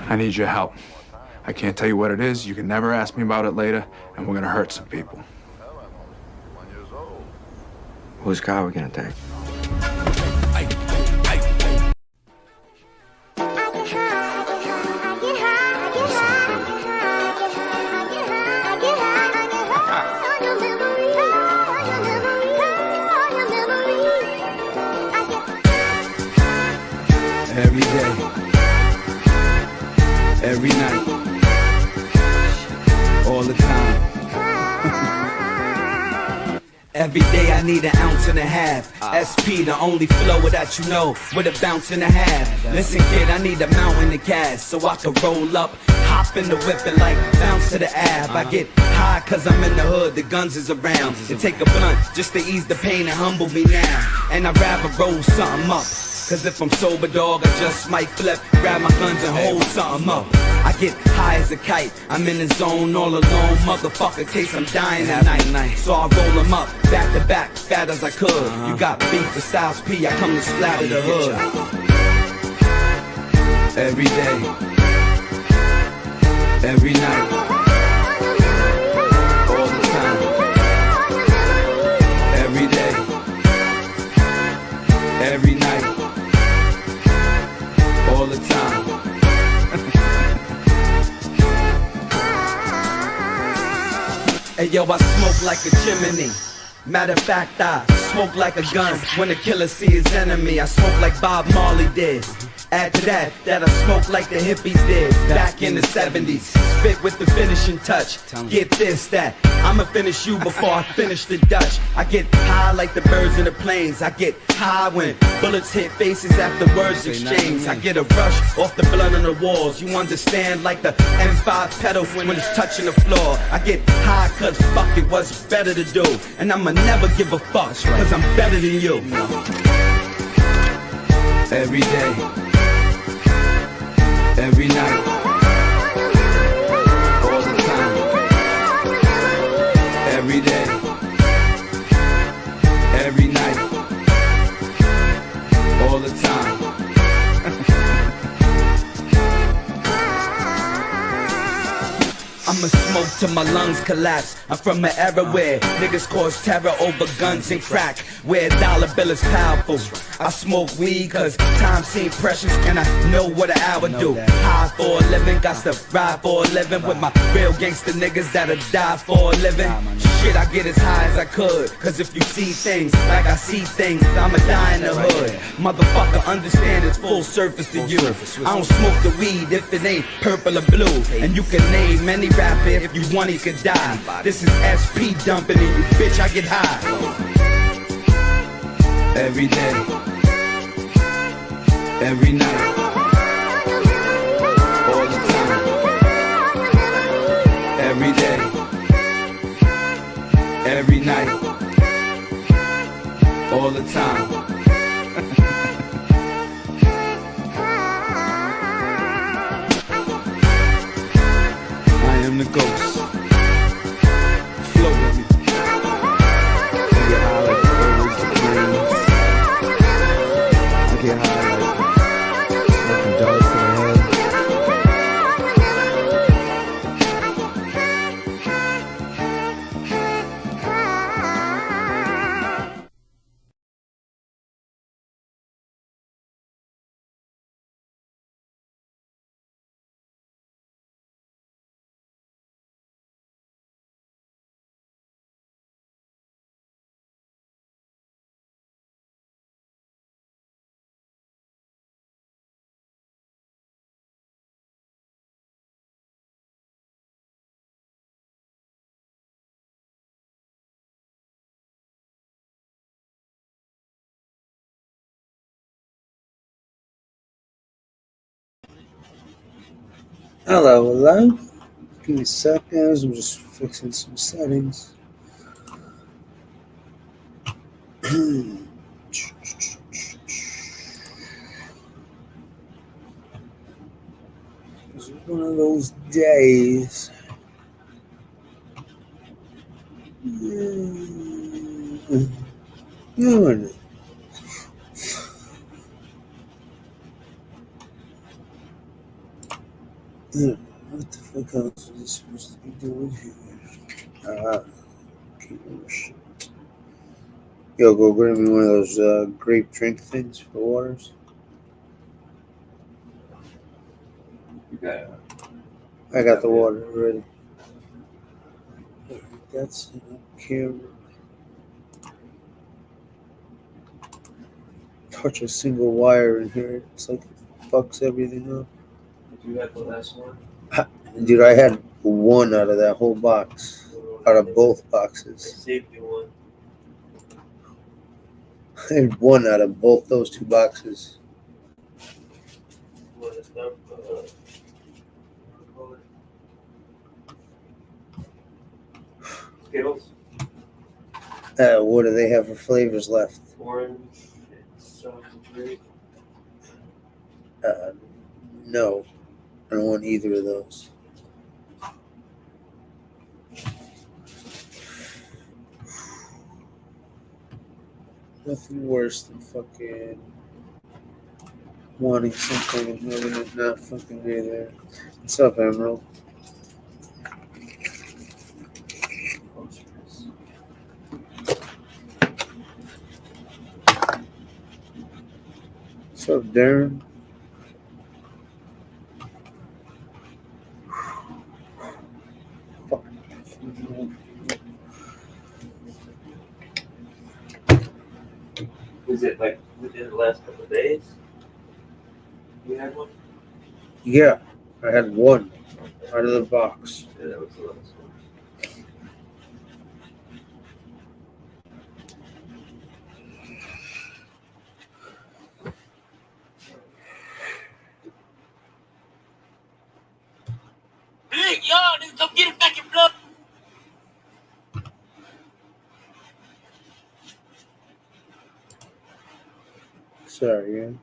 I need your help. I can't tell you what it is. You can never ask me about it later, and we're gonna hurt some people. Whose car are we gonna take? Every day, every night, all the time. Every day I need an ounce and a half. SP, the only flow that you know, with a bounce and a half. Listen kid, I need a mountain of cash so I can roll up, hop in the whip and like bounce to the ab. I get high cause I'm in the hood, the guns is around. And take a blunt just to ease the pain and humble me now. And I'd rather roll something up. Cause if I'm sober, dog, I just might flip, grab my guns and hold something up. I get high as a kite, I'm in the zone all alone, motherfucker, case I'm dying tonight. So I roll them up, back to back, fat as I could. You got beef for Styles P, I come to splatter the hood. Every day, every night, all the time. Every day, every night, all the time. Hey yo, I smoke like a chimney. Matter of fact, I smoke like a gun when the killer see his enemy. I smoke like Bob Marley did. Add to that I smoke like the hippies did back in the 70s. Spit with the finishing touch. Get this, that I'ma finish you before I finish the Dutch. I get high like the birds in the planes. I get high when bullets hit faces after words exchange. I get a rush off the blood on the walls. You understand, like the M5 pedal when it's touching the floor. I get high cause fuck it, what's better to do. And I'ma never give a fuck cause I'm better than you. Every day, every night, all the time. Every day, every night, all the time. I'ma smoke till my lungs collapse. I'm from an era where niggas cause terror over guns and crack, where a dollar bill is powerful. I smoke weed cause time seems precious and I know what an hour do. High for a living, got to ride for a living with my real gangster niggas that'll die for a living. Shit, I get as high as I could, cause if you see things like I see things, I'ma die in the hood. Motherfucker, understand it's full surface to you. I don't smoke the weed if it ain't purple or blue. And you can name any rapper if you want, he could die. This is SP dumping in you, bitch, I get high. Every day, every night, all the time. Every day, every night, all the time. I am the ghost. Flow with me. I get high like the birds, the planes. I get high like smoking dogs to the head. Hello. Give me seconds. I'm just fixing some settings. It's one of those days. Good. supposed to be doing here? Keep on the shit. Yo, go grab me one of those grape drink things for waters. You got it. I got the water already. That's on camera. Touch a single wire in here. It's like it fucks everything up. Did you have the last one? Dude, I had one out of that whole box. Out of both I boxes. saved you one. I had one out of both those two boxes. What is that? Skittles? What do they have for flavors left? Orange, soft grape. No. I don't want either of those. Nothing worse than fucking wanting something and having it not fucking be there. What's up, Emerald? What's up, Darren? Fuck. Was it like within the last couple of days? You had one? Yeah, I had one out of the box. Yeah, that was the last one. Hey, y'all, niggas, come get it back in blood. Sorry, guys.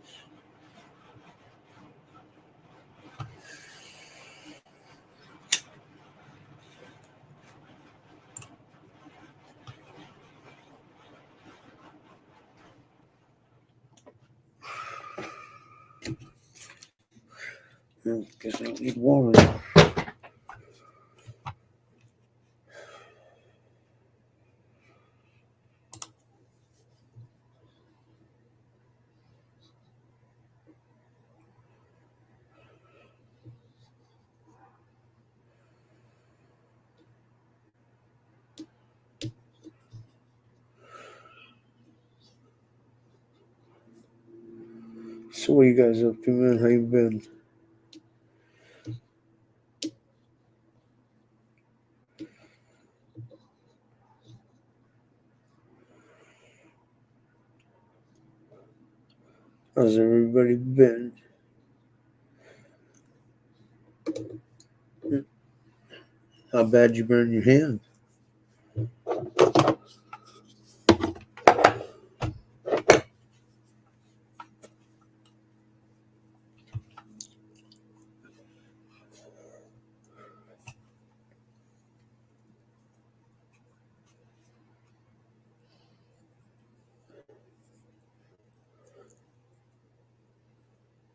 Guess I don't need water. So what you guys up to, man? How you been? How's everybody been? How bad you burn your hand?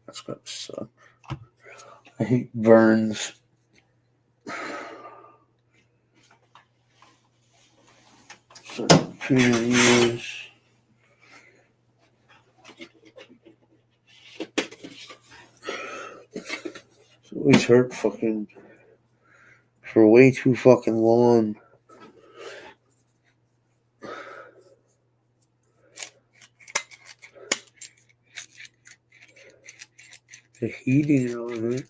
That's gotta suck. I hate burns. Such a pain in the ears. It's always hurt fucking for way too fucking long. The heating element.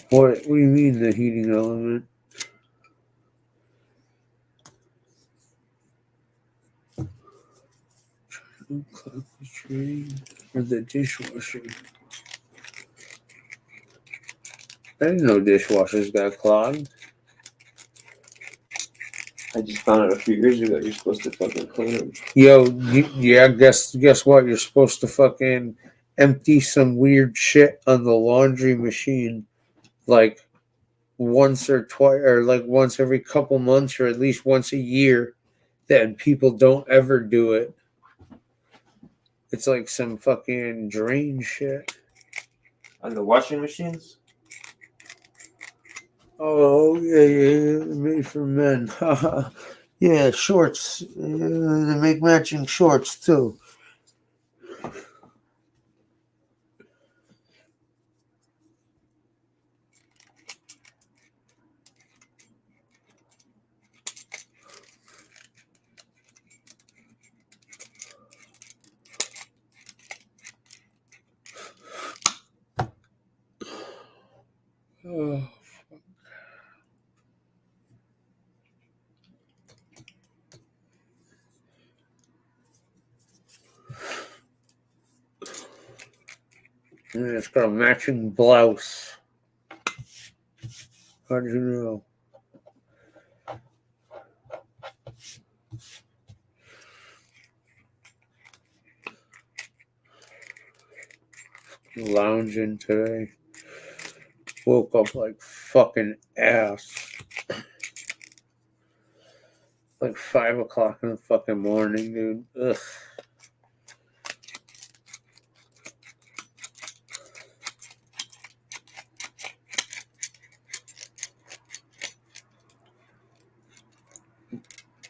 What do you mean the heating element? Clog the drain or the dishwasher? I didn't know dishwashers got clogged. I just found out a few years ago you're supposed to fucking clean them. Yo, yeah, guess what? You're supposed to fucking empty some weird shit on the laundry machine like once or twice, or like once every couple months, or at least once a year. Then people don't ever do it. It's like some fucking drain shit. On the washing machines? Oh, yeah, made for men. Yeah, shorts. They make matching shorts too. Oh. And it's got a matching blouse. How did you know? Lounging today. Woke up like fucking ass. Like 5 o'clock in the fucking morning, dude. Ugh.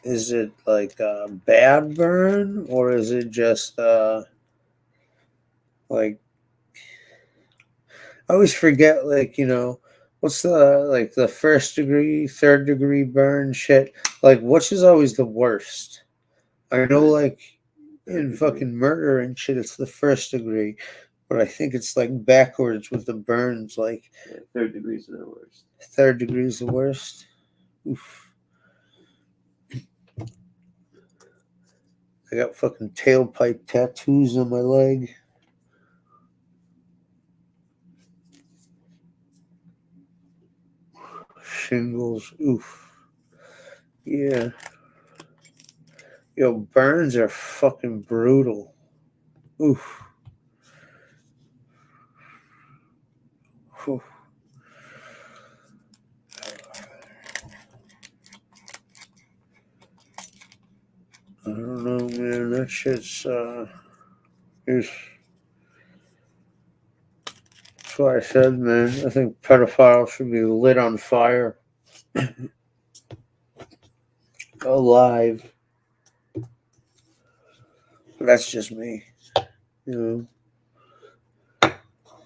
Is it like a bad burn or is it just like I always forget what's the first degree, third degree burn shit? Like which is always the worst? I know like in fucking murder and shit it's the first degree, but I think it's like backwards with the burns, like Yeah, third degrees are the worst. third degree is the worst. Oof. I got fucking tailpipe tattoos on my leg. Shingles. Oof. Yeah. Yo, burns are fucking brutal. Oof. Oof. I don't know, man. That shit's is that's why I said, man, I think pedophiles should be lit on fire. Alive. That's just me. You know,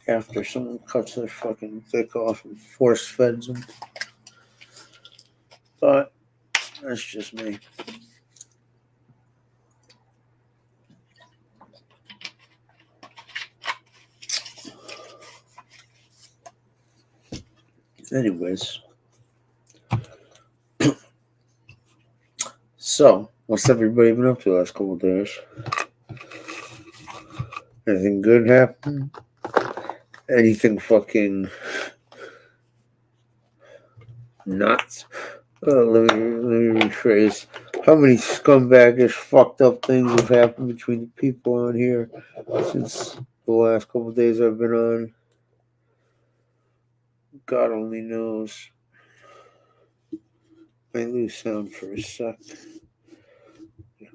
after someone cuts their fucking dick off and force feds them. But that's just me. Anyways. So, what's everybody been up to the last couple of days? Anything good happen? Anything fucking nuts? Let me rephrase. How many scumbagish, fucked up things have happened between the people on here since the last couple of days I've been on? God only knows. I lose sound for a sec.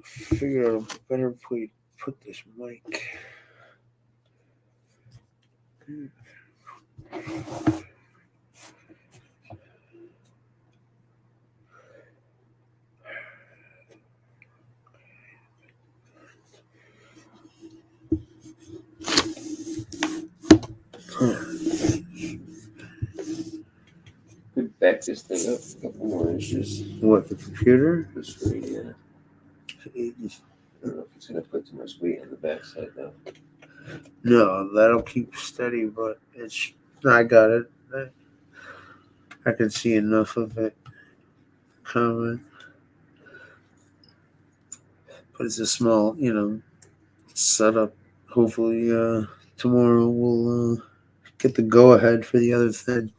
Figure out a better way to put this mic. Could back this thing up a couple more inches. What, the computer? The screen, yeah. I don't know if it's gonna put too much weight on the backside though. No, that'll keep steady, but I got it. I can see enough of it coming. But it's a small, setup. Hopefully, tomorrow we'll get the go ahead for the other thing.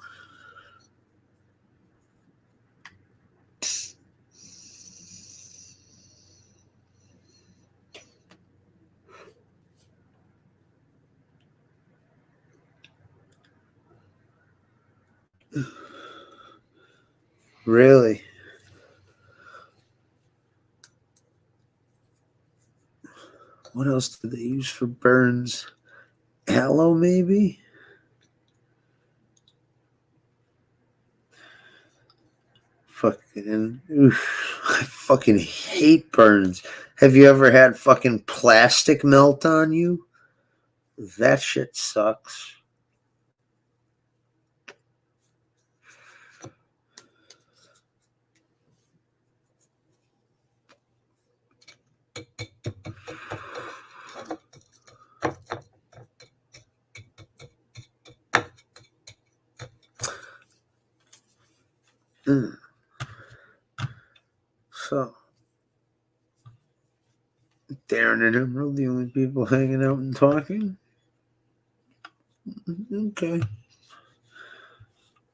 Really? What else do they use for burns? Aloe, maybe? Fucking, oof, I fucking hate burns. Have you ever had fucking plastic melt on you? That shit sucks. So, Darren and Emerald, the only people hanging out and talking? Okay.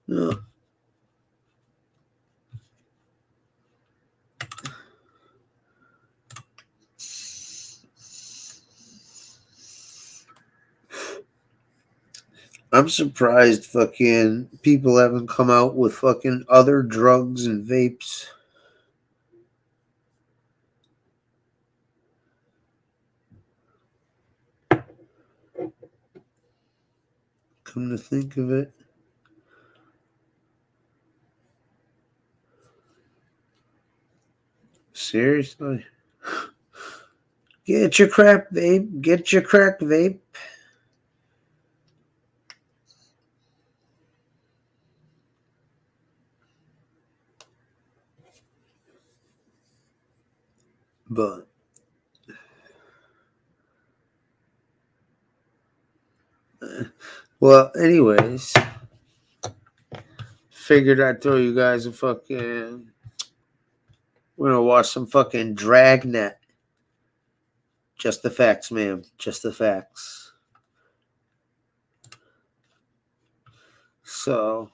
Yeah. I'm surprised fucking people haven't come out with fucking other drugs and vapes. Come to think of it. Seriously. Get your crack vape. Get your crack vape. But well, anyways, figured I'd throw you guys a fucking. We're gonna watch some fucking Dragnet. Just the facts, ma'am. Just the facts. So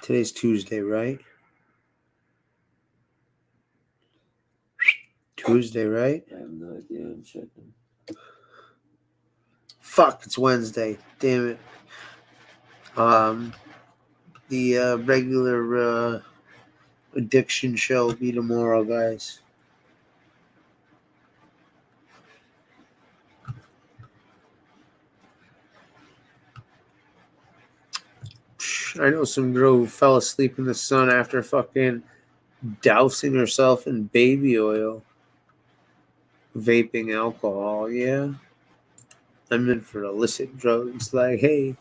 today's Tuesday, right? Tuesday, right? I have no idea. I'm checking. Fuck, it's Wednesday. Damn it. The regular addiction show will be tomorrow, guys. I know some girl who fell asleep in the sun after fucking dousing herself in baby oil. Vaping alcohol, yeah. I'm in for illicit drugs. Like, hey,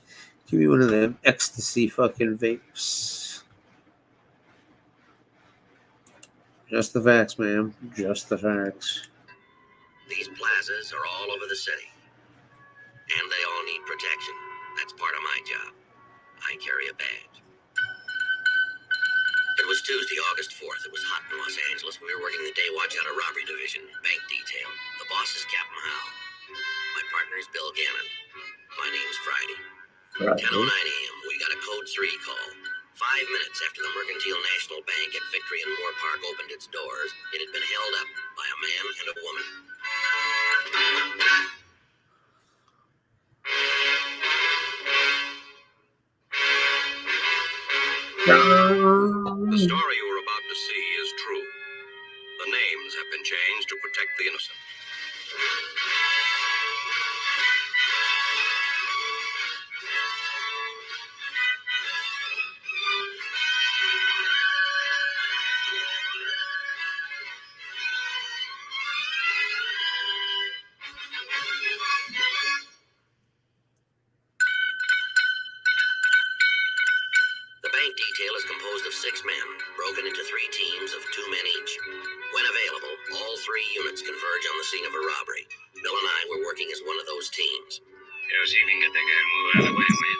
give me one of them ecstasy fucking vapes. Just the facts, ma'am. Just the facts. These plazas are all over the city, and they all need protection. That's part of my job. I carry a badge. It was Tuesday, August 4th. It was hot in Los Angeles. We were working the day watch out of robbery division, bank detail. The boss is Captain Howe. My partner is Bill Gannon. My name's Friday. 10:09 a.m. We got a code 3 call. 5 minutes after the Mercantile National Bank at Victory and Moore Park opened its doors, it had been held up by a man and a woman. The story you are about to see is true. The names have been changed to protect the innocent. The bank detail is composed of 6 men, broken into 3 teams of 2 men each. When available, all 3 units converge on the scene of a robbery. Bill and I were working as one of those teams. Yeah, see if you can get that guy to move out of the way, will you?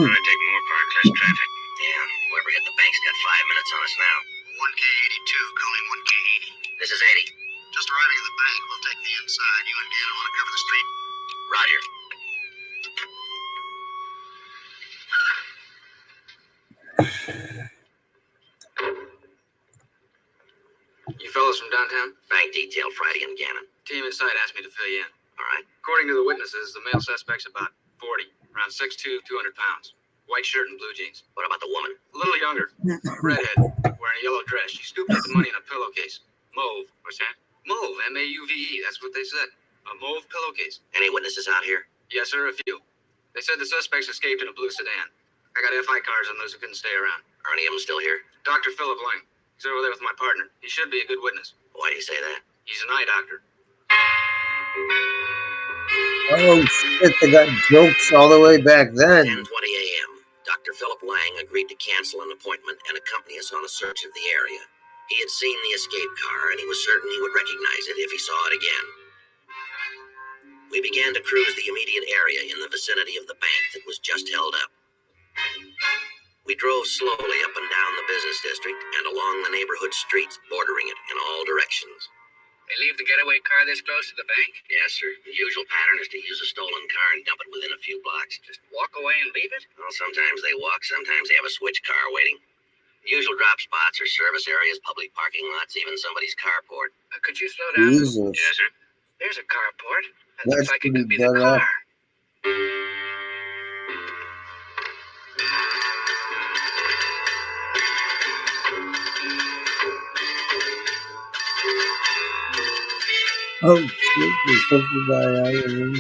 Gonna take more park, less traffic. Yeah, whoever hit the bank's got 5 minutes on us now. 1K82, calling 1K80. This is Eddie. Just arriving at the bank. We'll take the inside. You and Gannon want to cover the street? Roger. You fellas from downtown? Bank detail, Friday and Gannon. Team inside asked me to fill you in. All right. According to the witnesses, the male suspect's about 40, around 6'2", 200 pounds. White shirt and blue jeans. What about the woman? A little younger. Redhead, wearing a yellow dress. She scooped up the money in a pillowcase. Mauve. What's that? Mauve, M-A-U-V-E. That's what they said. A mauve pillowcase. Any witnesses out here? Yes, sir, a few. They said the suspects escaped in a blue sedan. I got FI cards on those who couldn't stay around. Are any of them still here? Dr. Philip Lang. He's over there with my partner. He should be a good witness. Why do you say that? He's an eye doctor. Oh shit, they got jokes all the way back then. 10:20 a.m. Dr. Philip Lang agreed to cancel an appointment and accompany us on a search of the area. He had seen the escape car, and he was certain he would recognize it if he saw it again. We began to cruise the immediate area in the vicinity of the bank that was just held up. We drove slowly up and down the business district and along the neighborhood streets bordering it in all directions. They leave the getaway car this close to the bank? Yes, sir. The usual pattern is to use a stolen car and dump it within a few blocks. Just walk away and leave it? Well, sometimes they walk, sometimes they have a switch car waiting. The usual drop spots are service areas, public parking lots, even somebody's carport. Could you slow down? Jesus. Yes, sir. There's a carport. That That's looks like it pretty could be the done car. up. Oh shit, there's something by Ireland.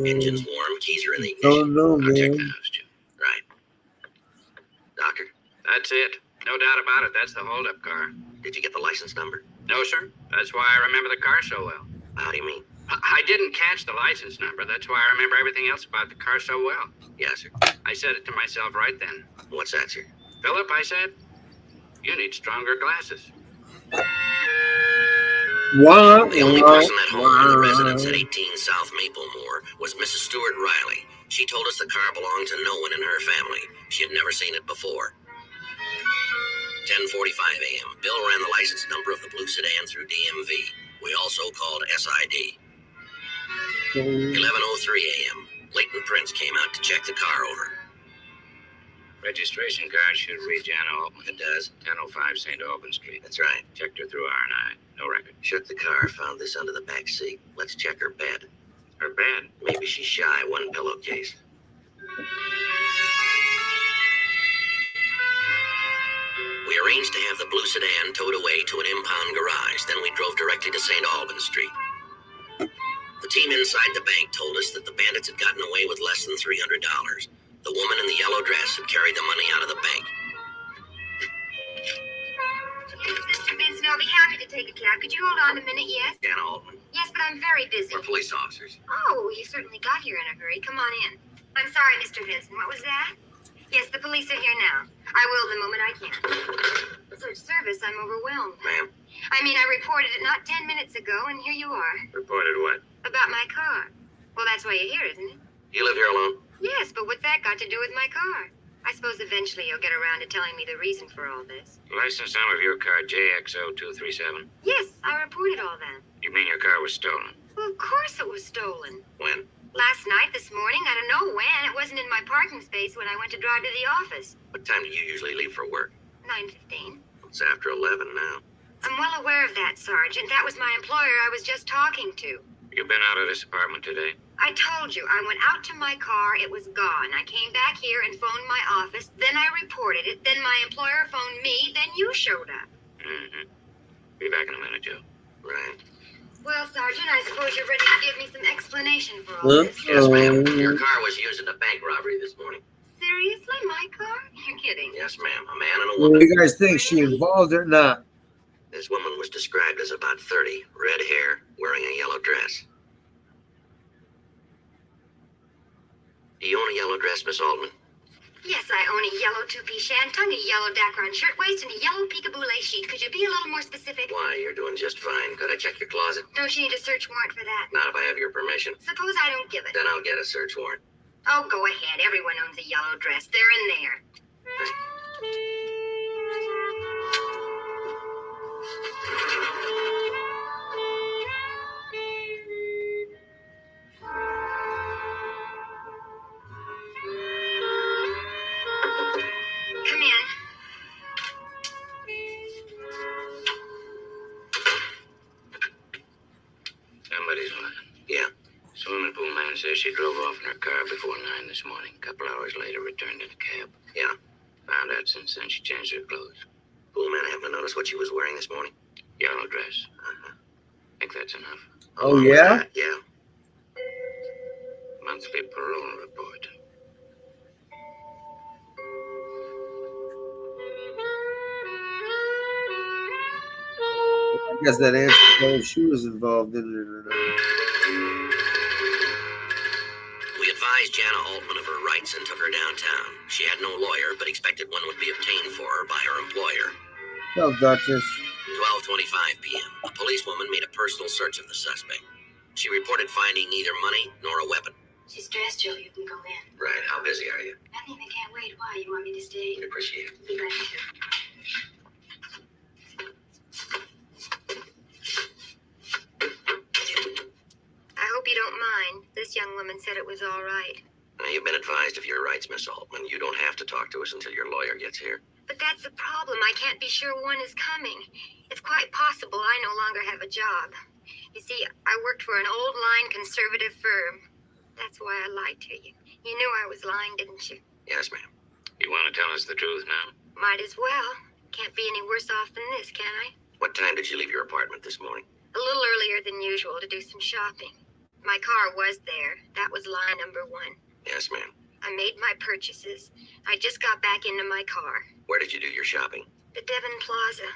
Engine's warm, keys are in the Don't ignition. know, I'll check the man. house, Jim. Right. Doctor, That's it. No doubt about it. That's the holdup car. did you get the license number? No, sir. That's why I remember the car so well. How do you mean? I didn't catch the license number. That's why I remember everything else about the car so well. Yes, sir. I said it to myself right then. What's that, sir? Philip, I said, you need stronger glasses. What? The only person at home in the residence at 18 South Maplemore was Mrs. Stewart Riley. She told us the car belonged to no one in her family. She had never seen it before. 10:45 a.m. Bill ran the license number of the blue sedan through DMV. We also called SID. 11:03 a.m. Leighton Prince came out to check the car over. Registration card should read Jana Altman. It does. 1005 St. Albans Street. That's right. Checked her through R&I. No record. Shook the car, found this under the back seat. Let's check her bed. Her bed. Maybe she's shy, one pillowcase. We arranged to have the blue sedan towed away to an impound garage. Then we drove directly to St. Albans Street. The team inside the bank told us that the bandits had gotten away with less than $300. The woman in the yellow dress had carried the money out of the bank. Mr. Benson, I'll be happy to take a cab. Could you hold on a minute, yes? Jana Altman. Yes, but I'm very busy. We're police officers. Oh, you certainly got here in a hurry. Come on in. I'm sorry, Mr. Benson. What was that? Yes, the police are here now. I will the moment I can. Search service, I'm overwhelmed. Ma'am, I mean, I reported it not 10 minutes ago, and here you are. Reported what? About my car. Well, that's why you're here, isn't it? you live here alone? Yes, but what's that got to do with my car? I suppose eventually you'll get around to telling me the reason for all this. License number of your car, JXO237. Yes, I reported all that. You mean your car was stolen? Well, of course it was stolen. When? Last night, this morning, I don't know when. It wasn't in my parking space when I went to drive to the office. What time do you usually leave for work? 9:15. It's after 11 now. I'm well aware of that, Sergeant. That was my employer I was just talking to. You been out of this apartment today? I told you, I went out to my car, it was gone. I came back here and phoned my office, then I reported it, then my employer phoned me, then you showed up. Mm-hmm. Be back in a minute, Joe. Right. Well, Sergeant, I suppose you're ready to give me some explanation for all this. Yes, ma'am. Your car was used in a bank robbery this morning. Seriously, my car? You're kidding. Yes, ma'am. A man and a What woman. do you guys think? She involved or not? This woman was described as about 30, red hair, wearing a yellow dress. Do you own a yellow dress, Miss Altman? Yes, I own a yellow two-piece shantung, a yellow dacron shirtwaist, and a yellow peekaboo lace sheet. Could you be a little more specific? Why, you're doing just fine. Could I check your closet? Don't you need a search warrant for that? Not if I have your permission. Suppose I don't give it. Then I'll get a search warrant. Oh, go ahead. Everyone owns a yellow dress. They're in there. Come in. Somebody's looking. Yeah. Swimming pool man says she drove off off in her car before 9 this morning. A couple hours later, returned in a cab. Yeah. Found out since then she changed her clothes. Cool man, happen to notice what she was wearing this morning? Yellow dress. Uh-huh. Think that's enough. Oh, Along with yeah? that, yeah. Monthly parole report. I guess that answers whether she was involved in it or not. We advised Jana Altman of her rights and took her downtown. She had no lawyer, but expected one would be obtained for her by her employer. So, Duchess. 12:25 p.m. A policewoman made a personal search of the suspect. She reported finding neither money nor a weapon. She's dressed, Joe. You can go in. Right, how busy are you? Nothing. They can't wait. Why? You want me to stay? We'd appreciate it. Be glad to. I hope you don't mind. This young woman said it was all right. Now, you've been advised of your rights, Miss Altman. You don't have to talk to us until your lawyer gets here. But that's the problem. I can't be sure one is coming. It's quite possible I no longer have a job. You see, I worked for an old line conservative firm. That's why I lied to you. You knew I was lying, didn't you? Yes, ma'am. You want to tell us the truth now? Might as well. Can't be any worse off than this, can I? What time did you leave your apartment this morning? A little earlier than usual to do some shopping. My car was there. That was lie number one. Yes, ma'am. I made my purchases. I just got back into my car. Where did you do your shopping? The Devon Plaza.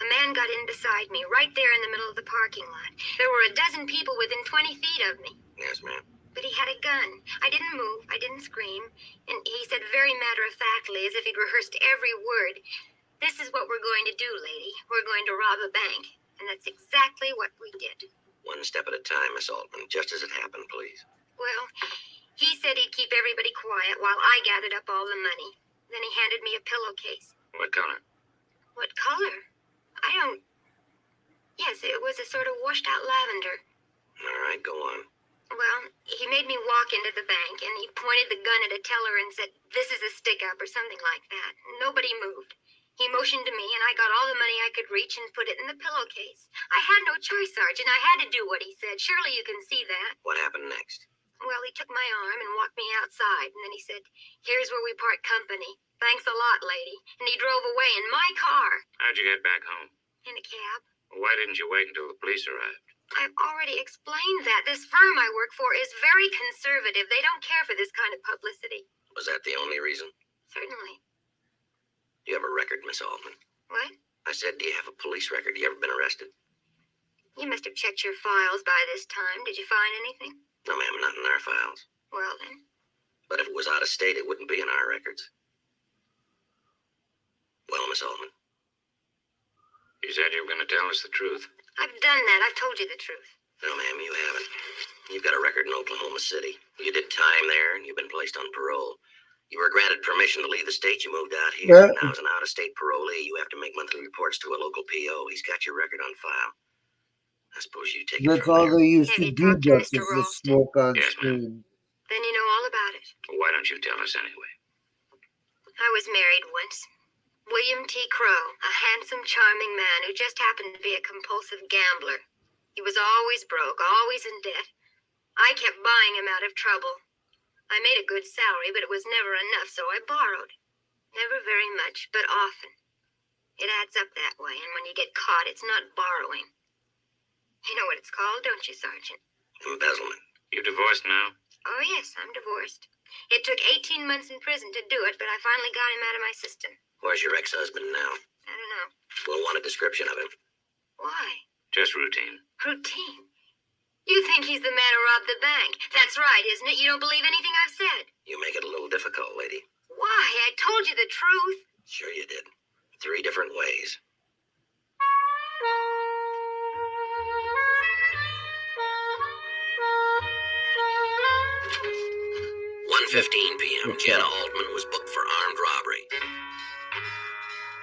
A man got in beside me, right there in the middle of the parking lot. There were a dozen people within 20 feet of me. Yes, ma'am. But he had a gun. I didn't move. I didn't scream. And he said very matter-of-factly, as if he'd rehearsed every word, "This is what we're going to do, lady. We're going to rob a bank." And that's exactly what we did. One step at a time, Miss Altman. Just as it happened, please. Well, he said he'd keep everybody quiet while I gathered up all the money. Then he handed me a pillowcase. What color? What color? I don't... Yes, it was a sort of washed-out lavender. All right, go on. Well, he made me walk into the bank, and he pointed the gun at a teller and said, "This is a stick-up," or something like that. Nobody moved. He motioned to me, and I got all the money I could reach and put it in the pillowcase. I had no choice, Sergeant. I had to do what he said. Surely you can see that. What happened next? Well, he took my arm and walked me outside, and then he said, "Here's where we part company. Thanks a lot, lady." And he drove away in my car. How'd you get back home? In a cab. Why didn't you wait until the police arrived? I've already explained that. This firm I work for is very conservative. They don't care for this kind of publicity. Was that the only reason? Certainly. Do you have a record, Miss Altman? What? I said, do you have a police record? You ever been arrested? You must have checked your files by this time. Did you find anything? No, ma'am, not in our files. Well, then. But if it was out of state, it wouldn't be in our records. Well, Miss Altman, You said you were going to tell us the truth. I've done that. I've told you the truth. no, ma'am, you haven't. You've got a record in Oklahoma City. You did time there, and you've been placed on parole. You were granted permission to leave the state. You moved out here. Yeah. Now, as an out-of-state parolee, you have to make monthly reports to a local PO. He's got your record on file. I suppose you take it That's from all there. they used Have to you do, talked to Duchess, Mr. is Ralston? smoke on Yes, ma'am. screen. Then you know all about it. Why don't you tell us anyway? I was married once. William T. Crow, a handsome, charming man who just happened to be a compulsive gambler. He was always broke, always in debt. I kept buying him out of trouble. I made a good salary, but it was never enough, so I borrowed. Never very much, but often. It adds up that way, and when you get caught, it's not borrowing. You know what it's called, don't you, Sergeant? Embezzlement. You divorced now? Oh, yes, I'm divorced. It took 18 months in prison to do it, but I finally got him out of my system. Where's your ex-husband now? I don't know. We'll want a description of him. Why? Just routine. Routine. You think he's the man who robbed the bank. That's right, isn't it? You don't believe anything I've said. You make it a little difficult, lady. Why? I told you the truth. Sure you did. 3 different ways. 1:15 p.m., Jana Altman was booked for armed robbery.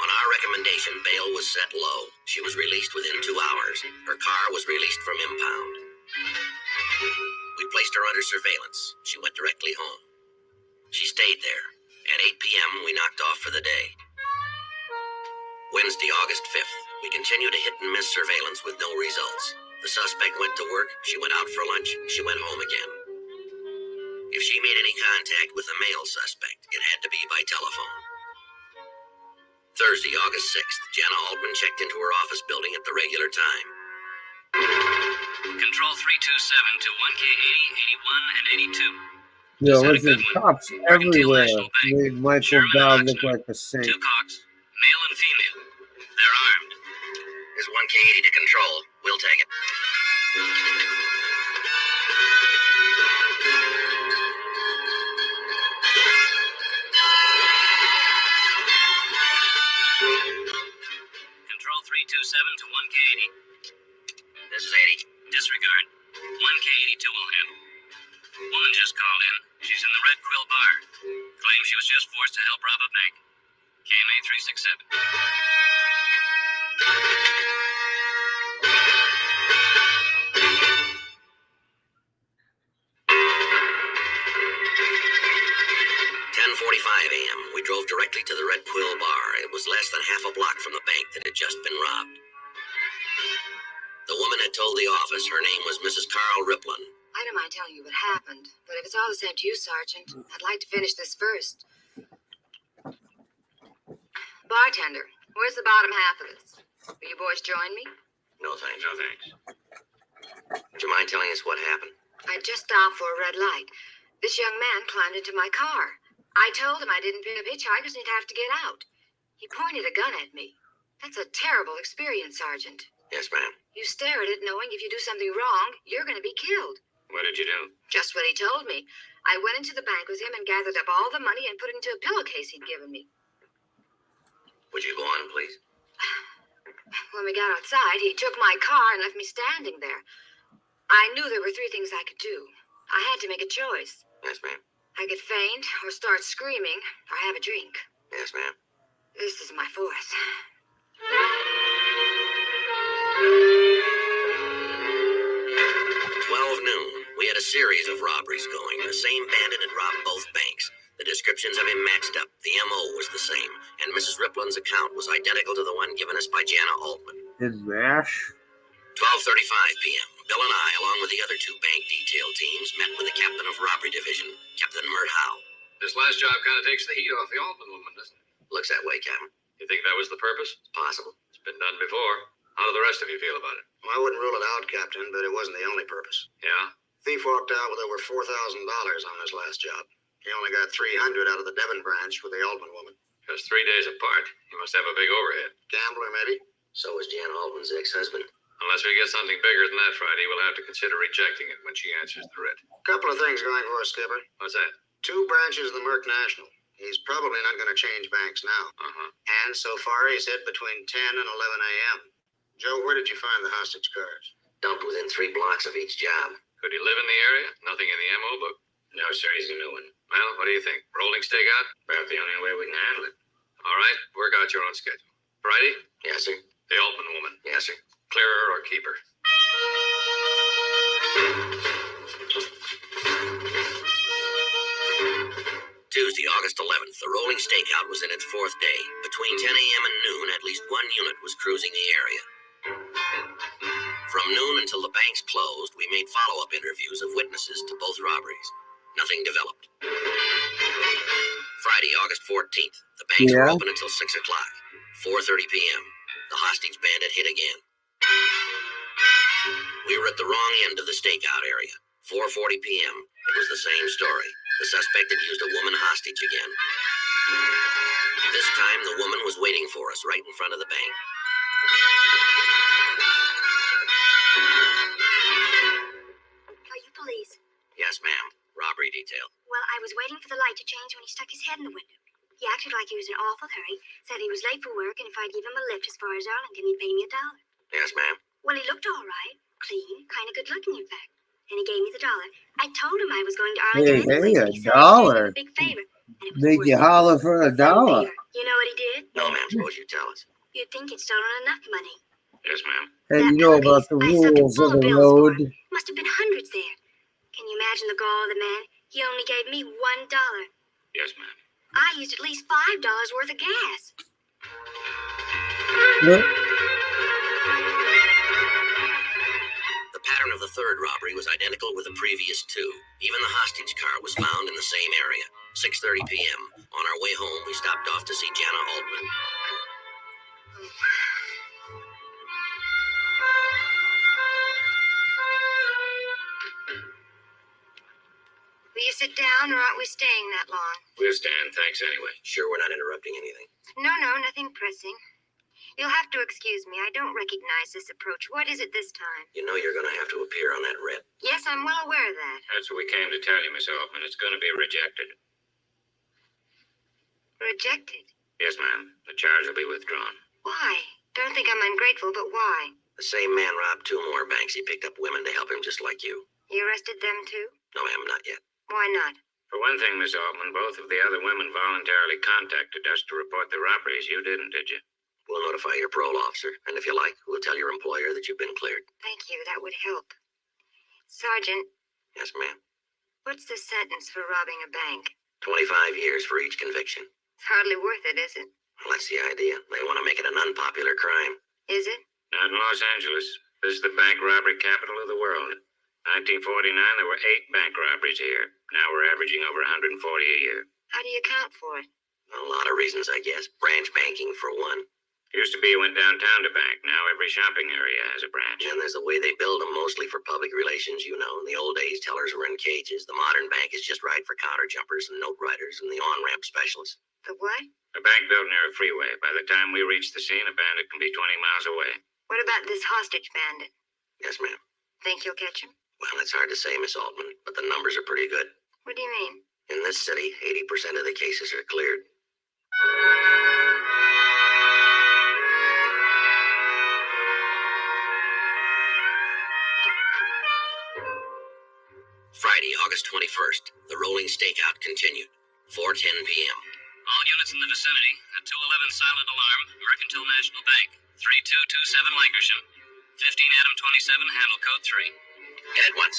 On our recommendation, bail was set low. She was released within 2 hours. Her car was released from impound. We placed her under surveillance. She went directly home. She stayed there. At 8 p.m., we knocked off for the day. Wednesday, August 5th, we continued a hit-and-miss surveillance with no results. The suspect went to work, she went out for lunch, she went home again. If she made any contact with the male suspect, it had to be by telephone. Thursday, August 6th, Jana Altman checked into her office building at the regular time. Control 327 to 1K80, 81, and 82. Yo, Just had a there's good one. cops Mercantile everywhere. National Bank. Made Michael Sherman Dowd and look Oxnard. like a saint. 2 cops, male and female. They're armed. There's 1K80 to control. We'll take it. Control 327 to 1K80. This is 80. Disregard. 1K82 will handle. Woman just called in. She's in the Red Quill bar. Claims she was just forced to help rob a bank. KMA 367. 10:45 a.m. We drove directly to the Red Quill bar. It was less than half a block from the bank that had just been robbed. The woman had told the office her name was Mrs. Carl Riplin. I don't mind telling you what happened, but if it's all the same to you, Sergeant, I'd like to finish this first. Bartender, where's the bottom half of this? Will you boys join me? No thanks. No thanks. Would you mind telling us what happened? I just stopped for a red light. This young man climbed into my car. I told him I didn't pick up hitchhikers and he'd have to get out. He pointed a gun at me. That's a terrible experience, Sergeant. Yes, ma'am. You stare at it knowing if you do something wrong, you're going to be killed. What did you do? Just what he told me. I went into the bank with him and gathered up all the money and put it into a pillowcase he'd given me. Would you go on, please? When we got outside, he took my car and left me standing there. I knew there were 3 things I could do. I had to make a choice. Yes, ma'am. I could faint or start screaming or have a drink. Yes, ma'am. This is my 4th. 12 noon. We had a series of robberies going. The same bandit had robbed both banks. The descriptions of him matched up. The M.O. was the same. And Mrs. Riplin's account was identical to the one given us by Jana Altman. And MASH? 12:35 p.m. Bill and I, along with the other 2 bank detail teams, met with the captain of robbery division, Captain Mert Howe. This last job kind of takes the heat off the Altman woman, doesn't it? Looks that way, Captain. You think that was the purpose? It's possible. It's been done before. How do the rest of you feel about it? Well, I wouldn't rule it out, Captain, but it wasn't the only purpose. Yeah? Thief walked out with over $4,000 on his last job. He only got $300 out of the Devon branch with the Altman woman. Just 3 days apart. You must have a big overhead. Gambler, maybe? So was Jan Altman's ex-husband. Unless we get something bigger than that Friday, we'll have to consider rejecting it when she answers the writ. Couple of things going for us, Skipper. What's that? 2 branches of the Merc National. He's probably not going to change banks now. Uh-huh. And so far, he's hit between 10 and 11 a.m. Joe, where did you find the hostage cards? Dumped within 3 blocks of each job. Could he live in the area? Nothing in the M.O. book? No, sir, he's a new one. Well, what do you think? Rolling stakeout? About the only way we can handle it. All right, work out your own schedule. Friday? Yes, sir. The Altman woman. Yes, sir. Clear her or keep her. Tuesday, August 11th, the rolling stakeout was in its 4th day. Between 10 a.m. and noon, at least 1 unit was cruising the area. From noon until the banks closed, we made follow-up interviews of witnesses to both robberies. Nothing developed. Friday, August 14th, the banks were open until 6 o'clock. 4:30 p.m., the hostage bandit hit again. We were at the wrong end of the stakeout area. 4:40 p.m., it was the same story. The suspect had used a woman hostage again. This time, the woman was waiting for us right in front of the bank. Are you police? Yes, ma'am. Robbery detail. Well, I was waiting for the light to change when he stuck his head in the window. He acted like he was in an awful hurry, said he was late for work, and if I'd give him a lift as far as Arlington, he'd pay me $1. Yes, ma'am. Well, he looked all right. Clean, kind of good looking, in fact. And he gave me the $1. I told him I was going to Arlington anyway, so he said he'd do me a big favor. And it was Make you worth holler for $1. favor. You know what he did? No, ma'am. Suppose you tell us. You'd think he'd stolen enough money. Yes, ma'am. And you know about the rules of the road. Must have been hundreds there. Can you imagine the gall of the man? He only gave me $1. Yes, ma'am. I used at least $5 worth of gas. The pattern of the third robbery was identical with the previous two. Even the hostage car was found in the same area. 6:30 p.m. On our way home, we stopped off to see Jana Altman. Will you sit down, or aren't we staying that long? We'll stand, thanks anyway. Sure we're not interrupting anything? No, nothing pressing. You'll have to excuse me. I don't recognize this approach. What is it this time? You know you're going to have to appear on that writ. Yes, I'm well aware of that. That's what we came to tell you, Miss Altman. It's going to be rejected. Rejected? Yes, ma'am. The charge will be withdrawn. Why? Don't think I'm ungrateful, but why? The same man robbed two more banks. He picked up women to help him just like you. You arrested them too? No, ma'am, not yet. Why not? For one thing, Miss Altman, both of the other women voluntarily contacted us to report the robberies. You didn't, did you? We'll notify your parole officer, and if you like, we'll tell your employer that you've been cleared. Thank you. That would help. Sergeant, Yes, ma'am. what's the sentence for robbing a bank? 25 years for each conviction. It's hardly worth it, is it? Well, that's the idea. They want to make it an unpopular crime. Is it? Not in Los Angeles. This is the bank robbery capital of the world. 1949, there were 8 bank robberies here. Now we're averaging over 140 a year. How do you account for it? A lot of reasons, I guess. Branch banking, for one. Used to be you went downtown to bank. Now every shopping area has a branch. And there's the way they build them, mostly for public relations, you know. In the old days, tellers were in cages. The modern bank is just right for counter jumpers and note writers and the on-ramp specialists. The what? A bank built near a freeway. By the time we reach the scene, a bandit can be 20 miles away. What about this hostage bandit? Yes, ma'am. Think you'll catch him? Well, it's hard to say, Miss Altman, but the numbers are pretty good. What do you mean? In this city, 80% of the cases are cleared. Friday, August 21st. The rolling stakeout continued. 4:10 p.m. All units in the vicinity. A 211 silent alarm. Mercantile National Bank. 3227 Lankershim. 15 Adam 27, handle code 3. Head at once.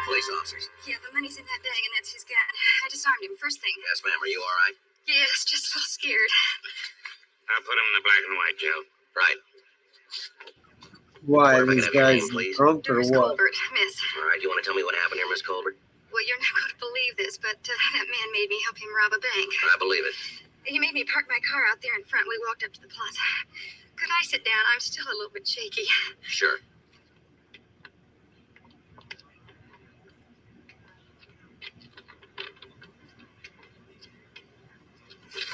Police officers. Yeah, the money's in that bag, and that's his gun. I disarmed him first thing. Yes, ma'am. Are you all right? Yes, just a little scared. I'll put him in the black and white, Joe. Right. Why, If I could these have your guys name, please. drunk or Doris what? Colbert, miss. All right. You want to tell me what happened here, Miss Colbert? Well, you're not going to believe this, but that man made me help him rob a bank. I believe it. He made me park my car out there in front. We walked up to the plaza. Could I sit down? I'm still a little bit shaky. Sure.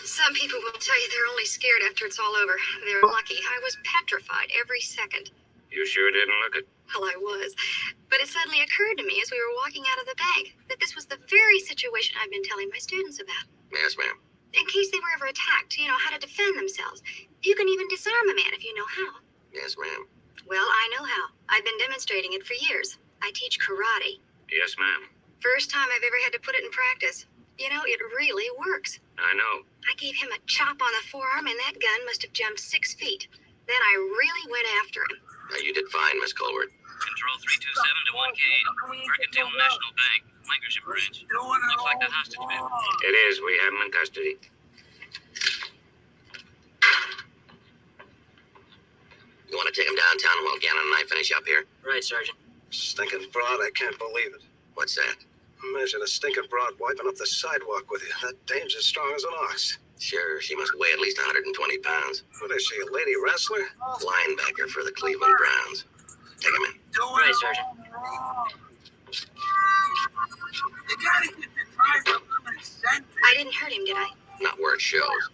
Some people will tell you they're only scared after it's all over. They're lucky. I was petrified every second. You sure didn't look it. Well, I was. But it suddenly occurred to me as we were walking out of the bank that this was the very situation I've been telling my students about. Yes, ma'am. In case they were ever attacked, how to defend themselves. You can even disarm a man if you know how. Yes, ma'am. Well, I know how. I've been demonstrating it for years. I teach karate. Yes, ma'am. First time I've ever had to put it in practice. It really works. I know. I gave him a chop on the forearm, and that gun must have jumped 6 feet. Then I really went after him. You did fine, Miss Colbert. Control 327 to 1K. Mercantile National Bank. Lankershim branch. Looks like the hostage man. It is. We have him in custody. You want to take him downtown while Gannon and I finish up here? Right, Sergeant. Stinking broad, I can't believe it. What's that? Imagine a stinking broad wiping up the sidewalk with you. That dame's as strong as an ox. Sure, she must weigh at least 120 pounds. What is she, a lady wrestler? Linebacker for the Cleveland Browns. Take him in. Right, Sergeant. I didn't hurt him, did I? Not where it shows.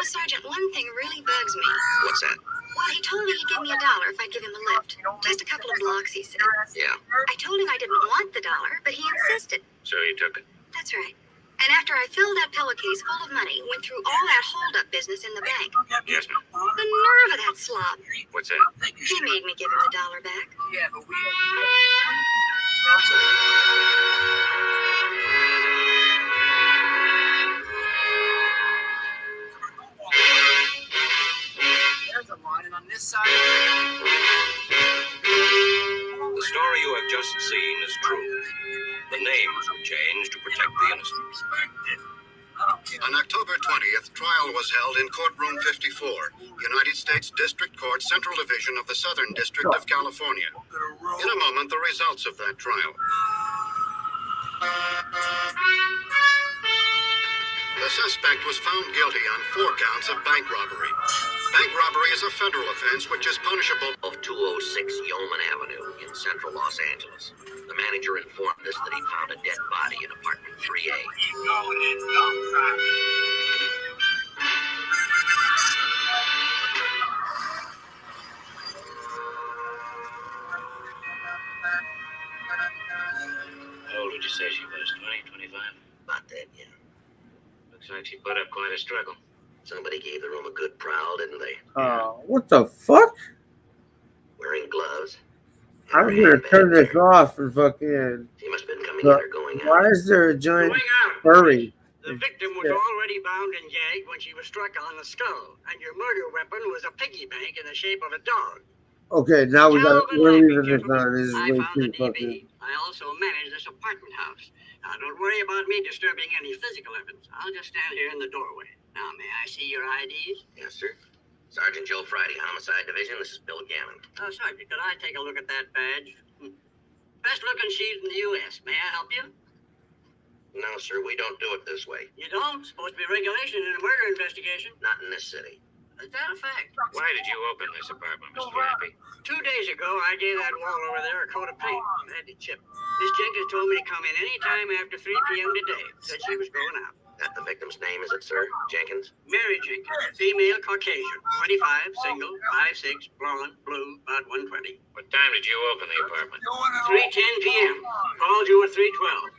Sergeant, one thing really bugs me. What's that? Well, he told me he'd give me $1 if I'd give him a lift. Just a couple of blocks, he said. Yeah. I told him I didn't want the $1, but he insisted. So you took it. That's right. And after I filled that pillowcase full of money, went through all that hold-up business in the bank. Yes, ma'am. The nerve of that slob. What's that? He made me give him the $1 back. There's a line on this side. The story you have just seen is true. The names were changed to protect the innocent. On October 20th, trial was held in courtroom 54, United States District Court, Central Division of the Southern District of California. In a moment, the results of that trial. The suspect was found guilty on 4 counts of bank robbery. Bank robbery is a federal offense which is punishable. Of 206 Yeoman Avenue in central Los Angeles. The manager informed us that he found a dead body in apartment 3A. How old would you say she was? 20, 25? About that, yeah. Looks like she put up quite a struggle. Somebody gave the room a good prowl, didn't they? What the fuck? Wearing gloves. I'm gonna turn this off and fucking. She must have been coming in or going out. Why is there a giant Going out. furry? The victim was already bound and gagged when she was struck on the skull, and your murder weapon was a piggy bank in the shape of a dog. Okay, now we got. Calvin We're Lampy, leaving this gentlemen. on. This is I way found too the fucking. DB. I also manage this apartment house. Now, don't worry about me disturbing any physical evidence. I'll just stand here in the doorway. Now, may I see your IDs? Yes, sir. Sergeant Joe Friday, Homicide Division. This is Bill Gammon. Oh, Sergeant, could I take a look at that badge? Best looking sheet in the U.S. May I help you? No, sir, we don't do it this way. You don't? Supposed to be regulation in a murder investigation. Not in this city. Is that a fact? Why did you open this apartment, Mr. Lampy? 2 days ago, I gave that wall over there a coat of paint. I had to chip. Miss Jenkins told me to come in any time after 3 p.m. today. Said she was going out. That the victim's name, is it, sir? Jenkins? Mary Jenkins, female Caucasian, 25, single, 5'6", blonde, blue, about 120. What time did you open the apartment? 3:10 p.m. Called you at 3:12.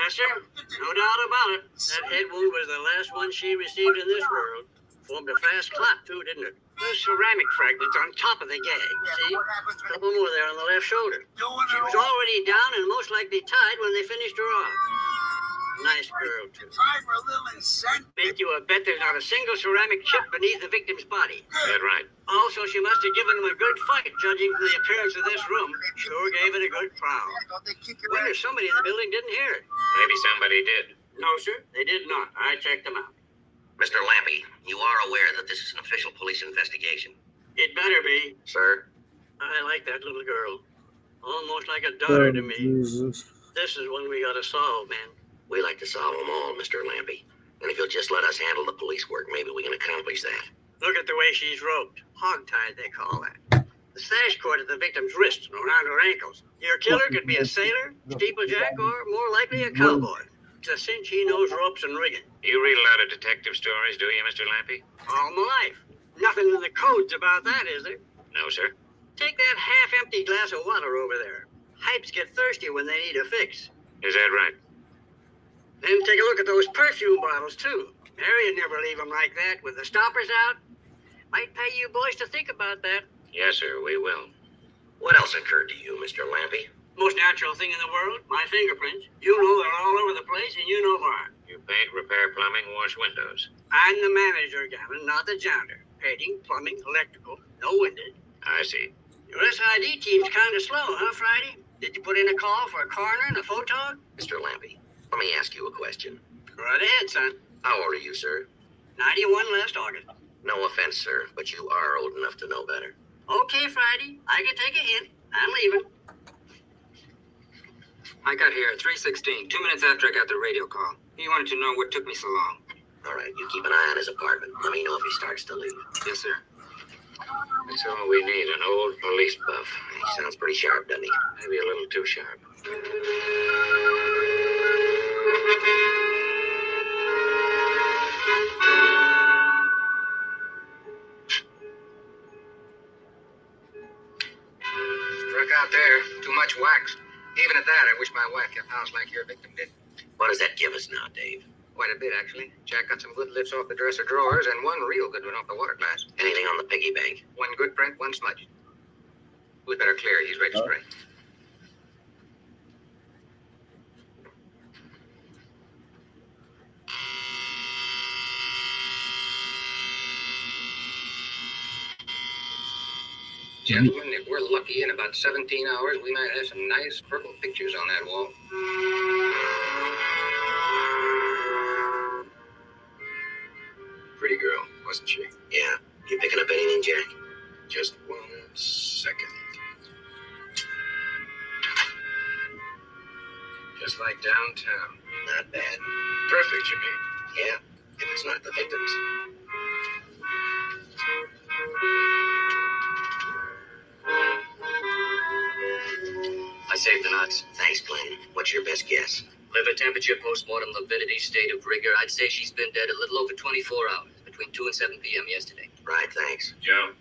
Yes, sir. No doubt about it. That head wound was the last one she received in this world. Formed a fast clot, too, didn't it? Those ceramic fragments on top of the gag, see? A couple more there on the left shoulder. She was already down and most likely tied when they finished her off. Nice girl, too. Make you a bet there's not a single ceramic chip beneath the victim's body. That right. Also, she must have given him a good fight, judging from the appearance of this room. Sure gave it a good prowl. Wonder somebody in the building didn't hear it. Maybe somebody did. No, sir, they did not. I checked them out. Mr. Lampy, you are aware that this is an official police investigation. It better be. Sir? I like that little girl. Almost like a daughter to me. Jesus. This is one we gotta solve, man. We like to solve them all, Mr. Lampy. And if you'll just let us handle the police work, maybe we can accomplish that. Look at the way she's roped. Hog-tied, they call that. The sash cord at the victim's wrist and around her ankles. Your killer could be a sailor, steeplejack, or more likely a cowboy. It's a cinch he knows ropes and rigging. You read a lot of detective stories, do you, Mr. Lampy? All my life. Nothing in the codes about that, is there? No, sir. Take that half-empty glass of water over there. Hypes get thirsty when they need a fix. Is that right? Then take a look at those perfume bottles, too. Mary'd never leave them like that, with the stoppers out. Might pay you boys to think about that. Yes, sir, we will. What else occurred to you, Mr. Lampy? Most natural thing in the world, my fingerprints. You know they're all over the place, and you know why. You paint, repair plumbing, wash windows. I'm the manager, Gavin, not the janitor. Painting, plumbing, electrical, no winded. I see. Your SID team's kind of slow, huh, Friday? Did you put in a call for a coroner and a photog? Mr. Lampy, let me ask you a question. Right ahead, son. How old are you, sir? 91 last August. No offense, sir, but you are old enough to know better. Okay, Friday. I can take a hint. I'm leaving. I got here at 3:16, 2 minutes after I got the radio call. He wanted to know what took me so long. All right, you keep an eye on his apartment. Let me know if he starts to leave. Yes, sir. That's all we need, an old police buff. He sounds pretty sharp, doesn't he? Maybe a little too sharp. Struck out there. Too much wax. Even at that, I wish my wife kept house like your victim did. What does that give us now, Dave? Quite a bit, actually. Jack got some good lifts off the dresser drawers and one real good one off the water glass. Anything on the piggy bank? One good print, one smudge. We'd better clear. He's ready to spray. Gentlemen, if we're lucky, in about 17 hours, we might have some nice purple pictures on that wall. Pretty girl, wasn't she? Yeah. You picking up anything, Jack? Just 1 second. Just like downtown. Not bad. Perfect, you mean? Yeah, if it's not the victims. I saved the nuts. Thanks, Glenn. What's your best guess? Liver temperature, postmortem lividity, state of rigor. I'd say she's been dead a little over 24 hours, between 2 and 7 p.m. yesterday. Right, thanks. Joe?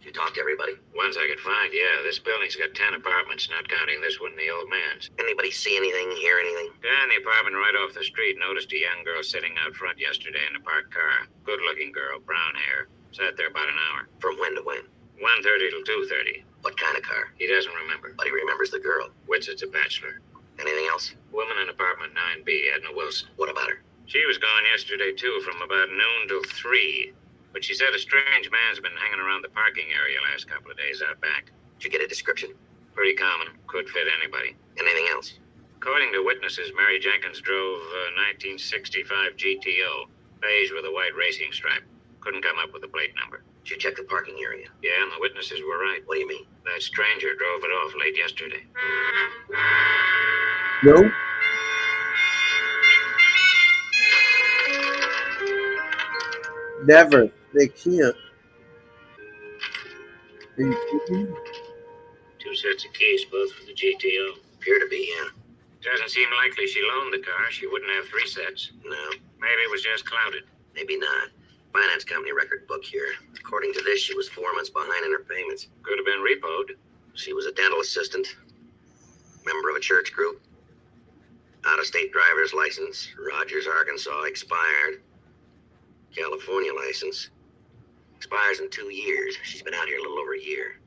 Did you talk to everybody? Ones I could find, yeah. This building's got 10 apartments, not counting this one and the old man's. Anybody see anything, hear anything? Down the apartment right off the street, noticed a young girl sitting out front yesterday in a parked car. Good-looking girl, brown hair. Sat there about an hour. From when to when? 1:30 till 2:30. What kind of car? He doesn't remember. But he remembers the girl. Whitsett's a bachelor. Anything else? Woman in apartment 9B, Edna Wilson. What about her? She was gone yesterday, too, from about noon till 3. But she said a strange man's been hanging around the parking area last couple of days out back. Did you get a description? Pretty common. Could fit anybody. Anything else? According to witnesses, Mary Jenkins drove a 1965 GTO, beige with a white racing stripe. Couldn't come up with a plate number. Did you check the parking area? Yeah, and the witnesses were right. What do you mean? That stranger drove it off late yesterday. No. Never. They can't. Are you kidding? 2 sets of keys, both for the GTO. Appear to be, yeah. Doesn't seem likely she loaned the car. She wouldn't have 3 sets. No, Maybe it was just clouded. maybe not. Finance company record book here. According to this, she was 4 months behind in her payments. Could have been repoed. She was a dental assistant, member of a church group, out-of-state driver's license, Rogers, Arkansas, expired. California license. Expires in 2 years. She's been out here a little over a year.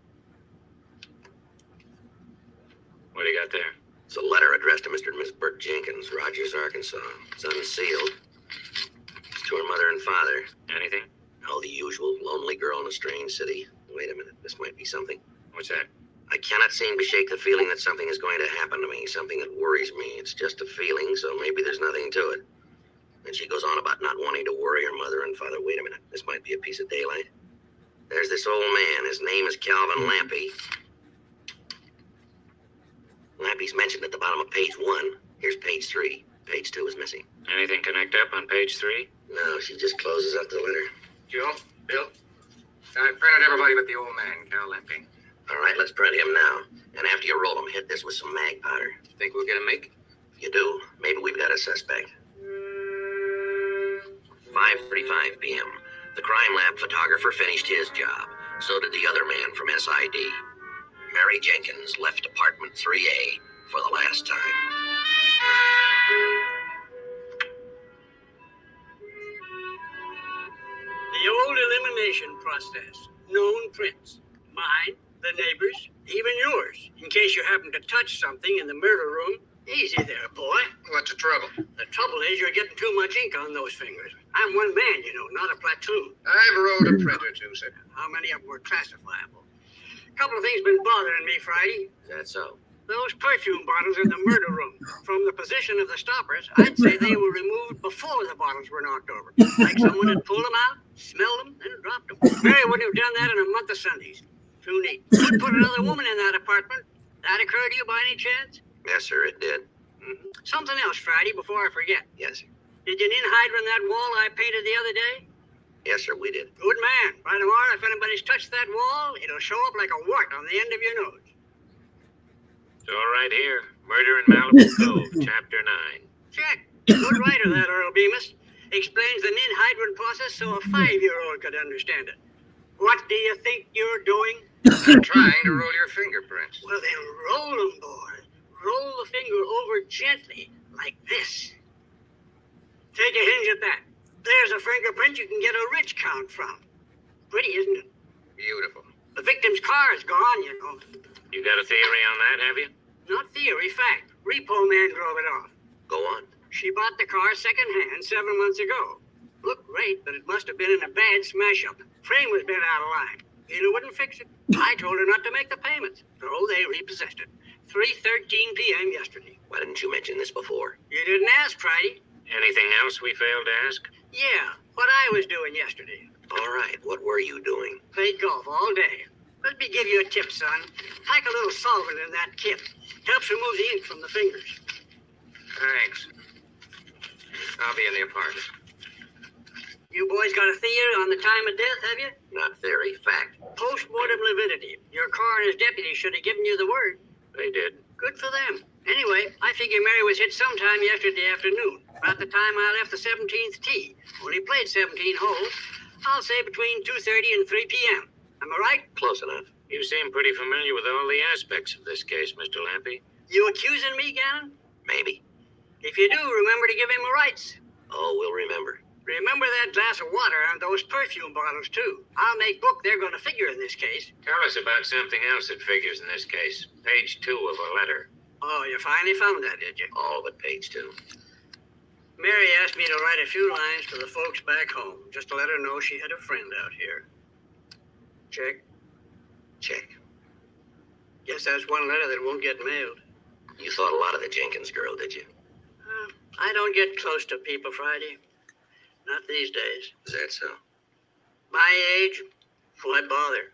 What do you got there? It's a letter addressed to Mr. and Miss Burt Jenkins, Rogers, Arkansas. It's unsealed. It's to her mother and father. Anything? Oh, the usual. Lonely girl in a strange city. Wait a minute. This might be something. What's that? I cannot seem to shake the feeling that something is going to happen to me. Something that worries me. It's just a feeling, so maybe there's nothing to it. And she goes on about not wanting to worry her mother and father. Wait a minute. This might be a piece of daylight. There's this old man. His name is Calvin Lampy. Lampy's mentioned at the bottom of page 1. Here's page 3. Page 2 is missing. Anything connect up on page 3? No, she just closes up the letter. Joe? Bill? I printed everybody but the old man, Cal Lamping. All right, let's print him now. And after you roll him, hit this with some mag powder. Think we'll get a make? If you do, maybe we've got a suspect. 5:35 p.m. The crime lab photographer finished his job. So did the other man from SID. Mary Jenkins left apartment 3A for the last time. The old elimination process. Known prints. Mine, the neighbors, even yours. In case you happen to touch something in the murder room. Easy there, boy. What's the trouble? The trouble is you're getting too much ink on those fingers. I'm one man, you know, not a platoon. I've rode a print or two, sir. How many of them were classifiable? A couple of things been bothering me, Friday. Is that so? Those perfume bottles in the murder room. From the position of the stoppers, I'd say they were removed before the bottles were knocked over. Like someone had pulled them out, smelled them, and dropped them. Mary wouldn't have done that in a month of Sundays. Too neat. Could put another woman in that apartment. That occurred to you by any chance? Yes, sir, it did. Something else, Friday, before I forget. Yes, sir. Did you hydrant that wall I painted the other day? Yes, sir, we did. Good man. By tomorrow, if anybody's touched that wall, it'll show up like a wart on the end of your nose. It's all right here. Murder in Malibu Cove, Chapter 9. Check. Good writer, that Earl Bemis. Explains the hydrant process so a 5-year-old could understand it. What do you think you're doing? I'm trying to roll your fingerprints. Well, then roll them, boy. Roll the finger over gently, like this. Take a hinge at that. There's a fingerprint you can get a rich count from. Pretty, isn't it? Beautiful. The victim's car is gone, you know. You got a theory on that, have you? Not theory, fact. Repo man drove it off. Go on. She bought the car secondhand 7 months ago. Looked great, but it must have been in a bad smash-up. Frame was bent out of line. Dealer wouldn't fix it. I told her not to make the payments, so they repossessed it. 3:13 p.m. yesterday. Why didn't you mention this before? You didn't ask, Friday. Anything else we failed to ask? Yeah, what I was doing yesterday. All right, what were you doing? Played golf all day. Let me give you a tip, son. Pack a little solvent in that kit. Helps remove the ink from the fingers. Thanks. I'll be in the apartment. You boys got a theory on the time of death, have you? Not theory, fact. Post-mortem lividity. Your coroner's deputy should have given you the word. They did. Good for them. Anyway, I figure Mary was hit sometime yesterday afternoon, about the time I left the 17th tee. Only played 17 holes. I'll say between 2:30 and 3 p.m. Am I right? Close enough. You seem pretty familiar with all the aspects of this case, Mr. Lampy. You accusing me, Gannon? Maybe. If you do, remember to give him the rights. Oh, we'll remember. Remember that glass of water and those perfume bottles, too. I'll make book they're going to figure in this case. Tell us about something else that figures in this case. Page 2 of a letter. Oh, you finally found that, did you? All but page 2. Mary asked me to write a few lines to the folks back home, just to let her know she had a friend out here. Check. Check. Guess that's one letter that won't get mailed. You thought a lot of the Jenkins girl, did you? I don't get close to people, Friday. Not these days. Is that so? My age, why bother?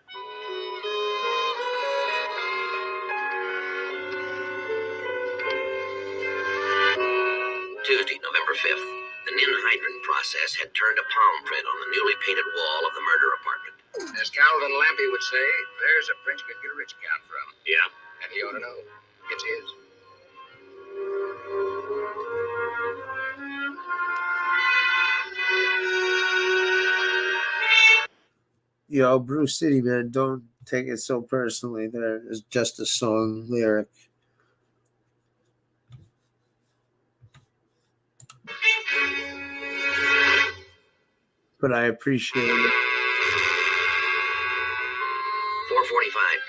Tuesday, November 5th. The ninhydrin process had turned a palm print on the newly painted wall of the murder apartment. As Calvin Lampy would say, there's a prince could get a rich count from. Yeah. And he ought to know. It's his. Yo, Bruce City, man, don't take it so personally. There is just a song lyric. But I appreciate it. 4:45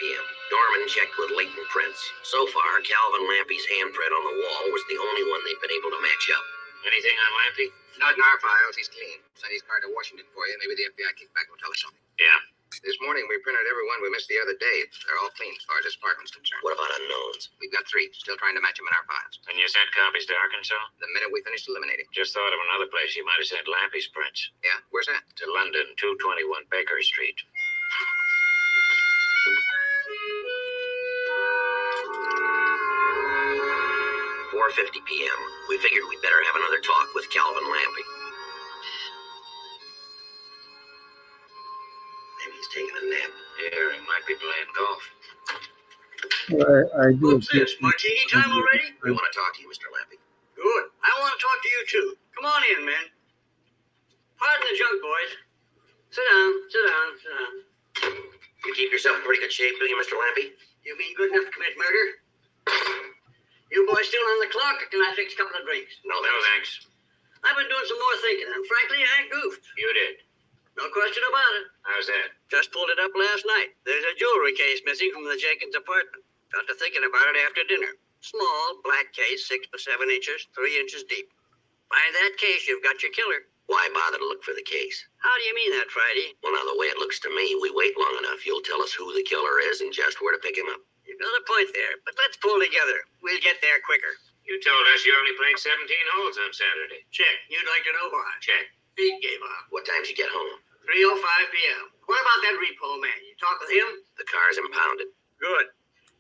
p.m. Dorman checked with latent prints. So far, Calvin Lampy's handprint on the wall was the only one they'd been able to match up. Anything on Lampy? Not in our files. He's clean. Send his card to Washington for you. Maybe the FBI kickback will tell us something. Yeah. This morning, we printed every one we missed the other day. They're all clean as far as this department's concerned. What about unknowns? We've got 3. Still trying to match them in our files. And you sent copies to Arkansas? The minute we finished eliminating. Just thought of another place you might have sent Lampy's prints. Yeah? Where's that? To London, 221 Baker Street. 4:50 p.m. We figured we'd better have another talk with Calvin Lampy. Maybe he's taking a nap. Yeah, he might be playing golf. I do. What's this, martini time already? We want to talk to you, Mr. Lampy. Good. I want to talk to you, too. Come on in, men. Pardon the junk, boys. Sit down, sit down, sit down. You keep yourself in pretty good shape, do you, Mr. Lampy? You mean good enough to commit murder? You boys still on the clock, or can I fix a couple of drinks? No, thanks. I've been doing some more thinking, and frankly, I goofed. You did. No question about it. How's that? Just pulled it up last night. There's a jewelry case missing from the Jenkins apartment. Got to thinking about it after dinner. Small, black case, 6 by 7 inches, 3 inches deep. Find that case, you've got your killer. Why bother to look for the case? How do you mean that, Friday? Well, now, the way it looks to me, we wait long enough, you'll tell us who the killer is and just where to pick him up. You've got a point there, but let's pull together. We'll get there quicker. You told us you only played 17 holes on Saturday. Check. You'd like to know why? Check. Feet gave out. What time did you get home? 3:05 p.m. What about that repo man? You talk with him? The car's impounded. Good.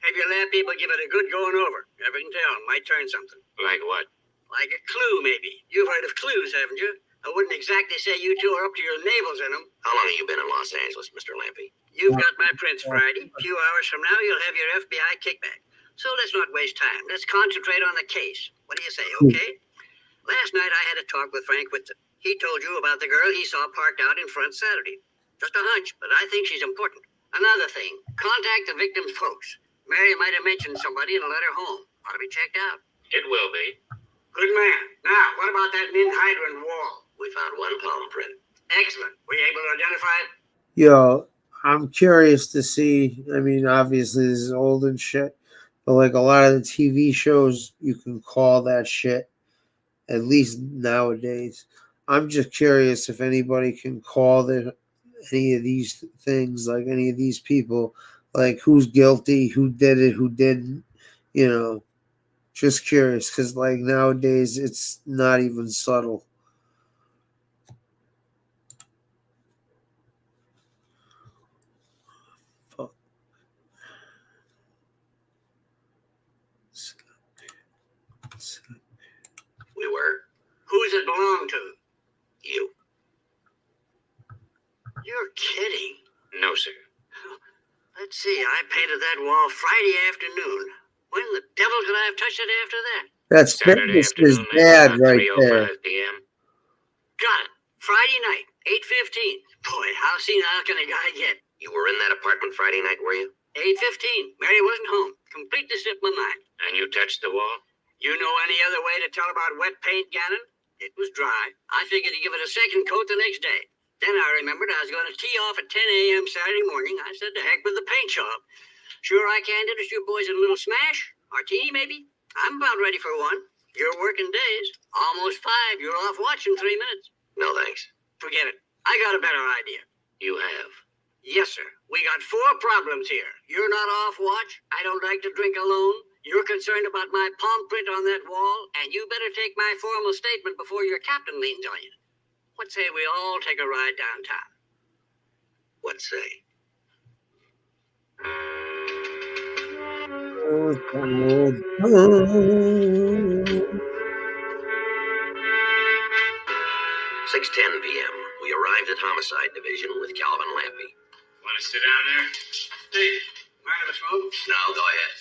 Have your lab people give it a good going over. Never can tell. Might turn something. Like what? Like a clue, maybe. You've heard of clues, haven't you? I wouldn't exactly say you two are up to your navels in them. How long have you been in Los Angeles, Mr. Lampy? You've got my prints, Friday. A few hours from now, you'll have your FBI kickback. So let's not waste time. Let's concentrate on the case. What do you say, okay? Last night, I had a talk with Frank Whitson. He told you about the girl he saw parked out in front Saturday. Just a hunch, but I think she's important. Another thing, contact the victim's folks. Mary might have mentioned somebody in a letter home. Ought to be checked out. It will be. Good man. Now, what about that ninhydrin wall? We found one palm print. Excellent. Were you able to identify it? Yo, I'm curious to see. I mean, obviously, this is old and shit, but like a lot of the TV shows, you can call that shit, at least nowadays. I'm just curious if anybody can call any of these things, like any of these people, like who's guilty, who did it, who didn't, you know. Just curious, because like nowadays it's not even subtle. Fuck. We were. Who's it belong to? You. You're kidding. No, sir. Let's see, I painted that wall Friday afternoon. When the devil could I have touched it after that? That's Saturday his afternoon, dad about right there. 3:05 p.m. Got it. Friday night, 8:15. Boy, how senile can a guy get? You were in that apartment Friday night, were you? 8:15. Mary wasn't home. Completely slipped my mind. And you touched the wall? You know any other way to tell about wet paint, Gannon? It was dry. I figured to give it a second coat the next day. Then I remembered I was going to tee off at 10 a.m. Saturday morning. I said to heck with the paint job. Sure I can't interest you boys in a little smash? Martini, maybe? I'm about ready for one. You're working days. Almost 5. You're off watch in 3 minutes. No, thanks. Forget it. I got a better idea. You have. Yes, sir. We got 4 problems here. You're not off watch. I don't like to drink alone. You're concerned about my palm print on that wall, and you better take my formal statement before your captain leans on you. What say we all take a ride downtown? What say? Oh, 6:10 p.m. We arrived at Homicide Division with Calvin Lampy. Want to sit down there? Hey, mind if I smoke? No, go ahead.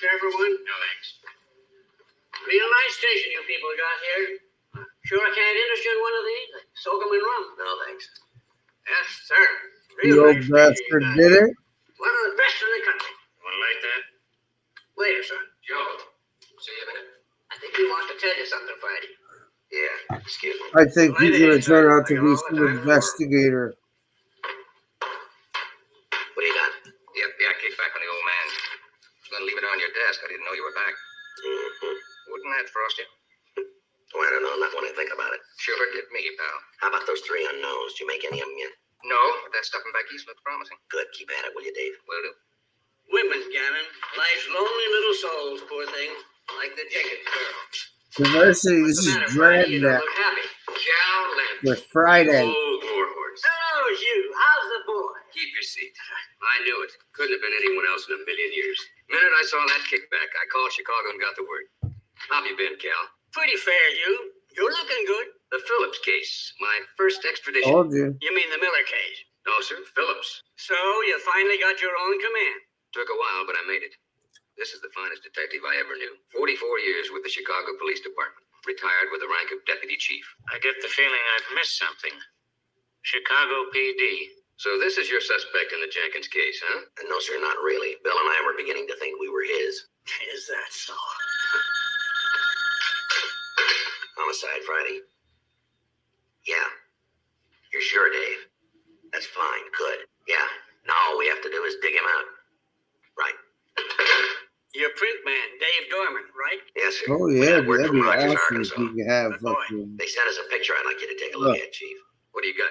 Care for one? No, thanks. Real nice station you people got here. Sure I can't interest you in one of these? Soak 'em in rum. No, thanks. Yes, sir. the Real old nice station you bastard got did here. it. One of the best in the country. Want to light that? Later, son. Joe, see you in a minute. I think he wants to tell you something, Friday. Yeah, excuse me. I think he's going to turn out to be some investigator. What do you got? Yep, yeah, kick back on the old man. I was going to leave it on your desk. I didn't know you were back. Mm-hmm. Wouldn't that frost you? Oh, I don't know. Not when I think about it. Sure did me, pal. How about those 3 unknowns? Did you make any of them yet? No, but that stuff in back east looks promising. Good. Keep at it, will you, Dave? Will do. Women, Gannon. Life's lonely little souls, poor thing. Like the Jenkins girl. Diversity, What's this the is matter, Friday? You don't Dragnet look happy. Cal Lamp. with Friday. Old warhorse. Hello, Hugh. How's the boy? Keep your seat. I knew it. Couldn't have been anyone else in a million years. Minute I saw that kickback, I called Chicago and got the word. How have you been, Cal? Pretty fair, Hugh. You're looking good. The Phillips case. My first extradition. Told you. You mean the Miller case? No, sir. Phillips. So you finally got your own command. Took a while, but I made it. This is the finest detective I ever knew. 44 years with the Chicago Police Department. Retired with the rank of deputy chief. I get the feeling I've missed something. Chicago PD. So this is your suspect in the Jenkins case, huh? No, sir, not really. Bill and I were beginning to think we were his. Is that so? Homicide, Friday? Yeah. You're sure, Dave? That's fine. Good. Yeah. Now all we have to do is dig him out. Right. Your print man, Dave Dorman, right? Yes, sir. Oh We yeah, got word that'd from be Rogers, awesome if Arkansas. you could have Good boy. fucking. They sent us a picture I'd like you to take a look Look. at, Chief. What do you got?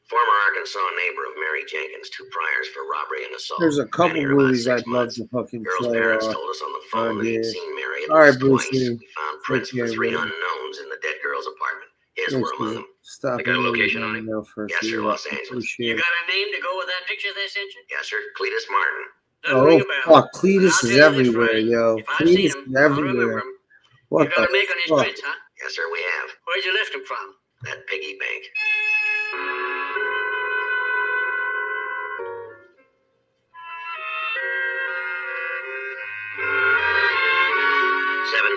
Former Arkansas neighbor of Mary Jenkins, 2 priors for robbery and assault. There's a couple Been here about movies 6 I'd love months. to fucking Girl's play parents off. told us on the phone that he'd yeah. seen Mary at All right, least twice. Brucey. We found prints for care, 3 man. unknowns in the dead girl's apartment. His Thank were among you. them. Stop They got a and location let on me him? know for a Yes, few. sir, Los Angeles. Appreciate You it. got a name to go with that picture they sent you? Yes, sir. Cletus Martin. Doesn't ring Oh a bell. fuck, But Cletus I'll is tell you this, everywhere, Friday. yo. If I've seen Cletus him, is I'll everywhere. remember him. What You got the a make on his fuck? prints, huh? Yes, sir, we have. Where'd you lift him from? That piggy bank.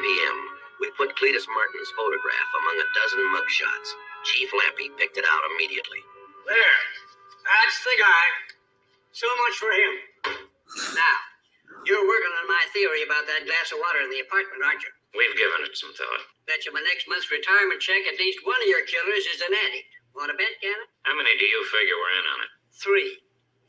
p.m. We put Cletus Martin's photograph among a dozen mugshots. Chief Lampy picked it out immediately. There. That's the guy. So much for him. Now, you're working on my theory about that glass of water in the apartment, aren't you? We've given it some thought. Bet you my next month's retirement check, at least one of your killers is an addict. Want to bet, Gannon? How many do you figure we're in on it? 3.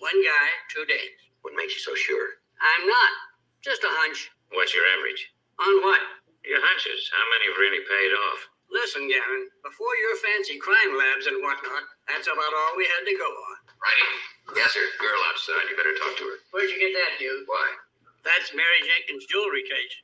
1 guy, 2 days. What makes you so sure? I'm not. Just a hunch. What's your average? On what? Your hunches. How many have really paid off? Listen, Gannon, before your fancy crime labs and whatnot, that's about all we had to go on. Righty? Yes, sir. Girl outside. You better talk to her. Where'd you get that, dude? Why? That's Mary Jenkins' jewelry case.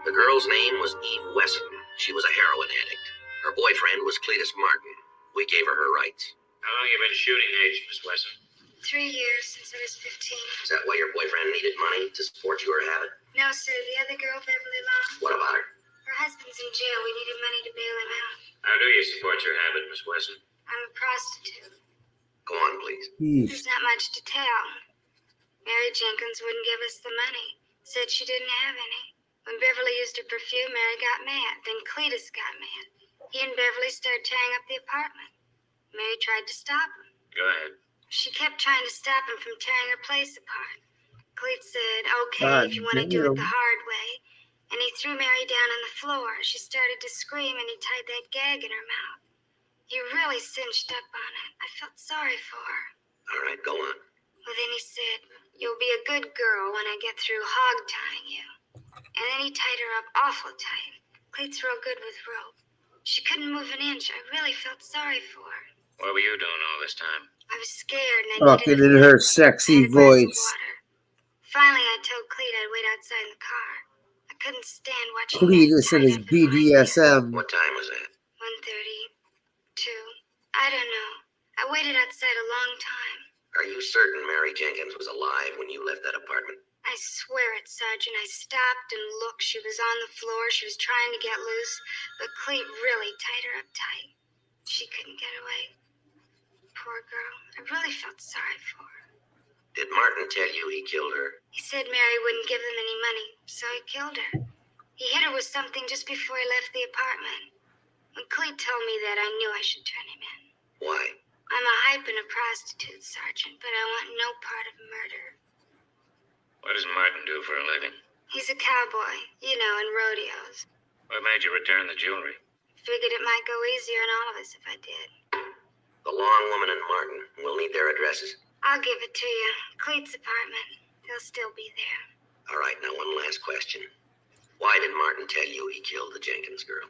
The girl's name was Eve Wesson. She was a heroin addict. Her boyfriend was Cletus Martin. We gave her her rights. How long you been shooting age, Miss Wesson? 3 years since I was 15. Is that why your boyfriend needed money to support your habit? No, sir. The other girl, Beverly Long, What about her? her husband's in jail. We needed money to bail him out. How do you support your habit, Miss Wesson? I'm a prostitute. Go on, please. There's not much to tell. Mary Jenkins wouldn't give us the money. Said she didn't have any. When Beverly used her perfume, Mary got mad. Then Cletus got mad. He and Beverly started tearing up the apartment. Mary tried to stop him. Go ahead. She kept trying to stop him from tearing her place apart. Cletus said, okay, God if you want to do it damn. the hard way. And he threw Mary down on the floor. She started to scream, and he tied that gag in her mouth. He really cinched up on it. I felt sorry for her. All right, go on. Well, then he said, you'll be a good girl when I get through hog-tying you. And then he tied her up awful tight. Cleet's real good with rope. She couldn't move an inch. I really felt sorry for her. What were you doing all this time? I was scared, and I Talking needed in a her I sexy had a glass of voice. water. Finally, I told Cleet I'd wait outside in the car. I couldn't stand watching Cletus and his men tied up in my bed. BDSM. What time was that? 1:32. I don't know. I waited outside a long time. Are you certain Mary Jenkins was alive when you left that apartment? I swear it, Sergeant. I stopped and looked. She was on the floor. She was trying to get loose, but Cleet really tied her up tight. She couldn't get away. Poor girl. I really felt sorry for her. Did Martin tell you he killed her? He said Mary wouldn't give them any money, so he killed her. He hit her with something just before he left the apartment. When Cleet told me that, I knew I should turn him in. Why? I'm a hype and a prostitute, Sergeant, but I want no part of murder. What does Martin do for a living? He's a cowboy, you know, in rodeos. What made you return the jewelry? Figured it might go easier on all of us if I did. The Long Woman and Martin. We'll need their addresses. I'll give it to you. Cleet's apartment. They'll still be there. All right, now one last question. Why did Martin tell you he killed the Jenkins girl?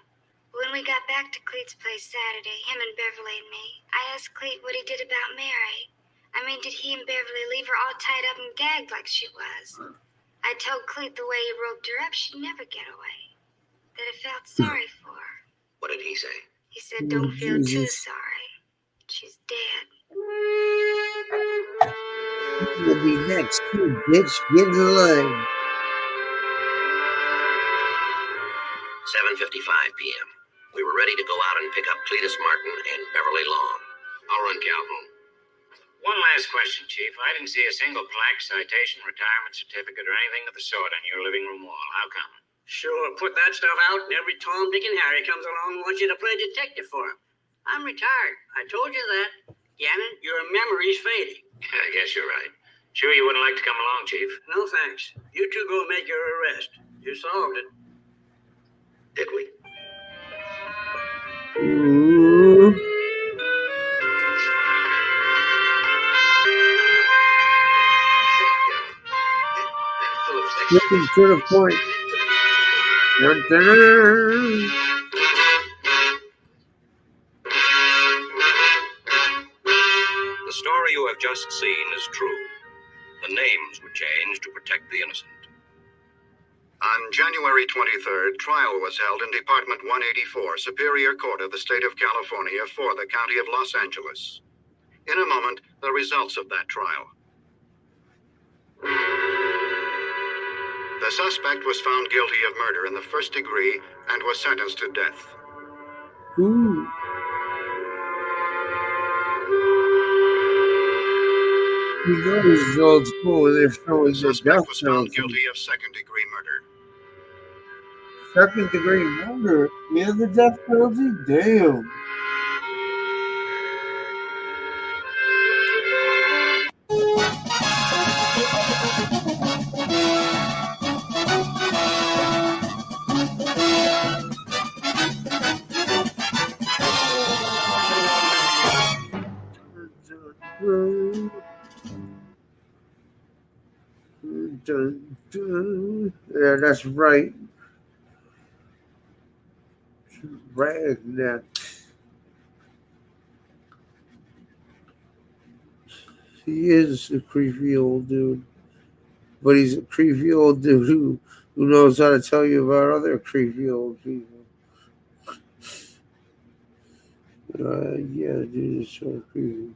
When we got back to Cleet's place Saturday, him and Beverly and me, I asked Cleet what he did about Mary. I mean, did he and Beverly leave her all tied up and gagged like she was? I told Cleet the way he roped her up, she'd never get away. That I felt sorry for her. What did he say? He said, don't feel too Jesus. sorry. She's dead. You'll be next, too, bitch. Get in line. 7:55 p.m. We were ready to go out and pick up Cletus Martin and Beverly Long. I'll run Calhoun. One last question, Chief. I didn't see a single plaque, citation, retirement certificate, or anything of the sort on your living room wall. How come? Sure, put that stuff out, and every Tom, Dick, and Harry comes along and wants you to play detective for him. I'm retired. I told you that. Gannon, your memory's fading. I guess you're right. Sure you wouldn't like to come along, Chief? No thanks. You two go make your arrest. You solved it. Did we? Ooh. Looking to the point. Dun, dun. The story you have just seen is true. The names were changed to protect the innocent. On January 23rd, trial was held in Department 184, Superior Court of the State of California for the County of Los Angeles. In a moment, the results of that trial. The suspect was found guilty of murder in the first degree and was sentenced to death. Ooh. You know this is old school when they're showing The the death suspect was found penalty. guilty of second-degree murder. Second degree murder. Yeah, the death penalty? Damn. Dun, dun. Yeah, that's right. Ragnar. He is a creepy old dude. But he's a creepy old dude who knows how to tell you about other creepy old people. Yeah, dude, it's so creepy.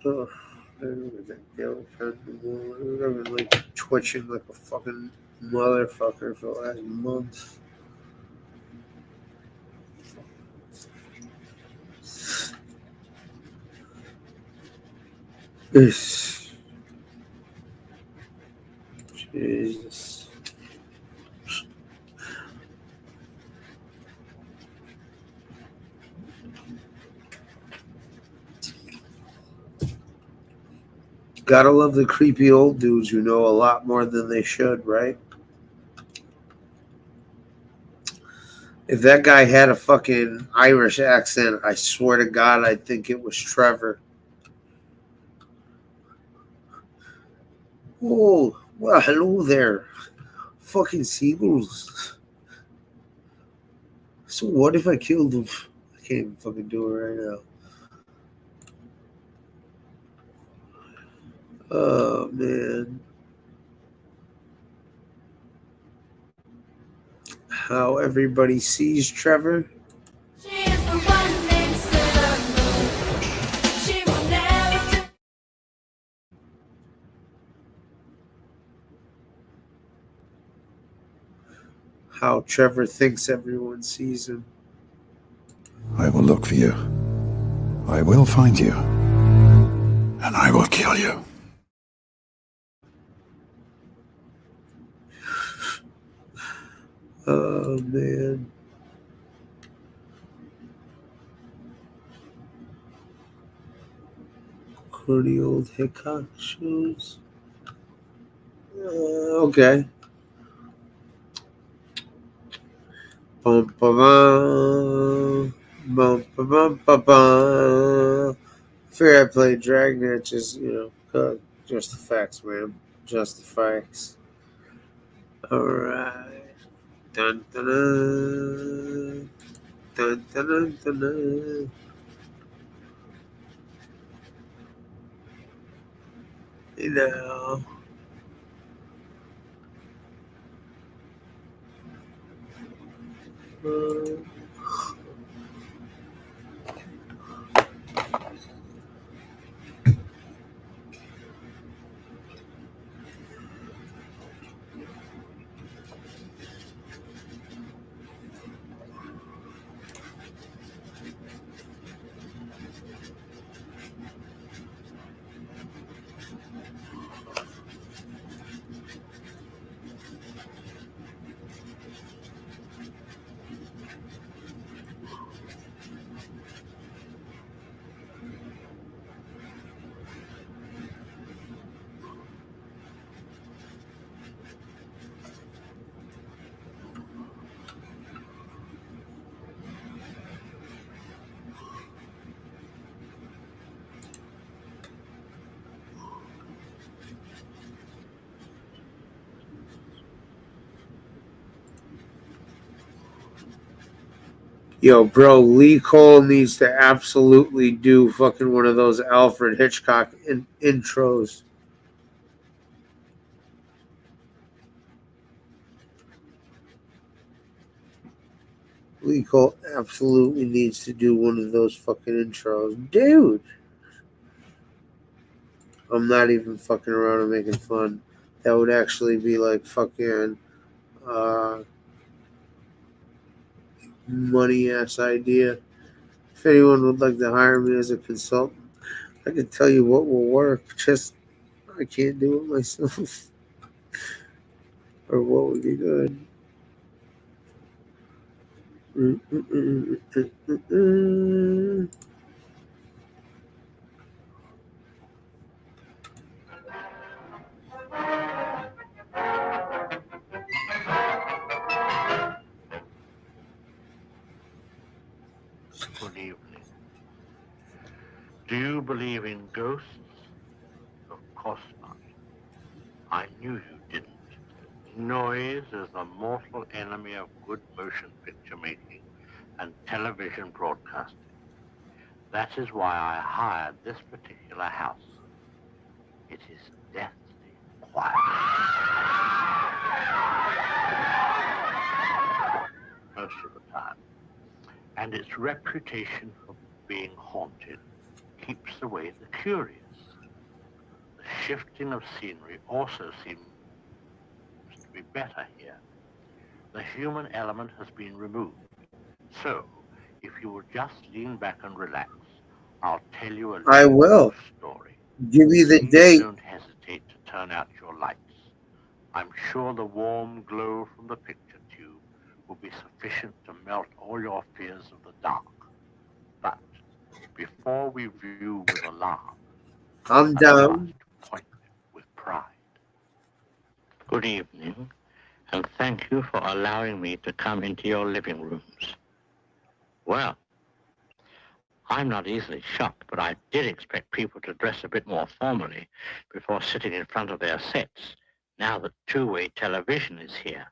Ugh, I remember that girlfriend. I've been like twitching like a fucking motherfucker for the last month. This. Jesus. Gotta love the creepy old dudes who know a lot more than they should, right? If that guy had a fucking Irish accent, I swear to God, I'd think it was Trevor. Oh, well, hello there. Fucking seagulls. So what if I killed them? I can't even fucking do it right now. Oh, man. How everybody sees Trevor. How Trevor thinks everyone sees him. I will look for you. I will find you. And I will kill you. Oh, man. Corny old Hickok shoes. Okay. Bum, ba, bum. Bum, ba, bum, ba, bum. Figure I played Dragnet, just, just the facts, man. Just the facts. Alright. Dun, dun, dun. Dun, dun, dun, dun, dun. You know. Yo, bro, Lee Cole needs to absolutely do fucking one of those Alfred Hitchcock intros. Lee Cole absolutely needs to do one of those fucking intros. Dude! I'm not even fucking around and making fun. That would actually be like fucking money ass idea. If anyone would like to hire me as a consultant, I can tell you what will work. Just I can't do it myself. Or what would be good. Good evening. Do you believe in ghosts? Of course not. I knew you didn't. Noise is the mortal enemy of good motion picture making and television broadcasting. That is why I hired this particular house. It is deathly quiet. Most of the time. And its reputation for being haunted keeps away the curious. The shifting of scenery also seems to be better here. The human element has been removed. So, if you will just lean back and relax, I'll tell you a I little will. story. Give me the Please date. don't hesitate to turn out your lights. I'm sure the warm glow from the picture tube will be sufficient to melt all your fears of the dark. But before we view with alarm, I'm down. point with pride. Good evening, and thank you for allowing me to come into your living rooms. Well, I'm not easily shocked, but I did expect people to dress a bit more formally before sitting in front of their sets, now that two-way television is here.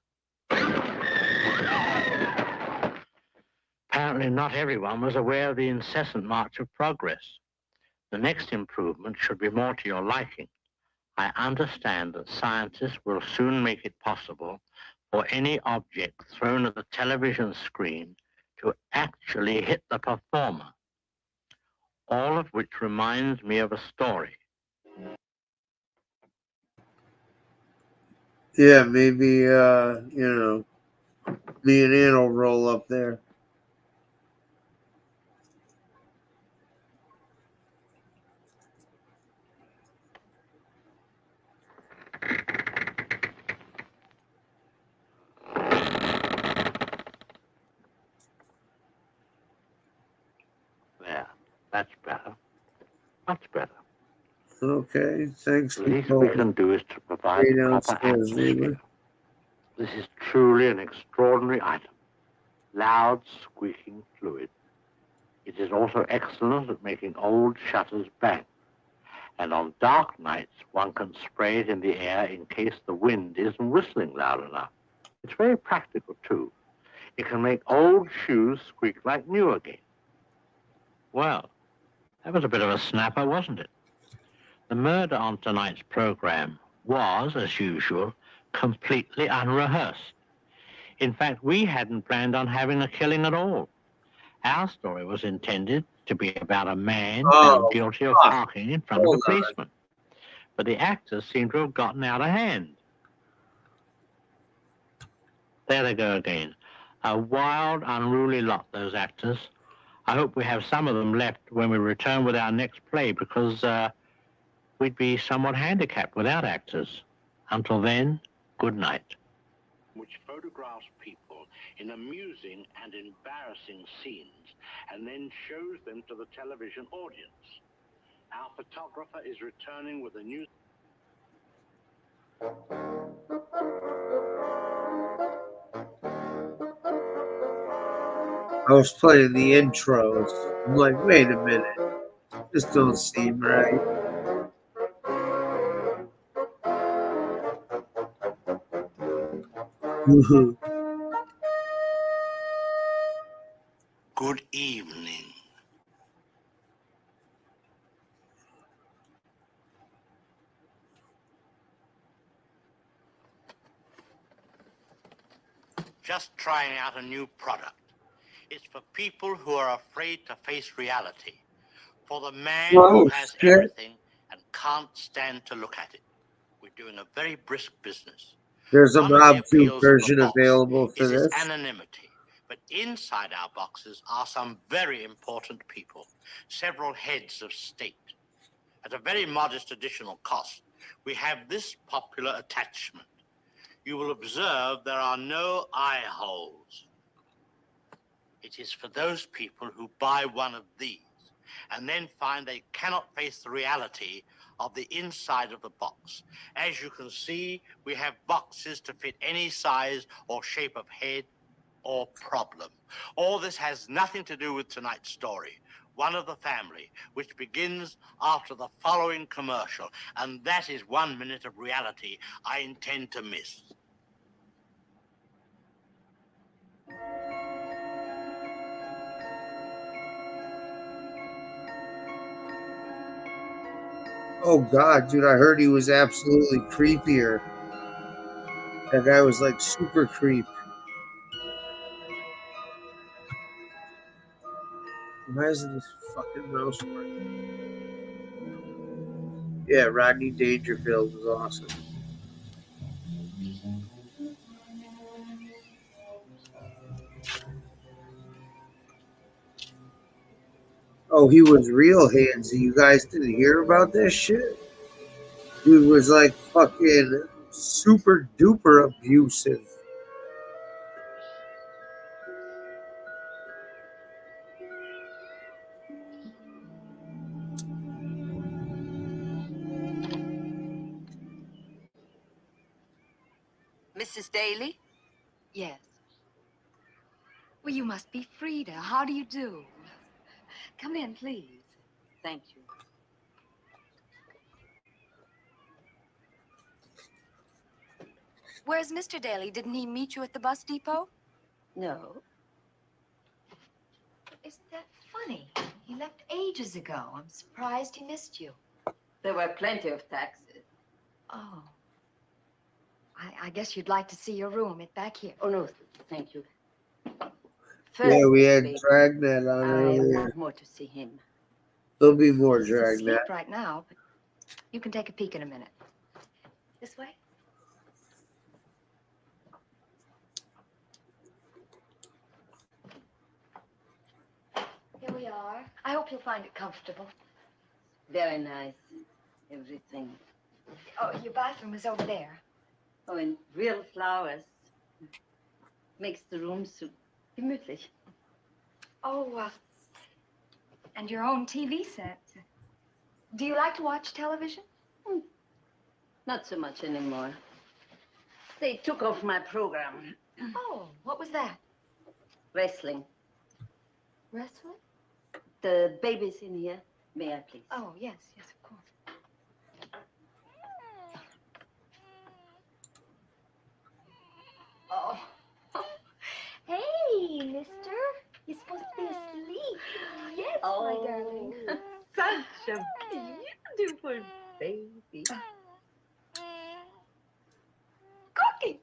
Apparently not everyone was aware of the incessant march of progress. The next improvement should be more to your liking. I understand that scientists will soon make it possible for any object thrown at the television screen to actually hit the performer. All of which reminds me of a story. Yeah, maybe, me and Ann will roll up there. There, that's better. Much better. Okay, thanks The for least we calling. can do is to provide Stay the proper downstairs, atmosphere. neighbor. This is truly an extraordinary item. Loud, squeaking fluid. It is also excellent at making old shutters bang. And on dark nights, one can spray it in the air in case the wind isn't whistling loud enough. It's very practical, too. It can make old shoes squeak like new again. Well, that was a bit of a snapper, wasn't it? The murder on tonight's program was, as usual, completely unrehearsed. In fact, we hadn't planned on having a killing at all. Our story was intended to be about a man found guilty of parking in front of a policeman. But the actors seem to have gotten out of hand. There they go again. A wild, unruly lot, those actors. I hope we have some of them left when we return with our next play, because we'd be somewhat handicapped without actors. Until then, good night. Which photographs people in amusing and embarrassing scenes and then shows them to the television audience. Our photographer is returning with a new... I was playing the intros. I'm like, wait a minute. This don't seem right. Good evening. Just trying out a new product. It's for people who are afraid to face reality. For the man who has everything and can't stand to look at it. We're doing a very brisk business. There's a One of the Mob 2 appeals of the version box available for is its this. anonymity. But inside our boxes are some very important people, several heads of state. At a very modest additional cost, we have this popular attachment. You will observe there are no eye holes. It is for those people who buy one of these and then find they cannot face the reality of the inside of the box. As you can see, we have boxes to fit any size or shape of head, or problem. All this has nothing to do with tonight's story. One of the family, which begins after the following commercial. And that is 1 minute of reality I intend to miss. Oh God, dude, I heard he was absolutely creepier. That guy was like super creep. Why isn't this fucking mouse working? Yeah, Rodney Dangerfield was awesome. Oh, he was real handsy. You guys didn't hear about this shit? Dude was like fucking super duper abusive. Mrs. Daly? Yes. Well, you must be Frida. How do you do? Come in, please. Thank you. Where's Mr. Daly? Didn't he meet you at the bus depot? No. Isn't that funny? He left ages ago. I'm surprised he missed you. There were plenty of taxis. Oh. I guess you'd like to see your room. It's back here. Oh, no, thank you. Yeah, we had baby, Dragnet on I earlier. want more to see him. There'll be more He's Dragnet. asleep right now, but you can take a peek in a minute. This way? Here we are. I hope you'll find it comfortable. Very nice. Everything. Oh, your bathroom is over there. Oh, and real flowers. Makes the room so gemütlich. Oh, and your own TV set. Do you like to watch television? Not so much anymore. They took off my program. Oh, what was that? Wrestling. Wrestling? The baby's in here. May I please? Oh, yes, of course. Oh. Hey, mister. You're supposed to be asleep. Yes, my darling. Such a beautiful baby. Cookie.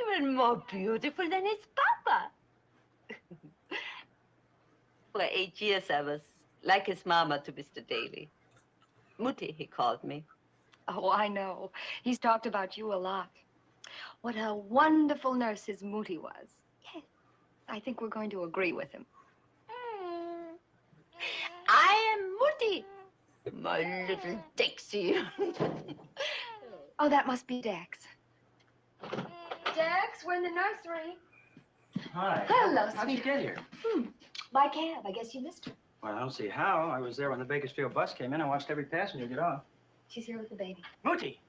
Even more beautiful than his papa. For 8 years, I was like his mama to Mr. Daly. Mutti, he called me. Oh, I know. He's talked about you a lot. What a wonderful nurse his Moody was. Yes. I think we're going to agree with him. I am Mutti, my little Dixie. Oh, that must be Dex. Dex, we're in the nursery. Hi. Hello, How'd you get here? By cab. I guess you missed her. Well, I don't see how. I was there when the Bakersfield bus came in. I watched every passenger get off. She's here with the baby. Mooty!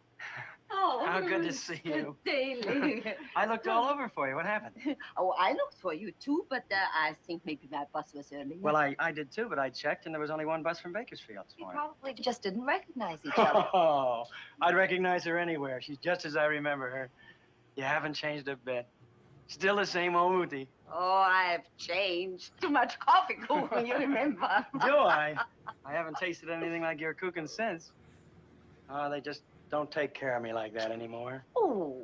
Oh, How good to see you. Daly. I looked all over for you. What happened? Oh, I looked for you too, but I think maybe my bus was early. Well, I did too, but I checked, and there was only one bus from Bakersfield this You morning. probably just didn't recognize each other. Oh, I'd recognize her anywhere. She's just as I remember her. You haven't changed a bit. Still the same old Mooty. Oh, I've changed. Too much coffee, Kuchen, you remember. Do I? I haven't tasted anything like your cooking since. Oh, they just don't take care of me like that anymore. Oh,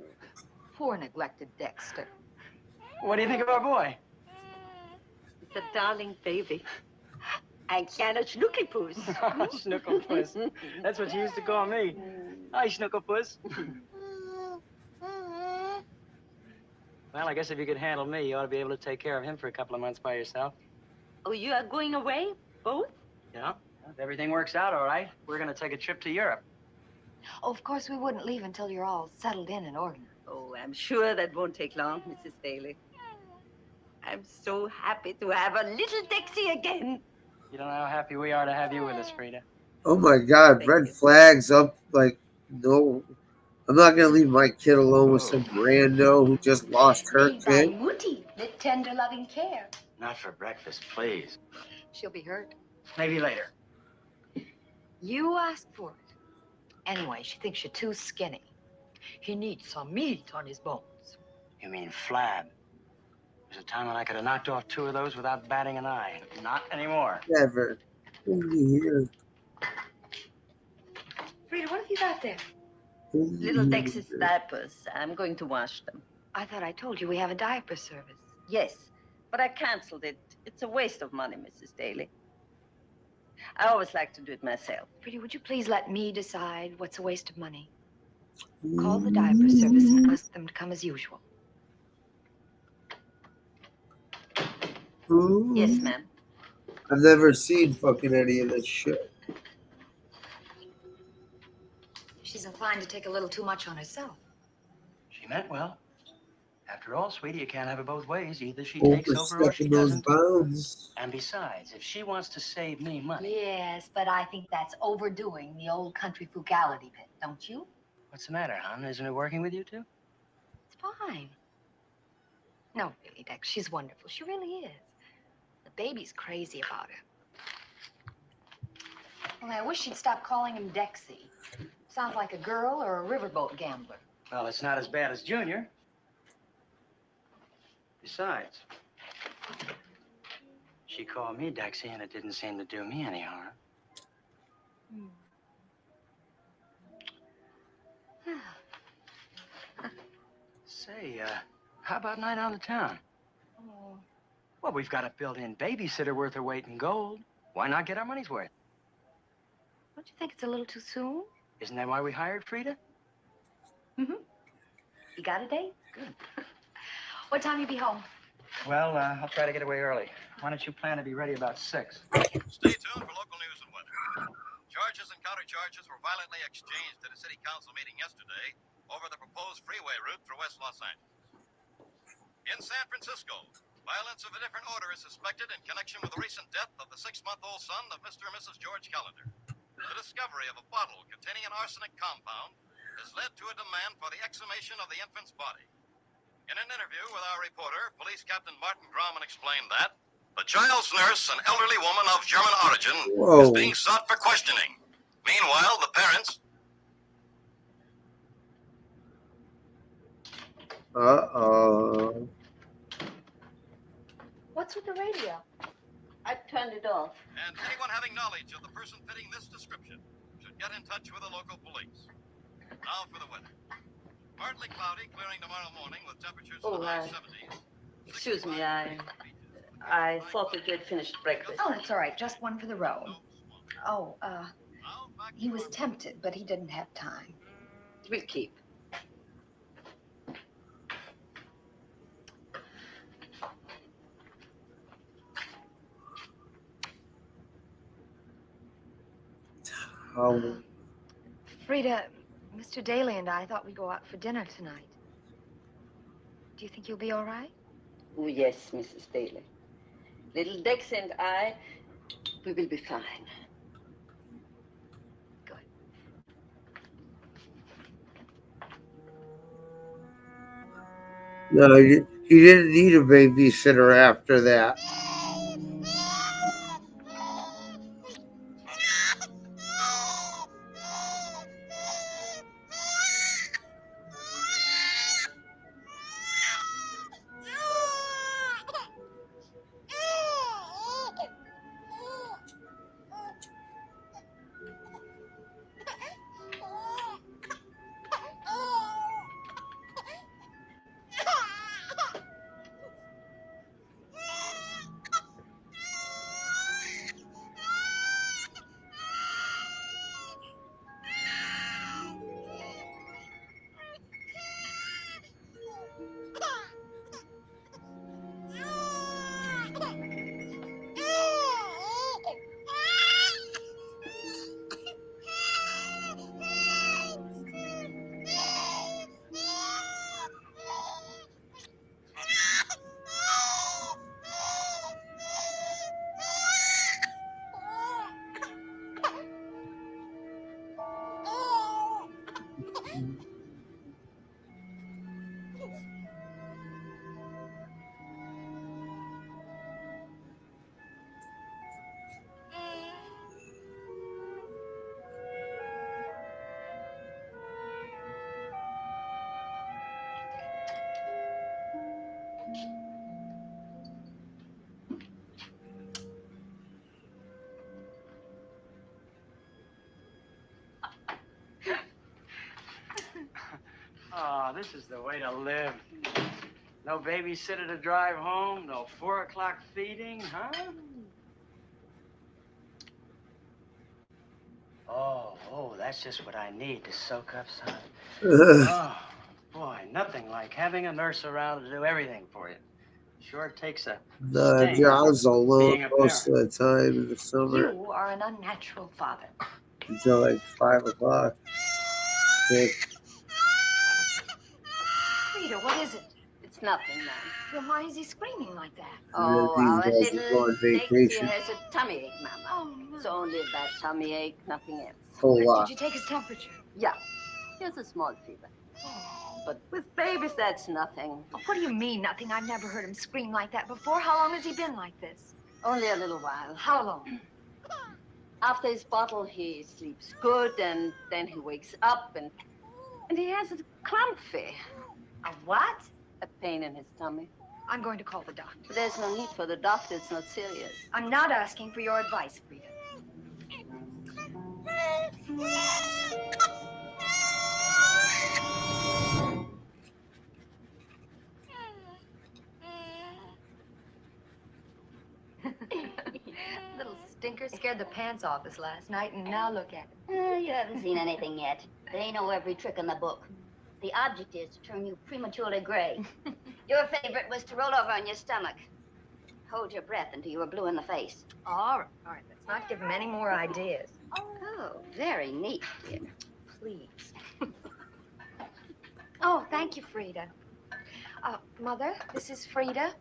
poor neglected Dexter. What do you think of our boy? It's a darling baby. Ein kleiner Schnuckelpuss. Schnuckelpuss. That's what you used to call me. Hi, Schnuckelpuss. Well, I guess if you could handle me, you ought to be able to take care of him for a couple of months by yourself. Oh, you are going away, both? Yeah. If everything works out all right, we're going to take a trip to Europe. Oh, of course, we wouldn't leave until you're all settled in and organized. Oh, I'm sure that won't take long, Mrs. Daly. I'm so happy to have a little Dixie again. You don't know how happy we are to have you with us, Frida. Oh my God, red flags up like no I'm not gonna leave my kid alone with some rando who just lost her Made by kid. Mutti with tender loving care. Not for breakfast, please. She'll be hurt. Maybe later. You asked for it. Anyway, she thinks you're too skinny. He needs some meat on his bones. You mean flab? There's a time when I could have knocked off 2 of those without batting an eye. Not anymore. Never. Here. Frida, what have you got there? Little Dex's diapers. I'm going to wash them. I thought I told you we have a diaper service. Yes, but I canceled it. It's a waste of money, Mrs. Daly. I always like to do it myself. Pretty, would you please let me decide what's a waste of money? Call the diaper service and ask them to come as usual. Yes, ma'am. I've never seen fucking any of this shit. She's inclined to take a little too much on herself. She meant well. After all, sweetie, you can't have it both ways. Either she takes over or she Overstepping those doesn't. bounds. And besides, if she wants to save me money... Yes, but I think that's overdoing the old country frugality bit, don't you? What's the matter, hon? Isn't it working with you two? It's fine. No, really, Dex, she's wonderful. She really is. The baby's crazy about her. Only I wish she'd stop calling him Dexy. Sounds like a girl or a riverboat gambler. Well, it's not as bad as Junior. Besides, she called me Dexy, and it didn't seem to do me any harm. Say, how about a night on the town? Oh. Well, we've got a built-in babysitter worth her weight in gold. Why not get our money's worth? Don't you think it's a little too soon? Isn't that why we hired Frida? Mm-hmm. You got a date? Good. What time you be home? Well, I'll try to get away early. Why don't you plan to be ready about 6? Stay tuned for local news and weather. Charges and countercharges were violently exchanged at a city council meeting yesterday over the proposed freeway route through West Los Angeles. In San Francisco, violence of a different order is suspected in connection with the recent death of the 6-month-old son of Mr. and Mrs. George Callender. The discovery of a bottle containing an arsenic compound has led to a demand for the exhumation of the infant's body. In an interview with our reporter, Police Captain Martin Grauman explained that the child's nurse, an elderly woman of German origin, is being sought for questioning. Meanwhile, the parents... Uh-oh. What's with the radio? I turned it off. And anyone having knowledge of the person fitting this description should get in touch with the local police. Now for the weather. Partly cloudy, clearing tomorrow morning with temperatures in the high 70s. Excuse me, I thought that you had finished breakfast. Oh, that's all right. Just one for the road. Oh, he was tempted, but he didn't have time. We'll keep. Frida, Mr. Daly and I thought we'd go out for dinner tonight. Do you think you'll be all right? Oh, yes, Mrs. Daly. Little Dex and I, we will be fine. No, he didn't need a babysitter after that. this is the way to live. No babysitter to drive home, no 4 o'clock feeding, huh? Oh, that's just what I need to soak up some. Oh, boy, nothing like having a nurse around to do everything for you. Sure takes a The sting out job's of alone being a most of parent. the time in the summer You are an unnatural father. until like 5 o'clock. 6. Frida, what is it? It's nothing, ma'am. Well, why is he screaming like that? And then Oh, these our guys will go little on Dixie vacation. has a tummy ache, Mama. Oh, no. It's only a bad tummy ache, nothing else. Whole lot. Did you take his temperature? Yeah, here's a small fever. But with babies, that's nothing. Oh, what do you mean, nothing? I've never heard him scream like that before. How long has he been like this? Only a little while. How long? After his bottle, he sleeps good, and then he wakes up, and he has a clumpy. A what? A pain in his tummy. I'm going to call the doctor. But there's no need for the doctor. It's not serious. I'm not asking for your advice, Frida. Little stinker scared the pants off us last night, and now look at him. You haven't seen anything yet. They know every trick in the book. The object is to turn you prematurely gray. Your favorite was to roll over on your stomach. Hold your breath until you were blue in the face. All right. Let's not give him any more ideas. Oh, very neat, dear. Please. Oh, thank you, Frida. Mother, this is Frida.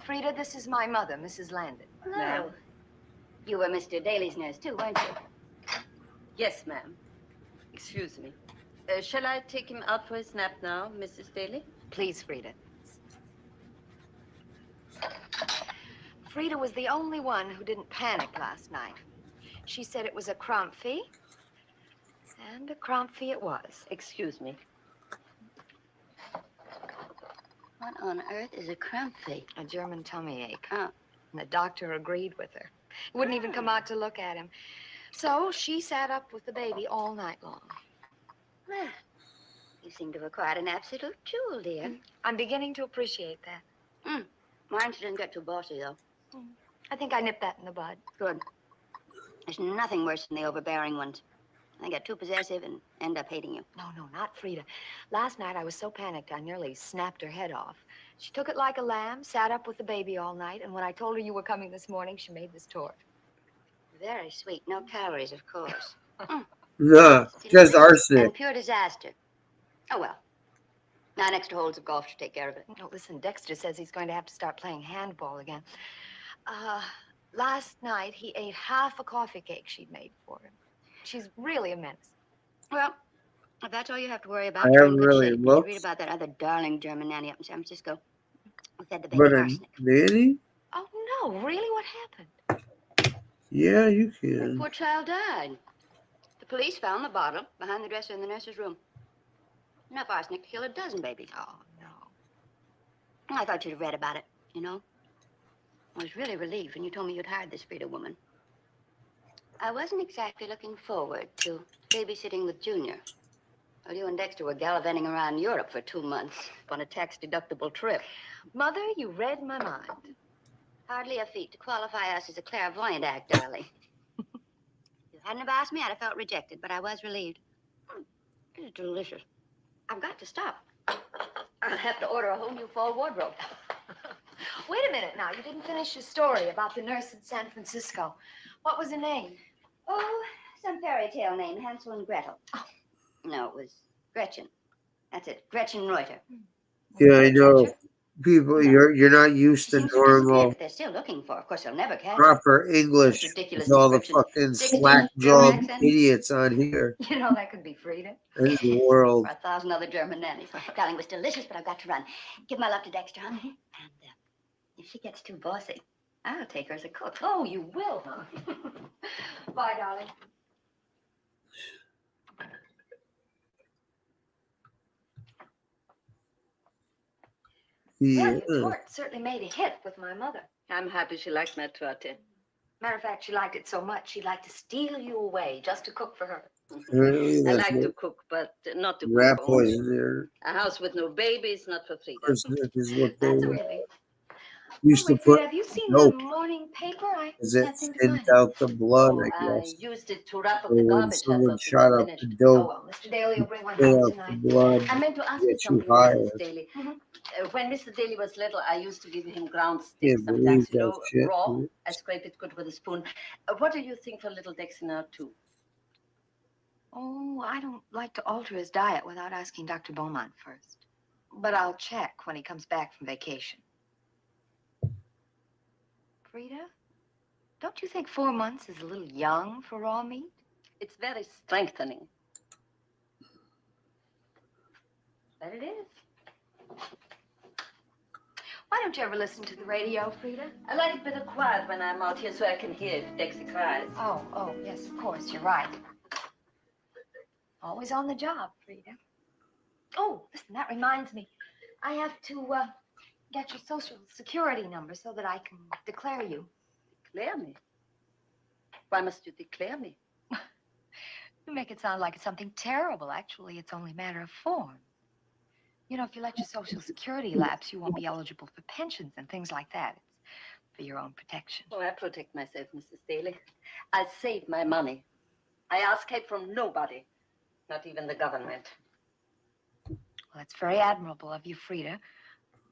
Frida, this is my mother, Mrs. Landon. Hello. You were Mr. Daly's nurse, too, weren't you? Yes, ma'am. Excuse me. Shall I take him out for his nap now, Mrs. Daly? Please, Frida. Frida was the only one who didn't panic last night. She said it was a crumphy, and a crumphy it was. Excuse me. What on earth is a crumphy? A German tummy ache. Oh. And the doctor agreed with her. He wouldn't even come out to look at him. So she sat up with the baby all night long. Well, you seem to have acquired an absolute jewel, dear. I'm beginning to appreciate that. Mine didn't get too bossy, though. I think I nipped that in the bud. Good. There's nothing worse than the overbearing ones. They get too possessive and end up hating you. No, not Frida. Last night I was so panicked I nearly snapped her head off. She took it like a lamb, sat up with the baby all night, and when I told her you were coming this morning, she made this tort. Very sweet. No calories, of course. No, just arsenic. And pure disaster. Oh, well. Now, next to holes of golf to take care of it. No, listen, Dexter says he's going to have to start playing handball again. Last night he ate half a coffee cake she'd made for him. She's really a menace. Well, if that's all you have to worry about, I you're in haven't good really shape. looked. You read about that other darling German nanny up in San Francisco who fed the baby But a arsenic. nanny? Oh, no, really? What happened? Yeah, you can. Poor child died. The police found the bottle behind the dresser in the nurse's room. Enough arsenic to kill a dozen babies. Oh, no. I thought you'd have read about it, you know. I was really relieved when you told me you'd hired this Frida woman. I wasn't exactly looking forward to babysitting with Junior. Well, you and Dexter were gallivanting around Europe for 2 months on a tax-deductible trip. Mother, you read my mind. Hardly a feat to qualify us as a clairvoyant act, darling. If you hadn't have asked me, I'd have felt rejected, but I was relieved. It's delicious. I've got to stop. I'll have to order a whole new fall wardrobe. Wait a minute now. You didn't finish your story about the nurse in San Francisco. What was her name? Oh, some fairy tale name, Hansel and Gretel. Oh. No, it was Gretchen. That's it, Gretchen Reuter. Yeah, I know. People, you're not used to normal, They're still looking for. Of course, they'll never catch proper English ridiculous with all the descriptions. fucking 16 slack-jawed accents. idiots on here You know, that could be Frida. in the world. For 1,000 other German nannies. Darling, it was delicious, but I've got to run. Give my love to Dexter, huh? And if she gets too bossy, I'll take her as a cook. Oh, you will, huh? Bye, darling. Yeah. Well, your tort certainly made a hit with my mother. I'm happy she liked my torte. Matter of fact, she liked it so much, she'd like to steal you away just to cook for her. Apparently, I that's like to what cook, but not to cook rat only. poison there. A house with no babies, not for Frida. Arsenic is what they That's a relief. used to Wait, put Frida, have you in seen the dope morning paper? I as it can't seem to thinned find it. out the blood, Oh, I I guess. used it to wrap So up the when garbage I someone thought we were shot up the finished. Oh, dope, well, Mr. Daly will bring one thin home out the tonight. blood, I meant to ask you get you something, higher. Mrs. Daly. When Mr. Daly was little, I used to give him ground sticks Can't sometimes, believe that shit. raw. Man. I scrape it good with a spoon. What do you think for little Dexter now, too? Oh, I don't like to alter his diet without asking Dr. Beaumont first. But I'll check when he comes back from vacation. Frida, don't you think 4 months is a little young for raw meat? It's very strengthening. But it is. Why don't you ever listen to the radio, Frida? I like it a bit of quiet when I'm out here so I can hear if Dexter cries. Oh, yes, of course, you're right. Always on the job, Frida. Oh, listen, that reminds me. I have to get your social security number so that I can declare you. Declare me? Why must you declare me? You make it sound like it's something terrible. Actually, it's only a matter of form. You know, if you let your social security lapse, you won't be eligible for pensions and things like that. It's for your own protection. Oh, I protect myself, Mrs. Daly. I save my money. I ask help from nobody, not even the government. Well, that's very admirable of you, Frida,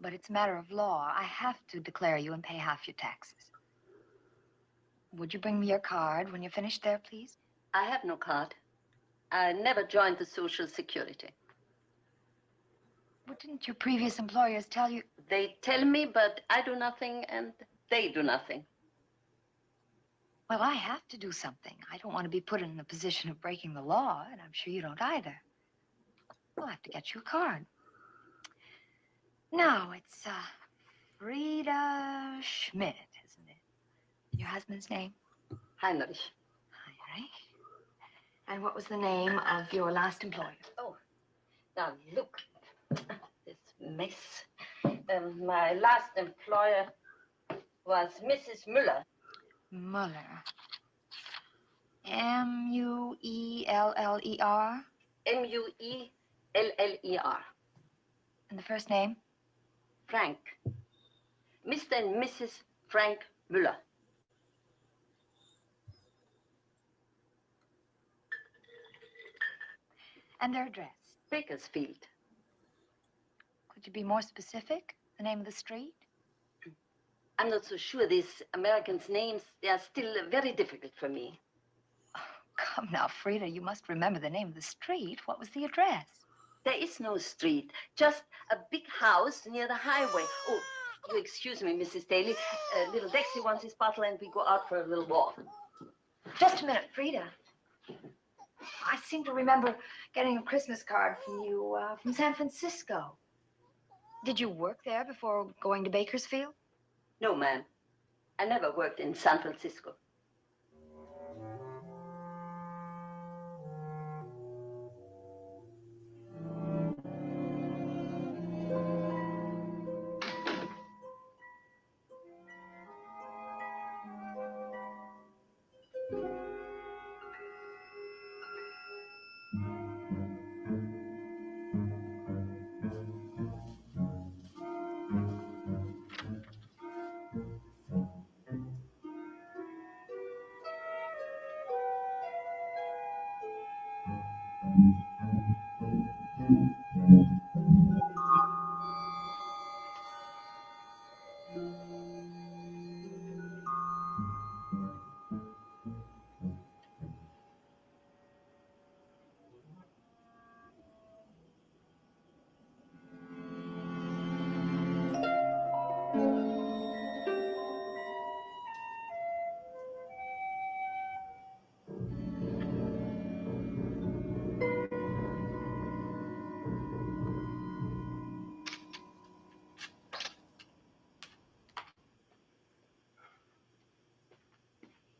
but it's a matter of law. I have to declare you and pay half your taxes. Would you bring me your card when you're finished there, please? I have no card. I never joined the Social Security. What didn't your previous employers tell you? They tell me, but I do nothing and they do nothing. Well, I have to do something. I don't want to be put in the position of breaking the law, and I'm sure you don't either. I'll have to get you a card. Now, it's Frida Schmidt, isn't it? Your husband's name? Heinrich. Heinrich. And what was the name of your last employer? Oh, now look, this mess. My last employer was Mrs. Müller. Muller. Mueller? Mueller. And the first name? Frank. Mr. and Mrs. Frank Müller. And their address? Bakersfield. Could you be more specific? The name of the street? I'm not so sure. These Americans' names, they are still very difficult for me. Oh, come now, Frida, you must remember the name of the street. What was the address? There is no street, just a big house near the highway. Oh, you excuse me, Mrs. Daly. Little Dexter wants his bottle and we go out for a little walk. Just a minute, Frida. I seem to remember getting a Christmas card from you from San Francisco. Did you work there before going to Bakersfield? No, ma'am. I never worked in San Francisco.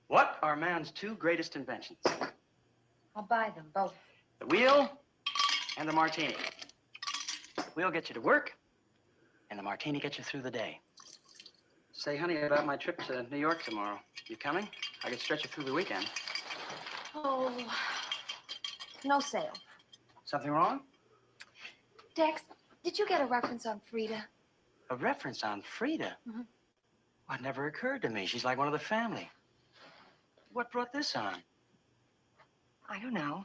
What are man's two greatest inventions? I'll buy them both. The wheel and the martini. The wheel gets you to work, and the martini gets you through the day. Say, honey, about my trip to New York tomorrow. You coming? I could stretch you through the weekend. Oh, No sale. Something wrong? Dex, did you get a reference on Frida? A reference on Frida? Mm-hmm. What never occurred to me? She's like one of the family. What brought this on? I don't know.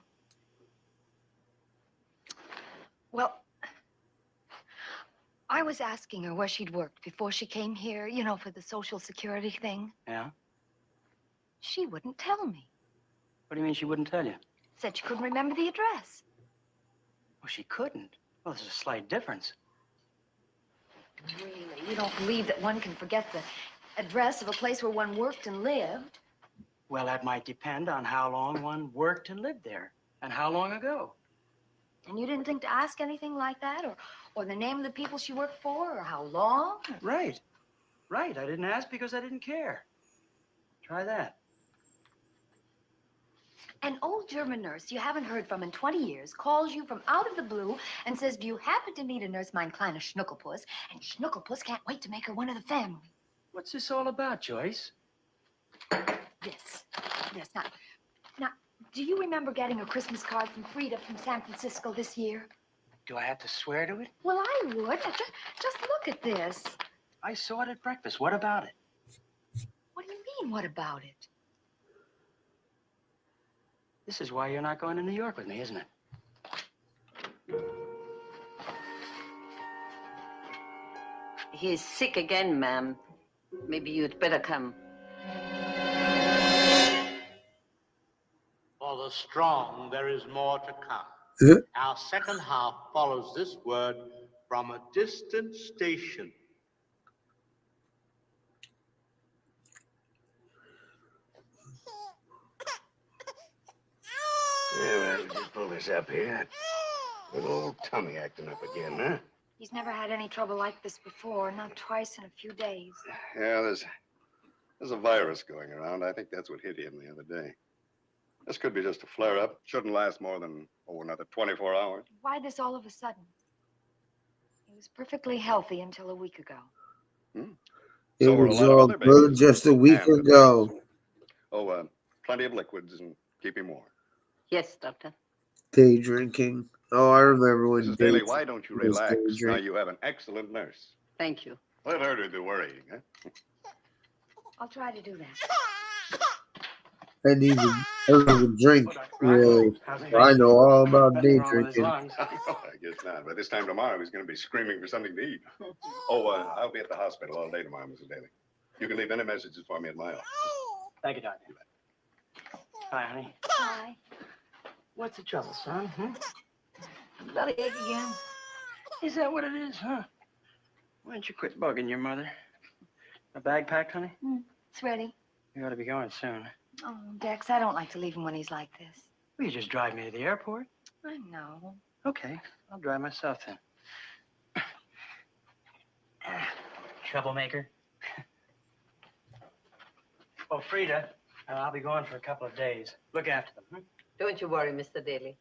Well, I was asking her where she'd worked before she came here, you know, for the Social Security thing. Yeah? She wouldn't tell me. What do you mean she wouldn't tell you? Said she couldn't remember the address. Well, she couldn't. Well, there's a slight difference. Really? You don't believe that one can forget the address of a place where one worked and lived? Well, that might depend on how long one worked and lived there, and how long ago. And you didn't think to ask anything like that? Or the name of the people she worked for? Or how long? Right. Right. I didn't ask because I didn't care. Try that. An old German nurse you haven't heard from in 20 years calls you from out of the blue and says, do you happen to need a nurse, mein kleiner Schnuckelpuss? And Schnuckelpuss can't wait to make her one of the family. What's this all about, Joyce? This. Now, do you remember getting a Christmas card from Frida from San Francisco this year? Do I have to swear to it? Well, I would. Just look at this. I saw it at breakfast. What about it? What do you mean, what about it? This is why you're not going to New York with me, isn't it? He's sick again, ma'am. Maybe you'd better come. For the strong, there is more to come. Our second half follows this word from a distant station. Yeah, well, just pull this up here. Good old tummy acting up again, huh? He's never had any trouble like this before, not twice in a few days. Yeah, there's a virus going around. I think that's what hit him the other day. This could be just a flare-up. Shouldn't last more than, another 24 hours. Why this all of a sudden? He was perfectly healthy until a week ago. It So were a was lot of all other good babies. just a week And- ago. Plenty of liquids and keep him warm. Yes, doctor. Day drinking. Oh, I remember when Mrs. day Daly, why don't you was day relax? Now drink. you have an excellent nurse. Thank you. Let her do the worrying, huh? I'll try to do that. I don't even drink, really. I know all about day drinking. I guess not. By this time tomorrow, he's going to be screaming for something to eat. I'll be at the hospital all day tomorrow, Mrs. Daly. You can leave any messages for me at my office. Thank you, Doctor. Hi, honey. Hi. What's the trouble, son? Belly ache again? Is that what it is, huh? Why don't you quit bugging your mother? A bag packed, honey? It's ready. You ought to be going soon. Oh, Dex, I don't like to leave him when he's like this. Will you just drive me to the airport? I know. Okay, I'll drive myself then. Troublemaker. Well, Frida, I'll be gone for a couple of days. Look after them, huh? Don't you worry, Mr. Daly.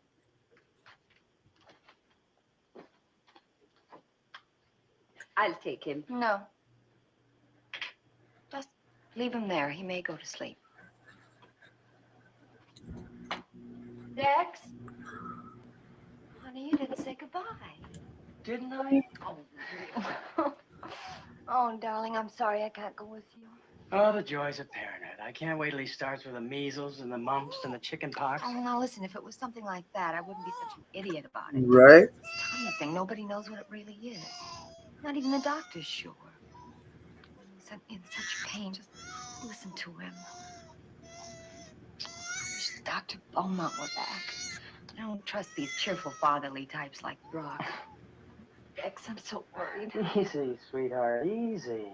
I'll take him. No. Just leave him there. He may go to sleep. Dex? Honey, you didn't say goodbye. Didn't I? Oh, darling, I'm sorry I can't go with you. Oh, the joys of parenthood. I can't wait till he starts with the measles and the mumps and the chicken pox. Oh, now listen, if it was something like that, I wouldn't be such an idiot about it. Right? This tummy thing, nobody knows what it really is. Not even the doctor's sure. He's in such pain. Just listen to him. I wish Dr. Beaumont were back. I don't trust these cheerful fatherly types like Brock. Dex, I'm so worried. Easy, sweetheart, easy.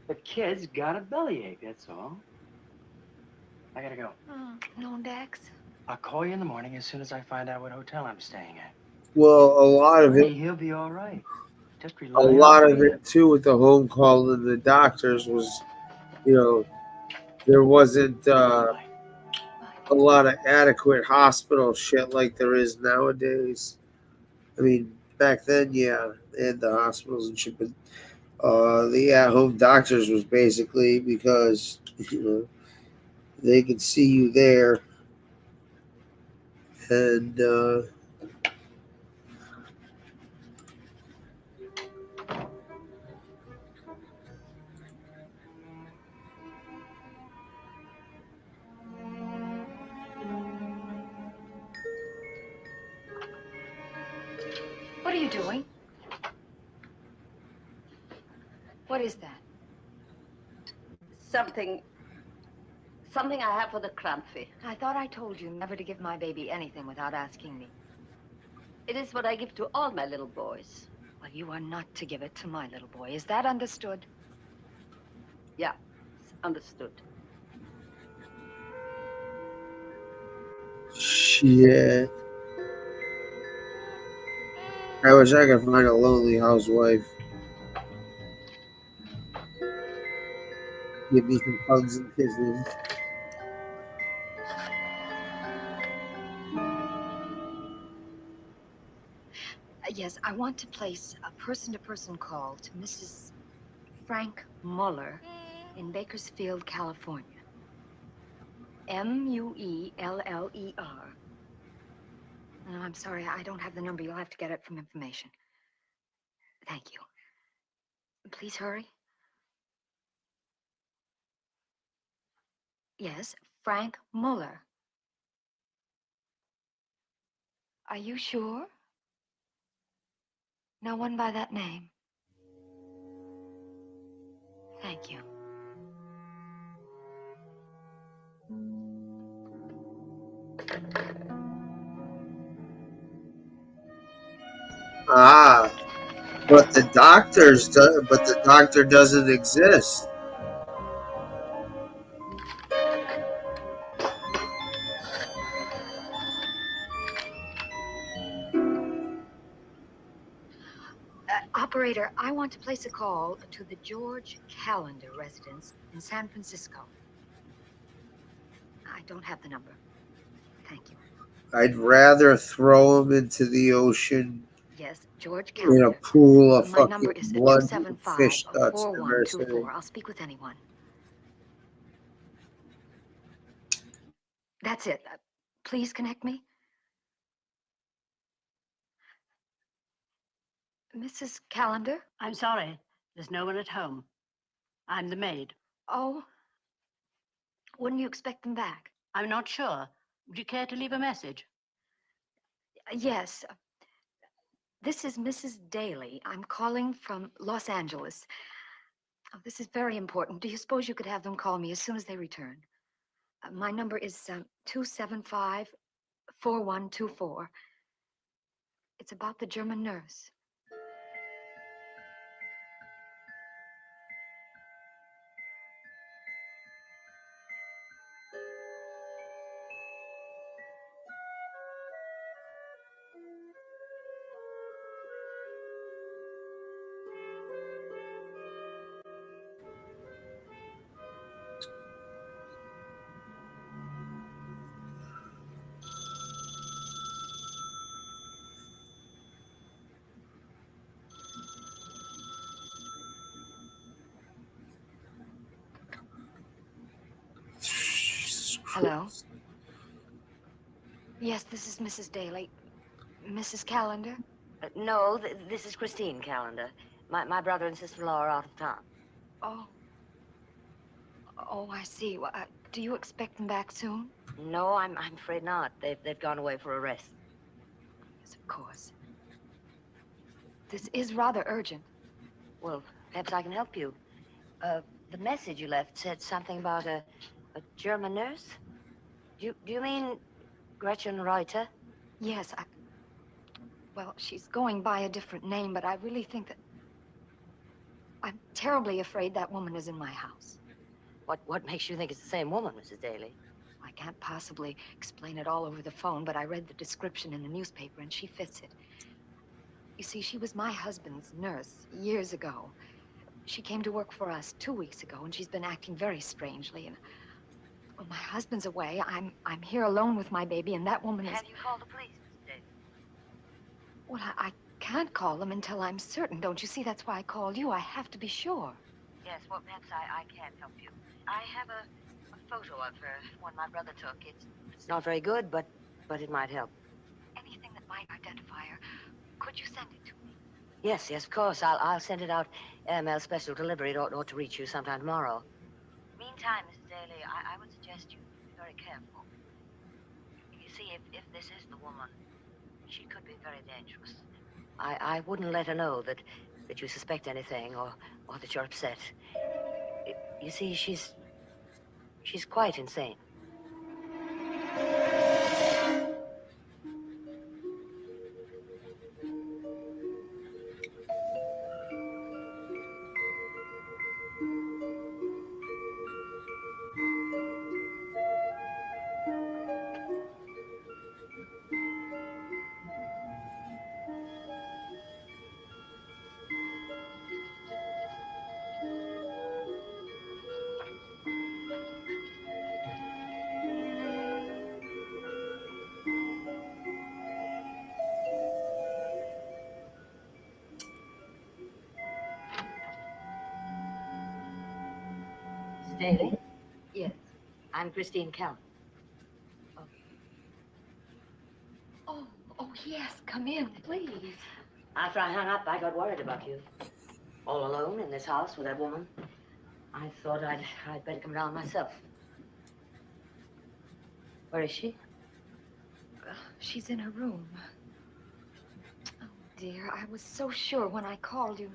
The kid's got a bellyache, that's all. I gotta go. No, Dex. I'll call you in the morning as soon as I find out what hotel I'm staying at. Well, a lot of Honey, it, he'll be all right. Just rely a on lot of me. it too, with the home call and the doctors was, there wasn't a lot of adequate hospital shit like there is nowadays. I mean, back then, yeah, they had the hospitals and shit, but the at-home doctors was basically because they could see you there, And What are you doing? What is that? Something I have for the crumpy. I thought I told you never to give my baby anything without asking me. It is what I give to all my little boys. Well, you are not to give it to my little boy. Is that understood? Yeah, it's understood. shit. I wish I could find a lonely housewife. Give me some hugs and kisses. Yes, I want to place a person-to-person call to Mrs. Frank Muller in Bakersfield, California. Mueller. No, I'm sorry, I don't have the number. You'll have to get it from information. Thank you. Please hurry. Yes, Frank Muller. Are you sure? No one by that name. Thank you. Ah, but the doctor doesn't exist. Operator, I want to place a call to the George Callender residence in San Francisco. I don't have the number. Thank you. I'd rather throw him into the ocean Yes, George in a Callender. pool of My number fucking is blood and fish guts and 275-4124. I'll speak with anyone. That's it. Please connect me. Mrs. Callender? I'm sorry. There's no one at home. I'm the maid. Oh. Wouldn't you expect them back? I'm not sure. Would you care to leave a message? Yes. This is Mrs. Daly. I'm calling from Los Angeles. Oh, this is very important. Do you suppose you could have them call me as soon as they return? My number is 275-4124. It's about the German nurse. Hello? Yes, this is Mrs. Daly. Mrs. Callender? No, this is Christine Callender. My brother and sister-in-law are out of town. Oh. Oh, I see. Well, do you expect them back soon? No, I'm afraid not. They've gone away for a rest. Yes, of course. This is rather urgent. Well, perhaps I can help you. The message you left said something about a German nurse? Do you mean Gretchen Reuter? Yes, well, she's going by a different name, but I really think that... I'm terribly afraid that woman is in my house. What makes you think it's the same woman, Mrs. Daly? I can't possibly explain it all over the phone, but I read the description in the newspaper, and she fits it. You see, she was my husband's nurse years ago. She came to work for us 2 weeks ago, and she's been acting very strangely, and... Well, my husband's away. I'm here alone with my baby, and that woman is... Have you called the police, Mrs. Daly? Well, I can't call them until I'm certain. Don't you see? That's why I called you. I have to be sure. Yes, well, perhaps I can help you. I have a photo of her, one my brother took. It's not very good, but it might help. might identify her. Could you send it to me? Yes, of course. I'll send it out. Mail special delivery. It ought to reach you sometime tomorrow. Meantime, Mrs. Daly, I would suggest you be very careful. You see, if this is the woman, she could be very dangerous. I wouldn't let her know that you suspect anything or that you're upset. You see, she's quite insane. Mrs. Daly? Yes. I'm Christine Callan. Oh, yes. Come in, please. After I hung up, I got worried about you. All alone in this house with that woman. I thought I'd better come down myself. Where is she? She's in her room. Oh, dear. I was so sure when I called you.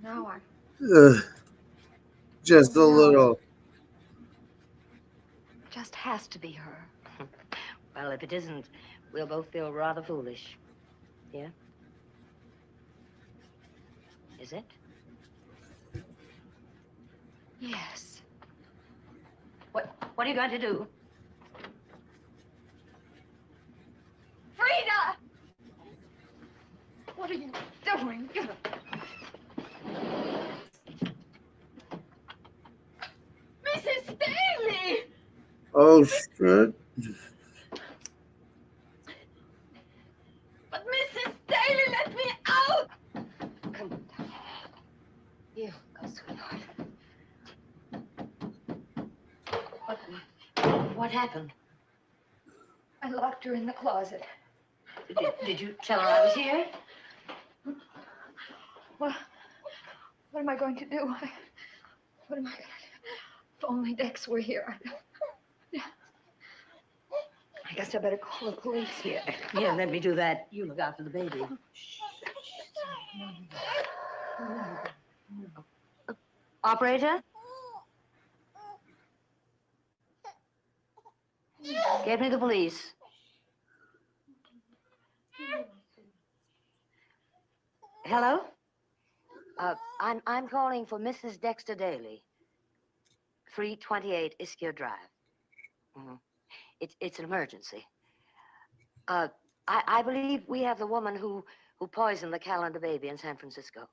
Now Just a little. It just has to be her. Well, if it isn't, we'll both feel rather foolish. Yeah? Is it? Yes. What are you going to do? Frida! What are you doing? Mrs. Staley! Oh, shit. But Mrs. Staley, let me out! Come on. You go, sweetheart. What happened? I locked her in the closet. Did you tell her I was here? Well, what am I going to do? What am I going to do? If only Dex were here. I guess I better call the police. Yeah, let me do that. You look out for the baby. Operator? Get me the police. Hello? I'm calling for Mrs. Dexter Daly. 328 Ischia Drive. Mm-hmm. It's an emergency. I believe we have the woman who poisoned the calendar baby in San Francisco.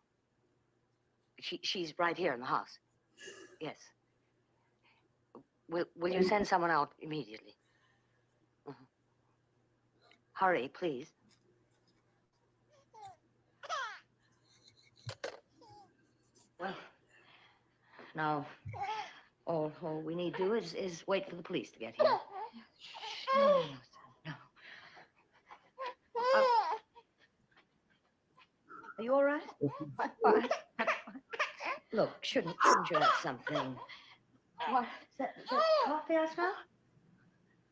She's right here in the house. Yes. Will you send someone out immediately? Mm-hmm. Hurry, please. Well, now, all we need to do is wait for the police to get here. No, son, no. Are you all right? What? Look, shouldn't you have something? What? Is that coffee I smell?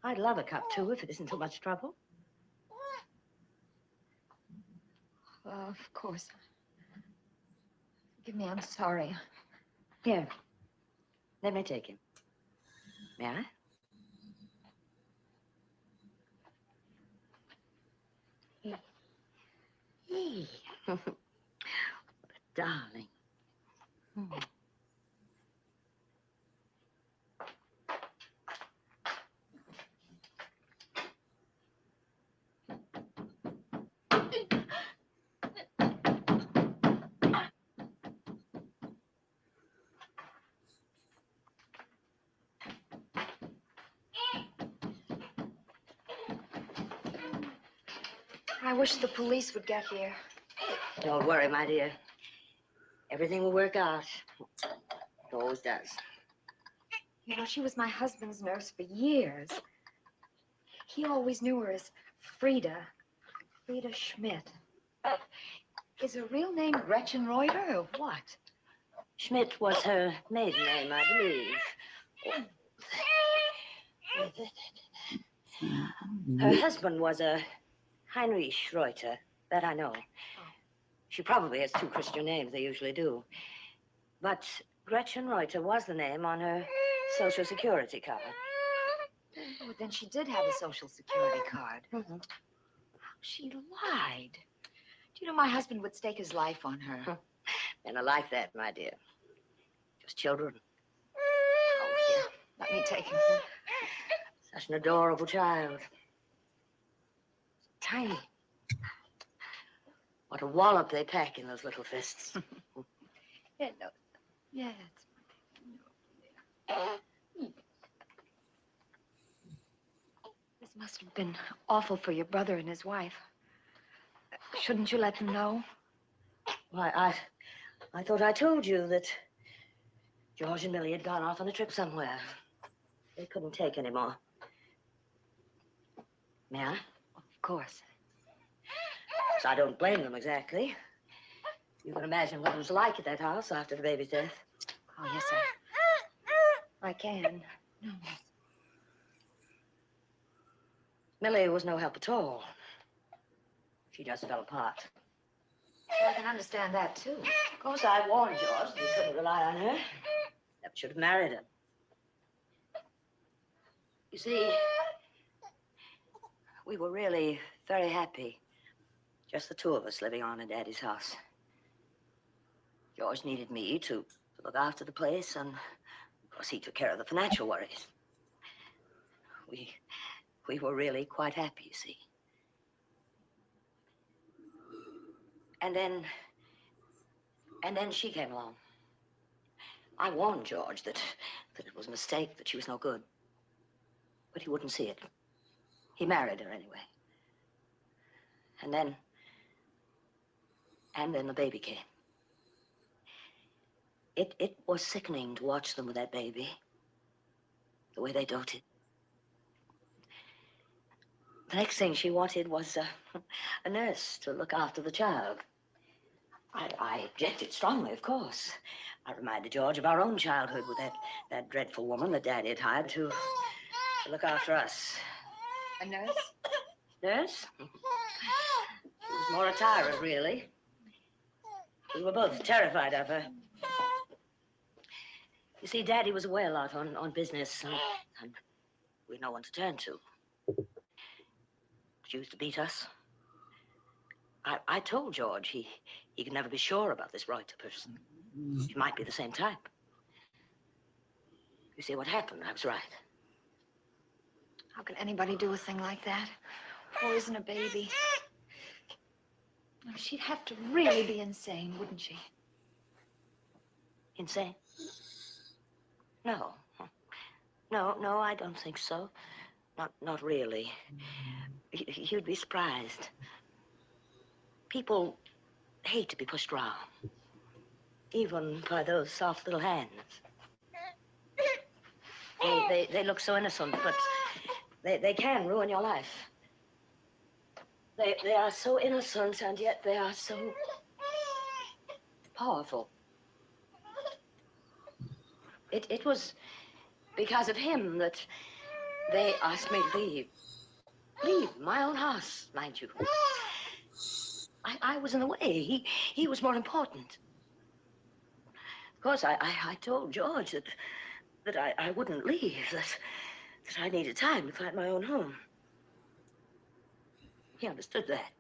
I'd love a cup, too, if it isn't too much trouble. Of course. Forgive me, I'm sorry. Here, let me take him. May I? Hey. What a darling. I wish the police would get here. Don't worry, my dear. Everything will work out. It always does. You know, she was my husband's nurse for years. He always knew her as Frida Schmidt. Is her real name Gretchen Reuter or what? Schmidt was her maiden name, I believe. Her husband was a Heinrich Reuter, that I know. She probably has two Christian names, they usually do. But Gretchen Reuter was the name on her Social Security card. Oh, then she did have a Social Security card. Mm-hmm. She lied. Do you know my husband would stake his life on her? Men are like that, my dear. Just children. Oh, here, let me take him. Such an adorable child. Tiny. What a wallop they pack in those little fists. Yeah, no. Yeah, this must have been awful for your brother and his wife. Shouldn't you let them know? Why, I thought I told you that George and Millie had gone off on a trip somewhere. They couldn't take any more. May I? Of course. So I don't blame them exactly. You can imagine what it was like at that house after the baby's death. Oh, yes, I can. No. Millie was no help at all. She just fell apart. Well, I can understand that, too. Of course, I warned George that he couldn't rely on her. Never should have married her. You see, we were really very happy. Just the two of us living on in Daddy's house. George needed me to look after the place, and of course he took care of the financial worries. We were really quite happy, you see. And then she came along. I warned George that it was a mistake, that she was no good. But he wouldn't see it. He married her anyway. And then the baby came. It was sickening to watch them with that baby. The way they doted. The next thing she wanted was a nurse to look after the child. I objected strongly, of course. I reminded George of our own childhood with that dreadful woman that Daddy had hired to look after us. A nurse? Nurse? She was more a tyrant, really. We were both terrified of her. You see, Daddy was away a lot on business, and we had no one to turn to. She used to beat us. I told George he could never be sure about this Reuter person. She might be the same type. You see what happened? I was right. How can anybody do a thing like that? Poison a baby. She'd have to really be insane, wouldn't she? Insane? No. No, I don't think so. Not really. You'd be surprised. People hate to be pushed around. Even by those soft little hands. They look so innocent, but they can ruin your life. They are so innocent, and yet they are so powerful. It was because of him that they asked me to leave. Leave my own house, mind you. I was in the way. He was more important. Of course, I told George that I wouldn't leave, that I needed time to find my own home. He understood that.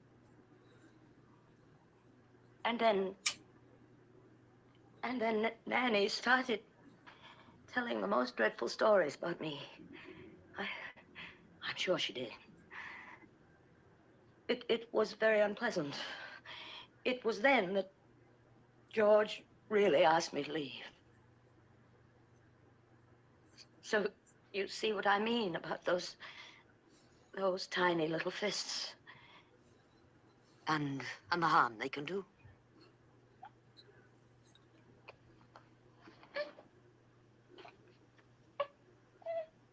And then Nanny started telling the most dreadful stories about me. I'm sure she did. It was very unpleasant. It was then that George really asked me to leave. So you see what I mean about those tiny little fists and the harm they can do.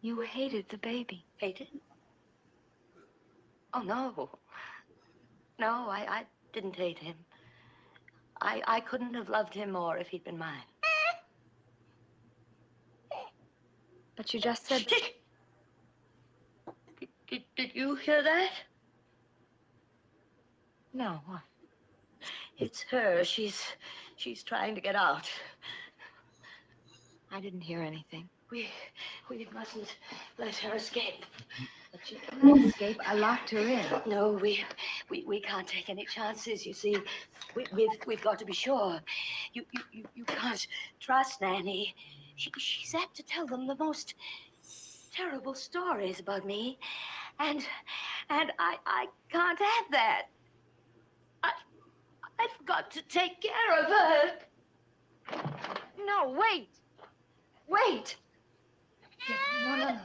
You hated the baby. Hated? Oh, no. No, I didn't hate him. I couldn't have loved him more if he'd been mine. But you just said... Did you hear that? No, what? It's her. She's trying to get out. I didn't hear anything. We mustn't let her escape. But she can't escape. I locked her in. No, we can't take any chances. You see, we've got to be sure. You can't trust Nanny. She's apt to tell them the most terrible stories about me, and I can't have that. I've got to take care of her. No, wait. Wait. No.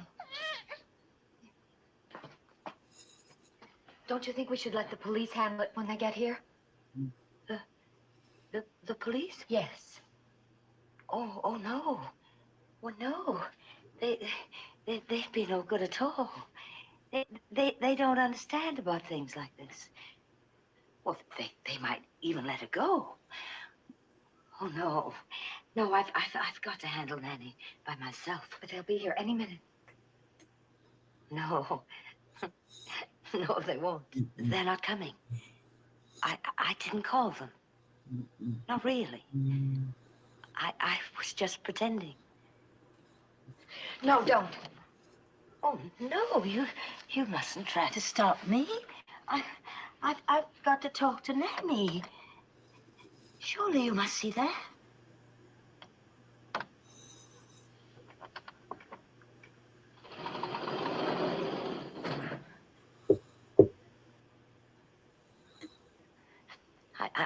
Don't you think we should let the police handle it when they get here? The police? Yes. Oh no. Well, no. They'd be no good at all. They don't understand about things like this. Well, they might even let her go. Oh, no. No, I've got to handle Nanny by myself. But they'll be here any minute. No. No, they won't. They're not coming. I didn't call them. Not really. I was just pretending. No, don't. Oh, no, you mustn't try to stop me. I've got to talk to Nanny. Surely you must see that.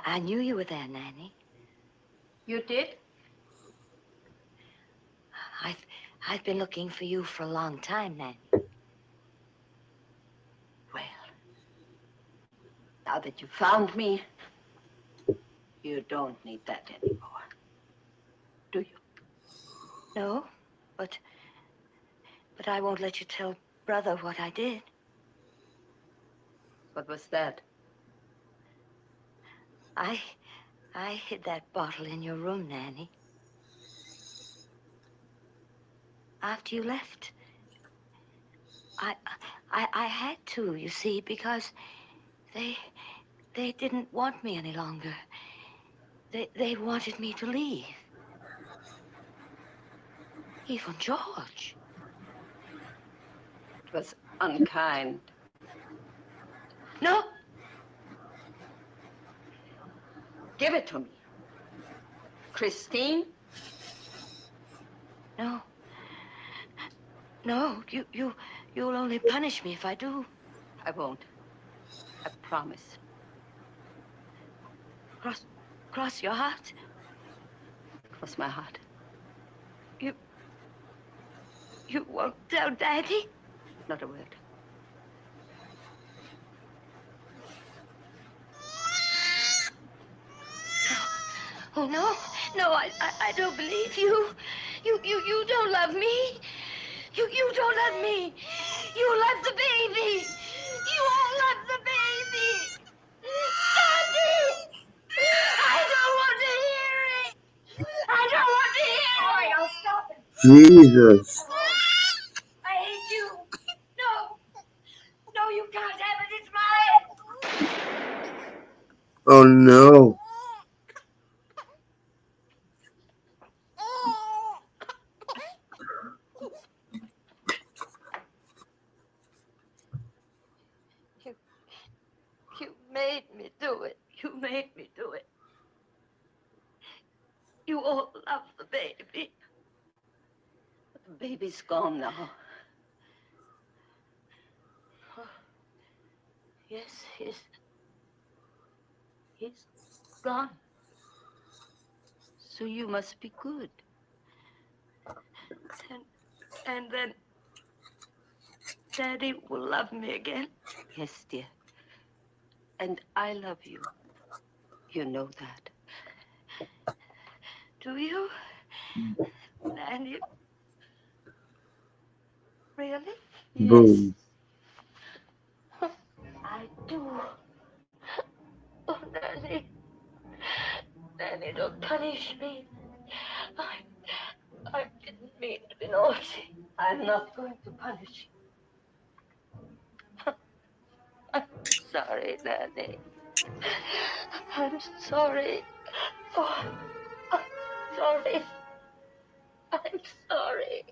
I knew you were there, Nanny. You did? I've been looking for you for a long time, Nanny. Well, now that you found me, you don't need that anymore. Do you? No, but I won't let you tell Brother what I did. What was that? I hid that bottle in your room, Nanny. After you left, I had to, you see, because they didn't want me any longer. They wanted me to leave. Even George. It was unkind. No. Give it to me. Christine? No. No, you'll only punish me if I do. I won't. I promise. Cross your heart? Cross my heart. You won't tell Daddy? Not a word. Oh, no. No, I don't believe you. You don't love me. You don't love me. You love the baby. You all love the baby. Daddy! I don't want to hear it. I don't want to hear it. All right, I'll stop it. Jesus. I hate you. No. No, you can't have it. It's mine. Oh no. You made me do it. You made me do it. You all love the baby. But the baby's gone now. Oh, yes, he's gone. So you must be good. And then Daddy will love me again. Yes, dear. And I love you. You know that. Do you? Nanny? Really? Boom. Danny, don't punish me. I didn't mean to be naughty. I'm not going to punish you. I'm sorry, Danny. I'm sorry. Oh, I'm sorry. I'm sorry.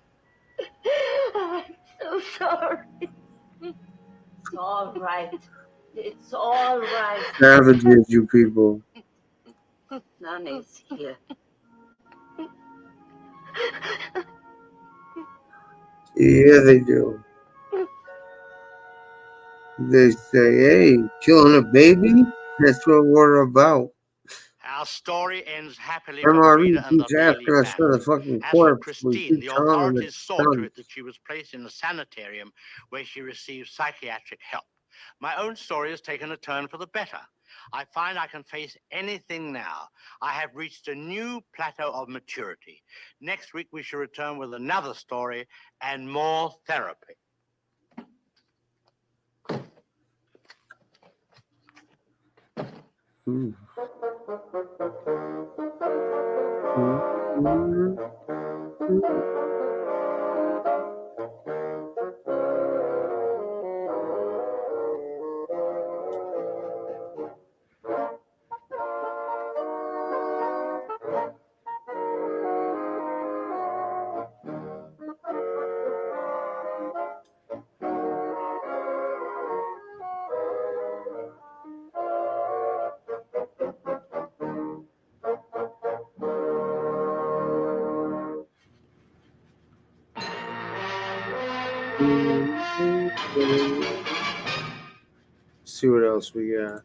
I'm so sorry. It's all right. It's all right. Savages, you people. Nani's here. Yeah, they do. They say, hey, killing a baby? That's what we're about. Our story ends happily for MRE Frida and the keeps Bailey asking us for the family. fucking As for corpse. We Christine, keep the telling them authorities it's saw to done. it that she was placed in a sanitarium where she received psychiatric help. My own story has taken a turn for the better. I find I can face anything now. I have reached a new plateau of maturity. Next week, we shall return with another story and more therapy. Mm. See what else we got.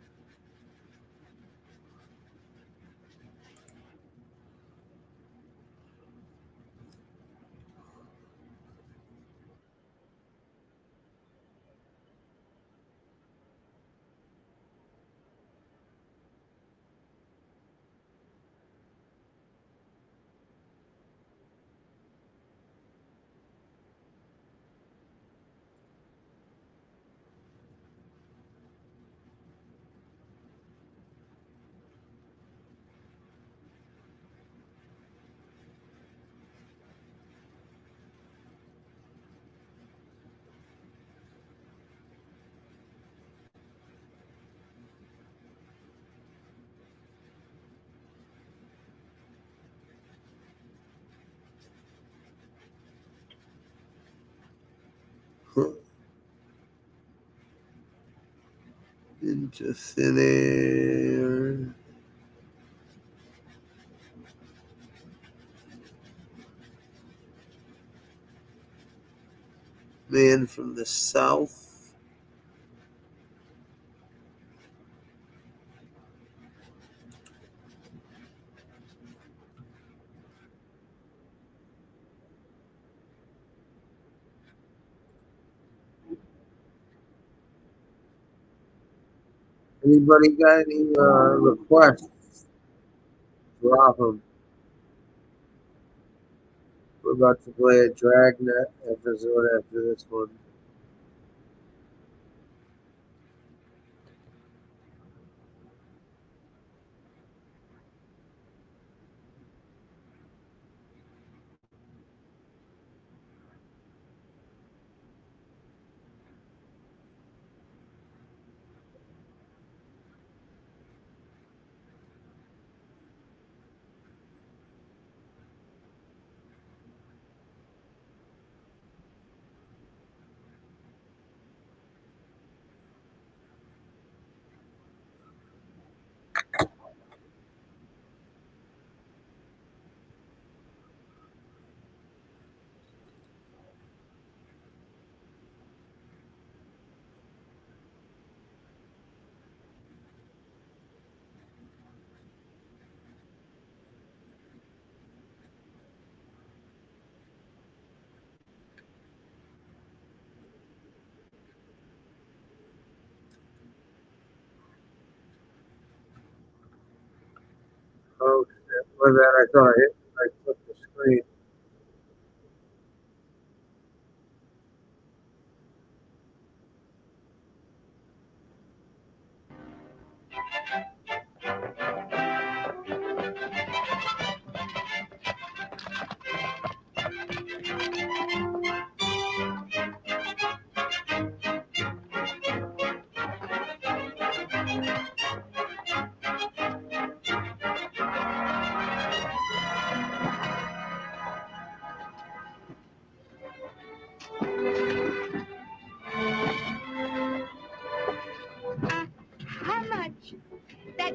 Into thin air. Man from the south. Anybody got any requests? Drop them. We're about to play a Dragnet episode after this one. Oh shit! With that, I thought I clicked the screen.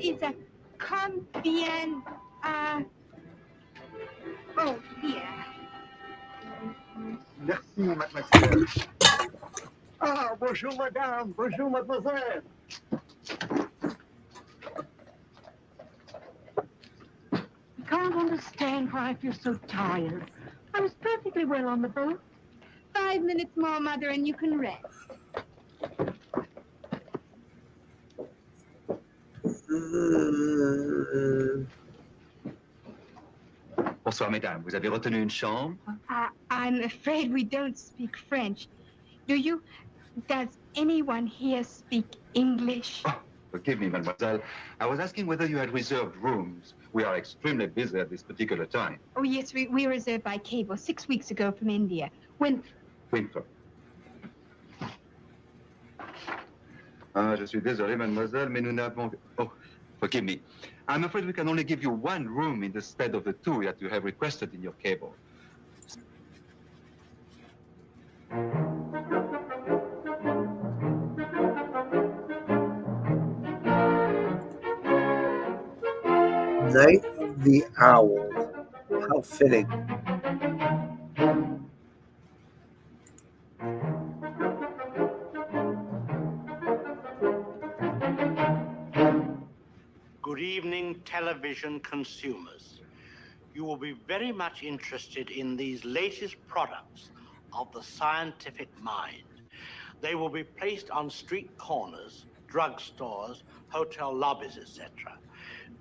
is a combien, oh, here. Merci, mademoiselle. Ah, bonjour, madame. Bonjour, mademoiselle. I can't understand why I feel so tired. I was perfectly well on the boat. 5 minutes more, Mother, and you can rest. Bonsoir, mesdames. Vous avez retenu une chambre? I'm afraid we don't speak French. Do you? Does anyone here speak English? Forgive me, mademoiselle. I was asking whether you had reserved rooms. We are extremely busy at this particular time. Oh, yes, we reserved by cable 6 weeks ago from India. Winthrop. Je suis désolé, mademoiselle, mais nous n'avons... Oh, forgive me. I'm afraid we can only give you one room instead of the two that you have requested in your cable. Night of the Owl. How fitting. Good evening, television consumers. You will be very much interested in these latest products of the scientific mind. They will be placed on street corners, drugstores, hotel lobbies, etc.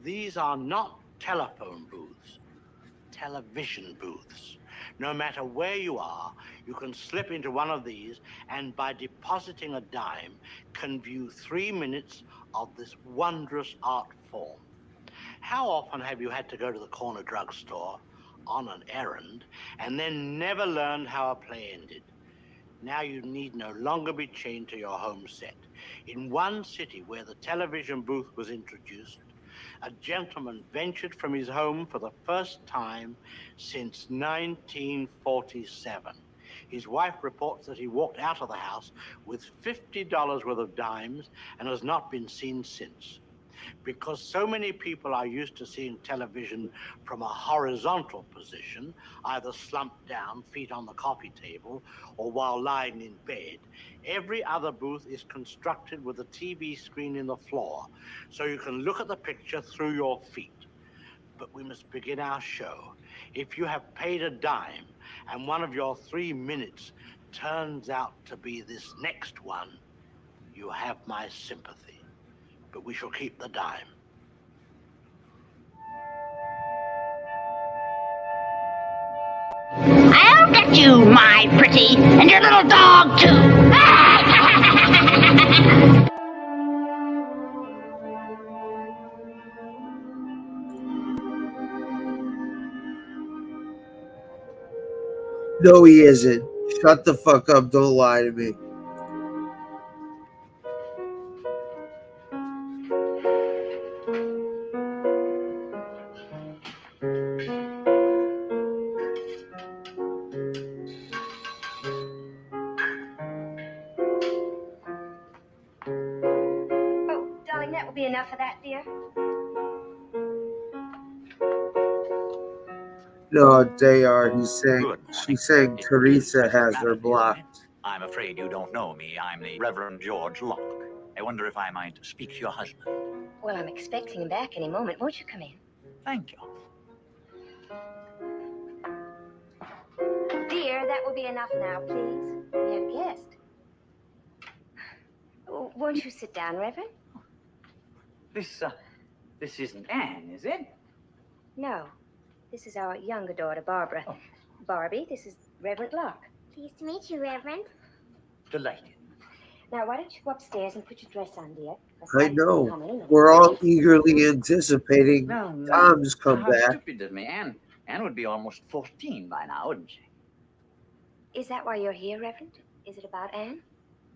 These are not telephone booths, television booths. No matter where you are, you can slip into one of these and by depositing a dime can view 3 minutes of this wondrous art form. How often have you had to go to the corner drugstore on an errand and then never learned how a play ended? Now you need no longer be chained to your home set. In one city where the television booth was introduced, a gentleman ventured from his home for the first time since 1947. His wife reports that he walked out of the house with $50 worth of dimes and has not been seen since. Because so many people are used to seeing television from a horizontal position, either slumped down, feet on the coffee table, or while lying in bed, every other booth is constructed with a TV screen in the floor, so you can look at the picture through your feet. But we must begin our show. If you have paid a dime and one of your 3 minutes turns out to be this next one, you have my sympathy. But we shall keep the dime. I'll get you, my pretty, and your little dog, too. No, he isn't. Shut the fuck up. Don't lie to me. Oh, darling, that will be enough of that, dear. No, they are. She's saying It Teresa is has Mrs. her Madden, blocked. isn't it? I'm afraid you don't know me. I'm the Reverend George Locke. I wonder if I might speak to your husband. Well, I'm expecting him back any moment. Won't you come in? Thank you. Dear, that will be enough now, please. We have a guest. Oh, won't you sit down, Reverend? This isn't Anne, is it? No. This is our younger daughter, Barbara. Oh. Barbie, this is Reverend Locke. Pleased to meet you, Reverend. Delighted. Now, why don't you go upstairs and put your dress on, dear? I know. We're all eagerly anticipating Tom's How comeback. stupid of me. Anne would be almost 14 by now, wouldn't she? Is that why you're here, Reverend? Is it about Anne?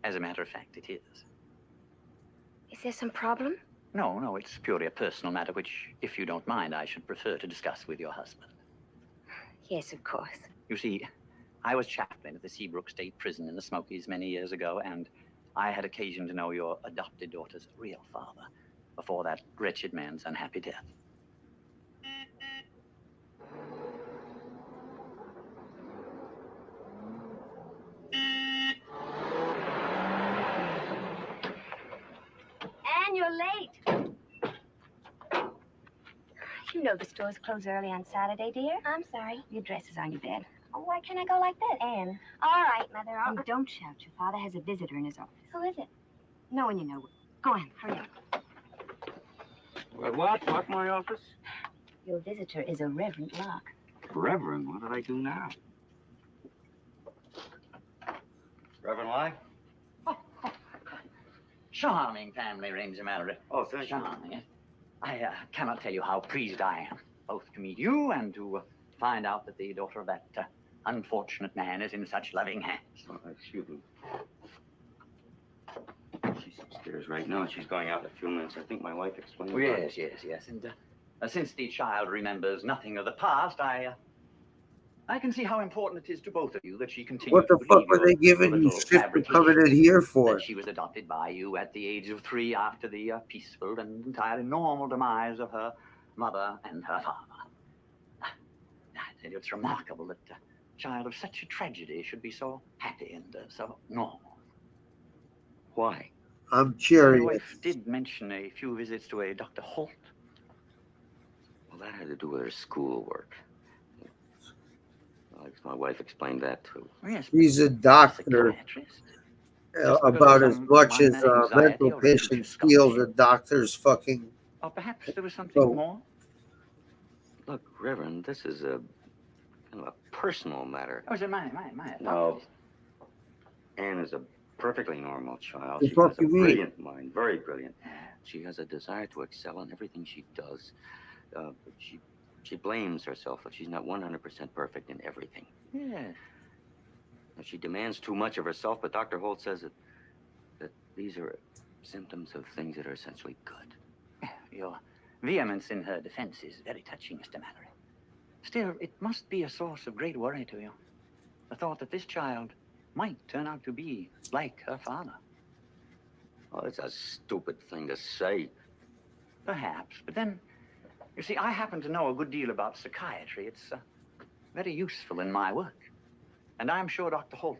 As a matter of fact, it is. Is there some problem? No, it's purely a personal matter, which, if you don't mind, I should prefer to discuss with your husband. Yes, of course. You see, I was chaplain at the Seabrook State Prison in the Smokies many years ago, and I had occasion to know your adopted daughter's real father. before that wretched man's unhappy death. Anne, you're late. You know the stores close early on Saturday, dear. I'm sorry. Your dress is on your bed. Oh, why can't I go like this? Anne. All right, Mother. Oh, don't shout. Your father has a visitor in his office. Who is it? No one you know. Go on, hurry up. What? What, my office? Your visitor is a Reverend Locke. Reverend, what did I do now? Reverend Locke? Charming family, Ranger Mallory. Oh, thank you. Charming. I cannot tell you how pleased I am, both to meet you and to find out that the daughter of that unfortunate man is in such loving hands. Oh, excuse me. She's upstairs right now, and she's going out in a few minutes. I think my wife explained Oh, it. yes. And since the child remembers nothing of the past, I can see how important it is to both of you that she continues What the to fuck believe are your they giving you little shit for coming in here for? that she was adopted by you at the age of 3 after the peaceful and entirely normal demise of her mother and her father. I tell you, it's remarkable that a child of such a tragedy should be so happy and so normal. Why? I'm My curious. wife did mention a few visits to a Dr. Holt. Well, that had to do with her schoolwork. Well, I guess my wife explained that, too. Oh, yes, He's a doctor. Just because About of as some much as minor anxiety mental or refugee patients scholarship. steals a doctor's fucking. Or perhaps there was something more. Look, Reverend, this is a kind of a personal matter. Oh, is it my No. Anne is a perfectly normal child. The She fuck has a you mean? brilliant mind, very brilliant. She has a desire to excel in everything she does. But she blames herself if she's not 100% perfect in everything. Yes. She demands too much of herself, but Dr. Holt says that these are symptoms of things that are essentially good. Your vehemence in her defense is very touching, Mr. Mallory. Still, it must be a source of great worry to you. The thought that this child might turn out to be like her father. Oh, it's a stupid thing to say. Perhaps, but then, you see, I happen to know a good deal about psychiatry. It's very useful in my work. And I'm sure Dr. Holt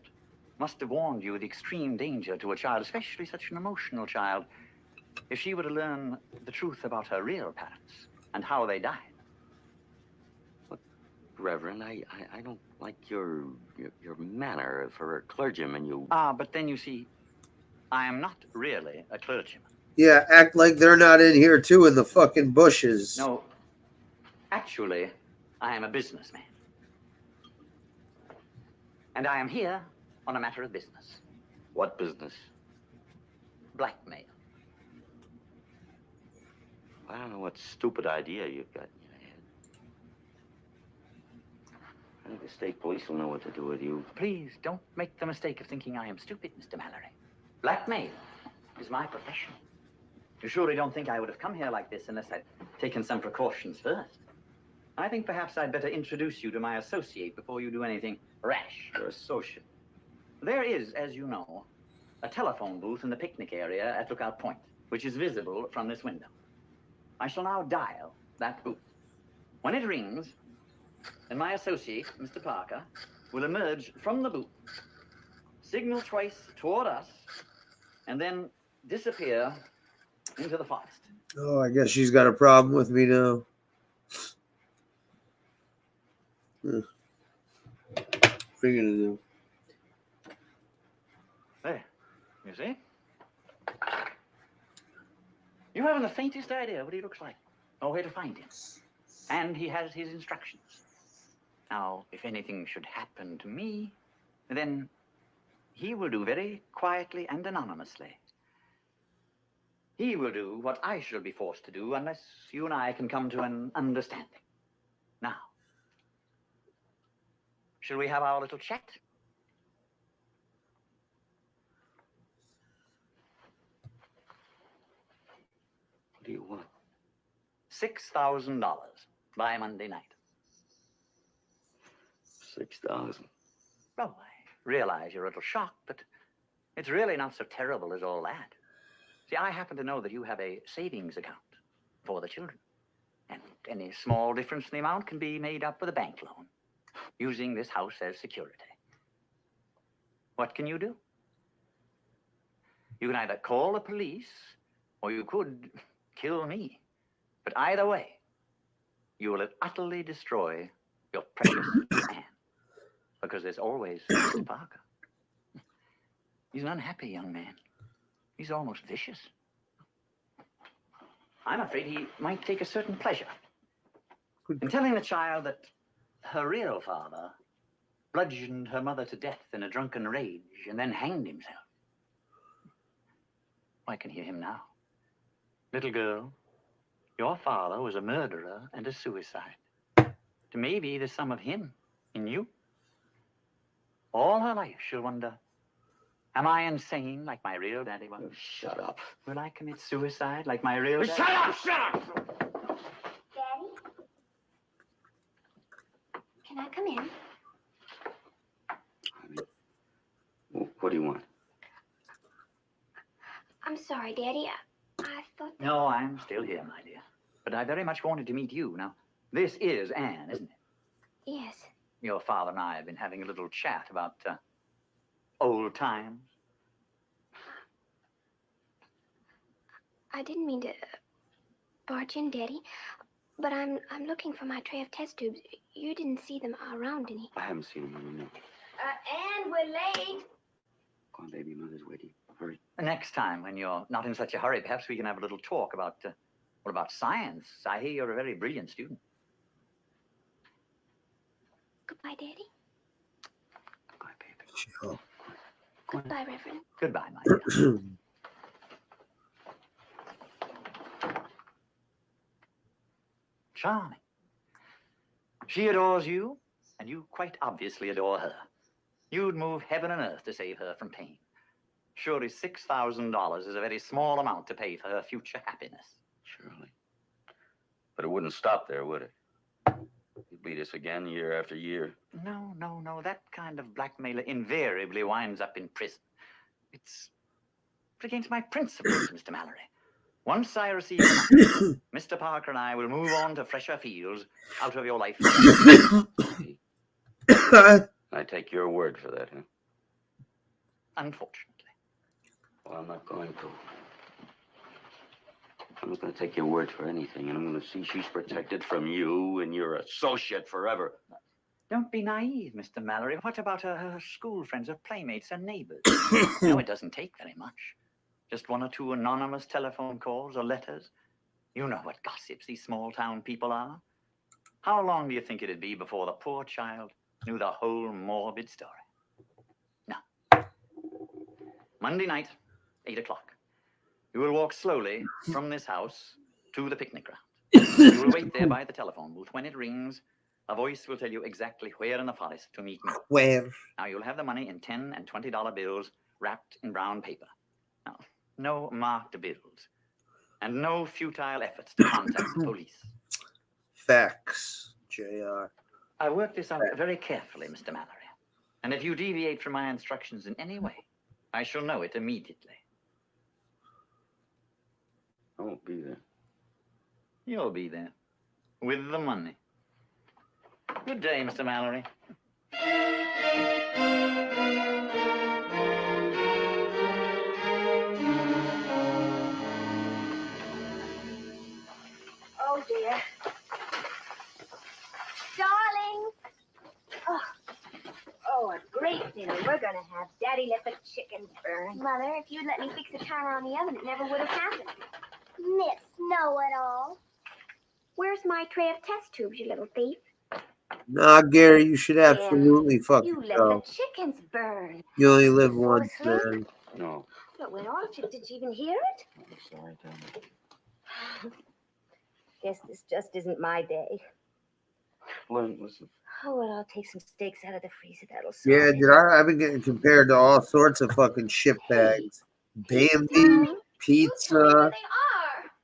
must have warned you of the extreme danger to a child, especially such an emotional child, if she were to learn the truth about her real parents and how they died. But, Reverend, I don't like your manner for a clergyman. You. But then you see, I am not really a clergyman. Yeah, act like they're not in here too in the fucking bushes. No, actually, I am a businessman. And I am here on a matter of business. What business? Blackmail. I don't know what stupid idea you've got in your head. I think the state police will know what to do with you. Please don't make the mistake of thinking I am stupid, Mr. Mallory. Blackmail is my profession. You surely don't think I would have come here like this unless I'd taken some precautions first. I think perhaps I'd better introduce you to my associate before you do anything rash. Your associate? There is, as you know, a telephone booth in the picnic area at Lookout Point, which is visible from this window. I shall now dial that booth. When it rings, then my associate, Mr. Parker, will emerge from the booth, signal twice toward us, and then disappear into the forest. Oh, I guess she's got a problem with me now. What are you gonna do? There, you see? You haven't the faintest idea what he looks like, or where to find him. And he has his instructions. Now, if anything should happen to me, then he will do very quietly and anonymously. He will do what I shall be forced to do unless you and I can come to an understanding. Now, shall we have our little chat? What do you want? $6,000 by Monday night. 6,000. Oh, I realize you're a little shocked, but it's really not so terrible as all that. See, I happen to know that you have a savings account for the children. And any small difference in the amount can be made up with a bank loan, using this house as security. What can you do? You can either call the police, or you could kill me. But either way, you will utterly destroy your precious Anne. Because there's always Mr. Parker. He's an unhappy young man. He's almost vicious. I'm afraid he might take a certain pleasure in telling the child that her real father bludgeoned her mother to death in a drunken rage and then hanged himself. I can hear him now. Little girl, your father was a murderer and a suicide. Maybe there's some of him in you. All her life she'll wonder, am I insane like my real daddy was? Shut up. Will I commit suicide like my real daddy? Shut up! Shut up! Daddy? Can I come in? What do you want? I'm sorry, Daddy. I thought that... No, I'm still here, my dear. But I very much wanted to meet you. Now, this is Anne, isn't it? Yes. Your father and I have been having a little chat about old times. I didn't mean to barge in, Daddy, but I'm looking for my tray of test tubes. You didn't see them around any. I haven't seen him in a minute. Anne, we're late. Come on, baby. Mother's waiting. Hurry. Next time, when you're not in such a hurry, perhaps we can have a little talk about, about science. I hear you're a very brilliant student. Goodbye, Daddy. Goodbye, baby. Sure. Goodbye, Reverend. Goodbye, my dear. Charming. She adores you, and you quite obviously adore her. You'd move heaven and earth to save her from pain. Surely $6,000 is a very small amount to pay for her future happiness. Surely. But it wouldn't stop there, would it? You'd beat us again year after year. No, no, no. That kind of blackmailer invariably winds up in prison. It's against my principles, Mr. Mallory. Once I receive the money, Mr. Parker and I will move on to fresher fields out of your life. I take your word for that, huh? Unfortunately. Well, I'm not going to. I'm not going to take your word for anything, and I'm going to see she's protected from you and your associate forever. Don't be naive, Mr. Mallory. What about her school friends, her playmates, her neighbors? No, it doesn't take very much. Just one or two anonymous telephone calls or letters. You know what gossips these small-town people are. How long do you think it'd be before the poor child knew the whole morbid story? Now, Monday night, 8 o'clock. You will walk slowly from this house to the picnic ground. You will wait there by the telephone booth. When it rings, a voice will tell you exactly where in the forest to meet me. Where? Now, you'll have the money in $10 and $20 bills wrapped in brown paper. Now, no marked bills. And no futile efforts to contact the police. Facts, JR. I worked this out very carefully, Mr. Mallory. And if you deviate from my instructions in any way, I shall know it immediately. I won't be there. You'll be there. With the money. Good day, Mr. Mallory. Oh, dear. Darling. Oh, a great dinner. We're going to have Daddy let the chickens burn. Mother, if you'd let me fix the timer on the oven, it never would have happened. Miss Know-it-all. Where's my tray of test tubes, you little thief? Nah, Gary, you should absolutely fucking You let go. the chickens burn. You only live Fall once, asleep? man. No. But went off. Did you even hear it? I'm sorry, Tommy. Guess this just isn't my day. Lynn, listen. Oh, well, I'll take some steaks out of the freezer. That'll solve Yeah, it. dude, I've been getting compared to all sorts of fucking shit bags. Bambi, pizza.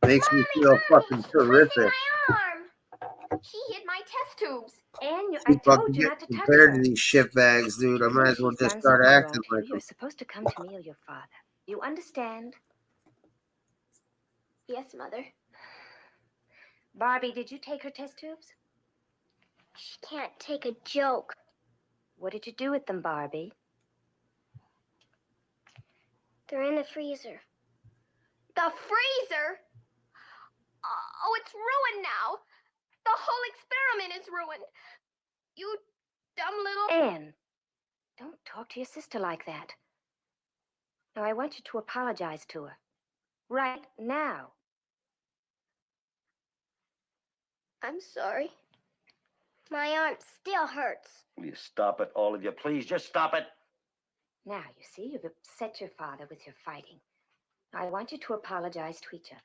Makes me feel fucking terrific. She hit my test tubes. And I Keep told fucking you getting not to touch compared her. to these shit bags, dude. I might as well She's just done start something acting wrong to like you. them. You're supposed to come to me or your father. You understand? Yes, Mother. Barbie, did you take her test tubes? She can't take a joke. What did you do with them, Barbie? They're in the freezer. The freezer? Oh, it's ruined now. The whole experiment is ruined. You dumb little... Anne, don't talk to your sister like that. Now, I want you to apologize to her. Right now. I'm sorry. My arm still hurts. Will you stop it, all of you? Please, just stop it. Now, you see, you've upset your father with your fighting. I want you to apologize to each other.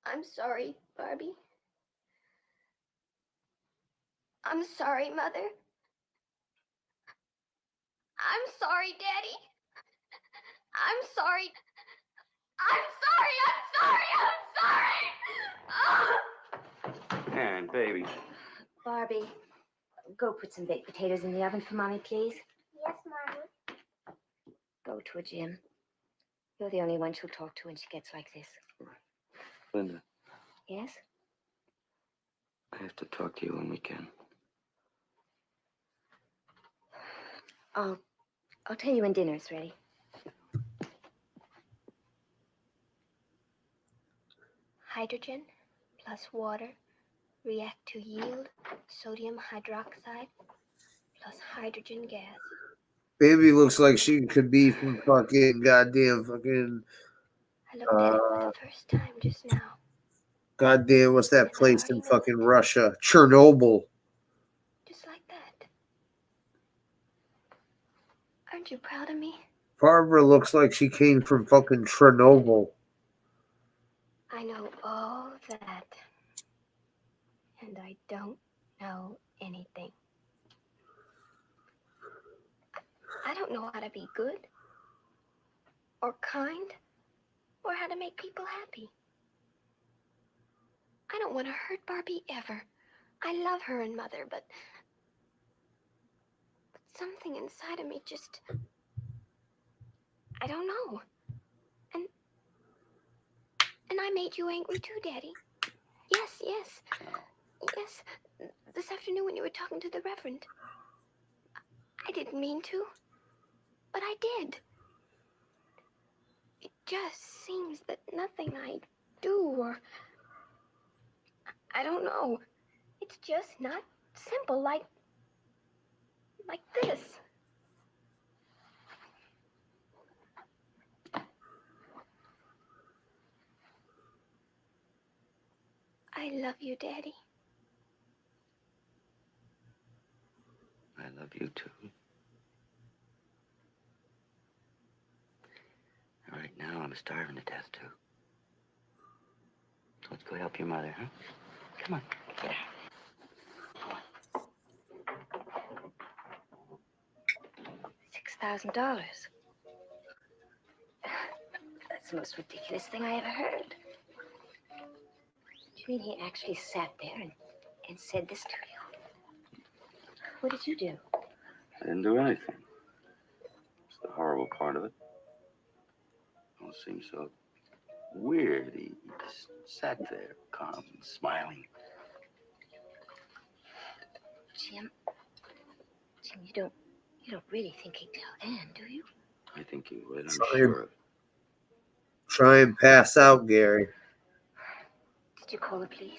I'm sorry, Barbie. I'm sorry, Mother. I'm sorry, Daddy. I'm sorry. I'm sorry. And baby. Barbie, go put some baked potatoes in the oven for Mommy, please. Yes, Mommy. Go to her, Jim. You're the only one she'll talk to when she gets like this. Linda, Yes? I have to talk to you when we can. I'll tell you when dinner's ready. Hydrogen plus water react to yield sodium hydroxide plus hydrogen gas. Baby looks like she could be from fucking goddamn fucking. I looked at it for the first time just now. Goddamn, what's that place in fucking Russia? Chernobyl. Just like that. Aren't you proud of me? Barbara looks like she came from fucking Chernobyl. I know all that. And I don't know anything. I don't know how to be good or kind or how to make people happy. I don't want to hurt Barbie ever. I love her and Mother, but something inside of me just... I don't know. And I made you angry too, Daddy. Yes. Yes. This afternoon when you were talking to the Reverend. I didn't mean to, but I did. It just seems that nothing I do or... I don't know. It's just not simple like this. I love you, Daddy. I love you too. All right, now I'm starving to death too. Let's go help your mother, huh? Come on. Get out. $6,000. That's the most ridiculous thing I ever heard. Do you mean he actually sat there and said this to you? What did you do? I didn't do anything. It's the horrible part of it. It all seems so weird. He just sat there, calm and smiling. Jim, you don't really think he'd tell Anne, do you? I think he would, I'm sure of it. Try and pass out, Gary. Did you call the police?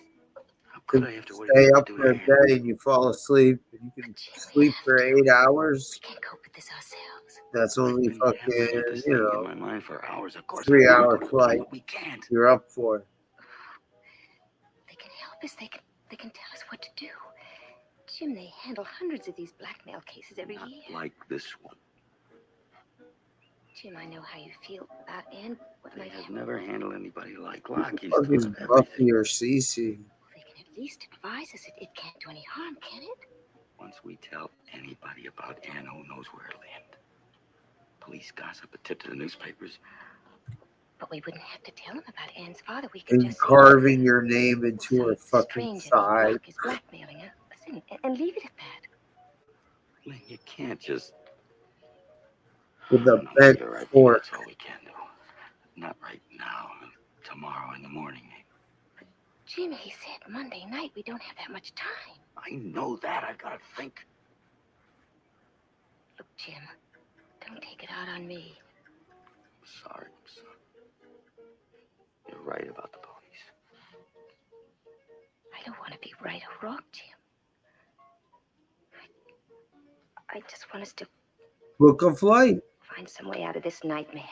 How could I have to worry Stay about up doing for a that? day and you fall asleep. And you can sleep for 8 hours. We can't cope with this ourselves. That's only fucking, This thing in my mind for hours. Of course, 3-hour flight. but we can't. You're up for it. They can help us. They can tell us what to do. Jim, they handle hundreds of these blackmail cases every year. Like this one. Jim, I know how you feel about Anne. What They might have happen? never handled anybody like Locke. He's Fucking thought of everything. Buffy or Cece. They can at least advise us. It can't do any harm, can it? Once we tell anybody about Anne, who knows where it'll end. Police gossip, a tip to the newspapers. But we wouldn't have to tell them about Anne's father. We could And just carving your name into her fucking stranger thigh. named Locke is blackmailing us and leave it at that. Lynn, you can't just... with a bent You're right, fork. that's all we can do. Not right now. Tomorrow in the morning, maybe. Jim, he said Monday night. We don't have that much time. I know that. I've got to think. Look, Jim, don't take it out on me. Sorry. You're right about the police. I don't want to be right or wrong, Jim. I just want us to Book a flight. find some way out of this nightmare.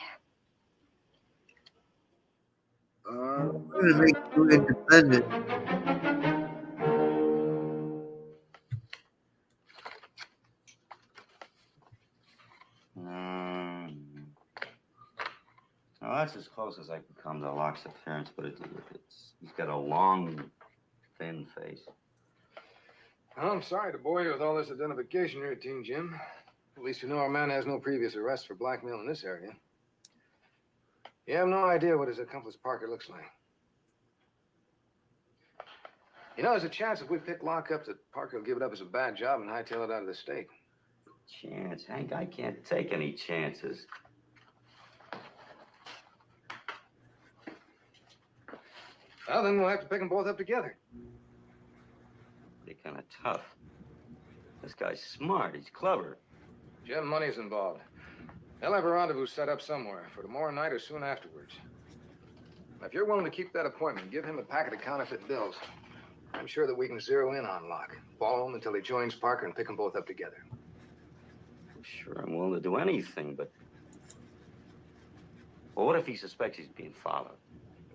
I'm gonna make you independent. Now that's as close as I can come to Locke's appearance, but he's got a long, thin face. Well, I'm sorry to bore you with all this identification routine, Jim. At least you know our man has no previous arrests for blackmail in this area. You have no idea what his accomplice Parker looks like. You know, there's a chance if we pick Locke up that Parker will give it up as a bad job and hightail it out of the state. Chance, Hank, I can't take any chances. Well, then we'll have to pick them both up together. They're kind of tough. This guy's smart. He's clever. Jim, money's involved. They'll have a rendezvous set up somewhere for tomorrow night or soon afterwards. Now, if you're willing to keep that appointment, give him a packet of counterfeit bills. I'm sure that we can zero in on Locke. Follow him until he joins Parker and pick them both up together. Sure, I'm willing to do anything, but... Well, what if he suspects he's being followed?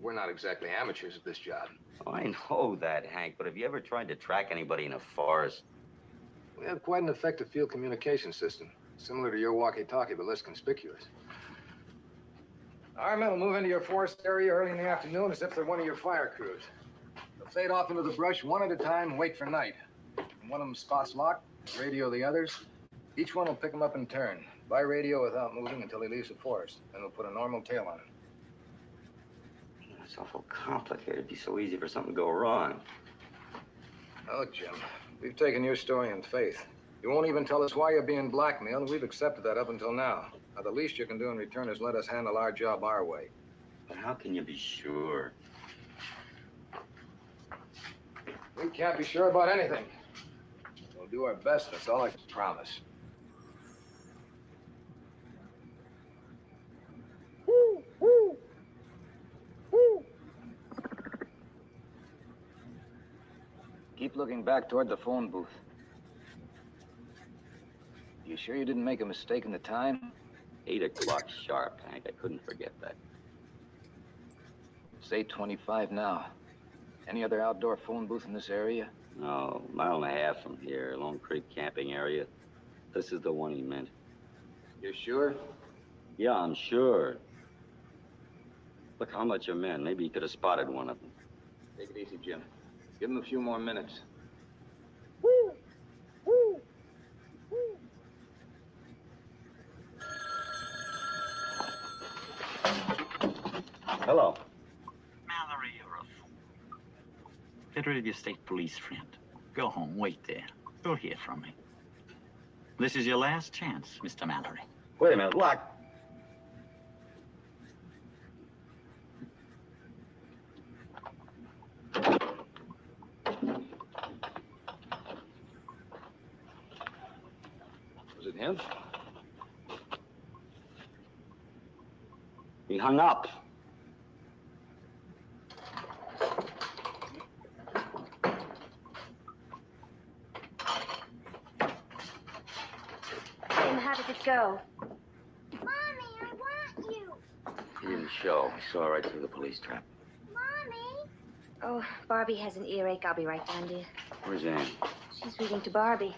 We're not exactly amateurs at this job. Oh, I know that, Hank, but have you ever tried to track anybody in a forest? We have quite an effective field communication system, similar to your walkie-talkie, but less conspicuous. Our men will move into your forest area early in the afternoon as if they're one of your fire crews. They'll fade off into the brush one at a time and wait for night. When one of them spots Locke, radio the others. Each one will pick him up in turn, by radio without moving until he leaves the forest. Then we'll put a normal tail on him. It's awful complicated. It'd be so easy for something to go wrong. Oh, Jim, we've taken your story in faith. You won't even tell us why you're being blackmailed, and we've accepted that up until now. Now, the least you can do in return is let us handle our job our way. But how can you be sure? We can't be sure about anything. We'll do our best, that's all I can promise. Keep looking back toward the phone booth. You sure you didn't make a mistake in the time? 8 o'clock sharp, Hank. I couldn't forget that. It's 8:25 now. Any other outdoor phone booth in this area? No, a mile and a half from here, Lone Creek camping area. This is the one he meant. You're sure? Yeah, I'm sure. Look, how much your men? Maybe he could have spotted one of them. Take it easy, Jim. Give him a few more minutes. Hello. Mallory, you're a fool. Get rid of your state police friend. Go home, wait there. You'll hear from me. This is your last chance, Mr. Mallory. Wait a minute, Locke. Was it him? He hung up. Jim, how did it go? Mommy, I want you. He didn't show. He saw right through the police trap. Mommy. Oh, Barbie has an earache. I'll be right down, dear. Where's Ann? She's reading to Barbie.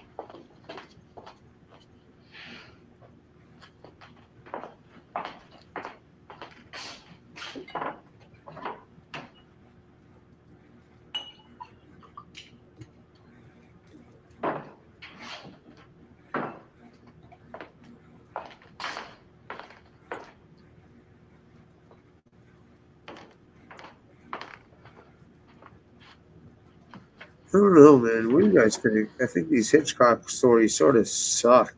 I don't know, man. What are you guys think? I think these Hitchcock stories sort of suck.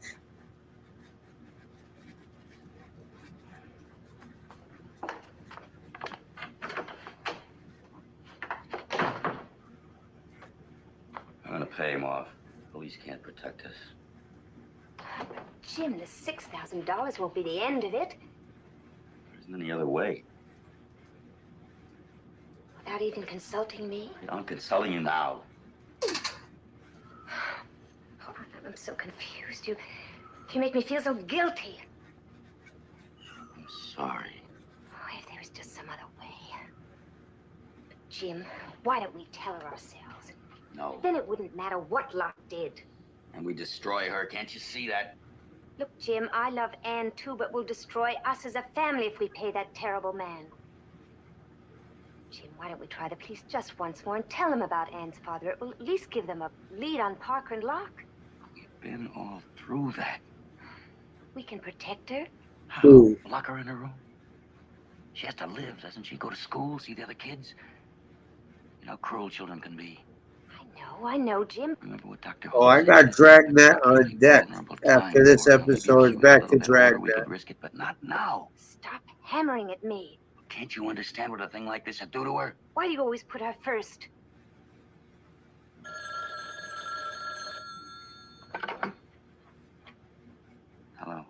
I'm gonna pay him off. Police can't protect us. Jim, the $6,000 won't be the end of it. There isn't any other way. Without even consulting me? I'm consulting you now. Oh, I'm so confused. You make me feel so guilty. I'm sorry. Oh, if there was just some other way. But Jim, why don't we tell her ourselves? No. Then it wouldn't matter what Locke did. And we destroy her. Can't you see that? Look, Jim, I love Anne too, but we'll destroy us as a family if we pay that terrible man. Jim, why don't we try the police just once more and tell them about Anne's father? It will at least give them a lead on Parker and Locke. We've been all through that. We can protect her. How? Ooh. Lock her in her room? She has to live, doesn't she? Go to school, see the other kids. You know how cruel children can be. I know, Jim. Remember what Dr. Oh, I got Dragnet on deck after this episode. Back to Dragnet. We could risk it, but not now. Stop hammering at me. Can't you understand what a thing like this would do to her? Why do you always put her first? Hello.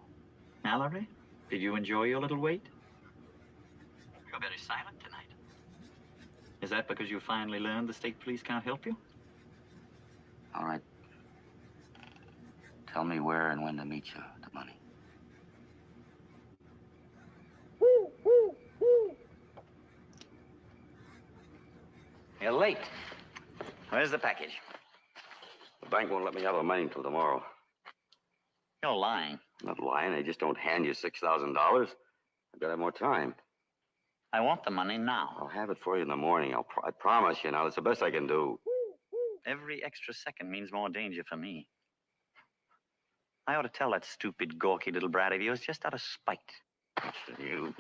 Mallory, did you enjoy your little wait? You're very silent tonight. Is that because you finally learned the state police can't help you? All right. Tell me where and when to meet you, the money. You're late. Where's the package? The bank won't let me have the money until tomorrow. You're lying. I'm not lying. They just don't hand you $6,000. I've got to have more time. I want the money now. I'll have it for you in the morning. I promise you. Now, it's the best I can do. Every extra second means more danger for me. I ought to tell that stupid, gawky little brat of yours just out of spite. You.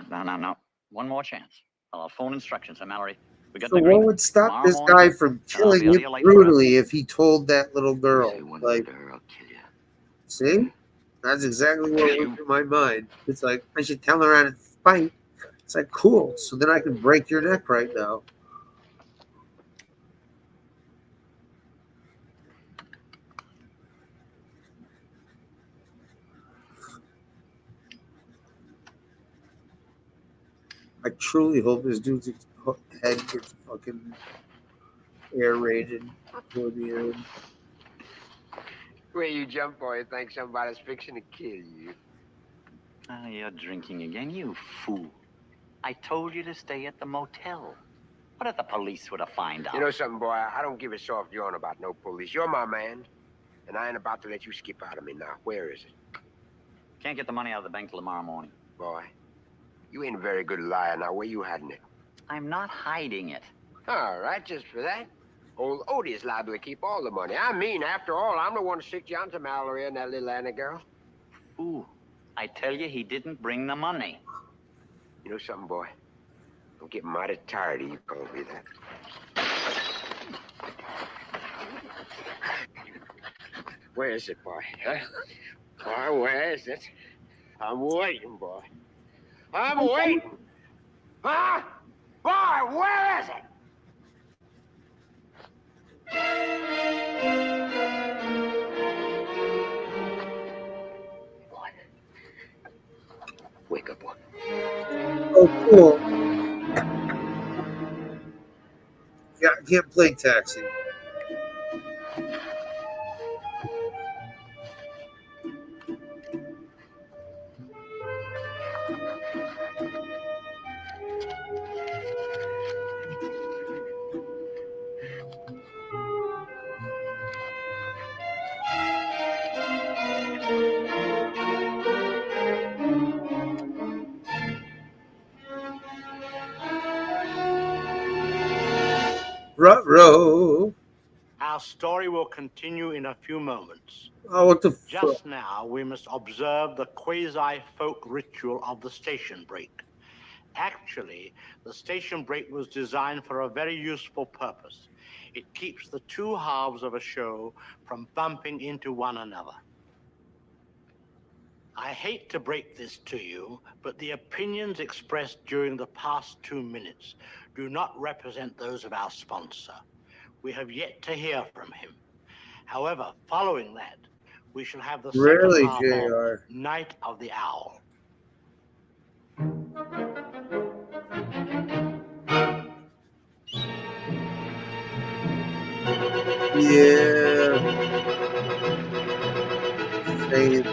No. One more chance. I'll phone instructions, Mallory. We got So an what agreement. would stop Tomorrow this morning, guy from killing I'll be him late brutally if he told that little girl? Say one Like, word to her, I'll kill you. see? That's exactly what went through my mind. It's like, I should tell her out of spite. It's like, cool. So then I can break your neck right now. I truly hope this dude's head gets fucking aerated toward the end. Where you jump for, you think somebody's fixing to kill you. Oh, you're drinking again, you fool. I told you to stay at the motel. What if the police were to find out? You know something, boy? I don't give a soft yawn about no police. You're my man, and I ain't about to let you skip out of me now. Where is it? Can't get the money out of the bank till tomorrow morning. Boy, you ain't a very good liar. Now, where you hiding it? I'm not hiding it. All right, just for that. Old Odie is liable to keep all the money. I mean, after all, I'm the one to stick you onto Mallory and that little Anna girl. Ooh, I tell you, he didn't bring the money. You know something, boy? I'm getting mighty tired of you calling me that. Where is it, boy? Huh? Boy, where is it? I'm waiting, boy. I'm waiting. Huh? Boy, where is it? Boy. Wake up, boy. Oh, cool. Yeah, I can't play Taxi. Ruh-roh. Our story will continue in a few moments. Oh, what the fuck? Just now, we must observe the quasi-folk ritual of the station break. Actually, the station break was designed for a very useful purpose. It keeps the two halves of a show from bumping into one another. I hate to break this to you, but the opinions expressed during the past 2 minutes do not represent those of our sponsor. We have yet to hear from him. However, following that, we shall have the second Really, half of JR? Night of the Owl. Yeah. Same.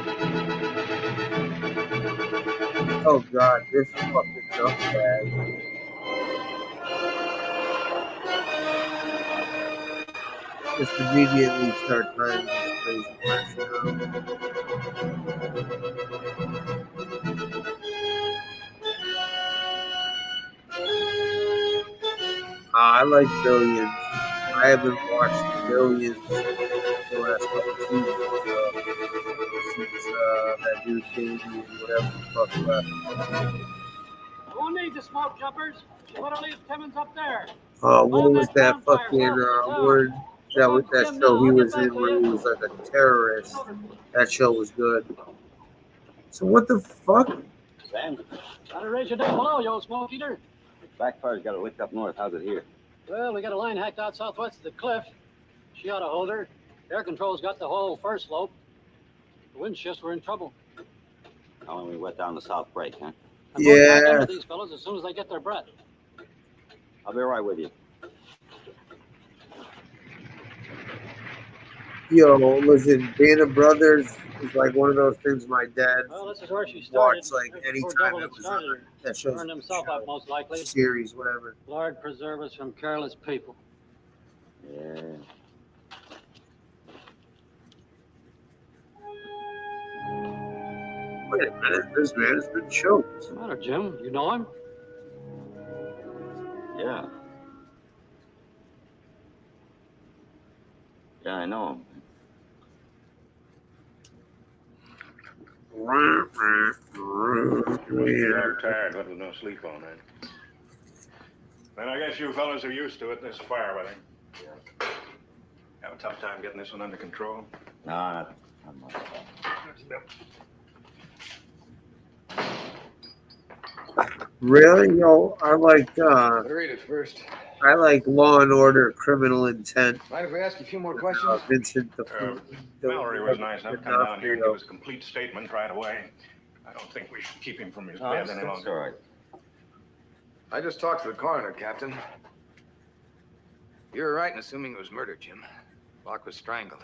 Oh God, this fucking nutbag. Just immediately start tying this crazy person up. I like Billions. I haven't watched Billions the last couple seasons since that dude Davey and whatever the fuck left. Who needs the smoke jumpers? Literally, Timmons up there. What was that fucking word that show he was in where he was like a terrorist? That show was good. So what the fuck? Sam, Gotta raise your day below, you old smoke eater. backfire's got it licked up north. How's it here? Well, we got a line hacked out southwest of the cliff. She ought to hold her. Air control's got the whole first slope. The wind shifts, we're in trouble. How long we wet down the south break, huh? I'm going to Yeah. catch up with these fellows as soon as they get their breath. I'll be right with you. Yo, listen, Band of Brothers is like one of those things my dad Well, this is where she started. watched like There's the poor anytime devil it that was started on. her. That show's Burned himself up, most likely. series, whatever. Lord preserve us from careless people. Yeah. Wait a minute, this man has been choked. What's the matter, Jim? You know him? Yeah. Yeah, I know him. You're tired, but with no sleep all night. Then I guess you fellas are used to it, this fire weather. Yeah. Have a tough time getting this one under control? No, not much. Really? Yo, I like Read it first. I like Law and Order, Criminal Intent. Mind if we ask you a few more questions? Vincent the Mallory was nice enough to come down here and give us complete statement right away. I don't think we should keep him from his bed any longer. All right. I just talked to the coroner, Captain. You're right in assuming it was murder, Jim. Locke was strangled.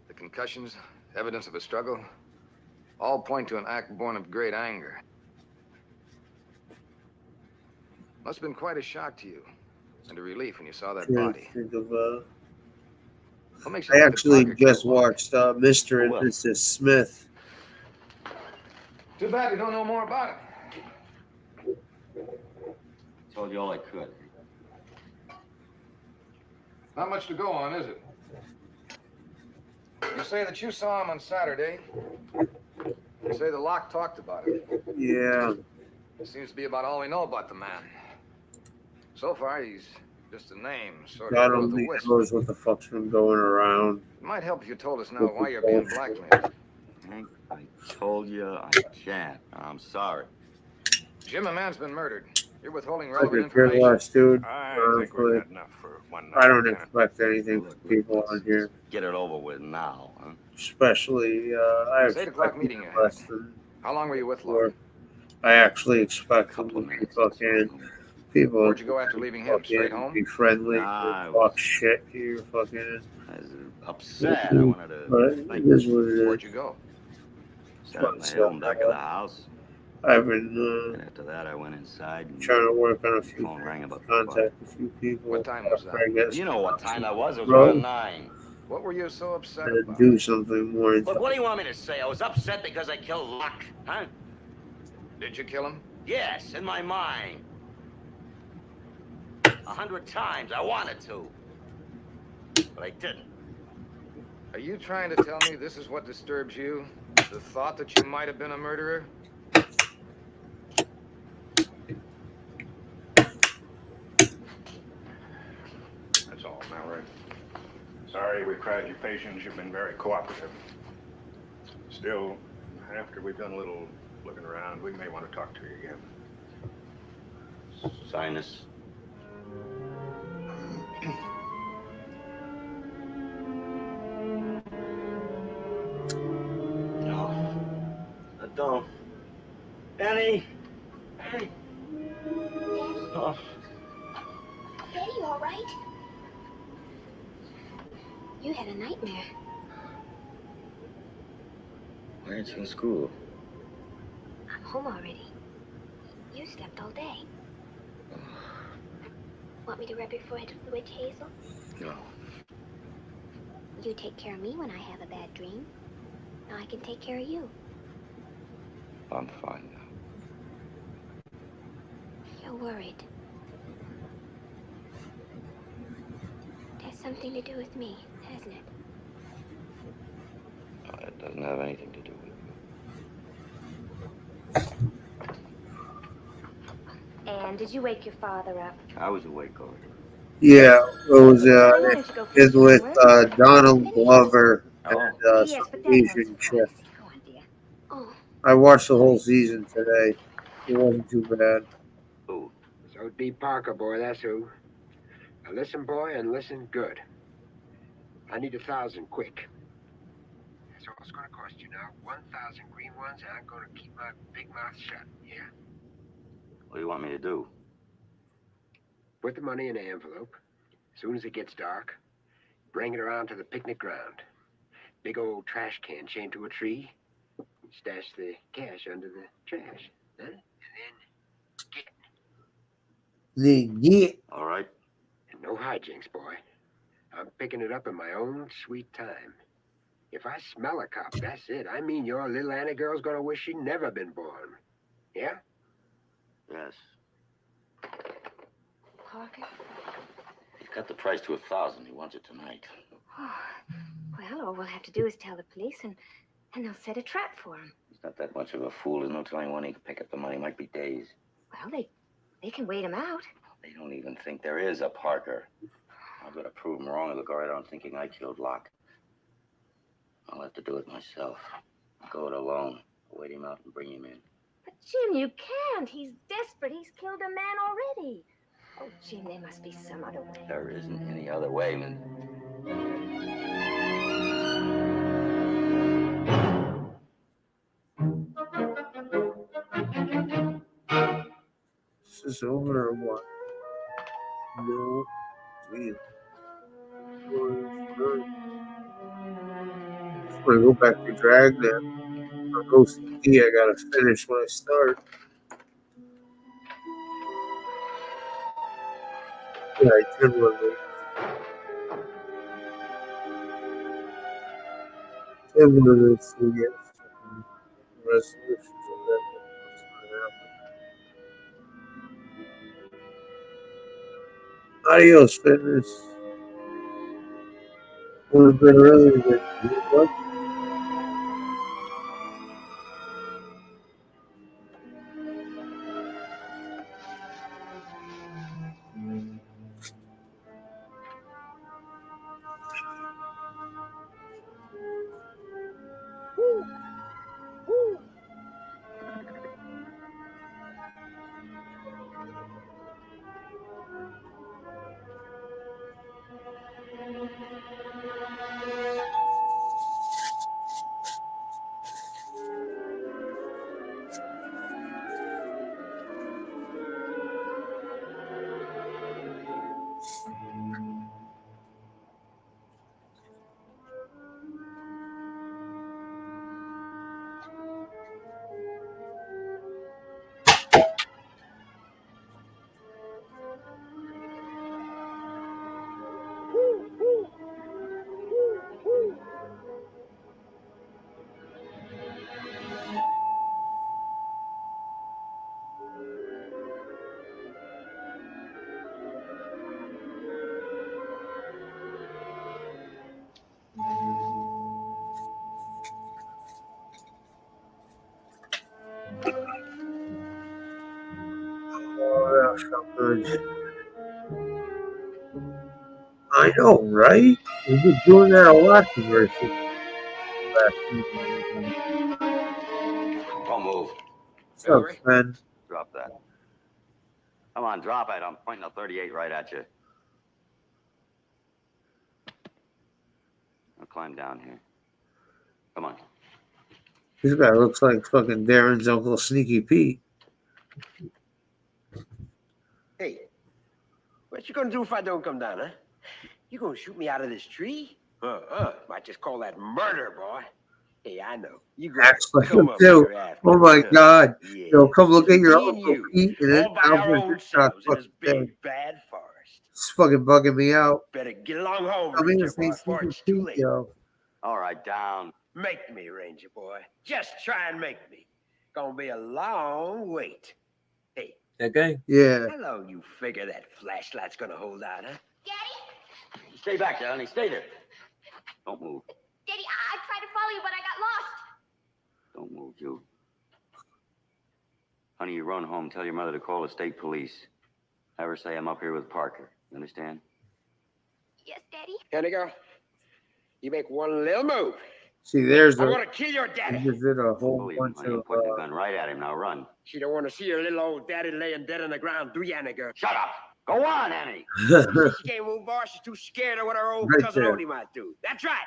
The concussions, evidence of a struggle, all point to an act born of great anger. Must have been quite a shock to you, and a relief when you saw that body. Think of, What makes you I think that actually Tucker just killed Locke? watched Mr. and Mrs. Smith. Too bad we don't know more about it. Told you all I could. Not much to go on, is it? You say that you saw him on Saturday. You say the Locke talked about it. Yeah. It seems to be about all we know about the man. So far, he's just a name, sort God of will of only the wisp. knows what the fuck's been going around. It might help if you told us now why you're being blackmailed. Hank, I told you I can't. I'm sorry. Jim, a man's been murdered. You're withholding I relevant could care information. less, dude. I think we've Honestly, had enough for one night. I don't expect anything from people on here. Get it over with now, huh? Especially, I It's 8 o'clock expect meeting even ahead. less than How long were you with before. Locke? I actually expect them to be fucking people. Where'd you go after leaving him? Straight home? Be friendly. Nah, I Talk shit to your fucking. I was upset. I wanted to. But it is what it is. Where'd you go? Sat on the hill in back of the house. I've been And after that, I went inside and trying to work on a few phone rang about contact a few people. What time was that? I guess You know what time that was? It was Bro. around 9. What were you so upset to about? do something more. Look, what do you want me to say? I was upset because I killed Locke, huh? Did you kill him? Yes, in my mind. 100 times. I wanted to. But I didn't. Are you trying to tell me this is what disturbs you? The thought that you might have been a murderer? That's all, Mallory. Sorry we cried your patience. You've been very cooperative. Still, after we've done a little looking around, we may want to talk to you again. Sign this. Don't. Annie! Daddy? Oh. Daddy, you all right? You had a nightmare. Why aren't you in school? I'm home already. You slept all day. Want me to rub your forehead with the witch hazel? No. You take care of me when I have a bad dream. Now I can take care of you. I'm fine now. You're worried. It has something to do with me, hasn't it? No, it doesn't have anything to do with And did you wake your father up? you. I was awake already. Yeah, it was Well, why don't you go is finish your with homework? Donald Finish it. Glover and Oh. Yes, some but Daddy knows Asian the chick. privacy. Go on, dear. Oh, I watched the whole season today. It wasn't too bad. Who? So D. Parker, boy, that's who. Now listen, boy, and listen good. I need 1,000 quick. That's all it's gonna cost you now. 1,000 green ones, and I'm gonna keep my big mouth shut, yeah? What do you want me to do? Put the money in an envelope. As soon as it gets dark, bring it around to the picnic ground. Big old trash can chained to a tree. Stash the cash under the trash. Huh? And Yeah. All right. And no hijinks, boy. I'm picking it up in my own sweet time. If I smell a cop, that's it. I mean, your little Annie girl's gonna wish she'd never been born. Yeah? Yes. Parker? He's cut the price to 1,000. He wants it tonight. Oh, well, all we'll have to do is tell the police, and they'll set a trap for him. He's not that much of a fool. There's no telling when he can pick up the money. It might be days. Well, they can wait him out. They don't even think there is a Parker. I've got to prove them wrong. They'll go right on thinking I killed Locke. I'll have to do it myself. Go it alone. Wait him out and bring him in. But, Jim, you can't. He's desperate. He's killed a man already. Oh, Jim, there must be some other way. There isn't any other way, man. Is this over or what? No. Damn. I'm gonna go back to Dragnet. On OCD, I gotta finish when I start. Yeah, 10 more minutes. 10 more minutes to get resolutions or whatever. What's gonna happen? Adios, fitness. Would have been earlier than what? Oh, that felt good. I know, right? We've been doing that a lot versus last season. Don't move. What's up, Sven? Drop that. Come on, drop it. I'm pointing a 38 right at you. I'll climb down here. Come on. This guy looks like fucking Darren's Uncle Sneaky Pete. Hey, what you gonna do if I don't come down, huh? You gonna shoot me out of this tree? Might just call that murder, boy. Hey, I know. You gonna Acts like come him up too. here after Oh me, my huh? god. Yeah. Yo, come look at your Me and Uncle you, Pete and then all by our Alfred own Hitchcock selves in this fucking big thing. bad forest. It's fucking bugging me out. Better get along home, Come here, Ranger say boy, before Sneaky it's too Pete, late. yo. All right, down. Make me, Ranger boy. Just try and make me. Gonna be a long wait. Hey, Okay. Yeah. how long you figure that flashlight's gonna hold out, huh? Stay back there, honey. Stay there. Don't move. Daddy, I tried to follow you, but I got lost. Don't move, you. Honey, you run home. Tell your mother to call the state police. Have her say I'm up here with Parker. You understand? Yes, Daddy. Here you go. You make one little move. See, there's I'm a. gonna kill your They daddy. just did a whole Believe him, bunch honey. I'm of. pointing the gun right at him. Now run. She don't want to see her little old daddy laying dead on the ground, do ya, Annie girl? Shut up. Go on, Annie. She can't move, boss. She's too scared of what her old Right cousin there. Odie might do. That's right.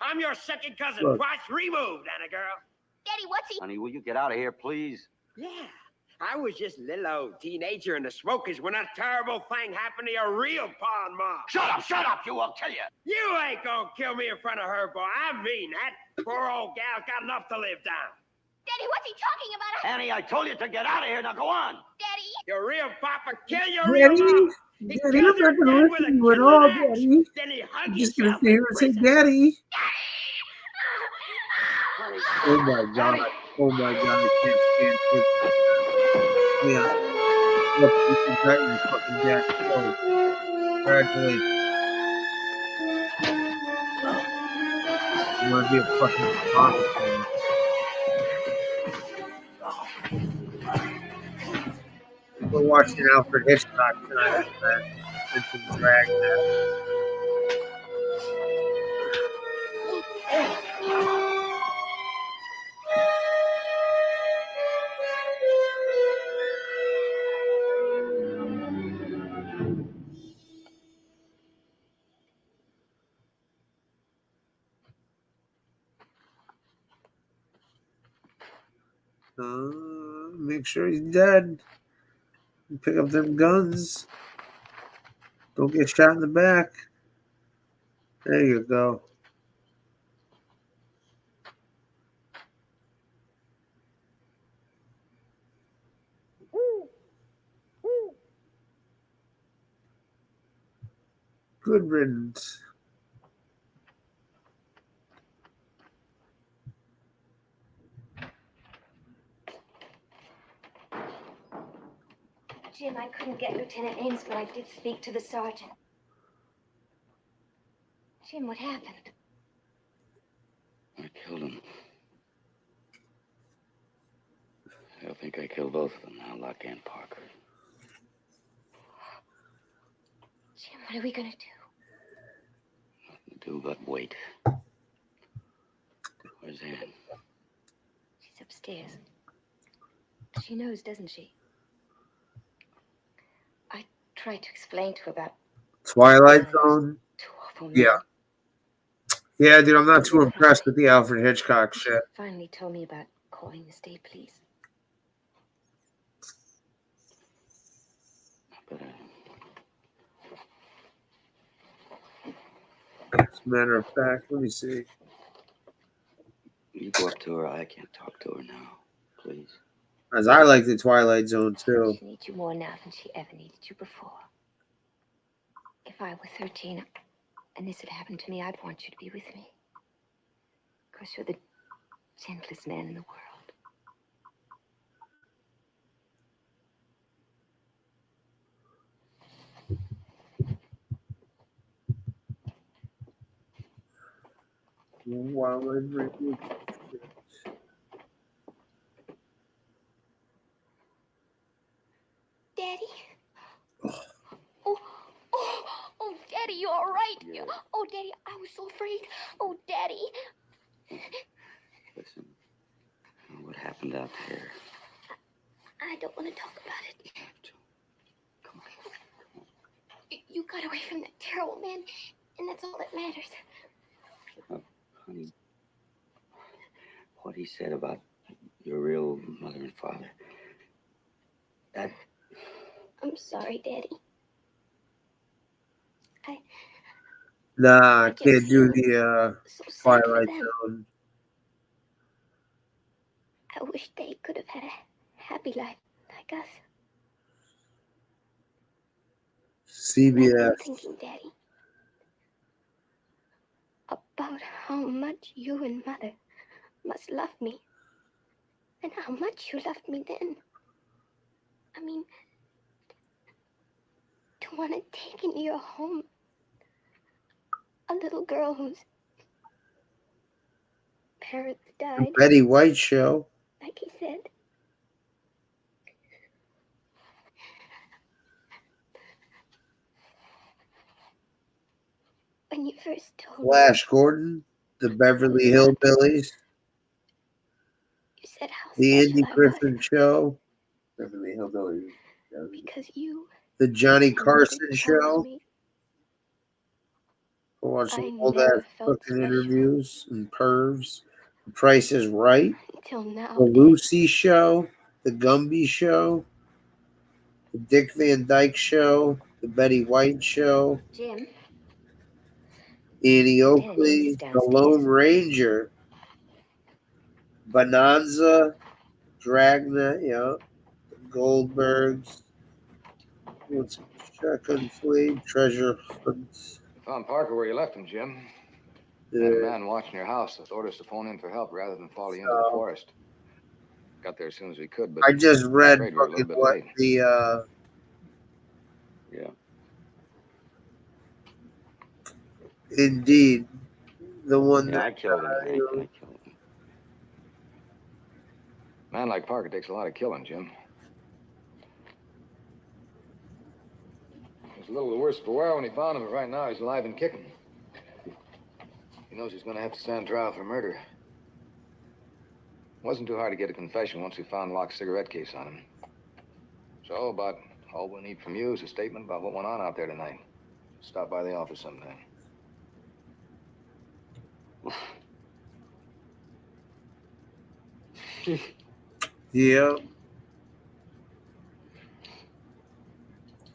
I'm your second cousin, Look. twice removed, Annie girl. Daddy, what's he? Honey, will you get out of here, please? Yeah. I was just a little old teenager in the smokies when that terrible thing happened to your real pawn mom. Shut up, you. I'll kill you. You ain't gonna kill me in front of her, boy. I mean that. Poor old gal's got enough to live down. Daddy, what's he talking about? Annie, I told you to get out of here. Now go on. Daddy. Your real papa kill your real Daddy, mama. He Daddy, killed I'm not her gonna dead with listen to a you at kindling all, axe. Daddy. Then he hung I'm just gonna himself stay in here and say, prison. Daddy. Honey. Oh my god. Oh my god. I can't stand this. Yeah. Look, you got your fucking dad killed. Congratulations. You want to be a fucking comic man. We're watching Alfred Hitchcock tonight, man. And some Dragnet. Make sure he's dead. Pick up them guns. Don't get shot in the back. There you go. Good riddance. Jim, I couldn't get Lieutenant Ames, but I did speak to the sergeant. Jim, what happened? I killed him. I think I killed both of them now, Luck and Parker. Jim, what are we gonna do? Do but wait. Where's Ann? She's upstairs. She knows, doesn't she? I tried to explain to her about Twilight Zone. two awful men. Yeah. Yeah, dude, I'm not too impressed with the Alfred Hitchcock She shit. finally told me about calling the state police. As a matter of fact, let me see. You go up to her. I can't talk to her now. Please. As I like the Twilight Zone too. She needs you more now than she ever needed you before. If I were 13 and this had happened to me, I'd want you to be with me. Because you're the gentlest man in the world. While I drink this shit. Daddy? Oh, Daddy, you all right? Yeah. Oh, Daddy, I was so afraid. Oh, Daddy. Listen. What happened out there? I don't want to talk about it. You have to. Come on. You got away from that terrible man, and that's all that matters. Honey. what he said about your real mother and father. That I'm sorry, Daddy. Nah, I just can't do feel the so sad for Twilight them. Zone. I wish they could have had a happy life like us. Lately, I'm CBS. thinking, Daddy, about how much you and Mother must love me. And how much you loved me then. I mean, to want to take into your home a little girl whose parents The died, Betty White Show. like he said. When you first told me, Flash Gordon. The Beverly Hillbillies. you said how The special Andy I was Griffin Show. Beverly Hillbillies. because you The Johnny and Mother Carson chose Show. me. I watched I all that never felt fucking special interviews and pervs. The Price is Right. until now, The Dad. Lucy Show. The Gumby Show. The Dick Van Dyke Show. The Betty White Show. Jim, Annie Lieutenant Ames is Oakley. The Lone downstairs. Ranger. Bonanza. Dragnet. Yeah. The Goldbergs. What's Shotgun Slade? Treasure Hunt. Found Parker where you left him, Jim. Had a man watching your house with orders to phone in for help rather than follow you into the forest. Got there as soon as we could, but I just read afraid we were a fucking little bit what late. the Yeah. Indeed, the one Yeah, that I killed him, Hank. I killed him. A man like Parker takes a lot of killing, Jim. He was a little the worse for wear when he found him, but right now he's alive and kicking. He knows he's going to have to stand trial for murder. It wasn't too hard to get a confession once we found Locke's cigarette case on him. So, about all we need from you is a statement about what went on out there tonight. Stop by the office sometime. yeah.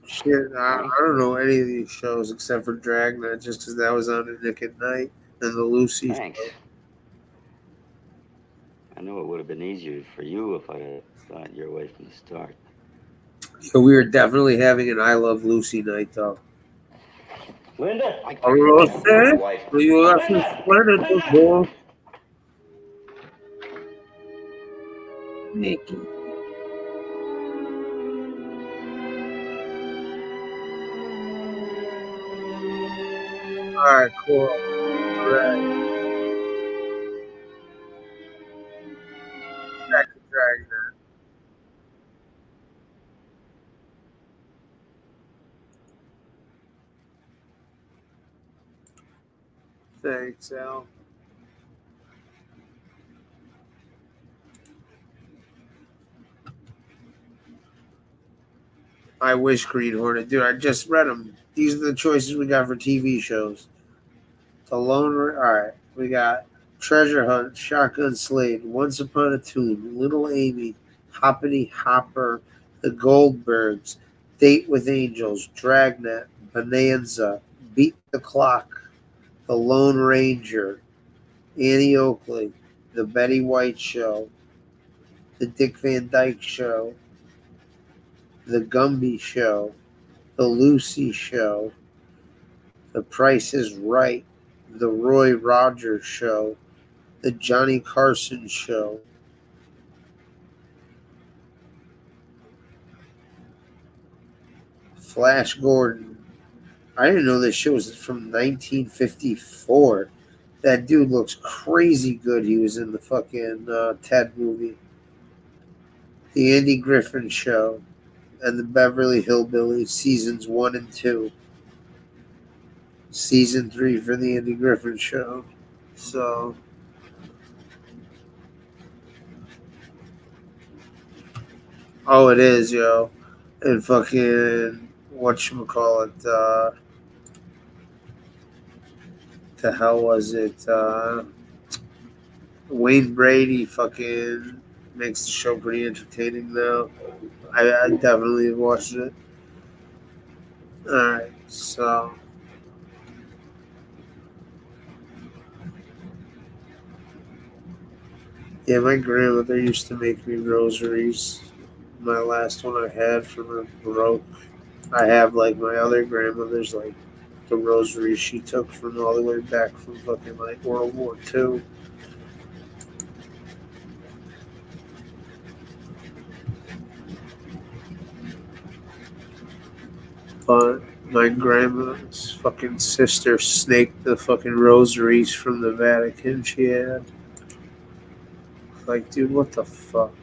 Shit, I don't know any of these shows except for Dragnet, just because that was on at Nick at Night and the Lucy Thanks. show. I know it would have been easier for you if I'd have thought your way from the start. So we were definitely having an I Love Lucy night, though. Linda? I will say, Wife. you have to explain it before. Mickey. All right, cool. All right. Back to Dragnet. Thanks, Al. I wish Green Hornet. Dude, I just read them. These are the choices we got for TV shows. The Lone All right, we got Treasure Hunt, Shotgun Slade, Once Upon a Tune, Little Amy, Hoppity Hopper, The Goldbergs, Date with Angels, Dragnet, Bonanza, Beat the Clock, The Lone Ranger, Annie Oakley, The Betty White Show, The Dick Van Dyke Show, The Gumby Show, The Lucy Show, The Price is Right, The Roy Rogers Show, The Johnny Carson Show, Flash Gordon. I didn't know this show was from 1954. That dude looks crazy good. He was in the fucking Ted movie. The Andy Griffin Show and the Beverly Hillbillies seasons 1 and 2. Season 3 for the Andy Griffin Show. So, oh, it is, yo. And fucking, whatchamacallit, the hell was it? Wayne Brady fucking makes the show pretty entertaining now. I definitely watched it. Alright, so yeah, my grandmother used to make me rosaries. My last one I had from her broke. I have like my other grandmother's, like the rosaries she took from all the way back from fucking like World War II. But my grandma's fucking sister snaked the fucking rosaries from the Vatican she had. Like, dude, what the fuck?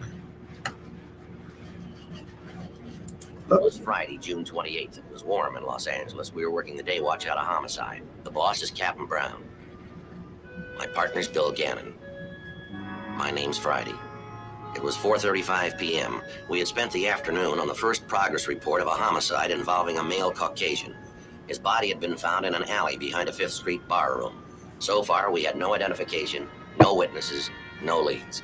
It was Friday, June 28th. It was warm in Los Angeles. We were working the day watch out of homicide. The boss is Captain Brown. My partner's Bill Gannon. My name's Friday. It was 4:35 p.m. We had spent the afternoon on the first progress report of a homicide involving a male Caucasian. His body had been found in an alley behind a 5th Street bar room. So far, we had no identification, no witnesses, no leads.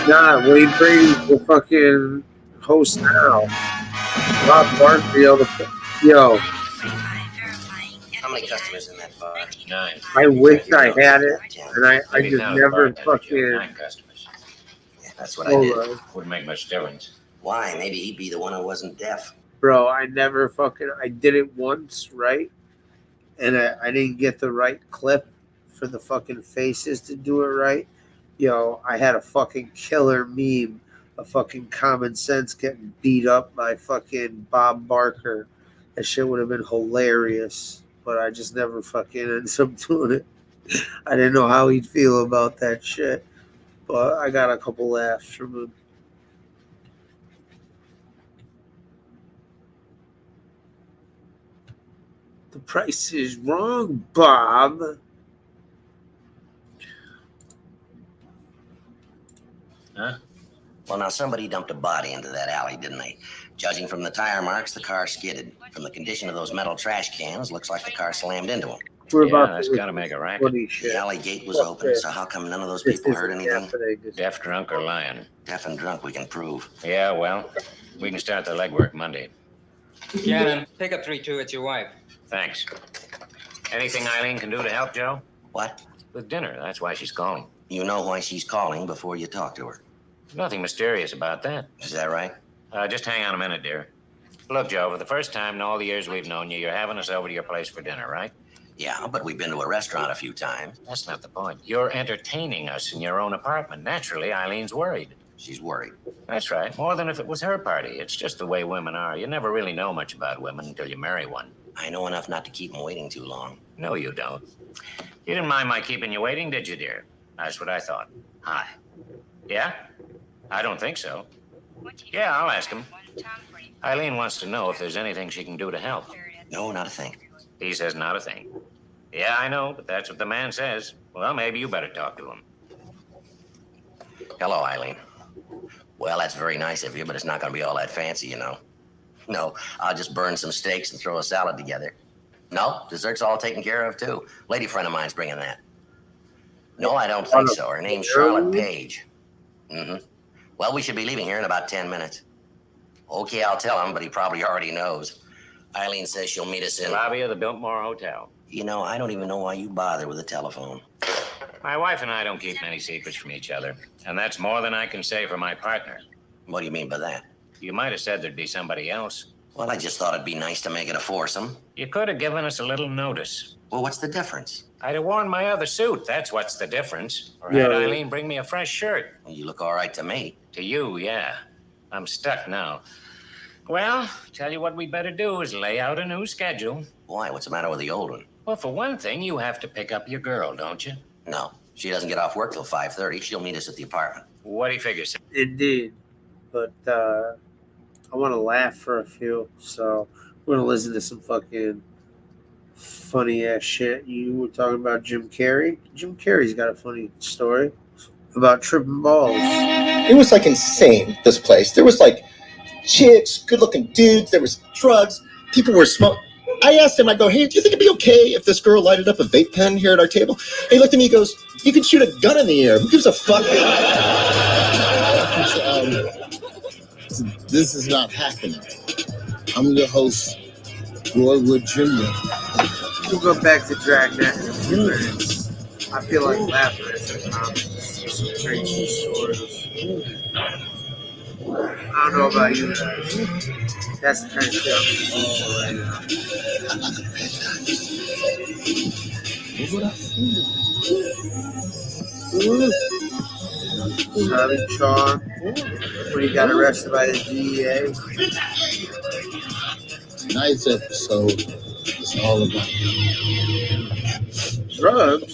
Nah, Wayne Brady's the fucking host now. Bob Barkley, yo. How many customers in that bar? 9. I wish I had it, and I Maybe just count as never bartender, Joe. fucking. 9 customers. Yeah, that's what I did. Wouldn't make much difference. Why? Maybe he'd be the one who wasn't deaf. Bro, I never fucking. I did it once, right? And I didn't get the right clip for the fucking faces to do it right. Yo, I had a fucking killer meme of fucking Common Sense getting beat up by fucking Bob Barker. That shit would have been hilarious, but I just never fucking ended up doing it. I didn't know how he'd feel about that shit, but I got a couple laughs from him. The price is wrong, Bob. Huh? Well, now somebody dumped a body into that alley, didn't they? Judging from the tire marks, the car skidded. From the condition of those metal trash cans, looks like the car slammed into them. That's got to make a racket. The alley gate was open, so how come none of those people heard anything? Deaf, drunk, or lying. Deaf and drunk, we can prove. Yeah, well, we can start the legwork Monday. Gannon, pick up 3-2. It's your wife. Thanks. Anything Eileen can do to help, Joe? What? With dinner. That's why she's calling. You know why she's calling before you talk to her. Nothing mysterious about that. Is that right? Just hang on a minute, dear. Look, Joe, for the first time in all the years we've known you, you're having us over to your place for dinner, right? Yeah, but we've been to a restaurant a few times. That's not the point. You're entertaining us in your own apartment. Naturally, Eileen's worried. She's worried. That's right. More than if it was her party. It's just the way women are. You never really know much about women until you marry one. I know enough not to keep them waiting too long. No, you don't. You didn't mind my keeping you waiting, did you, dear? That's what I thought. Hi. Yeah? I don't think so. Yeah, I'll ask him. Eileen wants to know if there's anything she can do to help. No, not a thing. He says not a thing. Yeah, I know, but that's what the man says. Well, maybe you better talk to him. Hello, Eileen. Well, that's very nice of you, but it's not going to be all that fancy, you know. No, I'll just burn some steaks and throw a salad together. No, dessert's all taken care of, too. Lady friend of mine's bringing that. No, I don't think so. Her name's Charlotte Page. Mm-hmm. Well, we should be leaving here in about 10 minutes. Okay, I'll tell him, but he probably already knows. Eileen says she'll meet us in... lobby of the Biltmore Hotel. You know, I don't even know why you bother with the telephone. My wife and I don't keep many secrets from each other, and that's more than I can say for my partner. What do you mean by that? You might have said there'd be somebody else. Well, I just thought it'd be nice to make it a foursome. You could have given us a little notice. Well, what's the difference? I'd have worn my other suit. That's what's the difference. Or Yeah. had Eileen bring me a fresh shirt. You look all right to me. To you, yeah. I'm stuck now. Well, tell you what we better do is lay out a new schedule. Why? What's the matter with the old one? Well, for one thing, you have to pick up your girl, don't you? No. She doesn't get off work till 5:30. She'll meet us at the apartment. What do you figure? Indeed. But I want to laugh for a few, so we're going to listen to some fucking funny ass shit. You were talking about Jim Carrey. Jim Carrey's got a funny story about tripping balls. It was like insane, this place. There was like chicks, good looking dudes, there was drugs, people were smoking. I asked him, I go, hey, do you think it'd be okay if this girl lighted up a vape pen here at our table? He looked at me, he goes, You can shoot a gun in the air. Who gives a fuck? This is not happening. I'm your host, Roy Wood Jr. We'll go back to Dragnet in a few minutes. I feel like laughing at some comments, some crazy stories. I don't know about you guys. That's the kind of shit I'm right now. Charlie Chong, when he got arrested by the DEA. Tonight's episode is all about drugs.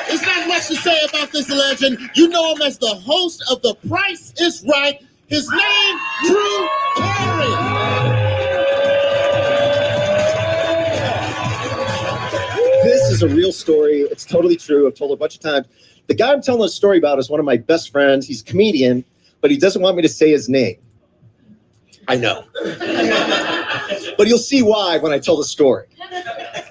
There's not much to say about this legend. You know him as the host of The Price is Right. His name, Drew Carey. This is a real story. It's totally true. I've told it a bunch of times. The guy I'm telling the story about is one of my best friends. He's a comedian, but he doesn't want me to say his name. I know. But you'll see why when I tell the story.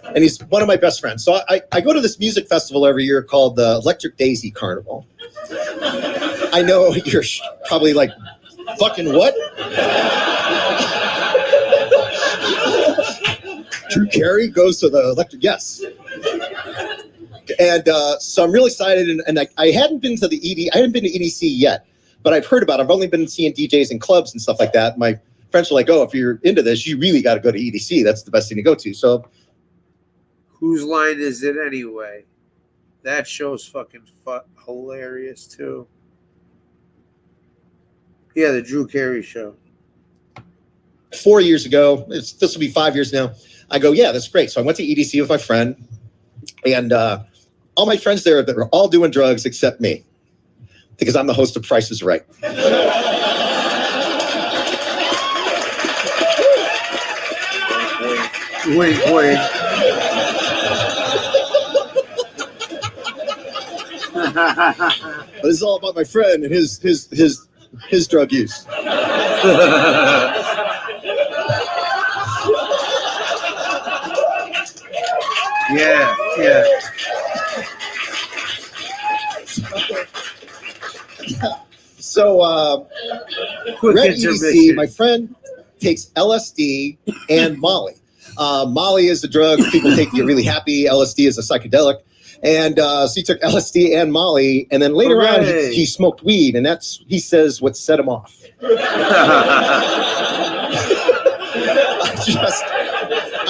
And he's one of my best friends. So I go to this music festival every year called the Electric Daisy Carnival. I know you're probably like, fucking what? Drew Carey goes to the Electric, yes. And so I'm really excited. And I hadn't been to the I hadn't been to EDC yet, but I've heard about it. I've only been seeing DJs in clubs and stuff like that. My friends were like, oh, if you're into this, you really got to go to EDC. That's the best thing to go to. So Whose line is it anyway? That show's fucking hilarious too. Yeah, the Drew Carey show. 4 years ago, this will be 5 years now. I go, yeah, that's great. So I went to EDC with my friend, and all my friends there that were all doing drugs except me, because I'm the host of Price is Right. Wait. But this is all about my friend and his drug use. Yeah. So we're at EDC. My friend takes LSD and Molly. Molly is the drug people take to get really happy. LSD is a psychedelic. And so he took LSD and Molly, and then later on he smoked weed, and that's, he says, what set him off.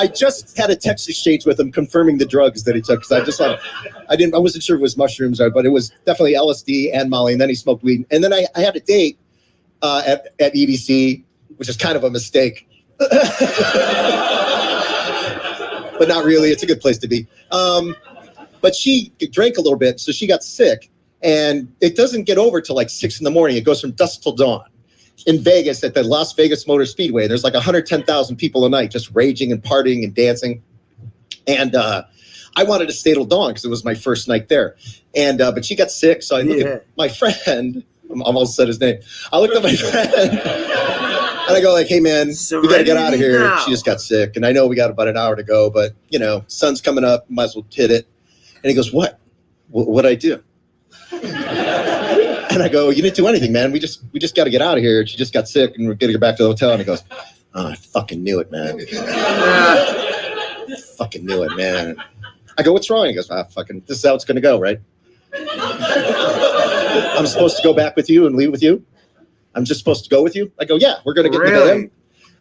I just had a text exchange with him confirming the drugs that he took, because I wasn't sure if it was mushrooms, but it was definitely LSD and Molly, and then he smoked weed. And then I had a date at EDC, which is kind of a mistake. But not really. It's a good place to be. But she drank a little bit, so she got sick. And it doesn't get over till like 6 a.m. It goes from dusk till dawn. In Vegas, at the Las Vegas Motor Speedway, there's like 110,000 people a night just raging and partying and dancing. And I wanted to stay till dawn because it was my first night there. And but she got sick, so I looked at my friend. I almost said his name. I looked at my friend. And I go like, hey, man, we got to get out of here. Now. She just got sick. And I know we got about an hour to go, but, you know, sun's coming up. Might as well hit it. And he goes, what? What'd I do? And I go, you didn't do anything, man. We just got to get out of here. She just got sick, and we're going to get back to the hotel. And he goes, oh, I fucking knew it, man. Fucking knew it, man. I go, what's wrong? He goes, this is how it's going to go, right? I'm supposed to go back with you and leave with you? I'm just supposed to go with you? I go, yeah, we're going to get in the van.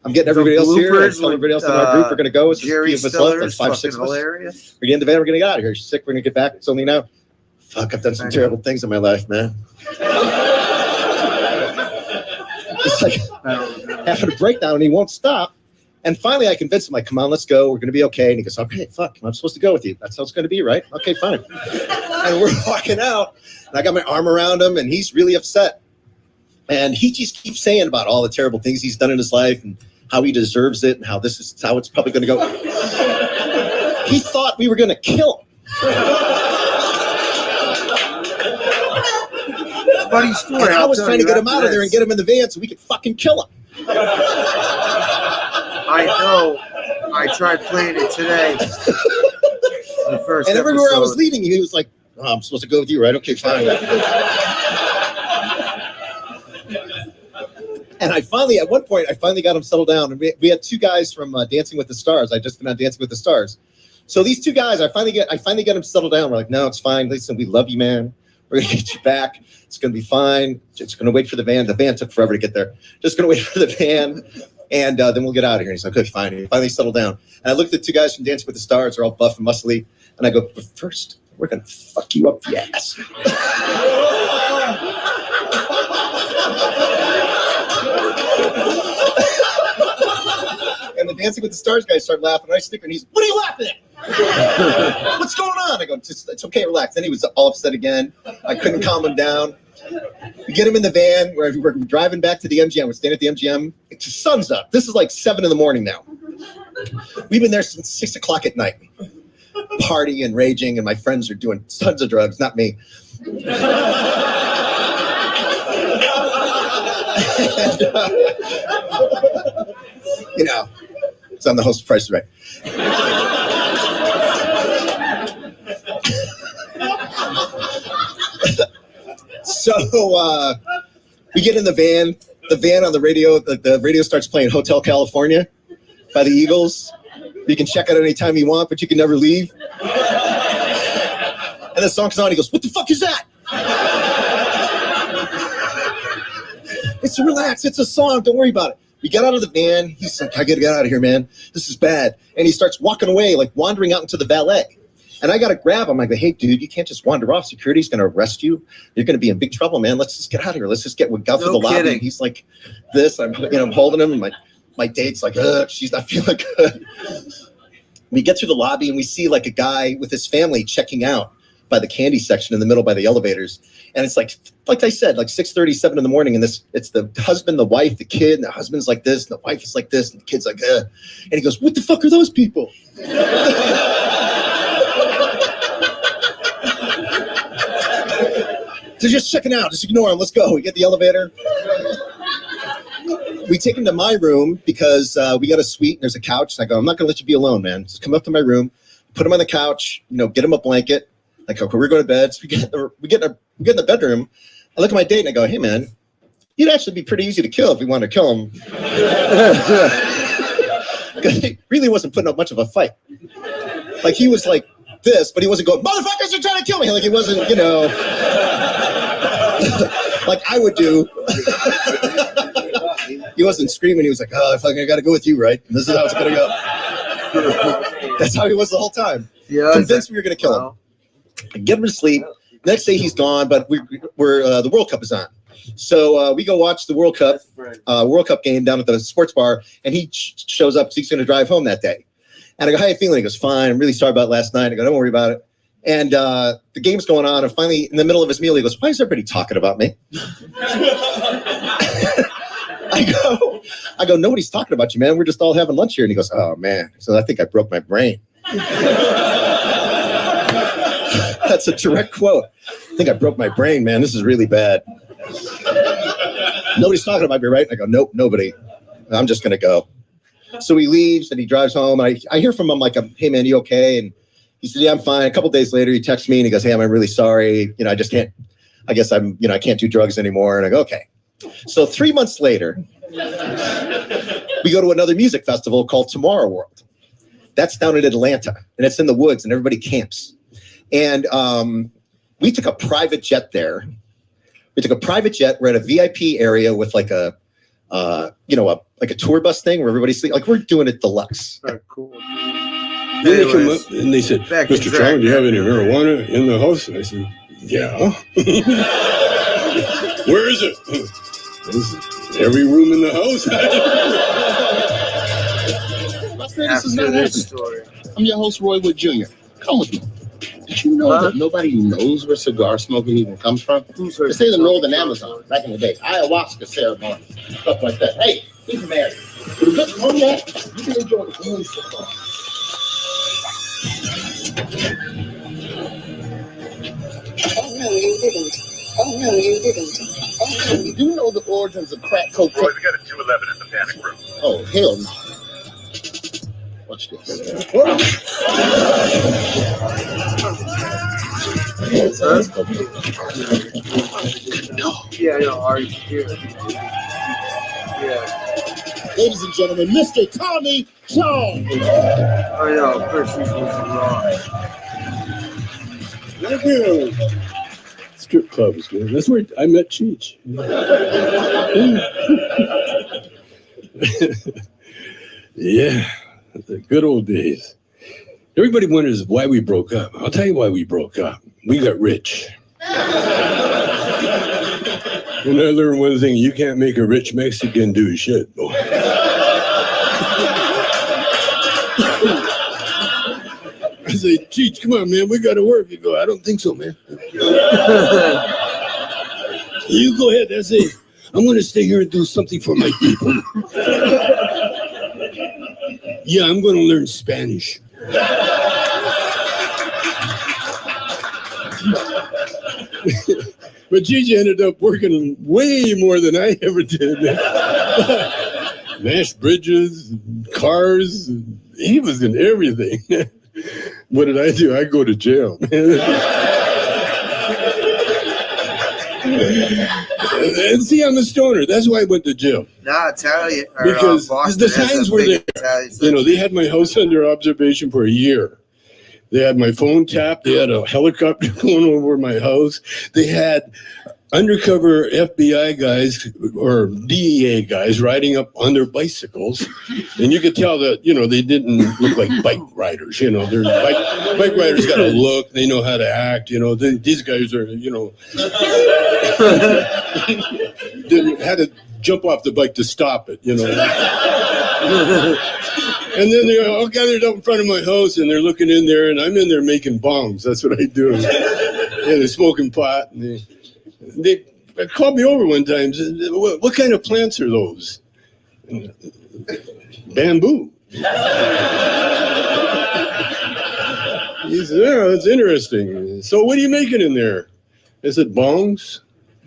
I'm getting everybody else here. I tell everybody else in our group we're going to go. It's Jerry just a few of us left. Like 5, 6 of us. Hilarious. We're getting in the van. We're going to get out of here. She's sick. We're going to get back. It's only now. Fuck, I've done some terrible things in my life, man. It's like having a breakdown, and he won't stop. And finally, I convinced him, like, come on, let's go. We're going to be okay. And he goes, okay, fuck, I'm supposed to go with you. That's how it's going to be, right? Okay, fine. And we're walking out, and I got my arm around him, and he's really upset. And he just keeps saying about all the terrible things he's done in his life and how he deserves it and how this is how it's probably going to go. He thought we were going to kill him. Funny story. And I was trying to get him out of there and get him in the van so we could fucking kill him. I know. I tried playing it today. The first and everywhere I was episode. leading, he was like, "Oh, I'm supposed to go with you, right? Okay, fine." And at one point, I finally got him settled down. And we had two guys from Dancing with the Stars. I just been on Dancing with the Stars. So these two guys, I finally get them settled down. We're like, "No, it's fine. Listen, we love you, man. We're gonna get you back. It's gonna be fine. Just gonna wait for the van. The van took forever to get there. Just gonna wait for the van, and then we'll get out of here." And he's like, "Okay, fine." And he finally settled down. And I looked at the two guys from Dancing with the Stars. They're all buff and muscly. And I go, "But first, we're gonna fuck you up the ass." And the Dancing with the Stars guys start laughing. And I snicker, and he's, "What are you laughing at? What's going on?" I go, "It's okay, relax." Then he was all upset again. I couldn't calm him down. We get him in the van. We're driving back to the MGM. We're staying at the MGM. It's the sun's up. This is like 7 a.m. now. We've been there since 6 o'clock at night, partying and raging, and my friends are doing tons of drugs, not me. And, you know, so I'm the host of Price is Right. So we get in the van. The van on the radio, the radio starts playing Hotel California by the Eagles. You can check it out anytime you want, but you can never leave. And the song's on. He goes, "What the fuck is that?" It's relax. It's a song. Don't worry about it. We get out of the van. He's like, "I gotta get out of here, man. This is bad." And he starts walking away, like wandering out into the valet. And I got to grab him. I go, "Hey, dude, you can't just wander off. Security's going to arrest you. You're going to be in big trouble, man. Let's just get out of here. Let's just get through the lobby." And he's like this. I'm holding him. And my date's like, "Ugh, she's not feeling good." We get through the lobby and we see like a guy with his family checking out by the candy section in the middle by the elevators. And it's like I said, like 6:30, 7 a.m. And it's the husband, the wife, the kid. And the husband's like this. And the wife is like this. And the kid's like, "Ugh." And he goes, "What the fuck are those people?" They're just checking out. Just ignore them. Let's go. We get the elevator. We take him to my room because we got a suite and there's a couch. And I go, "I'm not going to let you be alone, man. Just come up to my room, put him on the couch, get him a blanket." Like, "Okay, we're going to bed." So we get in the bedroom. I look at my date and I go, "Hey, man, he'd actually be pretty easy to kill if we wanted to kill him." Because he really wasn't putting up much of a fight. Like, he was like this, but he wasn't going, "Motherfuckers are trying to kill me." Like, he wasn't, like I would do. He wasn't screaming. He was like, "Oh, I got to go with you, right? And this is how it's going to go." That's how he was the whole time. Yeah, convinced we were going to kill him. I get him to sleep. Next day he's gone, but we're the World Cup is on. So we go watch the World Cup game down at the sports bar, and he shows up. So he's going to drive home that day. And I go, "How you feeling?" He goes, "Fine. I'm really sorry about last night." I go, "Don't worry about it." And the game's going on, and finally, in the middle of his meal, he goes, "Why is everybody talking about me?" I go, "Nobody's talking about you, man. We're just all having lunch here." And he goes, "Oh, man." So I think I broke my brain. That's a direct quote. "I think I broke my brain, man. This is really bad. Nobody's talking about me, right?" I go, "Nope, nobody. I'm just going to go." So he leaves and he drives home. I hear from him like, "Hey, man, you okay?" And he said, "Yeah, I'm fine." A couple days later, he texts me and he goes, "Hey, I'm really sorry. I just can't, I guess I can't do drugs anymore." And I go, "Okay." So 3 months later, we go to another music festival called Tomorrow World. That's down in Atlanta, and it's in the woods, and everybody camps. And we took a private jet there. We took a private jet. We're at a VIP area with like a tour bus thing where everybody sleeps. Like, we're doing it deluxe. Oh, cool. Then they come up and they said, "Mr. Chong, do you have any marijuana in the house?" And I said, "Yeah." "Where is it?" "Every room in the house." This is not happening. I'm your host, Roy Wood Jr. Come with me. Did you know that nobody knows where cigar smoking even comes from? They say the northern Amazon back in the day, ayahuasca ceremony, stuff like that. Hey, he's married. With a good cognac, you can enjoy the cool cigar. Oh, no, you didn't. Oh, no, you didn't. Oh, no. You do know the origins of crack cocaine. Roy, we got a 211 in the panic room. Oh, hell no. Watch this. Yeah, I know. Are you here? Yeah. Ladies and gentlemen, Mr. Tommy Jones. I know. First week was Strip clubs, man. That's where I met Cheech. Yeah, the good old days. Everybody wonders why we broke up. I'll tell you why we broke up. We got rich. And I learned one thing: you can't make a rich Mexican do shit, boy. I say, Cheech, come on, man, we got to work. You go, I don't think so, man. You go ahead. That's it. I'm going to stay here and do something for my people. Yeah, I'm going to learn Spanish. But Gigi ended up working way more than I ever did. Mashed bridges, cars. He was in everything. What did I do? I go to jail. And see, I'm a stoner. That's why I went to jail. Nah, Italian. Because the signs were there. You know, they had my house under observation for a year. They had my phone tapped. They had a helicopter going over my house. They had undercover FBI guys or DEA guys riding up on their bicycles. And you could tell that, you know, they didn't look like bike riders. You know, they're bike riders got a look. They know how to act. You know, these guys are, you know, had to jump off the bike to stop it, you know. And then they're all gathered up in front of my house, and they're looking in there, and I'm in there making bongs. That's what I do. And they're smoking pot. And they called me over one time and said, what kind of plants are those? Bamboo. He said, oh, that's interesting. So what are you making in there? I said, bongs.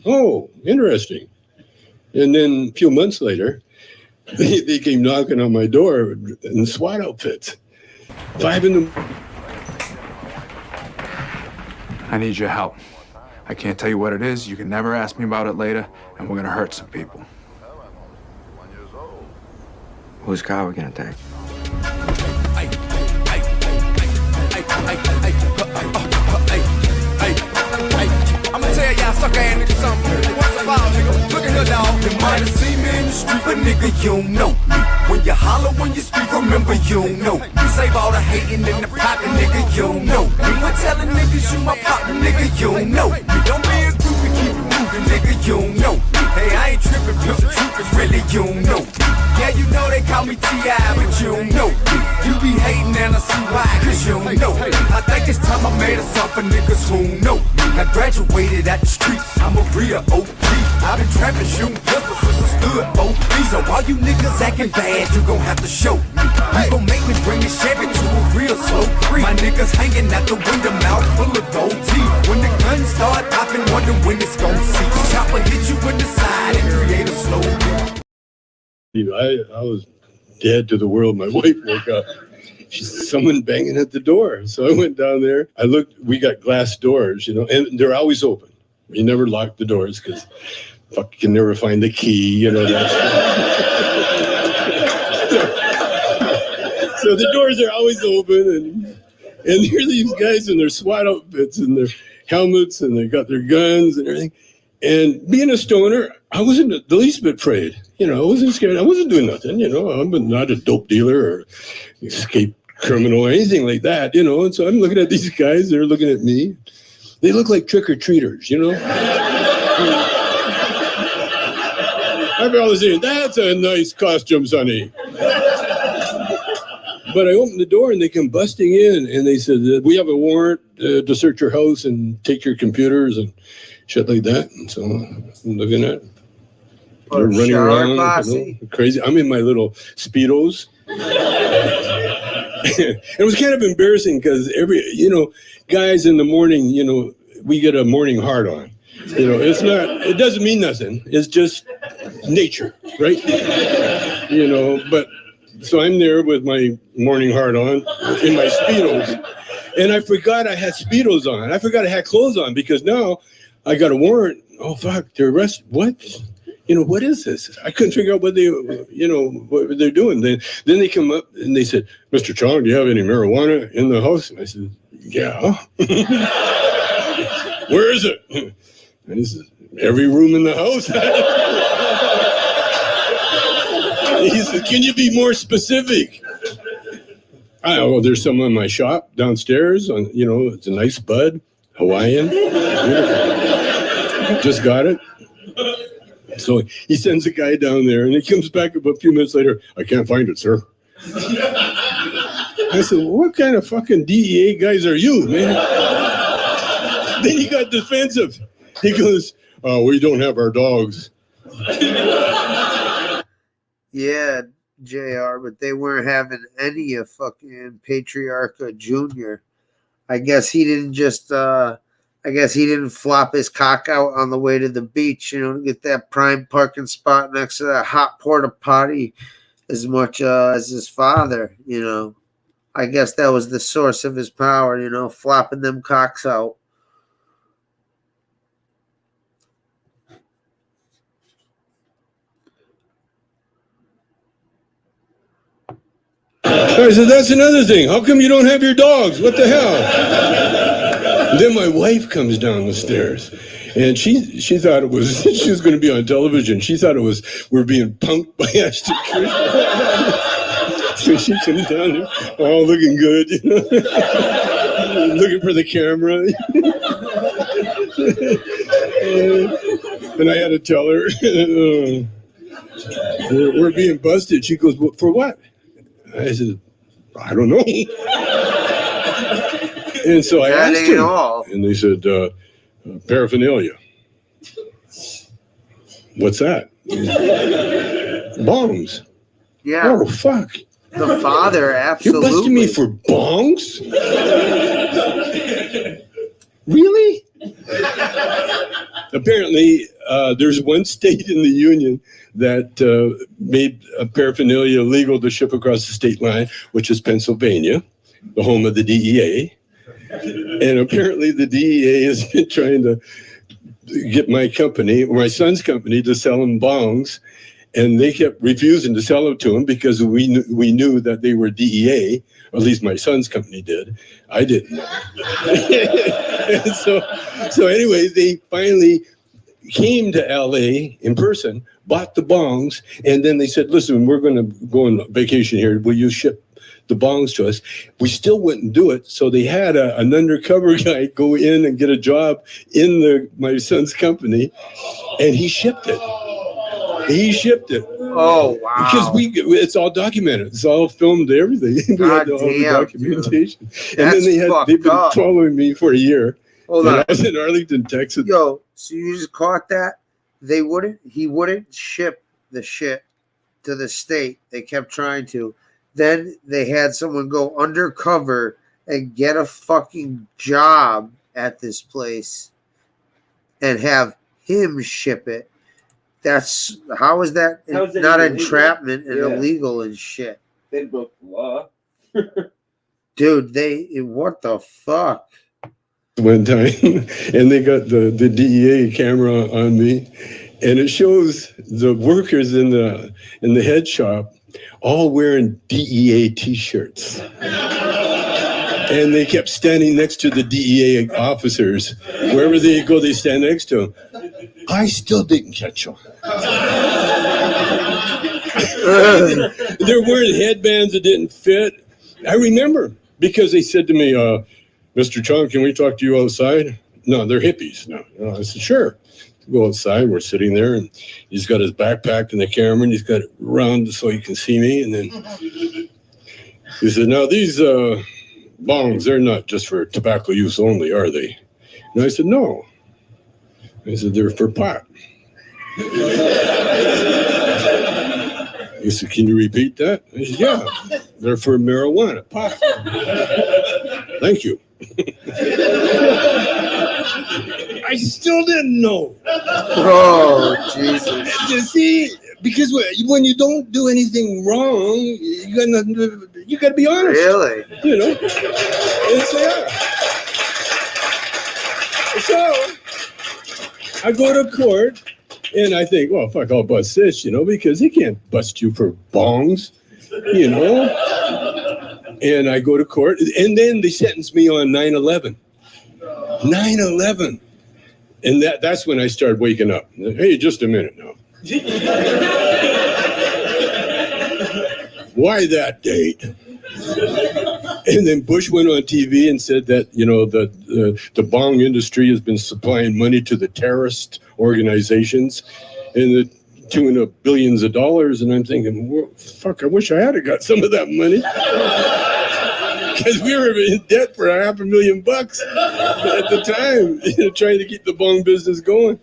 Oh, interesting. And then a few months later, they came knocking on my door in SWAT outfits. 5 in the... I need your help. I can't tell you what it is. You can never ask me about it later, and we're gonna hurt some people. Whose car are we gonna take? I'ma tell y'all sucker ass niggas something. Once a while, nigga, look at here, dog. You might have seen me in the street, but nigga, you don't know me. When you holler, when you speak, remember you don't know me. You save all the hating and the poppin', nigga, you don't know me. When telling niggas you my partner, nigga, you don't know me. Don't be a groupie, keep it moving, nigga, you don't know me. Hey, I ain't trippin', but the truth is really you don't know me. Yeah, you know they call me T.I., but you don't know me. You be hating and I see why, cause you don't know me. I think it's time I made a song for niggas who don't know me. I graduated at the streets, I'm a real OG. I've been trapping, shooting pistols since I stood OB. So all you niggas acting bad, you gon' have to show me. You gon' make me bring this Chevy to a real slow creep. My niggas hanging out the window, mouth full of gold teeth. When the guns start popping, wonder when it's gon' see. Chopper hit you in the side and create a slow beat. You know, I was dead to the world. My wife woke up. She's someone banging at the door. So I went down there. I looked, we got glass doors, you know, and they're always open. You never lock the doors because fuck, you can never find the key, you know. So the doors are always open, and here are these guys in their SWAT outfits and their helmets, and they got their guns and everything. And being a stoner, I wasn't the least bit afraid. You know, I wasn't scared. I wasn't doing nothing, you know. I'm not a dope dealer or escaped criminal or anything like that, you know. And so I'm looking at these guys. They're looking at me. They look like trick-or-treaters, you know. I'd be always saying, that's a nice costume, sonny. But I opened the door and they come busting in and they said, we have a warrant to search your house and take your computers and shit like that. And so I'm looking at it. They're running around, you know, crazy. I'm in my little Speedos. It was kind of embarrassing because you know, guys in the morning, you know, we get a morning hard on. You know, it doesn't mean nothing. It's just nature, right? You know, but So I'm there with my morning heart on in my Speedos. And I forgot I had Speedos on. I forgot I had clothes on because now I got a warrant. Oh, fuck, they're arrested. What? What is this? I couldn't figure out what what they're doing. Then they come up and they said, Mr. Chong, do you have any marijuana in the house? And I said, yeah. Where is it? And he said, every room in the house. He said, can you be more specific? I don't know, there's some in my shop downstairs. It's a nice bud, Hawaiian. Just got it. So he sends a guy down there, and he comes back a few minutes later. I can't find it, sir. I said, what kind of fucking DEA guys are you, man? Then he got defensive. He goes, we don't have our dogs. Yeah, JR, but they weren't having any of fucking Patriarcha Jr. I guess he didn't flop his cock out on the way to the beach, to get that prime parking spot next to that hot porta potty as much as his father, I guess that was the source of his power, flopping them cocks out. I said, that's another thing. How come you don't have your dogs? What the hell? And then my wife comes down the stairs, and she thought it was, she was going to be on television. She thought it was, we're being punked by Ashton Kutcher. So she comes down there, all looking good, looking for the camera. And I had to tell her, we're being busted. She goes, well, for what? I said, I don't know. And so I asked them, and they said, paraphernalia. What's that? Bongs. Yeah. Oh, fuck. The father, absolutely. You're busting me for bongs? Really? Apparently, there's one state in the union that made paraphernalia legal to ship across the state line, which is Pennsylvania, the home of the DEA. And apparently the DEA has been trying to get my company, or my son's company, to sell him bongs. And they kept refusing to sell them to him because we knew that they were DEA, or at least my son's company did. I didn't know. And so anyway, they finally came to LA in person, bought the bongs, and then they said, listen, we're going to go on vacation here. Will you ship the bongs to us? We still wouldn't do it. So they had an undercover guy go in and get a job in my son's company, and he shipped it. He shipped it. Oh, wow. Because it's all documented. It's all filmed, everything. We had all the documentation. And then they've been following me for a year. Hold on. I was in Arlington, Texas. Yo, so you just caught that? He wouldn't ship the shit to the state. They kept trying to. Then they had someone go undercover and get a fucking job at this place and have him ship it. How is that not illegal? Entrapment and illegal and shit? They broke the law. Dude, what the fuck? One time, and they got the DEA camera on me, and it shows the workers in the head shop all wearing DEA T-shirts. And they kept standing next to the DEA officers. Wherever they go, they stand next to them. I still didn't catch them. They're wearing headbands that didn't fit. I remember, because they said to me, Mr. Chong, can we talk to you outside? No, they're hippies. No. I said, sure. Go outside. We're sitting there, and he's got his backpack and the camera, and he's got it round so he can see me. And then he said, now these bongs, they're not just for tobacco use only, are they? And I said, no. I said, they're for pot. He said, can you repeat that? I said, yeah, they're for marijuana, pot. Thank you. I still didn't know. Oh, Jesus. You see, Because when you don't do anything wrong, you got to be honest. Really? You know? And so I go to court and I think, well, fuck, I'll bust this, because he can't bust you for bongs, And I go to court and then they sentence me on 9/11. 9/11. And that's when I started waking up. Hey, just a minute now. Why that date? And then Bush went on TV and said that, the bong industry has been supplying money to the terrorist organizations in the tune of billions of dollars. And I'm thinking, well, fuck, I wish I had got some of that money. Because we were in debt for $500,000 at the time, trying to keep the bong business going.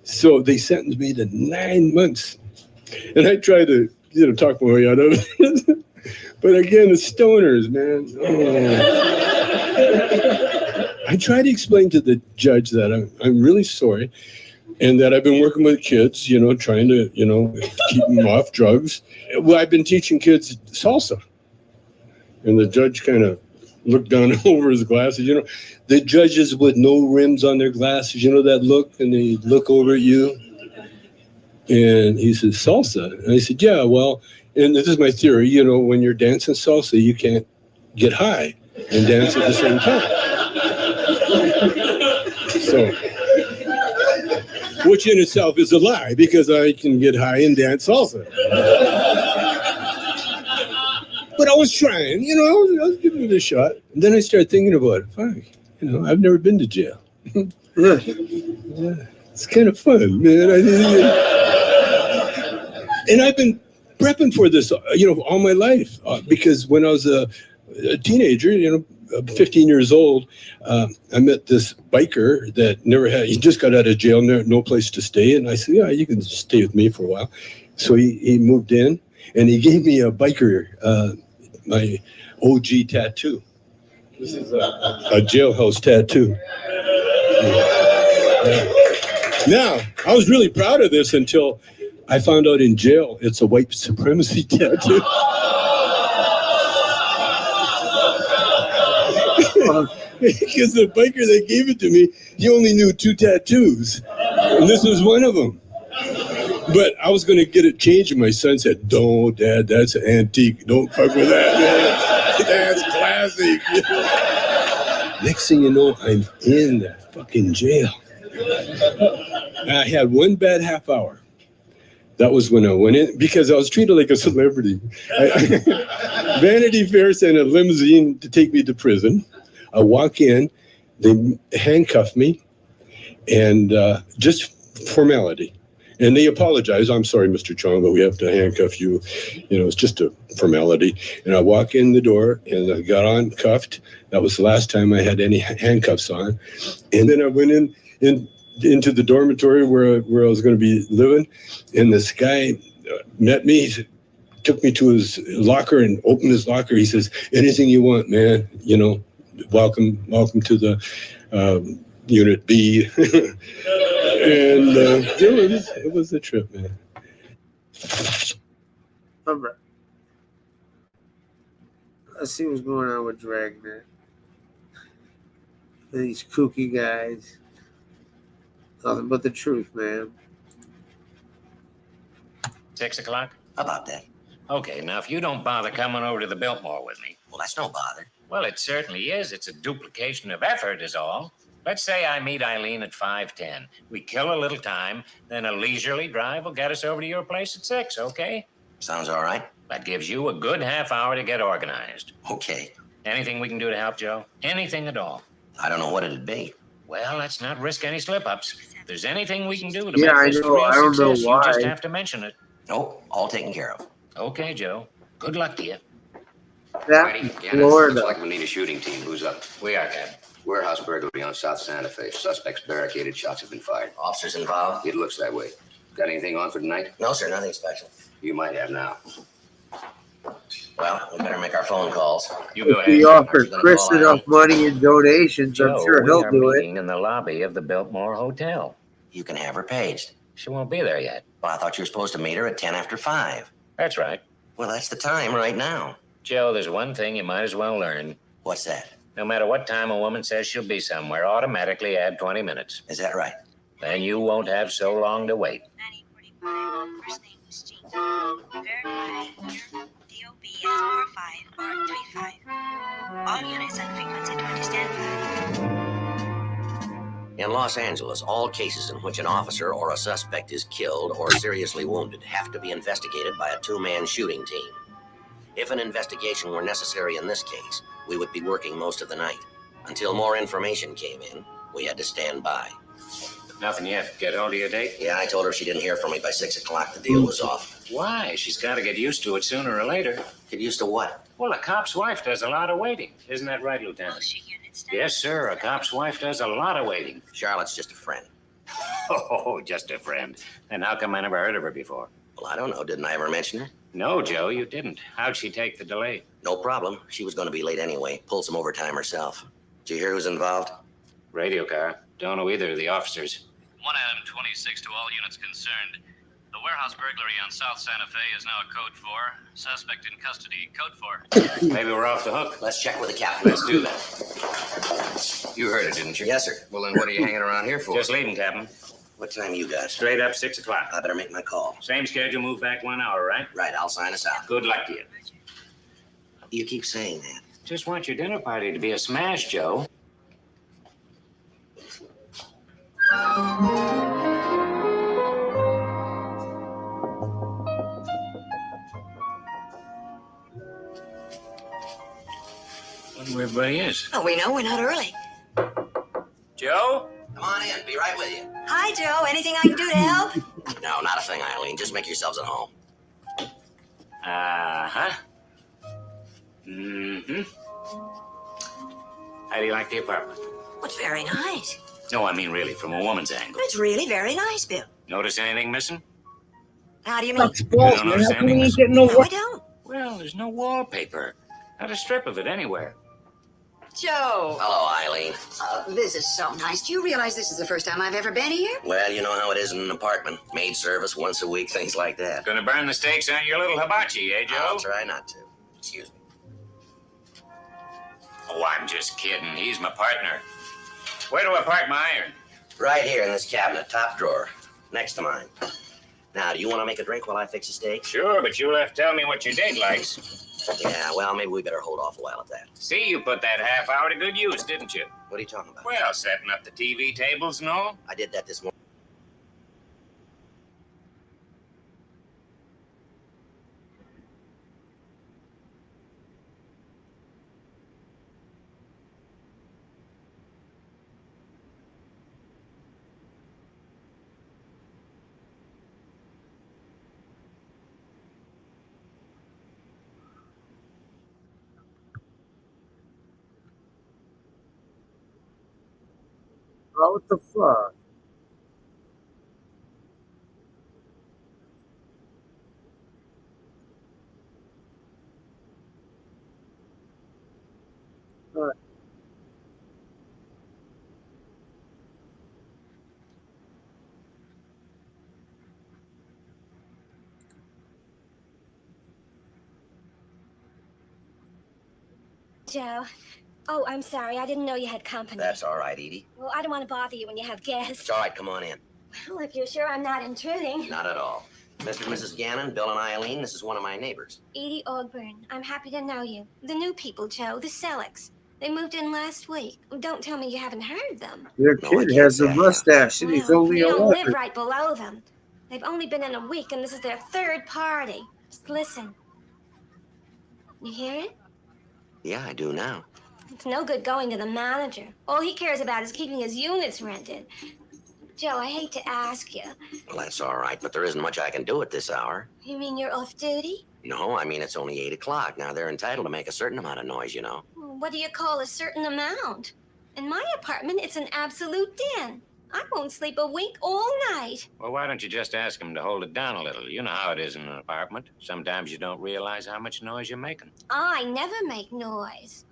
So they sentenced me to 9 months. And I tried to, talk my way out of it. But again, the stoners, man. Oh. I tried to explain to the judge that I'm really sorry and that I've been working with kids, trying to, keep them off drugs. Well, I've been teaching kids salsa. And the judge kind of looked down over his glasses. The judges with no rims on their glasses, that look, and they look over at you. And he says, salsa? And I said, yeah, well, and this is my theory, when you're dancing salsa, you can't get high and dance at the same time. So, which in itself is a lie, because I can get high and dance salsa. But I was trying, I was giving it a shot. And then I started thinking about it. Fuck, I've never been to jail. Yeah, it's kind of fun, man. And I've been prepping for this, all my life. Because when I was a teenager, 15 years old, I met this biker that he just got out of jail, no place to stay. And I said, yeah, you can stay with me for a while. So he moved in and he gave me a biker, my OG tattoo. This is a jailhouse tattoo. Now, I was really proud of this until I found out in jail it's a white supremacy tattoo. Because the biker that gave it to me, he only knew 2 tattoos. And this was one of them. But I was going to get it changed, and my son said, "No, Dad, that's an antique. Don't fuck with that, man. That's classic." Next thing you know, I'm in that fucking jail. I had one bad half hour. That was when I went in, because I was treated like a celebrity. Vanity Fair sent a limousine to take me to prison. I walk in, they handcuff me, and just formality. And they apologize. I'm sorry, Mr. Chong, but we have to handcuff you. It's just a formality. And I walk in the door and I got on cuffed. That was the last time I had any handcuffs on. And then I went into the dormitory where I was going to be living. And this guy met me. He took me to his locker and opened his locker. He says, "Anything you want, man. Welcome to the Unit B." And it was a trip, man. All right. Let's see what's going on with Dragnet. These kooky guys. Nothing but the truth, man. 6 o'clock? About that. Okay, now if you don't bother coming over to the Biltmore with me. Well, that's no bother. Well, it certainly is. It's a duplication of effort is all. Let's say I meet Eileen at 5:10. We kill a little time, then a leisurely drive will get us over to your place at 6, okay? Sounds all right. That gives you a good half hour to get organized. Okay. Anything we can do to help, Joe? Anything at all? I don't know what it'd be. Well, let's not risk any slip-ups. If there's anything we can do to Yeah, make I this a know. real I don't know success, why. you just have to mention it. Nope, all taken care of. Okay, Joe. Good luck to you. Ready? That Gannon, Florida. looks like we need a shooting team. Who's up? We are, Captain. Warehouse burglary on South Santa Fe. Suspects barricaded. Shots have been fired. Officers involved? It looks that way. Got anything on for tonight? No, sir, nothing special. You might have now. Well, we better make our phone calls. You go If we ahead. offer Chris enough money in donations, I'm Joe, sure we he'll are do it. meeting in the lobby of the Biltmore Hotel. You can have her paged. She won't be there yet. Well, I thought you were supposed to meet her at 10 after 5. That's right. Well, that's the time right now. Joe, there's one thing you might as well learn. What's that? No matter what time a woman says she'll be somewhere, automatically add 20 minutes. Is that right? Then you won't have so long to wait. 9045, first name was Jean. Verify DOB as 45 All units on frequency to understand flag. In Los Angeles, all cases in which an officer or a suspect is killed or seriously wounded have to be investigated by a 2-man shooting team. If an investigation were necessary in this case, we would be working most of the night. Until more information came in, we had to stand by. Nothing yet. Get hold of your date? Yeah, I told her if she didn't hear from me by 6 o'clock, the deal was off. Why? She's got to get used to it sooner or later. Get used to what? Well, a cop's wife does a lot of waiting. Isn't that right, Lieutenant? Yes, sir. A cop's wife does a lot of waiting. Charlotte's just a friend. Oh, just a friend. And how come I never heard of her before? Well, I don't know. Didn't I ever mention her? No, Joe, you didn't. How'd she take the delay? No problem. She was going to be late anyway. Pulled some overtime herself. Did you hear who's involved? Radio car. Don't know either of the officers. 1 Adam 26 to all units concerned. The warehouse burglary on South Santa Fe is now a code 4. Suspect in custody, code 4. Maybe we're off the hook. Let's check with the captain. Let's do that. You heard it, didn't you? Yes, sir. Well, then what are you hanging around here for? Just leaving, Captain. What time you got? Straight up 6 o'clock. I better make my call. Same schedule, move back 1 hour, right? Right, I'll sign us out. Good luck to you. You keep saying that. Just want your dinner party to be a smash, Joe. Wonder where everybody is. Oh, we know we're not early. Joe? Come on in. Be right with you. Hi, Joe. Anything I can do to help? No, not a thing, Eileen. Just make yourselves at home. Uh-huh. Mm-hmm. How do you like the apartment? It's very nice. No, I mean really, from a woman's angle. It's really very nice, Bill. Notice anything missing? How do you mean? You don't notice anything missing? No, I don't. Well, there's no wallpaper. Not a strip of it anywhere. Joe. Hello, Eileen. This is so nice. Do you realize this is the first time I've ever been here? Well, you know how it is in an apartment. Maid service once a week, things like that. Gonna burn the steaks on your little hibachi, eh, Joe? I'll try not to. Excuse me. Oh, I'm just kidding. He's my partner. Where do I park my iron? Right here in this cabinet, top drawer, next to mine. Now, do you want to make a drink while I fix the steak? Sure, but you'll have to tell me what your date likes. Yeah, well, maybe we better hold off a while at that. See, you put that half hour to good use, didn't you? What are you talking about? Well, setting up the TV tables and all. I did that this morning. Oh, what the fuck? Joe. Oh, I'm sorry. I didn't know you had company. That's all right, Edie. Well, I don't want to bother you when you have guests. It's all right, come on in. Well, if you're sure I'm not intruding. Not at all. Mr. and Mrs. Gannon, Bill and Eileen, this is one of my neighbors. Edie Ogburn. I'm happy to know you. The new people, Joe, the Selicks. They moved in last week. Don't tell me you haven't heard of them. Your kid has a mustache and he's only You don't 11. live right below them. They've only been in a week, and this is their third party. Just listen. You hear it? Yeah, I do now. It's no good going to the manager. All he cares about is keeping his units rented. Joe, I hate to ask you. Well, that's all right, but there isn't much I can do at this hour. You mean you're off duty? No, I mean, it's only 8 o'clock. Now, they're entitled to make a certain amount of noise, you know. What do you call a certain amount? In my apartment, it's an absolute din. I won't sleep a wink all night. Well, why don't you just ask him to hold it down a little? You know how it is in an apartment. Sometimes you don't realize how much noise you're making. I never make noise.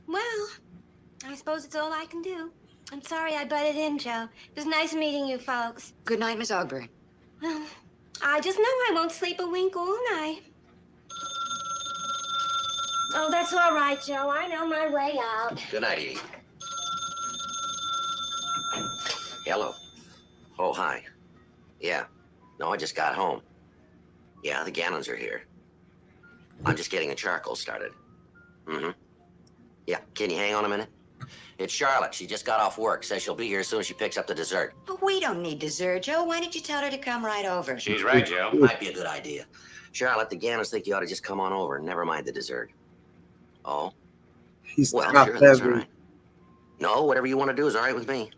Well, I suppose it's all I can do. I'm sorry I butted in, Joe. It was nice meeting you folks. Good night, Miss Ogburn. I just know I won't sleep a wink all night. Oh, that's all right, Joe. I know my way out. Good night, Edie. Hello. Oh, hi. Yeah. No, I just got home. Yeah, the Gannons are here. I'm just getting the charcoal started. Mm-hmm. Yeah, can you hang on a minute? It's Charlotte. She just got off work. Says she'll be here as soon as she picks up the dessert. But we don't need dessert, Joe. Why don't you tell her to come right over? She's right, Joe. Might be a good idea. Charlotte, the Gannons think you ought to just come on over. Never mind the dessert. Oh? He's Well, top sure, that's all heavy. right. No, whatever you want to do is all right with me.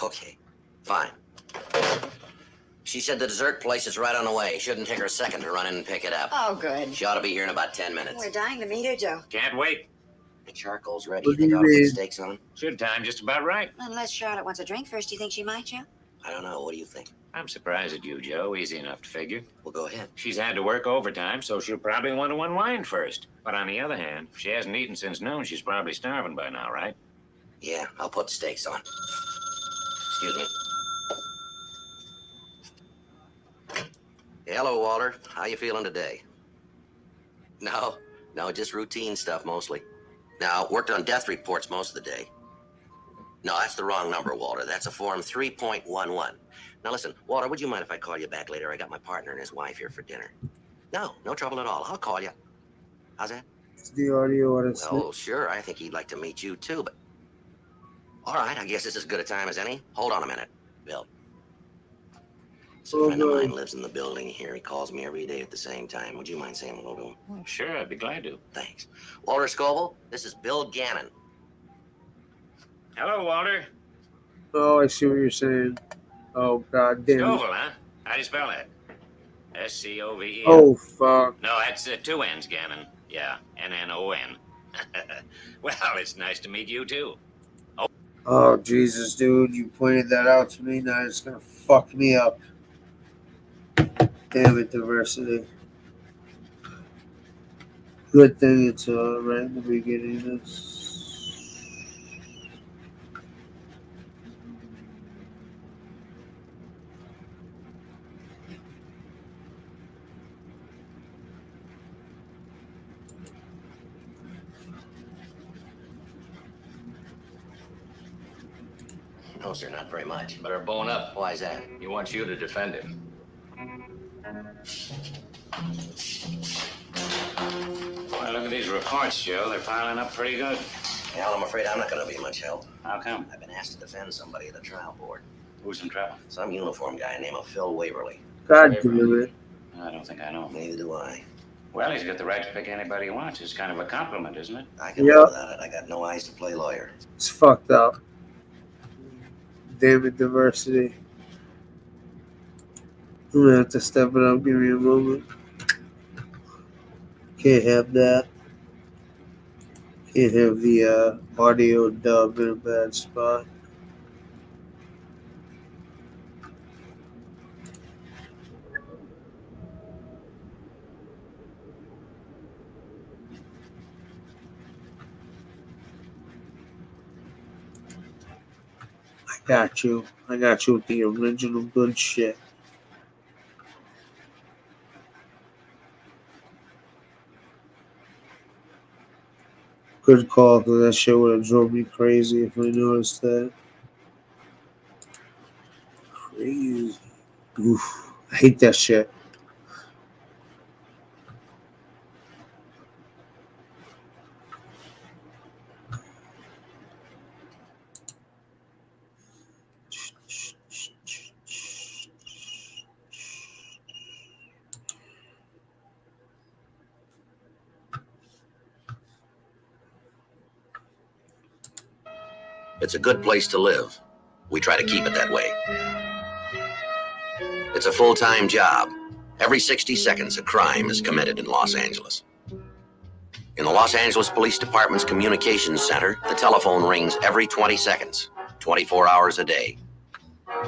Okay, fine. She said the dessert place is right on the way. Shouldn't take her a second to run in and pick it up. Oh, good. She ought to be here in about 10 minutes. We're dying to meet her, Joe. Can't wait. The charcoal's ready. What You do think you I ought to put mean? steaks on? Should time just about right. Unless Charlotte wants a drink first, do you think she might, Joe? I don't know. What do you think? I'm surprised at you, Joe. Easy enough to figure. Well, go ahead. She's had to work overtime, so she'll probably want to unwind first. But on the other hand, if she hasn't eaten since noon, she's probably starving by now, right? Yeah, I'll put the steaks on. Excuse me. Hello, Walter. How you feeling today? No, just routine stuff mostly. Now, worked on death reports most of the day. No, that's the wrong number, Walter. That's a form 3.11. Now, listen, Walter, would you mind if I call you back later? I got my partner and his wife here for dinner. No trouble at all. I'll call you. How's that? It's the audio on it. Well, sure. I think he'd like to meet you, too, but... All right, I guess this is as good a time as any. Hold on a minute, Bill. A friend of mine lives in the building here. He calls me every day at the same time. Would you mind saying hello to him? Sure, I'd be glad to. Thanks. Walter Scoble, this is Bill Gannon. Hello, Walter. Oh, I see what you're saying. Oh, god damn. Scoville, huh? How do you spell that? S-C-O-V-E? Oh, fuck. No, that's two N's, Gannon. Yeah, N-N-O-N. Well, it's nice to meet you, too. Oh, Jesus, dude. You pointed that out to me. Now it's going to fuck me up. Damn it, diversity. Good thing it's right in the beginning of this. No, sir, not very much. Better bone up. Why is that? He wants you to defend him. Well, look at these reports, Joe. They're piling up pretty good. Al, I'm afraid I'm not going to be much help. How come? I've been asked to defend somebody at the trial board. Who's in trouble? Some uniform guy named Phil Waverly. God damn it. I don't think I know. Neither do I. Well, he's got the right to pick anybody he wants. It's kind of a compliment, isn't it? I can live without it. I got no eyes to play lawyer. It's fucked up. Damn it, diversity. I'm gonna have to step it up. Give me a moment. Can't have that. Can't have the audio dub in a bad spot. I got you with the original good shit. Good call, because that shit would have drove me crazy if I noticed that. Crazy. Oof. I hate that shit. It's a good place to live. We try to keep it that way. It's a full-time job. Every 60 seconds, a crime is committed in Los Angeles. In the Los Angeles Police Department's Communications Center, the telephone rings every 20 seconds, 24 hours a day.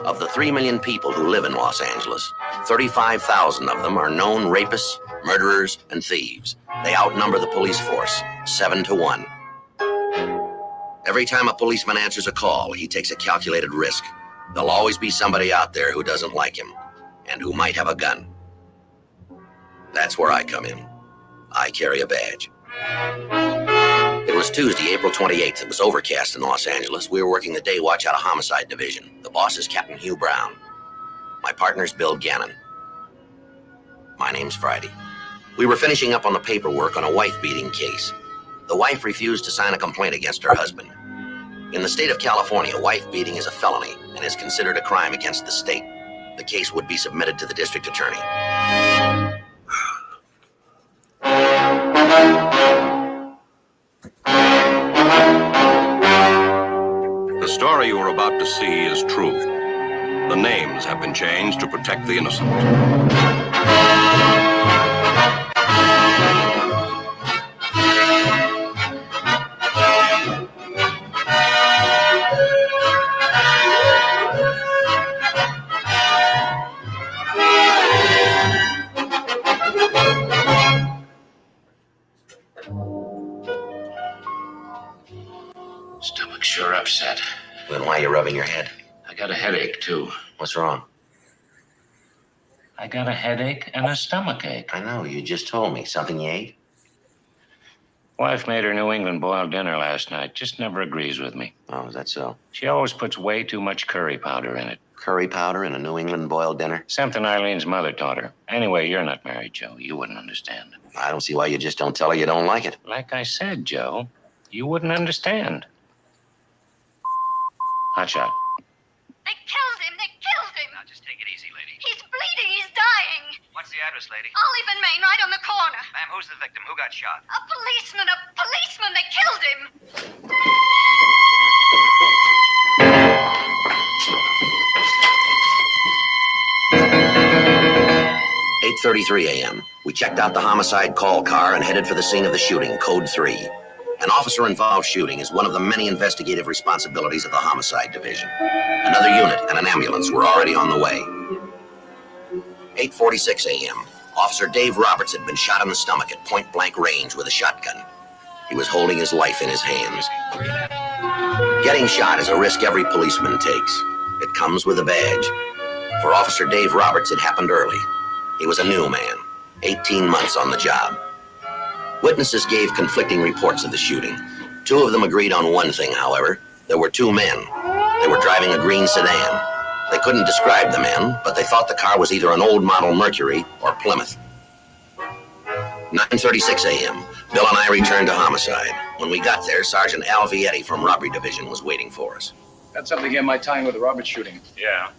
Of the 3 million people who live in Los Angeles, 35,000 of them are known rapists, murderers, and thieves. They outnumber the police force, 7 to 1. Every time a policeman answers a call, he takes a calculated risk. There'll always be somebody out there who doesn't like him. and who might have a gun. That's where I come in. I carry a badge. It was Tuesday, April 28th. It was overcast in Los Angeles. We were working the day watch out of Homicide Division. The boss is Captain Hugh Brown. My partner's Bill Gannon. My name's Friday. We were finishing up on the paperwork on a wife-beating case. The wife refused to sign a complaint against her husband. In the state of California, wife-beating is a felony and is considered a crime against the state. The case would be submitted to the district attorney. The story you are about to see is true. The names have been changed to protect the innocent. Stomach's sure upset. Then why are you rubbing your head? I got a headache, too. What's wrong? I got a headache and a stomachache. I know, you just told me. Something you ate? Wife made her New England boiled dinner last night. Just never agrees with me. Oh, is that so? She always puts way too much curry powder in it. Curry powder in a New England boiled dinner? Something Eileen's mother taught her. Anyway, you're not married, Joe. You wouldn't understand. I don't see why you just don't tell her you don't like it. Like I said, Joe, you wouldn't understand. Hotshot. They killed him! They killed him! Now, just take it easy, lady. He's bleeding! He's dying! What's the address, lady? Olive and Main, right on the corner. Ma'am, who's the victim? Who got shot? A policeman! A policeman! They killed him! 8:33 a.m. We checked out the homicide call car and headed for the scene of the shooting, Code 3. An officer-involved shooting is one of the many investigative responsibilities of the Homicide Division. Another unit and an ambulance were already on the way. 8:46 a.m. Officer Dave Roberts had been shot in the stomach at point-blank range with a shotgun. He was holding his life in his hands. Getting shot is a risk every policeman takes. It comes with a badge. For Officer Dave Roberts, it happened early. He was a new man, 18 months on the job. Witnesses gave conflicting reports of the shooting. Two of them agreed on one thing, however. There were two men. They were driving a green sedan. They couldn't describe the men, but they thought the car was either an old model Mercury or Plymouth. 9:36 a.m. Bill and I returned to Homicide. When we got there, Sergeant Al Vietti from Robbery Division was waiting for us. Got something to get my time with the Roberts shooting. Yeah.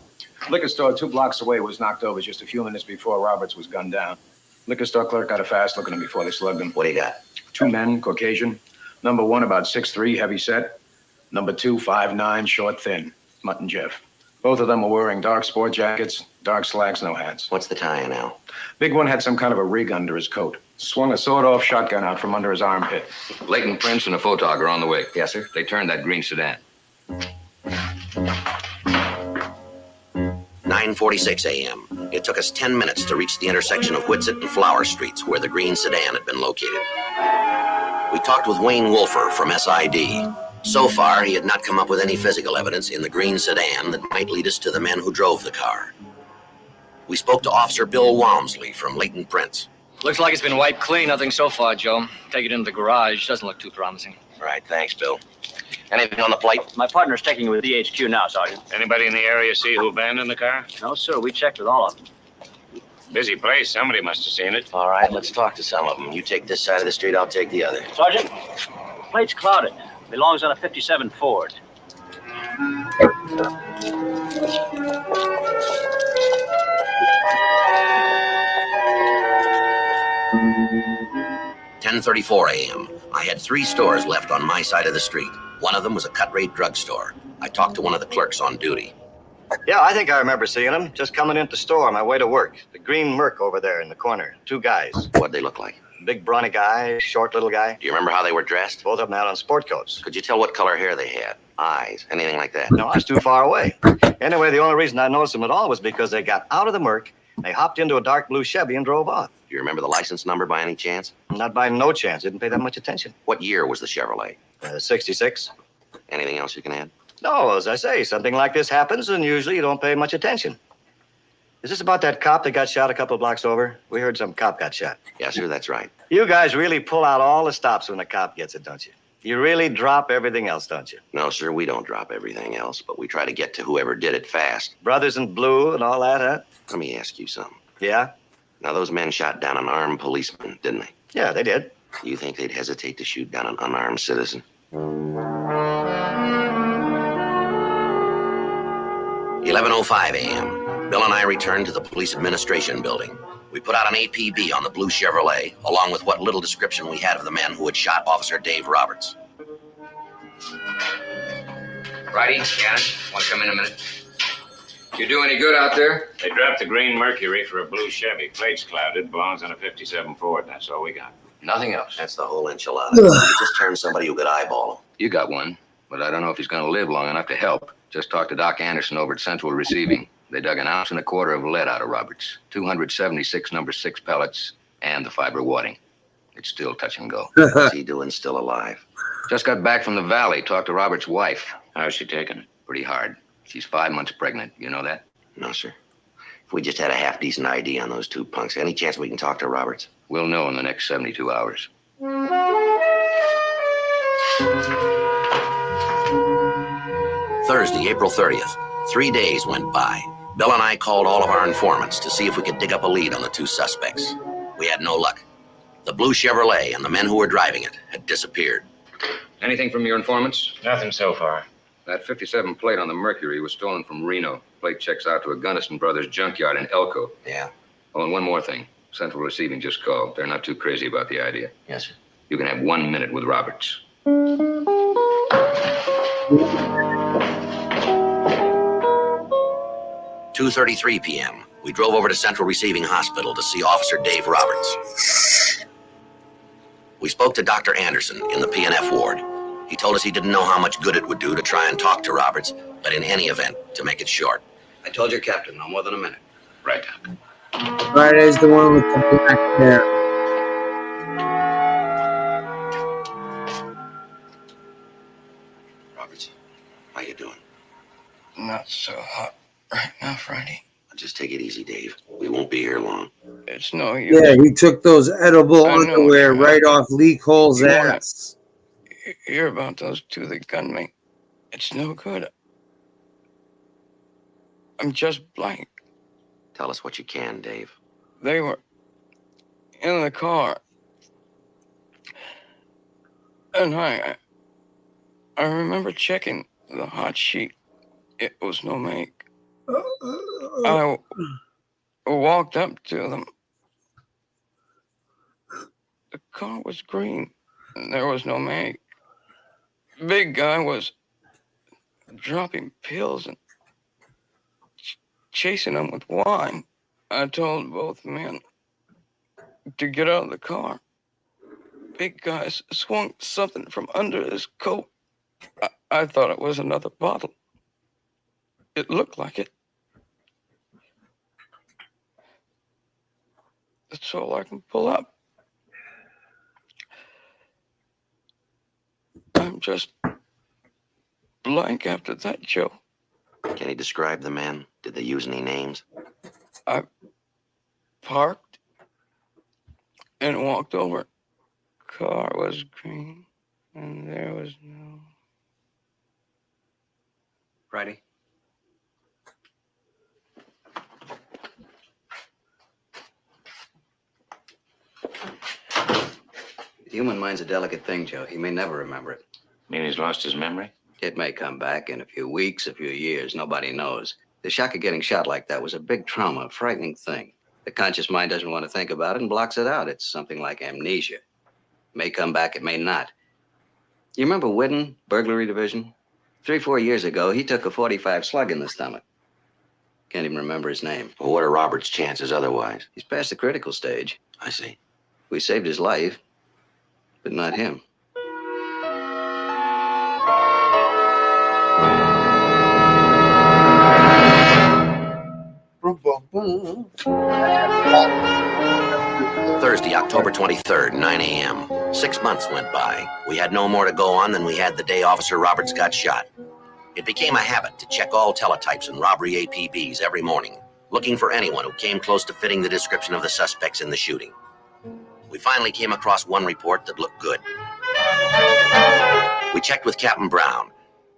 Liquor store 2 blocks away was knocked over just a few minutes before Roberts was gunned down. Liquor store clerk got a fast look at him before they slugged him. What do you got? 2 men, Caucasian. Number 1, about 6'3", heavy set. Number 2, 5'9", short, thin. Mutt and Jeff. Both of them were wearing dark sport jackets, dark slacks, no hats. What's the tie-in now? Big one had some kind of a rig under his coat. Swung a sawed-off shotgun out from under his armpit. Leighton Prince and a photog are on the way. Yes, sir. They turned that green sedan. 9:46 a.m. It took us 10 minutes to reach the intersection of Whitsett and Flower Streets, where the green sedan had been located. We talked with Wayne Wolfer from SID. So far, he had not come up with any physical evidence in the green sedan that might lead us to the men who drove the car. We spoke to Officer Bill Walmsley from Leighton Prince. Looks like it's been wiped clean. Nothing so far, Joe. Take it into the garage. Doesn't look too promising. Right, thanks, Bill. Anything on the plate? My partner's taking it with DHQ now, Sergeant. Anybody in the area see who abandoned the car? No, sir. We checked with all of them. Busy place. Somebody must have seen it. All right, let's talk to some of them. You take this side of the street, I'll take the other. Sergeant, plate's clouded. Belongs on a 57 Ford. 10:34 a.m. I had 3 stores left on my side of the street. One of them was a cut-rate drugstore. I talked to one of the clerks on duty. Yeah, I think I remember seeing him. Just coming into the store on my way to work. The green Merc over there in the corner. 2 guys. What'd they look like? Big brawny guy, short little guy. Do you remember how they were dressed? Both of them had on sport coats. Could you tell what color hair they had? Eyes? Anything like that? No, I was too far away. Anyway, the only reason I noticed them at all was because they got out of the Merc, they hopped into a dark blue Chevy and drove off. Do you remember the license number by any chance? Not by no chance. Didn't pay that much attention. What year was the Chevrolet? 66. Anything else you can add? No, as I say, something like this happens, and usually you don't pay much attention. Is this about that cop that got shot a couple of blocks over? We heard some cop got shot. Yes, sir, that's right. You guys really pull out all the stops when the cop gets it, don't you? You really drop everything else, don't you? No, sir, we don't drop everything else, but we try to get to whoever did it fast. Brothers in blue and all that, huh? Let me ask you something. Yeah? Now, those men shot down an armed policeman, didn't they? Yeah, they did. Do you think they'd hesitate to shoot down an unarmed citizen? 11:05 a.m. Bill and I returned to the police administration building. We put out an APB on the blue Chevrolet, along with what little description we had of the men who had shot Officer Dave Roberts. Righty, Gannon, want to come in a minute? You do any good out there? They dropped the green Mercury for a blue Chevy. Plate's clouded, belongs on a 57 Ford. That's all we got. Nothing else. That's the whole enchilada. You just turned somebody who could eyeball him. You got one, but I don't know if he's going to live long enough to help. Just talked to Doc Anderson over at Central Receiving. They dug 1.25 ounces of lead out of Roberts, 276 number 6 pellets, and the fiber wadding. It's still touch and go. How's he doing still alive? Just got back from the valley, talked to Robert's wife. How's she taking it? Pretty hard. She's 5 months pregnant. You know that? No, sir. If we just had a half-decent ID on those two punks, any chance we can talk to Roberts? We'll know in the next 72 hours. Thursday, April 30th. 3 days went by. Bill and I called all of our informants to see if we could dig up a lead on the two suspects. We had no luck. The blue Chevrolet and the men who were driving it had disappeared. Anything from your informants? Nothing so far. That 57 plate on the Mercury was stolen from Reno. Plate checks out to a Gunnison Brothers junkyard in Elko. Yeah. Oh, and one more thing. Central Receiving just called. They're not too crazy about the idea. Yes, sir. You can have 1 minute with Roberts. 2:33 p.m. We drove over to Central Receiving Hospital to see Officer Dave Roberts. We spoke to Dr. Anderson in the P&F ward. He told us he didn't know how much good it would do to try and talk to Roberts, but in any event, to make it short. I told your captain, no more than a minute. Right, Doc. Right, is the one with the black hair. Roberts, how you doing? Not so hot right now, Friday. Just take it easy, Dave. We won't be here long. It's no use. Yeah, he took those edible I know, underwear yeah. right off Lee Cole's You wanna- ass. Hear about those two that gunned me. It's no good. I'm just blank. Tell us what you can, Dave. They were in the car. And I remember checking the hot sheet. It was no make. I walked up to them. The car was green, and there was no make. Big guy was dropping pills and chasing them with wine. I told both men to get out of the car. Big guy swung something from under his coat. I thought it was another bottle. It looked like it. That's all I can pull up. I'm just blank after that, Joe. Can he describe the men? Did they use any names? I parked and walked over. Car was green, and there was no... Friday? The human mind's a delicate thing, Joe. He may never remember it. Mean he's lost his memory? It may come back in a few weeks, a few years. Nobody knows. The shock of getting shot like that was a big trauma, a frightening thing. The conscious mind doesn't want to think about it and blocks it out. It's something like amnesia. It may come back, it may not. You remember Whidden, burglary division? 3-4 years ago, he took a 45 slug in the stomach. Can't even remember his name. Well, what are Robert's chances otherwise? He's past the critical stage. I see. We saved his life, but not him. Thursday, October 23rd, 9 a.m. 6 months went by. We had no more to go on than we had the day Officer Roberts got shot. It became a habit to check all teletypes and robbery APBs every morning. looking for anyone who came close to fitting the description of the suspects in the shooting. We finally came across one report that looked good. We checked with Captain Brown.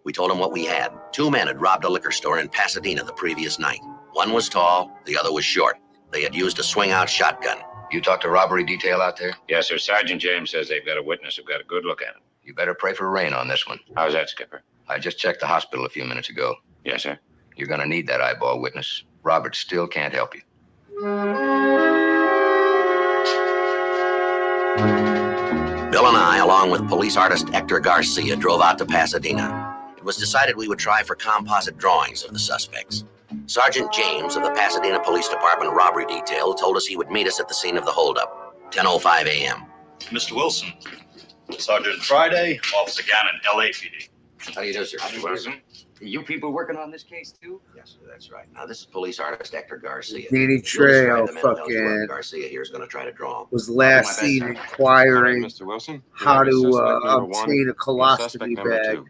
We told him what we had. 2 men had robbed a liquor store in Pasadena the previous night. One was tall, the other was short. They had used a swing-out shotgun. You talked to robbery detail out there? Yes, sir. Sergeant James says they've got a witness who got a good look at him. You better pray for rain on this one. How's that, Skipper? I just checked the hospital a few minutes ago. Yes, sir. You're gonna need that eyeball witness. Robert still can't help you. Bill and I, along with police artist Hector Garcia, drove out to Pasadena. It was decided we would try for composite drawings of the suspects. Sergeant James of the Pasadena Police Department Robbery Detail told us he would meet us at the scene of the holdup, 10:05 a.m. Mr. Wilson, Sergeant Friday, Officer Gannon, LAPD. How do you do, sir? Mr. Wilson? You people working on this case, too? Yes, sir, that's right. Now, this is police artist Hector Garcia. Danny You'll describe Trejo the mental health work fucking Garcia here is going to try to draw. was last seen inquiring Mr. Wilson, how to suspect number obtain a one, suspect colostomy number bag. 2.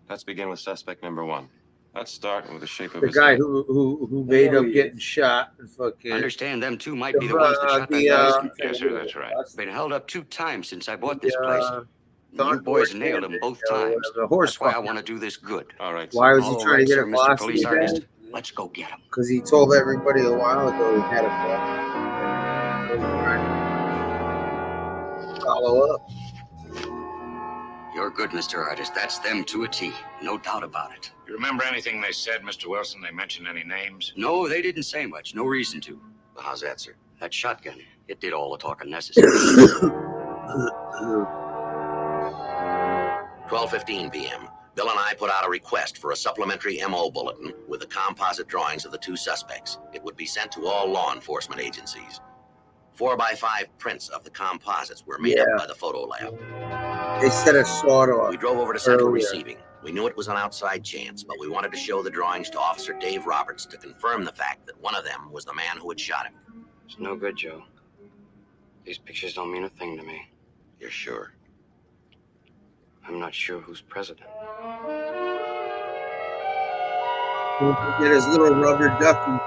Let's begin with suspect number 1. Let's start with the shape of The his guy head. who made up getting shot and fucking. Understand them two might be the ones that shot that guy. Yes, sir, that's right. Been held up 2 times since I bought this The, place. You boys nailed them both times. The horse That's why I fucker. want to do this good. All right. Why was he All trying to get a right, sir, Mr. Police colostomy Artist. bag? Let's go get him. Because he told everybody a while ago he had a follow up. You're good, Mr. Artist. That's them to a T. No doubt about it. You remember anything they said, Mr. Wilson? They mentioned any names? No, they didn't say much. No reason to. Well, how's that, sir? That shotgun, it did all the talking necessary. 12:15 p.m. Bill and I put out a request for a supplementary MO bulletin with the composite drawings of the 2 suspects. It would be sent to all law enforcement agencies. 4x5 prints of the composites were made up by the photo lab. They said a sawed off. We drove over to Central earlier. Receiving. We knew it was an outside chance, but we wanted to show the drawings to Officer Dave Roberts to confirm the fact that one of them was the man who had shot him. It's no good, Joe. These pictures don't mean a thing to me. You're sure? I'm not sure who's president. Get his little rubber ducky.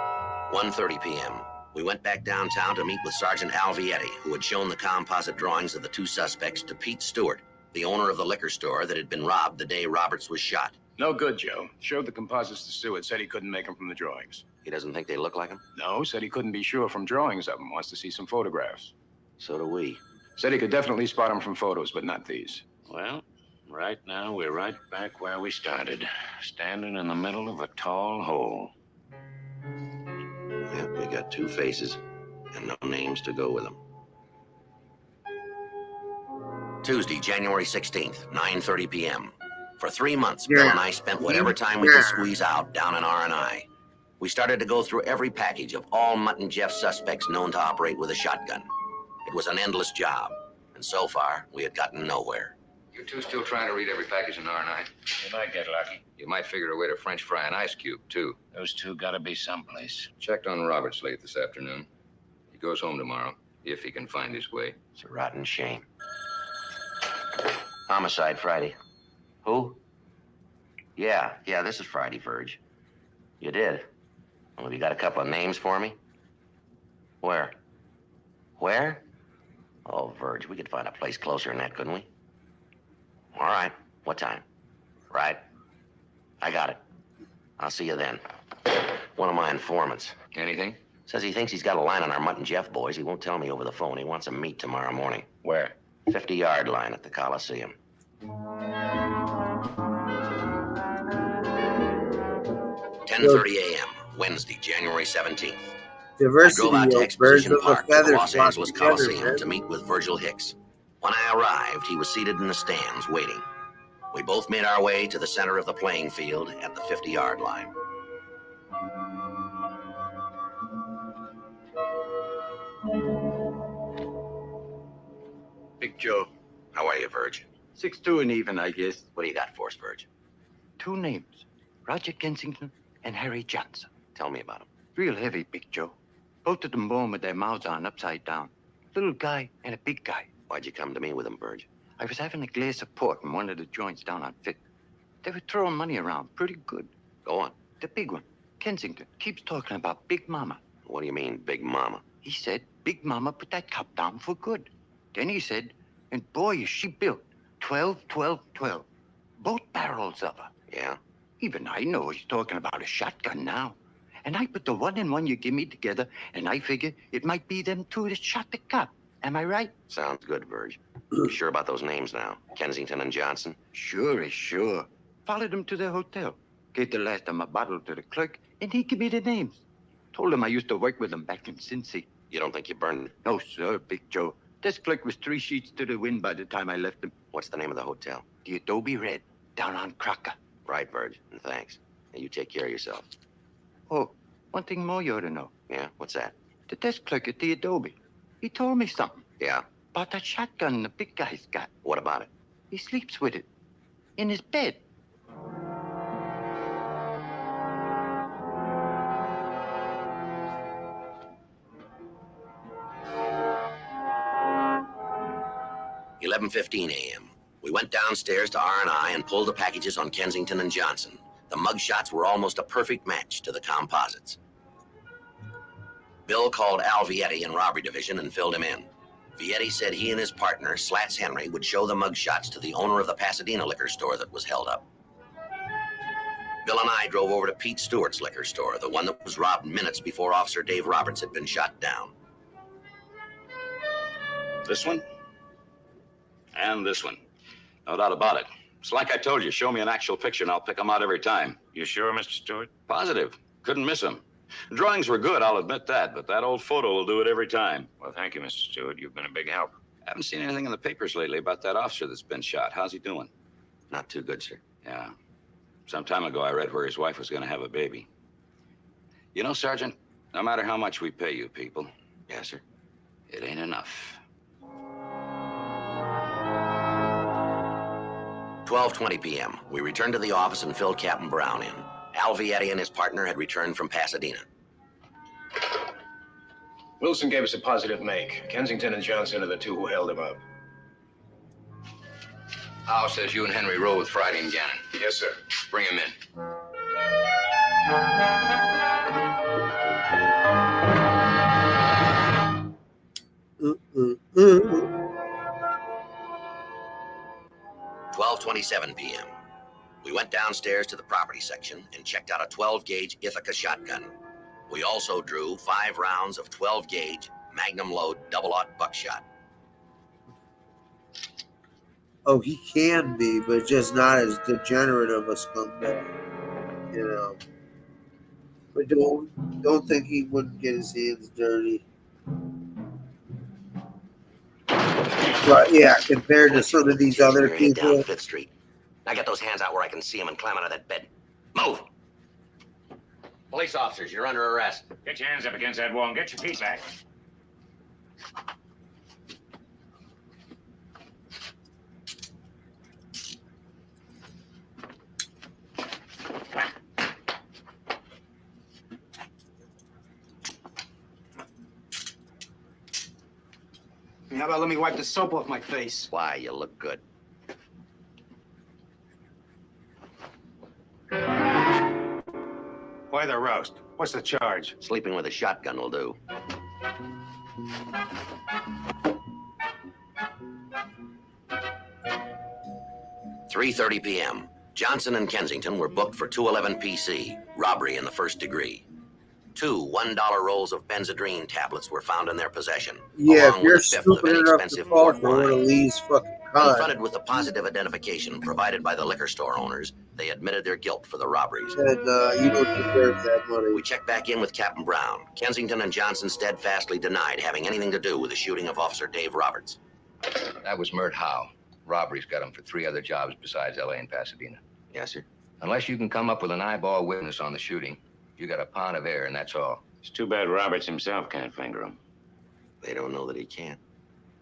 1:30 p.m. We went back downtown to meet with Sergeant Al Vietti, who had shown the composite drawings of the 2 suspects to Pete Stewart, the owner of the liquor store that had been robbed the day Roberts was shot. No good, Joe. Showed the composites to Stewart, said he couldn't make them from the drawings. He doesn't think they look like him? No, said he couldn't be sure from drawings of them. Wants to see some photographs. So do we. Said he could definitely spot them from photos, but not these. Well, right now we're right back where we started, standing in the middle of a tall hole. Yep, we got 2 faces and no names to go with them. Tuesday, January 16th, 9:30 p.m. For 3 months, Bill and I spent whatever time we could squeeze out down in R&I. We started to go through every package of all Mutt and Jeff suspects known to operate with a shotgun. It was an endless job, and so far, we had gotten nowhere. You 2 still trying to read every package in R&I? You might get lucky. You might figure a way to French fry an ice cube, too. Those 2 gotta be someplace. Checked on Roberts late this afternoon. He goes home tomorrow, if he can find his way. It's a rotten shame. Homicide Friday. Who? Yeah, this is Friday, Verge. You did? Well, have you got a couple of names for me? Where? Where? Oh, Verge, we could find a place closer than that, couldn't we? All right. What time? Right. I got it. I'll see you then. One of my informants. Anything? Says he thinks he's got a line on our Mutt and Jeff boys. He won't tell me over the phone. He wants a meet tomorrow morning. Where? 50-yard line at the Coliseum. 10:30 a.m., Wednesday, January 17th. Diversity, I drove out to yo, Exposition birds of a Park to the feather Los flock Angeles together, Coliseum man. to meet with Virgil Hicks. When I arrived, he was seated in the stands, waiting. We both made our way to the center of the playing field at the 50-yard line. Big Joe. How are you, Virg? 6-2 and even, I guess. What do you got for us, Virg? 2 names. Roger Kensington and Harry Johnson. Tell me about him. Real heavy, Big Joe. Both of them born with their mouths on upside down. Little guy and a big guy. Why'd you come to me with him, Virg? I was having a glass of port in one of the joints down on Fifth. They were throwing money around pretty good. Go on. The big one, Kensington keeps talking about Big Mama. What do you mean, Big Mama? He said Big Mama put that cop down for good. Then he said, and boy, is she built. 12, 12, 12. Both barrels of her. Yeah? Even I know he's talking about a shotgun now. And I put the 1 and 1 you give me together, and I figure it might be them two that shot the cop. Am I right? Sounds good, Verge. You sure about those names now? Kensington and Johnson? Sure is sure. Followed them to their hotel. Gave the last of my bottle to the clerk, and he gave me the names. Told him I used to work with them back in Cincy. You don't think you burned them? No, sir, Big Joe. This clerk was 3 sheets to the wind by the time I left him. What's the name of the hotel? The Adobe Red, down on Crocker. Right, Verge. And thanks. Now you take care of yourself. Oh, one thing more you ought to know. Yeah? What's that? The desk clerk at the Adobe. He told me something. Yeah? About that shotgun the big guy's got. What about it? He sleeps with it. In his bed. $11:15 a.m. We went downstairs to R&I and pulled the packages on Kensington and Johnson. The mug shots were almost a perfect match to the composites. Bill called Al Vietti in Robbery Division and filled him in. Vietti said he and his partner, Slats Henry, would show the mug shots to the owner of the Pasadena liquor store that was held up. Bill and I drove over to Pete Stewart's liquor store, the one that was robbed minutes before Officer Dave Roberts had been shot down. This one? And this one. No doubt about it. It's like I told you, show me an actual picture and I'll pick them out every time. You sure, Mr. Stewart? Positive. Couldn't miss them. Drawings were good, I'll admit that, but that old photo will do it every time. Well, thank you, Mr. Stewart. You've been a big help. Haven't seen anything in the papers lately about that officer that's been shot. How's he doing? Not too good, sir. Yeah. Some time ago, I read where his wife was going to have a baby. You know, Sergeant, no matter how much we pay you people. Yes, sir. It ain't enough. 12:20 p.m. We returned to the office and filled Captain Brown in. Al Vietti and his partner had returned from Pasadena. Wilson gave us a positive make. Kensington and Johnson are the two who held him up. Al says you and Henry rode with Friday and Gannon. Yes, sir. Bring him in. Mm-mm-mm. 12:27 p.m. We went downstairs to the property section and checked out a 12-gauge Ithaca shotgun. We also drew 5 rounds of 12-gauge Magnum load double-aught buckshot. Oh, he can be, but just not as degenerate of a scumbag, you know. But don't think he wouldn't get his hands dirty. But yeah, compared to some of these other people. Down 5th Street. Now get those hands out where I can see them and climb out of that bed. Move! Police officers, you're under arrest. Get your hands up against that wall and get your feet back. How about let me wipe the soap off my face? Why, you look good. Why the roast? What's the charge? Sleeping with a shotgun will do. $3:30 p.m. Johnson and Kensington were booked for 211 PC, robbery in the first degree. 2 $1 rolls of Benzedrine tablets were found in their possession. Yeah, along if you're with a fifth of stupid enough to inexpensive fall port for one of wine. Lee's fucking cons, Confronted with the positive identification provided by the liquor store owners, they admitted their guilt for the robberies. and you don't deserve that money. We checked back in with Captain Brown. Kensington and Johnson steadfastly denied having anything to do with the shooting of Officer Dave Roberts. That was Mert Howe. Robbery's got him for 3 other jobs besides L.A. and Pasadena. Yes, sir. Unless you can come up with an eyeball witness on the shooting, you got a pound of air, and that's all. It's too bad Roberts himself can't finger him. They don't know that he can't.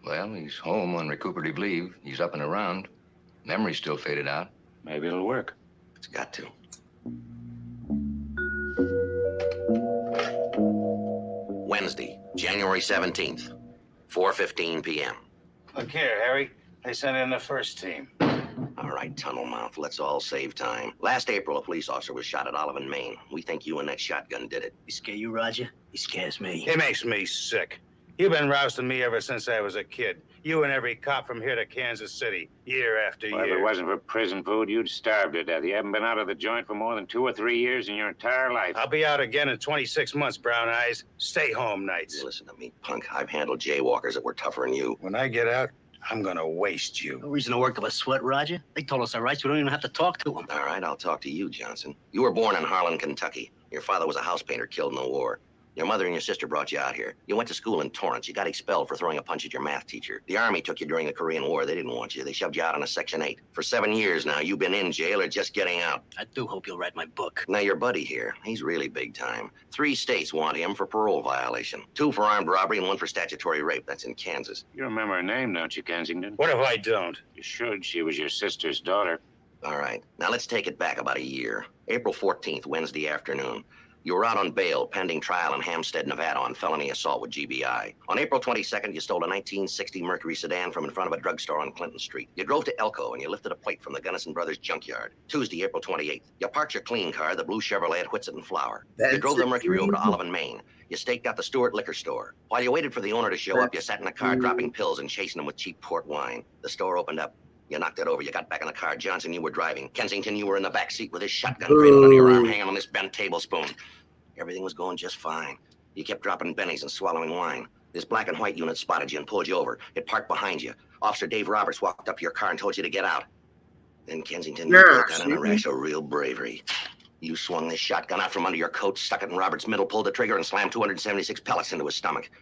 Well, he's home on recuperative leave. He's up and around. Memory's still faded out. Maybe it'll work. It's got to. Wednesday, January 17th, 4:15 p.m. Look here, Harry. They sent in the first team. All right. right, tunnel mouth. Let's all save time. Last April, a police officer was shot at Olive, Maine. We think you and that shotgun did it. He scare you, Roger? He scares me. It makes me sick. You've been rousting me ever since I was a kid. You and every cop from here to Kansas City, year after year. Well, if it wasn't for prison food, you'd starve to death. You haven't been out of the joint for more than 2 or 3 years in your entire life. I'll be out again in 26 months, Brown Eyes. Stay home nights. You listen to me, punk. I've handled jaywalkers that were tougher than you. When I get out, I'm gonna waste you. No reason to work up a sweat, Roger. They told us our rights. We don't even have to talk to them. All right, I'll talk to you, Johnson. You were born in Harlan, Kentucky. Your father was a house painter killed in the war. Your mother and your sister brought you out here. You went to school in Torrance. You got expelled for throwing a punch at your math teacher. The Army took you during the Korean War. They didn't want you. They shoved you out on a Section 8. For 7 years now, you've been in jail or just getting out. I do hope you'll write my book. Now, your buddy here, he's really big time. 3 states want him for parole violation. 2 for armed robbery and 1 for statutory rape. That's in Kansas. You remember her name, don't you, Kensington? What if I don't? You should. She was your sister's daughter. All right. Now, let's take it back about a year. April 14th, Wednesday afternoon. You were out on bail, pending trial in Hampstead, Nevada on felony assault with GBI. On April 22nd, you stole a 1960 Mercury sedan from in front of a drugstore on Clinton Street. You drove to Elko and you lifted a plate from the Gunnison Brothers junkyard. Tuesday, April 28th, you parked your clean car, the blue Chevrolet at Whitsett and Flower. You drove the Mercury over to Olive, Maine. You staked out the Stewart liquor store. While you waited for the owner to show up, you sat in the car dropping pills and chasing them with cheap port wine. The store opened up. You knocked it over. You got back in the car. Johnson, you were driving. Kensington, you were in the back seat with his shotgun cradled under your arm, hanging on this bent tablespoon. Everything was going just fine. You kept dropping bennies and swallowing wine. This black and white unit spotted you and pulled you over. It parked behind you. Officer Dave Roberts walked up to your car and told you to get out. Then Kensington, you broke out in a rash of real bravery. You swung this shotgun out from under your coat, stuck it in Roberts' middle, pulled the trigger, and slammed 276 pellets into his stomach.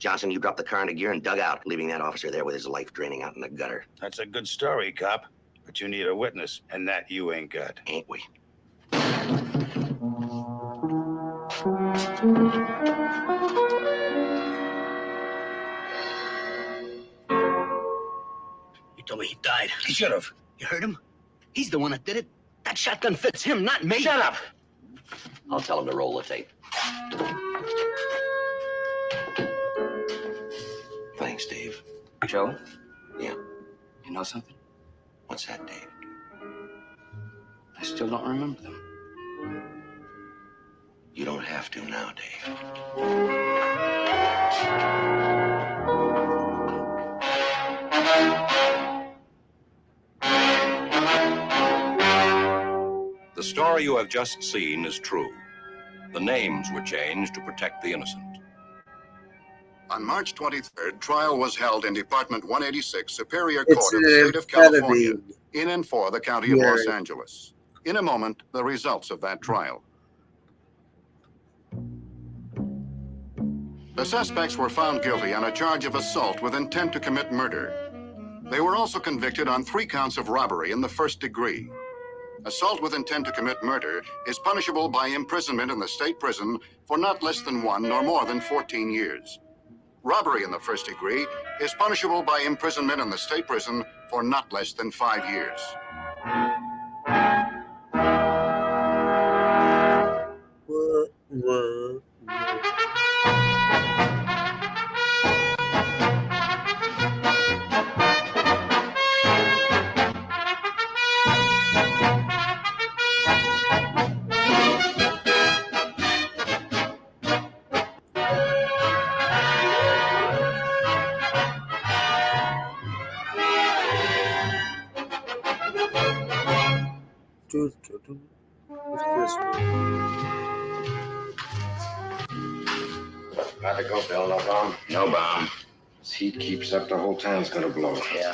Johnson, you dropped the car into gear and dug out, leaving that officer there with his life draining out in the gutter. That's a good story, cop. But you need a witness, and that you ain't got. Ain't we? You told me he died. He should have. You heard him? He's the one that did it. That shotgun fits him, not me. Shut up. I'll tell him to roll the tape. Thanks, Dave. Joe? Yeah. You know something? What's that, Dave? I still don't remember them. You don't have to now, Dave. The story you have just seen is true. The names were changed to protect the innocent. On March 23rd, trial was held in Department 186, Superior Court of the State of California, California, in and for the County of Los Angeles. In a moment, the results of that trial. The suspects were found guilty on a charge of assault with intent to commit murder. They were also convicted on 3 counts of robbery in the first degree. Assault with intent to commit murder is punishable by imprisonment in the state prison for not less than 1 nor more than 14 years. Robbery in the first degree is punishable by imprisonment in the state prison for not less than 5 years. How'd it go, Bill? No bomb? No bomb. This heat keeps up, the whole town's gonna blow. Yeah.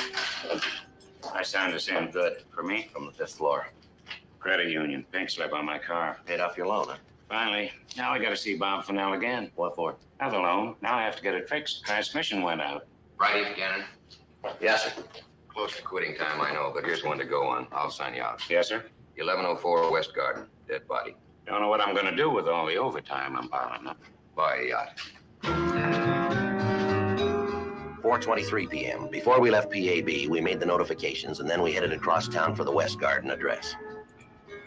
I sound the same good. For me? From the 5th floor. Credit union. Pink slip on my car. Paid off your loan, huh? Finally. Now I gotta see Bob Fennell again. What for? Another loan. Now I have to get it fixed. Transmission went out. Friday, Gannon? Yes, sir. Close to quitting time, I know, but here's one to go on. I'll sign you out. Yes, sir. 1104 West Garden. Dead body. Don't know what I'm gonna do with all the overtime I'm piling up. Buy a yacht. 4:23 p.m. Before we left PAB, we made the notifications, and then we headed across town for the West Garden address.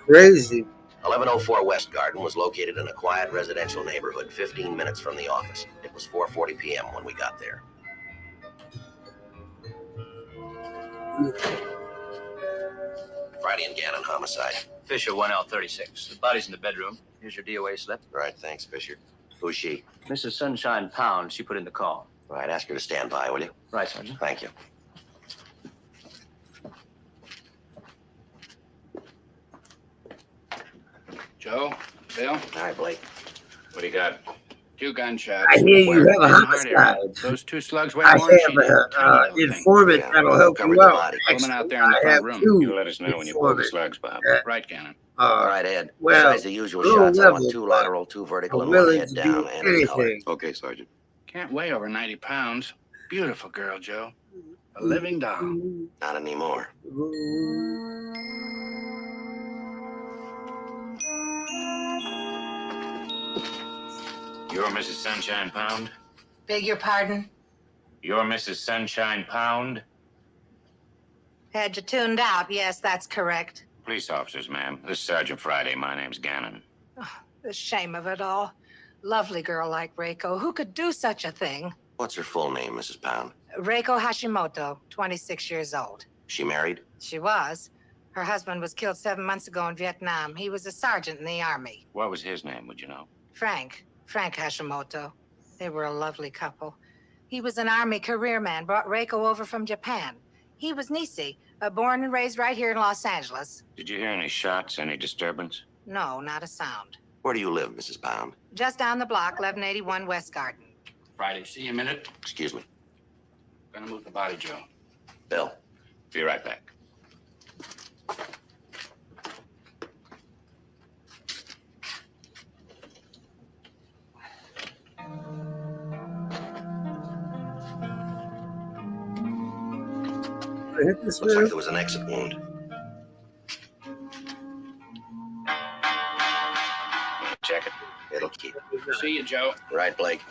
Crazy. 1104 West Garden was located in a quiet residential neighborhood 15 minutes from the office. It was 4:40 p.m. when we got there. Friday and Gannon homicide. Fisher, 1L36. The body's in the bedroom. Here's your DOA slip. Right, thanks, Fisher. Who's she? Mrs. Sunshine Pound. She put in the call. Right, ask her to stand by, will you? Right, Sergeant. Thank you. Joe, Bill. All right, Blake. What do you got? 2 gunshots. I hear you Where? have a In the heart area. homicide. Those 2 slugs weigh I more than she have did. an Tiny little thing. informant that'll help covered you the out. body. Woman out there in the I front have room. 2 You let us know when you pull the informants. slugs, Bob. Right, Gannon. All right, Ed. Well, Besides the usual low shots, I level, want 2 but lateral, 2 vertical, I'm and 1 willing head to down do and in color. anything. Okay, Sergeant. Can't weigh over 90 pounds. Beautiful girl, Joe. A living doll. Not anymore. You're Mrs. Sunshine Pound? Beg your pardon? You're Mrs. Sunshine Pound? Had you tuned out? Yes, that's correct. Police officers, ma'am. This is Sergeant Friday. My name's Gannon. The shame of it all. Lovely girl like Reiko. Who could do such a thing? What's her full name, Mrs. Pound? Reiko Hashimoto, 26 years old. She married? She was. Her husband was killed 7 months ago in Vietnam. He was a sergeant in the army. What was his name, would you know? Frank Hashimoto. They were a lovely couple. He was an army career man, brought Reiko over from Japan. He was Nisi, born and raised right here in Los Angeles. Did you hear any shots, any disturbance? No, not a sound. Where do you live, Mrs. Pound? Just down the block, 1181 West Garden. Friday, see you a minute. Excuse me. Gonna move the body, Joe. Bill. Be right back. Looks like there was an exit wound. Check it. It'll keep. See you, Joe. Right, Blake.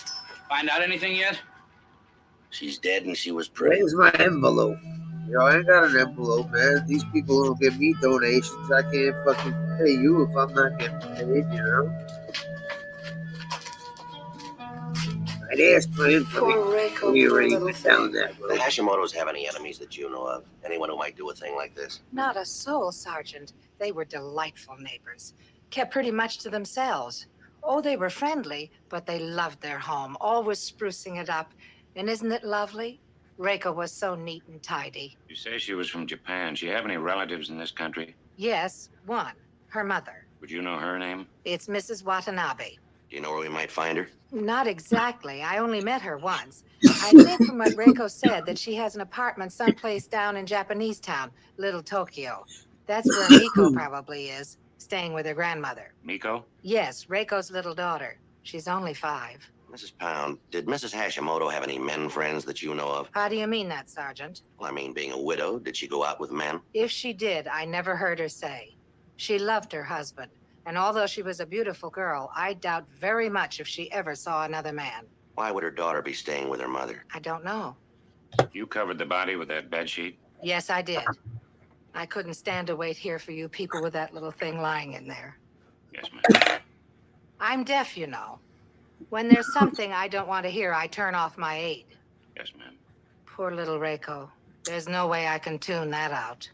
Find out anything yet? She's dead and she was pretty. Where's my envelope? Yo, I ain't got an envelope, man. These people don't give me donations. I can't fucking pay you if I'm not getting paid, you know? I'd ask for information. We already went down that The road. Hashimoto's have any enemies that you know of? Anyone who might do a thing like this? Not a soul, Sergeant. They were delightful neighbors. Kept pretty much to themselves. Oh, they were friendly, but they loved their home, always sprucing it up. And isn't it lovely? Reiko was so neat and tidy. You say she was from Japan. She have any relatives in this country? Yes, one. Her mother. Would you know her name? It's Mrs. Watanabe. Do you know where we might find her? Not exactly. I only met her once. I think from what Reiko said that she has an apartment someplace down in Japanese town, Little Tokyo. That's where Miko probably is, staying with her grandmother. Miko? Yes, Reiko's little daughter. She's only 5. Mrs. Pound, did Mrs. Hashimoto have any men friends that you know of? How do you mean that, Sergeant? Well, I mean, being a widow, did she go out with men? If she did, I never heard her say. She loved her husband, and although she was a beautiful girl, I doubt very much if she ever saw another man. Why would her daughter be staying with her mother? I don't know. You covered the body with that bedsheet? Yes, I did. I couldn't stand to wait here for you people with that little thing lying in there. Yes, ma'am. I'm deaf, you know. When there's something I don't want to hear, I turn off my aid. Yes, ma'am. Poor little Reiko. There's no way I can tune that out.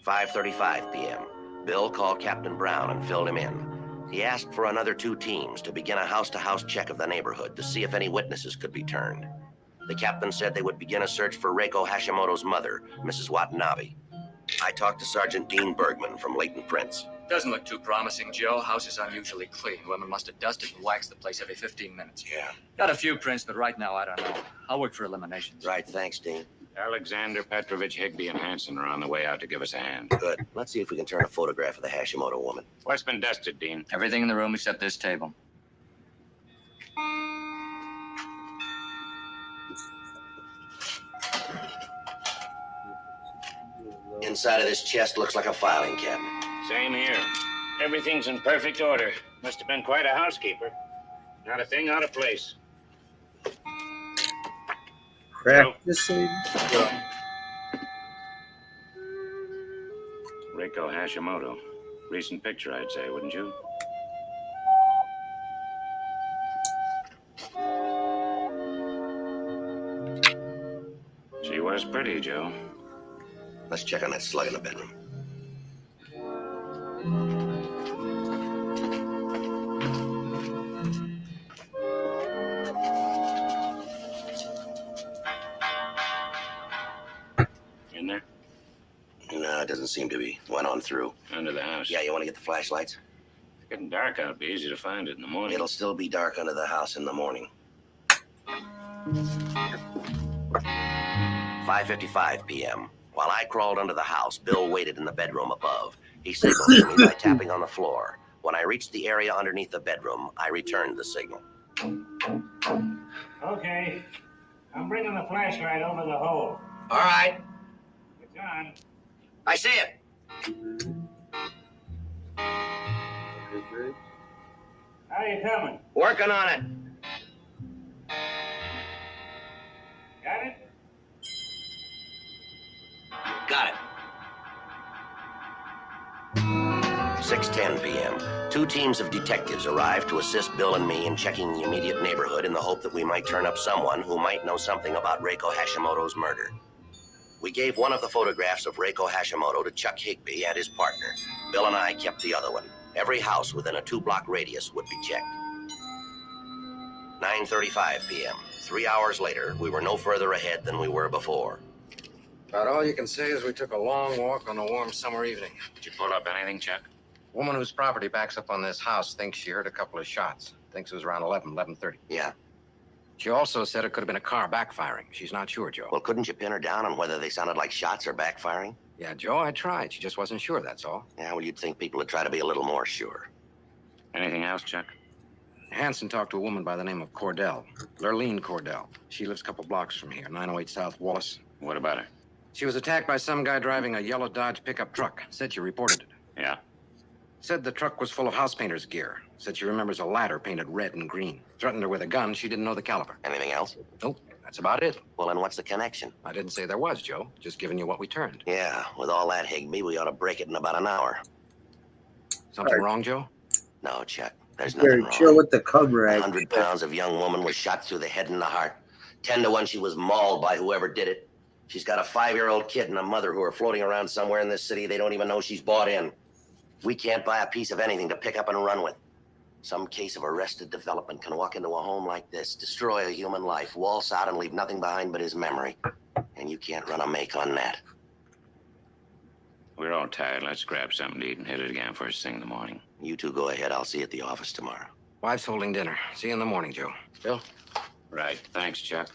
"5:35 p.m. Bill called Captain Brown and filled him in. He asked for another 2 teams to begin a house-to-house check of the neighborhood to see if any witnesses could be turned. The captain said they would begin a search for Reiko Hashimoto's mother, Mrs. Watanabe. I talked to Sergeant Dean Bergman from Leighton Prince. Doesn't look too promising, Joe. House is unusually clean. Women must have dusted and waxed the place every 15 minutes. Yeah. Got a few prints, but right now I don't know. I'll work for eliminations. Right, thanks, Dean. Alexander Petrovich Higby and Hanson are on the way out to give us a hand. Good. Let's see if we can turn a photograph of the Hashimoto woman. What's been dusted, Dean? Everything in the room except this table. Inside of this chest looks like a filing cabinet. Same here. Everything's in perfect order. Must have been quite a housekeeper. Not a thing out of place. Practicing. Reiko Hashimoto. Recent picture, I'd say, wouldn't you? She was pretty, Joe. Let's check on that slug in the bedroom. In there? No, it doesn't seem to be. Went on through. Under the house. Yeah, you want to get the flashlights? It's getting dark out. It'll be easy to find it in the morning. It'll still be dark under the house in the morning. 5:55 p.m. While I crawled under the house, Bill waited in the bedroom above. He signaled to me by tapping on the floor. When I reached the area underneath the bedroom, I returned the signal. Okay. I'm bringing the flashlight over the hole. All right. It's on. I see it. How you coming? Working on it. Got it? Got it. 6:10 p.m. Two teams of detectives arrived to assist Bill and me in checking the immediate neighborhood in the hope that we might turn up someone who might know something about Reiko Hashimoto's murder. We gave one of the photographs of Reiko Hashimoto to Chuck Higby and his partner. Bill and I kept the other one. Every house within a 2-block radius would be checked. 9:35 p.m. 3 hours later, we were no further ahead than we were before. About all you can say is we took a long walk on a warm summer evening. Did you pull up anything, Chuck? Woman whose property backs up on this house thinks she heard a couple of shots. Thinks it was around 11:30. Yeah. She also said it could have been a car backfiring. She's not sure, Joe. Well, couldn't you pin her down on whether they sounded like shots or backfiring? Yeah, Joe, I tried. She just wasn't sure, that's all. Yeah, well, you'd think people would try to be a little more sure. Anything else, Chuck? Hanson talked to a woman by the name of Cordell. Lurleen Cordell. She lives a couple blocks from here, 908 South Wallace. What about her? She was attacked by some guy driving a yellow Dodge pickup truck. Said she reported it. Yeah. Said the truck was full of house painter's gear. Said she remembers a ladder painted red and green. Threatened her with a gun. She didn't know the caliber. Anything else? Nope. That's about it. Well, then what's the connection? I didn't say there was, Joe. Just giving you what we turned. Yeah, with all that, Higby, we ought to break it in about an hour. Something wrong, Joe? No, Chuck. There's nothing Very wrong. chill with the cover act. 100 pounds of young woman was shot through the head and the heart. 10 to 1 she was mauled by whoever did it. She's got a 5-year-old kid and a mother who are floating around somewhere in this city they don't even know she's bought in. We can't buy a piece of anything to pick up and run with. Some case of arrested development can walk into a home like this, destroy a human life, waltz out and leave nothing behind but his memory. And you can't run a make on that. We're all tired. Let's grab something to eat and hit it again first thing in the morning. You two go ahead. I'll see you at the office tomorrow. Wife's holding dinner. See you in the morning, Joe. Bill? Right. Thanks, Chuck.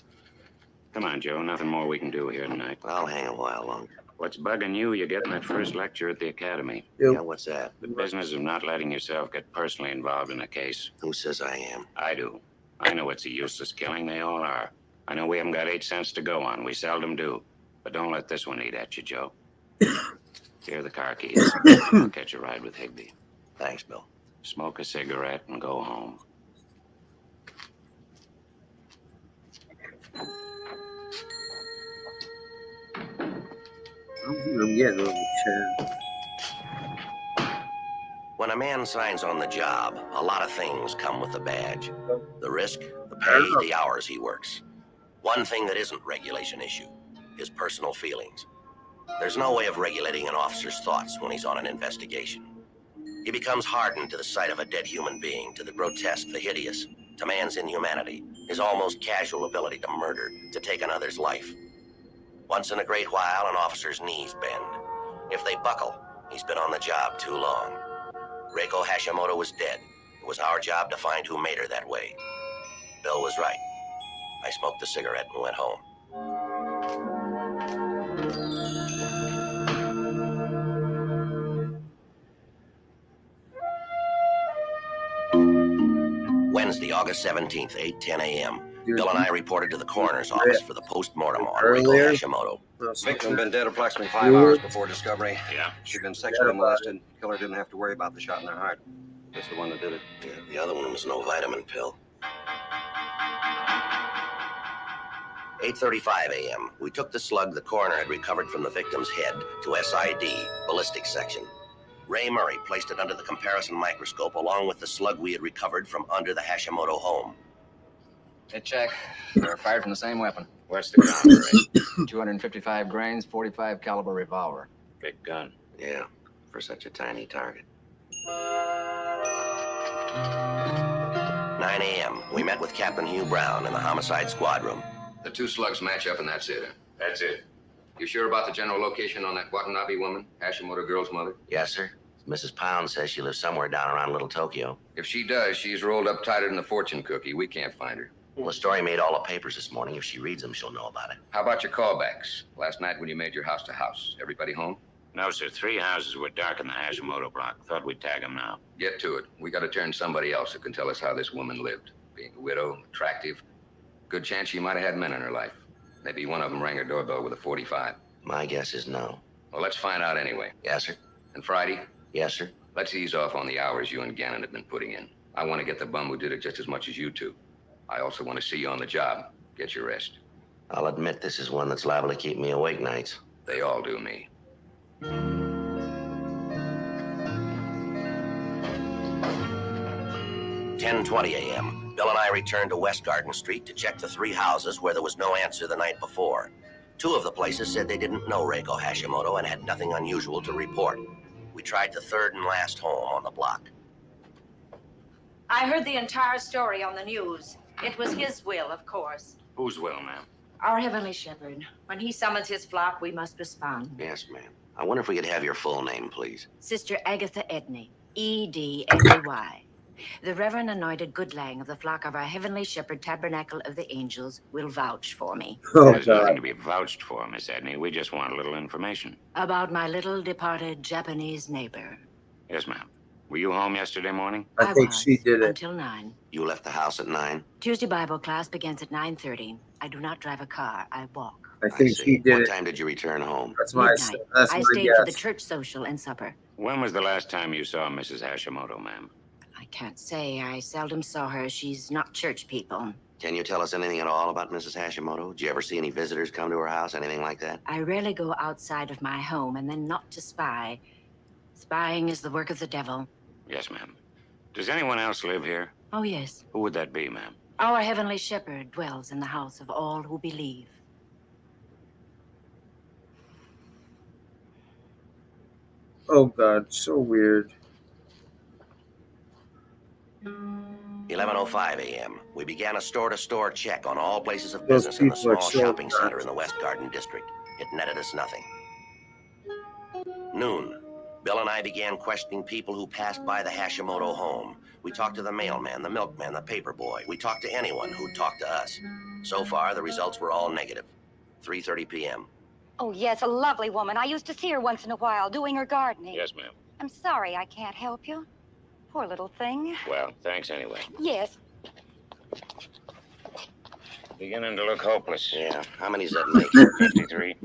Come on, Joe. Nothing more we can do here tonight. I'll hang a while longer. What's bugging you? You're getting that first lecture at the academy. Yeah, what's that? The business of not letting yourself get personally involved in a case. Who says I am? I do. I know it's a useless killing. They all are. I know we haven't got 8 cents to go on. We seldom do. But don't let this one eat at you, Joe. Here are the car keys. I'll catch a ride with Higby. Thanks, Bill. Smoke a cigarette and go home. I'm getting on the chair. When a man signs on the job, a lot of things come with the badge. The risk, the pay, the hours he works. One thing that isn't regulation issue, his personal feelings. There's no way of regulating an officer's thoughts when he's on an investigation. He becomes hardened to the sight of a dead human being, to the grotesque, the hideous, to man's inhumanity, his almost casual ability to murder, to take another's life. Once in a great while, an officer's knees bend. If they buckle, he's been on the job too long. Reiko Hashimoto was dead. It was our job to find who made her that way. Bill was right. I smoked a cigarette and went home. Wednesday, August 17th, 8:10 a.m. Bill and I reported to the coroner's office for the post-mortem on Reiko Hashimoto. Victim been dead approximately 5 hours before discovery. Yeah. She'd been sexually molested. Killer didn't have to worry about the shot in her heart. That's the one that did it. Yeah, the other one was no vitamin pill. 8:35 a.m. We took the slug the coroner had recovered from the victim's head to SID, ballistics section. Ray Murray placed it under the comparison microscope along with the slug we had recovered from under the Hashimoto home. Hey, check. They're fired from the same weapon. What's the caliber, Ray? 255 grains, 45 caliber revolver. Big gun. Yeah, for such a tiny target. 9 a.m. We met with Captain Hugh Brown in the homicide squad room. The 2 slugs match up and that's it, huh? That's it. You sure about the general location on that Watanabe woman, Hashimoto girl's mother? Yes, sir. Mrs. Pound says she lives somewhere down around Little Tokyo. If she does, she's rolled up tighter than a fortune cookie. We can't find her. Well, the story made all the papers this morning. If she reads them, she'll know about it. How about your callbacks? Last night when you made your house to house, everybody home? No, sir. 3 houses were dark in the Hashimoto block. Thought we'd tag them now. Get to it. We got to turn somebody else who can tell us how this woman lived. Being a widow, attractive. Good chance she might have had men in her life. Maybe one of them rang her doorbell with a 45. My guess is no. Well, let's find out anyway. Yes, sir. And Friday? Yes, sir. Let's ease off on the hours you and Gannon have been putting in. I want to get the bum who did it just as much as you two. I also want to see you on the job. Get your rest. I'll admit this is one that's liable to keep me awake nights. They all do me. 10:20 a.m. Bill and I returned to West Garden Street to check the 3 houses where there was no answer the night before. 2 of the places said they didn't know Reiko Hashimoto and had nothing unusual to report. We tried the 3rd and last home on the block. I heard the entire story on the news. It was his will, of course. Whose will, ma'am? Our Heavenly Shepherd. When he summons his flock, we must respond. Yes, ma'am. I wonder if we could have your full name, please. Sister Agatha Edney, E-D-N-E-Y. The Reverend Anointed Goodlang of the flock of our Heavenly Shepherd Tabernacle of the Angels will vouch for me. There's nothing to be vouched for, Miss Edney. We just want a little information. About my little departed Japanese neighbor. Yes, ma'am. Were you home yesterday morning? I think she did it. Until 9. You left the house at 9? Tuesday Bible class begins at 9:30. I do not drive a car. I walk. I think see. she did What it. time did you return home? That's my Midnight. that's I my stayed for the guess. church social and supper. When was the last time you saw Mrs. Hashimoto, ma'am? I can't say. I seldom saw her. She's not church people. Can you tell us anything at all about Mrs. Hashimoto? Did you ever see any visitors come to her house, anything like that? I rarely go outside of my home, and then not to spy. Spying is the work of the devil. Yes, ma'am. Does anyone else live here? Oh, yes. Who would that be, ma'am? Our Heavenly Shepherd dwells in the house of all who believe. Oh God, so weird. 11:05 a.m. We began a store-to-store check on all places of Those business in the people are small so shopping nuts. center in the West Garden District. It netted us nothing. Noon. Bill and I began questioning people who passed by the Hashimoto home. We talked to the mailman, the milkman, the paper boy. We talked to anyone who'd talked to us. So far, the results were all negative. 3:30 p.m. Oh, yes, a lovely woman. I used to see her once in a while, doing her gardening. Yes, ma'am. I'm sorry I can't help you. Poor little thing. Well, thanks anyway. Yes. Beginning to look hopeless. Yeah. How many's that make? 53.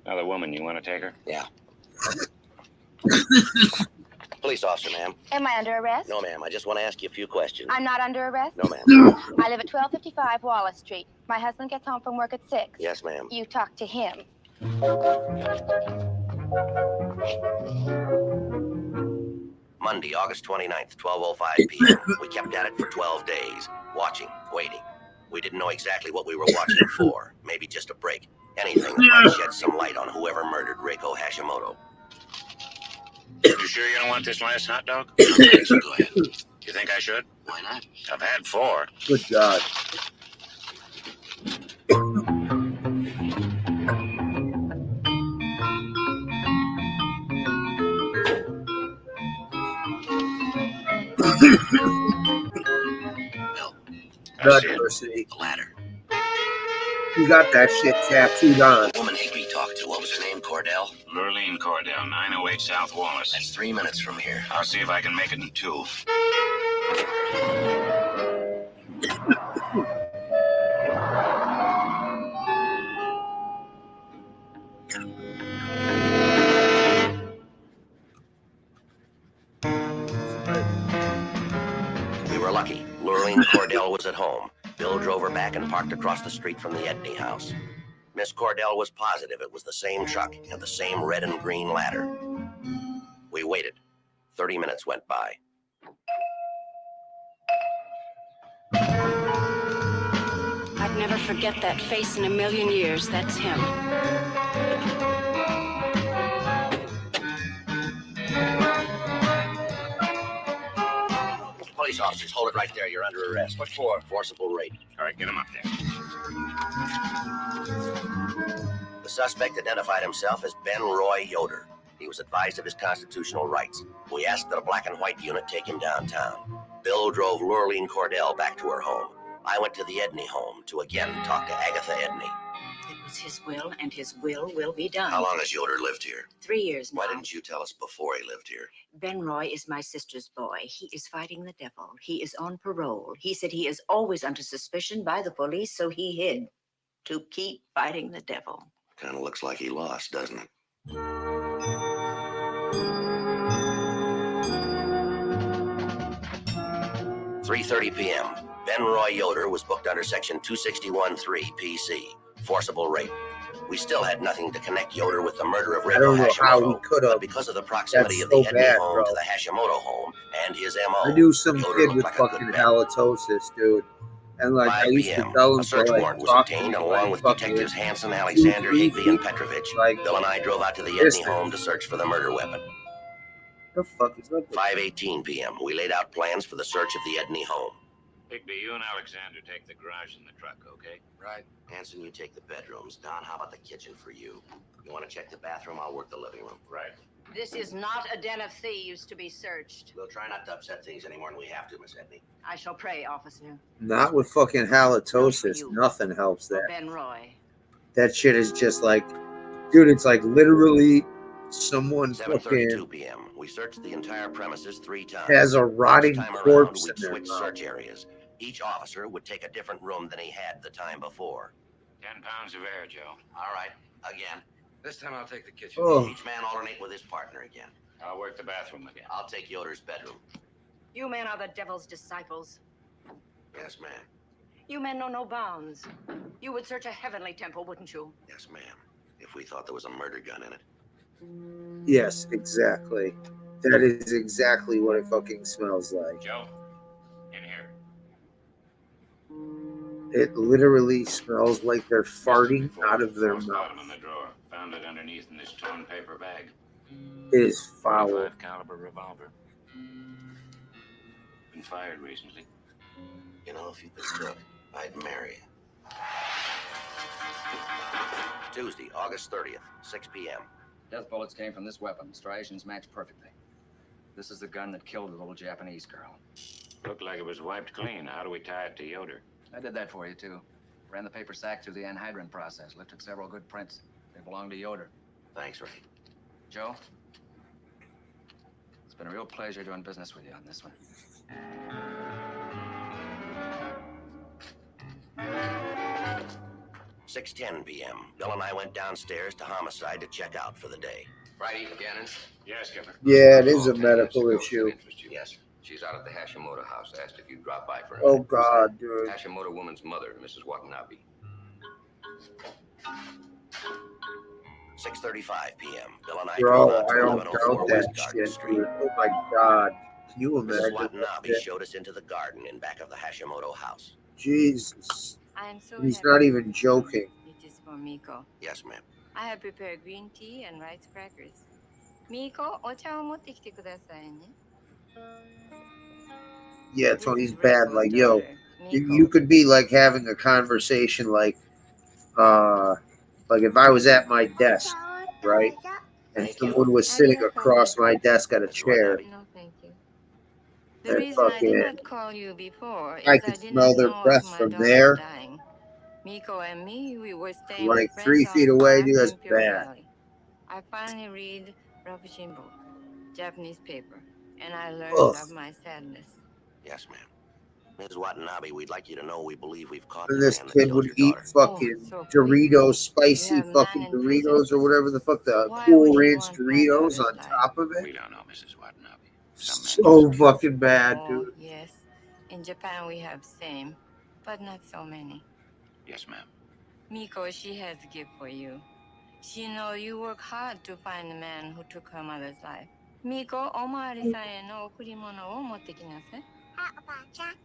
Another woman, you want to take her? Yeah. Police officer, ma'am. Am I under arrest? No, ma'am. I just want to ask you a few questions. I'm not under arrest? No, ma'am. I live at 1255 Wallace Street. My husband gets home from work at 6. Yes, ma'am. You talk to him. Monday, August 29th, 12:05 p.m. We kept at it for 12 days, watching, waiting. We didn't know exactly what we were watching for. Maybe just a break. Anything that might shed some light on whoever murdered Reiko Hashimoto. You sure you don't want this last hot dog? Okay, so go ahead. You think I should? Why not? I've had 4. Good God. Diversity. Ladder. You got that shit tattooed on. Woman Higby talked to, what was her name, Cordell? Lurleen Cordell, 908 South Wallace. That's 3 minutes from here. I'll see if I can make it in 2. We were lucky. Lurleen Cordell was at home. Bill drove her back and parked across the street from the Edney house. Miss Cordell was positive it was the same truck and the same red and green ladder. We waited. 30 minutes went by. I'd Never forget that face in a million years. That's him. Police officers, hold it right there. You're under arrest. What for? Forcible rape. All right, get him up there. The suspect identified himself as Ben Roy Yoder. He was advised of his constitutional rights. We asked that a black and white unit take him downtown. Bill drove Lurleen Cordell back to her home. I went to the Edney home to again talk to Agatha Edney. It was his will, and his will be done. How long has Yoder lived here? 3 years now. Why didn't you tell us before he lived here? Ben Roy is my sister's boy. He is fighting the devil. He is on parole. He said he is always under suspicion by the police, so he hid to keep fighting the devil. Kind of looks like he lost, doesn't it? "3:30 p.m. Ben Roy Yoder was booked under Section 261.3 PC, forcible rape. We still had nothing to connect Yoder with the murder of I Reiko don't know how we Hashimoto, could have. but because of the proximity of the That's so Edney bad, home bro. to the Hashimoto home and his MO, I knew some Yoder kid looked with like a good fucking bet. halitosis, dude. And like, 5 I used to p.m. tell him A search to like warrant was talk to obtained, me, and like, along with fucking detectives Hanson, 2, Alexander, 3 Higby, and feet, Petrovich, like, Bill and I drove out to the Edney distance. home to search for the murder weapon. The fuck is up? 5:18 p.m. We laid out plans for the search of the Edney home. Higby, you and Alexander take the garage and the truck, okay? Right. Hanson, you take the bedrooms. Don, how about the kitchen for you? You want to check the bathroom? I'll work the living room. Right. This is not a den of thieves to be searched. We'll try not to upset things any more than we have to, Miss Edney. I shall pray, officer. Not with fucking halitosis. Nothing helps For that. Ben Roy. That shit is just like, dude, it's like literally someone 7:32 fucking p.m. We searched the entire premises 3 times. has a rotting Each time around, corpse we'd in their switch mouth. search areas. Each officer would take a different room than he had the time before. 10 pounds of air, Joe. All right, again. This time I'll take the kitchen. Oh. Each man alternate with his partner again. I'll work the bathroom again. I'll take Yoder's bedroom. You men are the devil's disciples. Yes, ma'am. You men know no bounds. You would search a heavenly temple, wouldn't you? Yes, ma'am. If we thought there was a murder gun in it. Yes, exactly. That is exactly what it fucking smells like. Joe, in here. It literally smells like they're farting out of their Fourth mouth. bottom in the drawer. Found it underneath in this torn paper bag. It is foul. 45 caliber revolver. Been fired recently. You know, if you could cook, I'd marry you. Tuesday, August 30th, 6 p.m. Death bullets came from this weapon. Striations match perfectly. This is the gun that killed the little Japanese girl. Looked like it was wiped clean. How do we tie it to Yoder? I did that for you, too. Ran the paper sack through the anhydride process. Lifted several good prints. They belong to Yoder. Thanks, Ray. Joe, it's been a real pleasure doing business with you on this one. 6:10 p.m. Bill and I went downstairs to homicide to check out for the day. Friday, Gannon? Yes, Skipper. Yeah, it is a medical issue. Yes. She's out at the Hashimoto house. Asked if you'd drop by for a Oh minute. God, dude. Hashimoto woman's mother, Mrs. Watanabe. 6:35 p.m. Bill and I Bro, drove out to I don't 1104 doubt West that Garden shit, Street. dude. Oh my God. Can you Mrs. imagine? Watanabe that? showed us into the garden in back of the Hashimoto house. Jesus. I am so He's happy. not even joking. It is for Miko. Yes, ma'am. I have prepared green tea and rice crackers. Miko, お茶を持ってきてくださいね. Yeah, Tony's bad. Like, yo, you could be like having a conversation like if I was at my desk, right? And someone was sitting across my desk at a chair. No, thank you. The And reason I did fucking, not call you before is I I could did smell not their know breath of my from daughter's there. dying. Miko and me, we were staying Like with 3 friends feet on away, 5 dude, that's Imperial bad. Valley. I finally read Rakushinbo, Japanese paper, and I learned Ugh. of my sadness. Yes, ma'am. Ms. Watanabe, we'd like you to know we believe we've caught And the this man that kid killed would your eat daughter. fucking so Doritos, spicy You have fucking man in prison. Doritos or whatever the fuck, the Why Cool would he Ranch want my Doritos daughter's on life? top of We it. don't know, Mrs. Watanabe. So fucking bad, Oh, dude. yes. In Japan, we have same, but not so many. Yes, ma'am. Miko, she has a gift for you. She know you work hard to find the man who took her mother's life. Miko, おまわりさんへの贈り物を持ってきなさい。はい、おばあちゃん。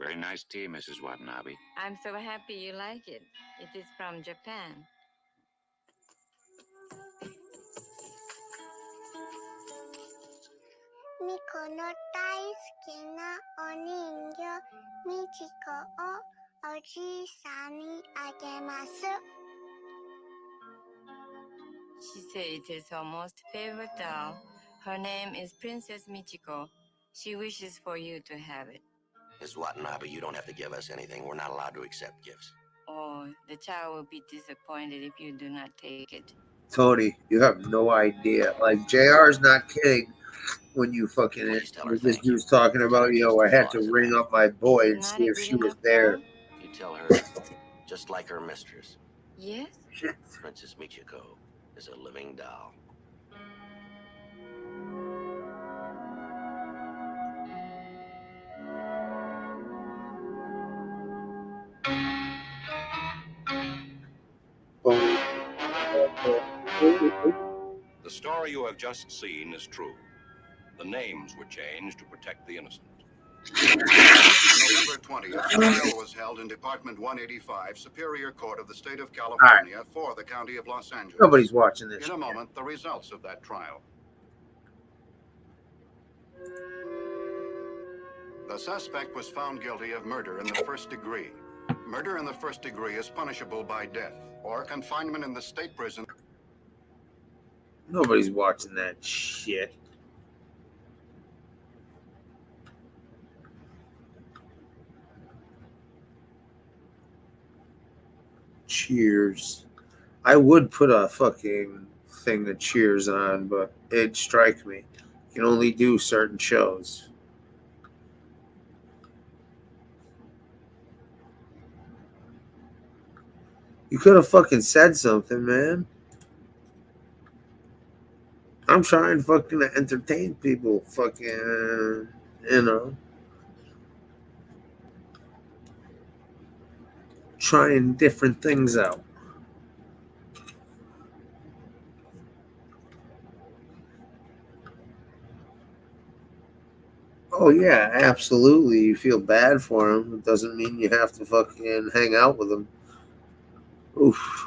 Very nice tea, Mrs. Watanabe. I'm so happy you like it. It is from Japan. She said it is her most favorite doll. Her name is Princess Michiko. She wishes for you to have it. Miss Watanabe, you don't have to give us anything. We're not allowed to accept gifts. Oh, the child will be disappointed if you do not take it. Tony, you have no idea. Like JR is not kidding when you fucking Please tell her when this thank you. dude's talking Tell her about, just I as had long to as it ring matters. up my boy Is it and not see a if good she was enough there. doll? You tell her, just like her mistress, Yes? Shit. Princess Michiko is a living doll. The story you have just seen is true. The names were changed to protect the innocent. On November 20th, trial was held in Department 185, Superior Court of the State of California for the County of Los Angeles. Nobody's watching this. In a moment, the results of that trial. The suspect was found guilty of murder in the first degree. Murder in the first degree is punishable by death or confinement in the state prison. Nobody's watching that shit. Cheers. I would put a fucking thing of Cheers on, but it'd strike me. You can only do certain shows. You could have fucking said something, man. I'm trying fucking to entertain people. Fucking, trying different things out. Oh yeah, absolutely. You feel bad for him. It doesn't mean you have to fucking hang out with him. Oof.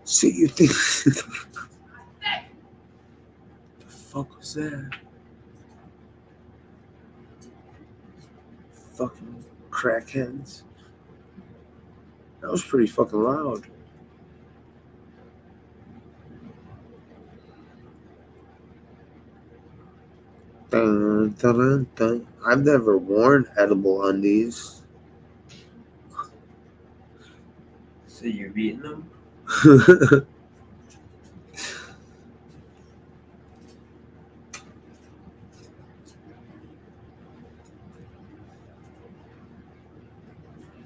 See, you think the fuck was that? Fucking crackheads. That was pretty fucking loud. Dun, dun, dun, dun. I've never worn edible undies. So you've eaten them?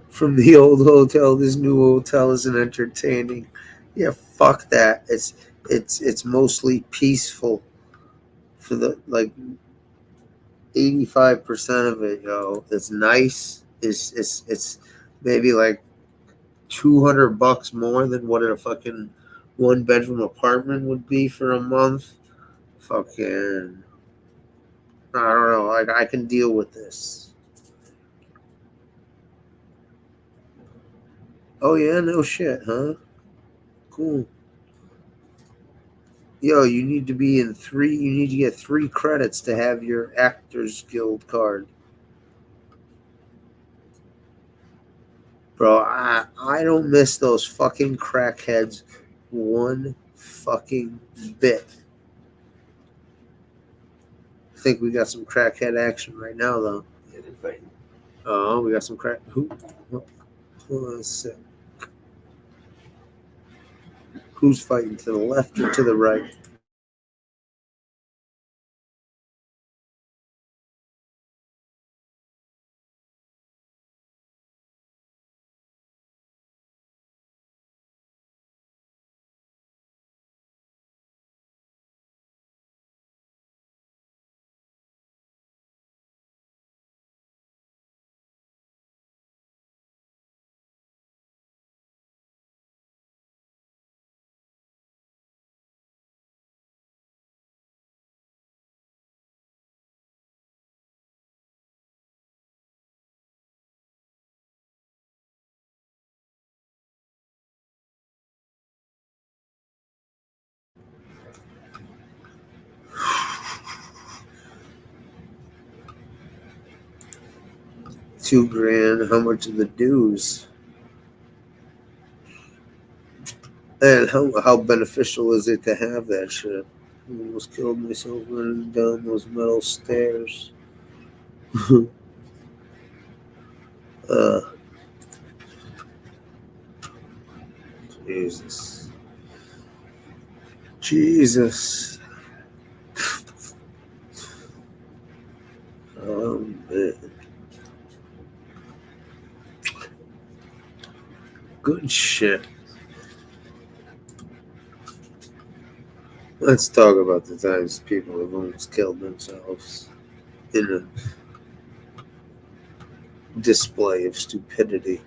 From the old hotel, this new hotel isn't entertaining. Yeah, fuck that. It's mostly peaceful for the 85% of it, yo. It's nice. It's maybe like $200 more than what a fucking 1-bedroom apartment would be for a month. Fucking, I don't know. I can deal with this. Oh yeah, no shit, huh? Cool. Yo, you need to be in 3. You need to get 3 credits to have your Actors Guild card. Bro, I don't miss those fucking crackheads one fucking bit. I think we got some crackhead action right now, though. Yeah, they're fighting. Oh, we got some crack. Who? Hold on a sec. Who's fighting, to the left or to the right? $2,000. How much are the dues? And how beneficial is it to have that shit? I almost killed myself running down those metal stairs. uh, Jesus. Jesus. Man. Good shit. Let's talk about the times people have almost killed themselves in a display of stupidity.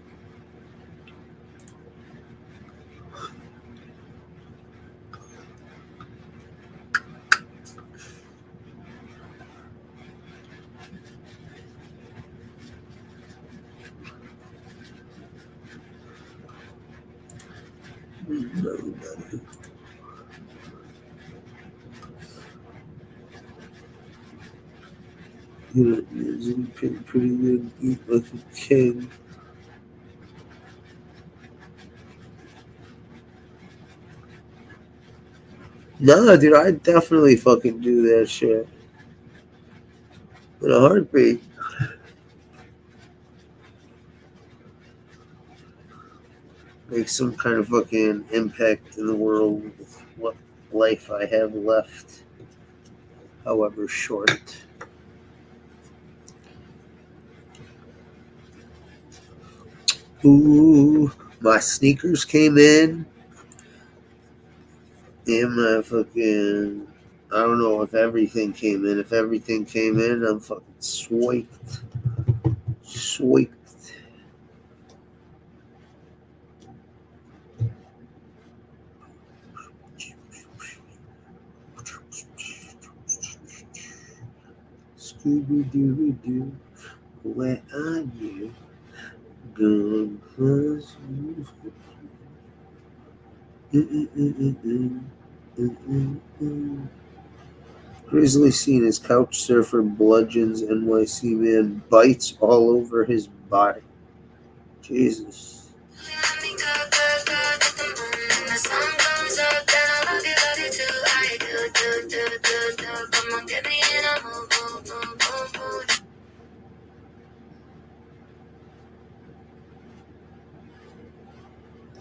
You know, pretty good. Eat like a king. Nah, dude, I definitely fucking do that shit in a heartbeat. Make some kind of fucking impact in the world with what life I have left, however short. Ooh, my sneakers came in. And my fucking, I don't know if everything came in. If everything came in, I'm fucking swiped. Swiped. Scooby Dooby Doo, where are you? Gone plus. Grizzly scene as couch surfer bludgeons NYC man, bites all over his body. Jesus.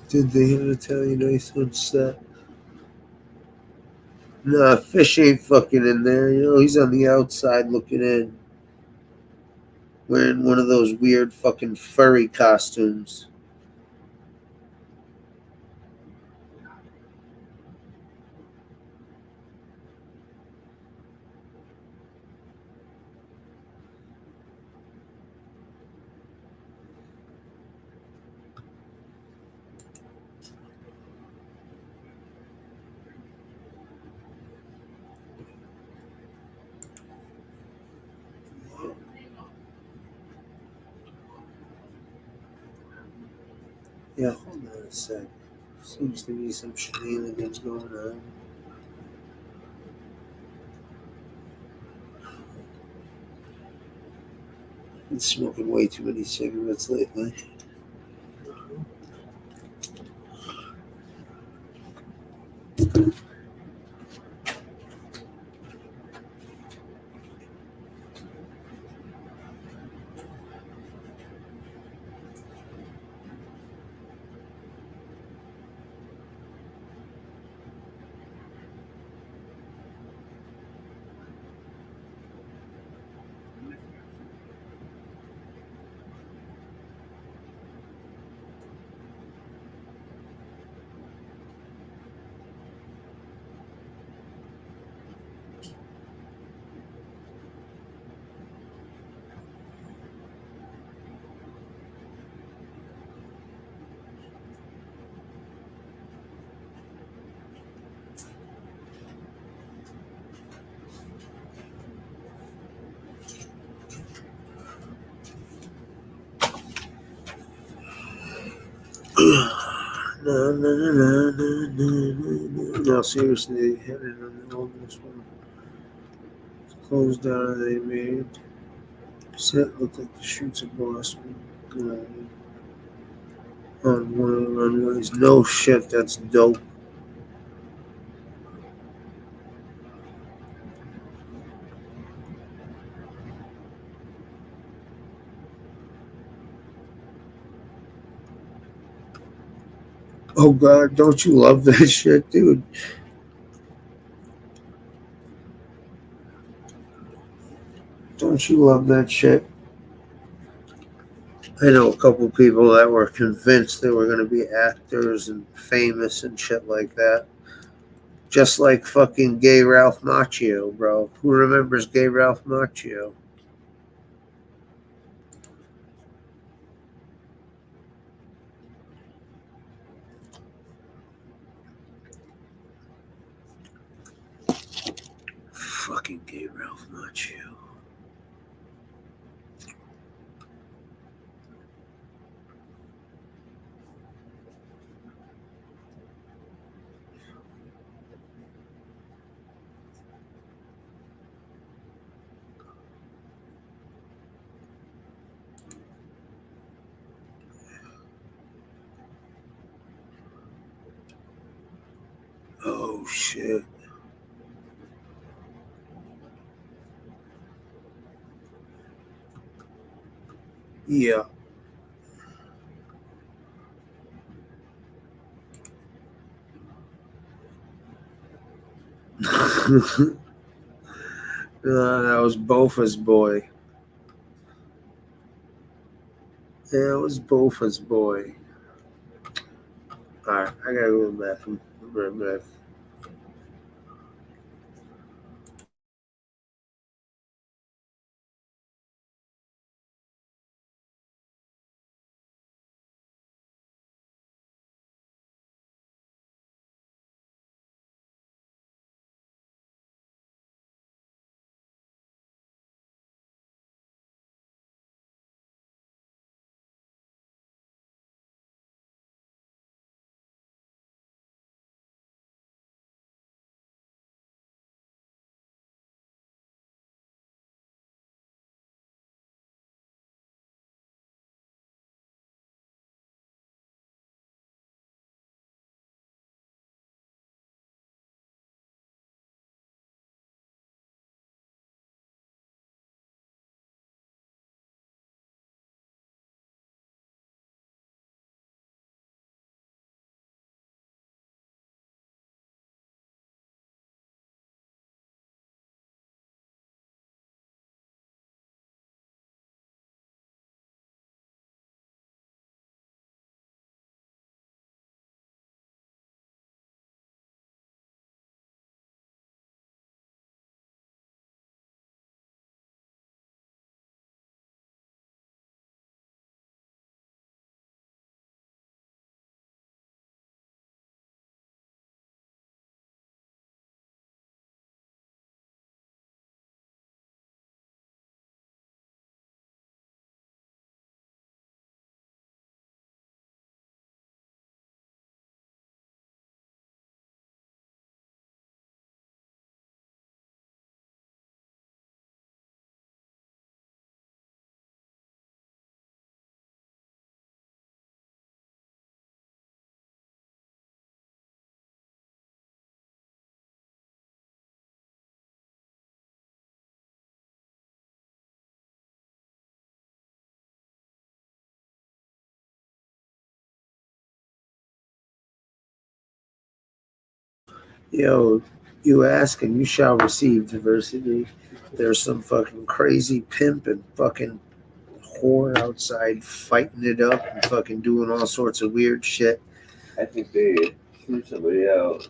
Did they have Italian ice on set? Nah, Fish ain't fucking in there. You know, he's on the outside looking in. Wearing one of those weird fucking furry costumes. Yeah, hold on a sec. Seems to be some shenanigans going on. Been smoking way too many cigarettes lately. No, seriously, they had it on the oldest one. Closed down and they made set looked like the shoots of Boston. On one of the runways. No shit, that's dope. Oh god, don't you love that shit, dude? Don't you love that shit? I know a couple people that were convinced they were going to be actors and famous and shit like that. Just like fucking gay Ralph Macchio, bro. Who remembers gay Ralph Macchio? Fucking gay Ralph Macchio. Oh shit. Yeah. That was Bofa's boy. Yeah, it was Bofa's boy. Alright, I gotta go to the bathroom. I'll be right back. Yo, you ask and you shall receive diversity. There's some fucking crazy pimp and fucking whore outside fighting it up and fucking doing all sorts of weird shit. I think they threw somebody out.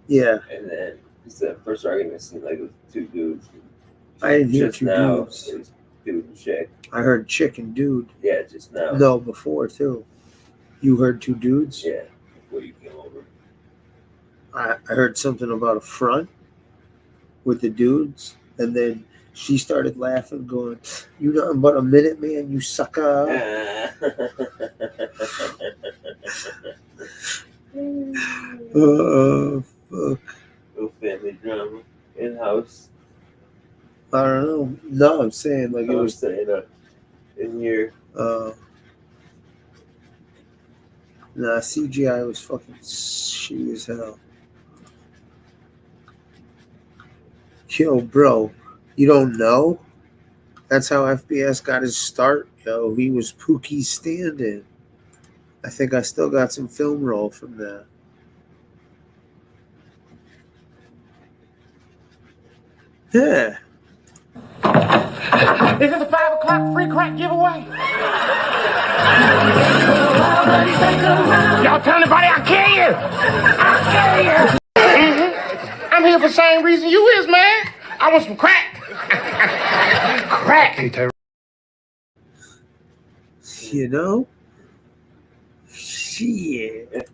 Yeah. And then, because the first argument seemed like it was two dudes. I didn't hear Just two now, dudes. it was dude and chick. I heard chick and dude. Yeah, just now. No, before too. You heard two dudes? Yeah, before you came over. I heard something about a front with the dudes, and then she started laughing, going, "You nothing but a minute man, you sucker." Fuck. No family drama in house. I don't know. No, I'm saying like it I'm was saying in your nah, CGI was fucking shitty as hell. Yo, bro, you don't know? That's how FBS got his start, yo. He was Pookie's stand-in. I think I still got some film roll from that. Yeah. Is this a 5 o'clock free crack giveaway? Y'all tell anybody I'll kill you! I'll kill you! Mm-hmm. I'm here for the same reason you is, man. I want some crack. Crack. You know? Shit.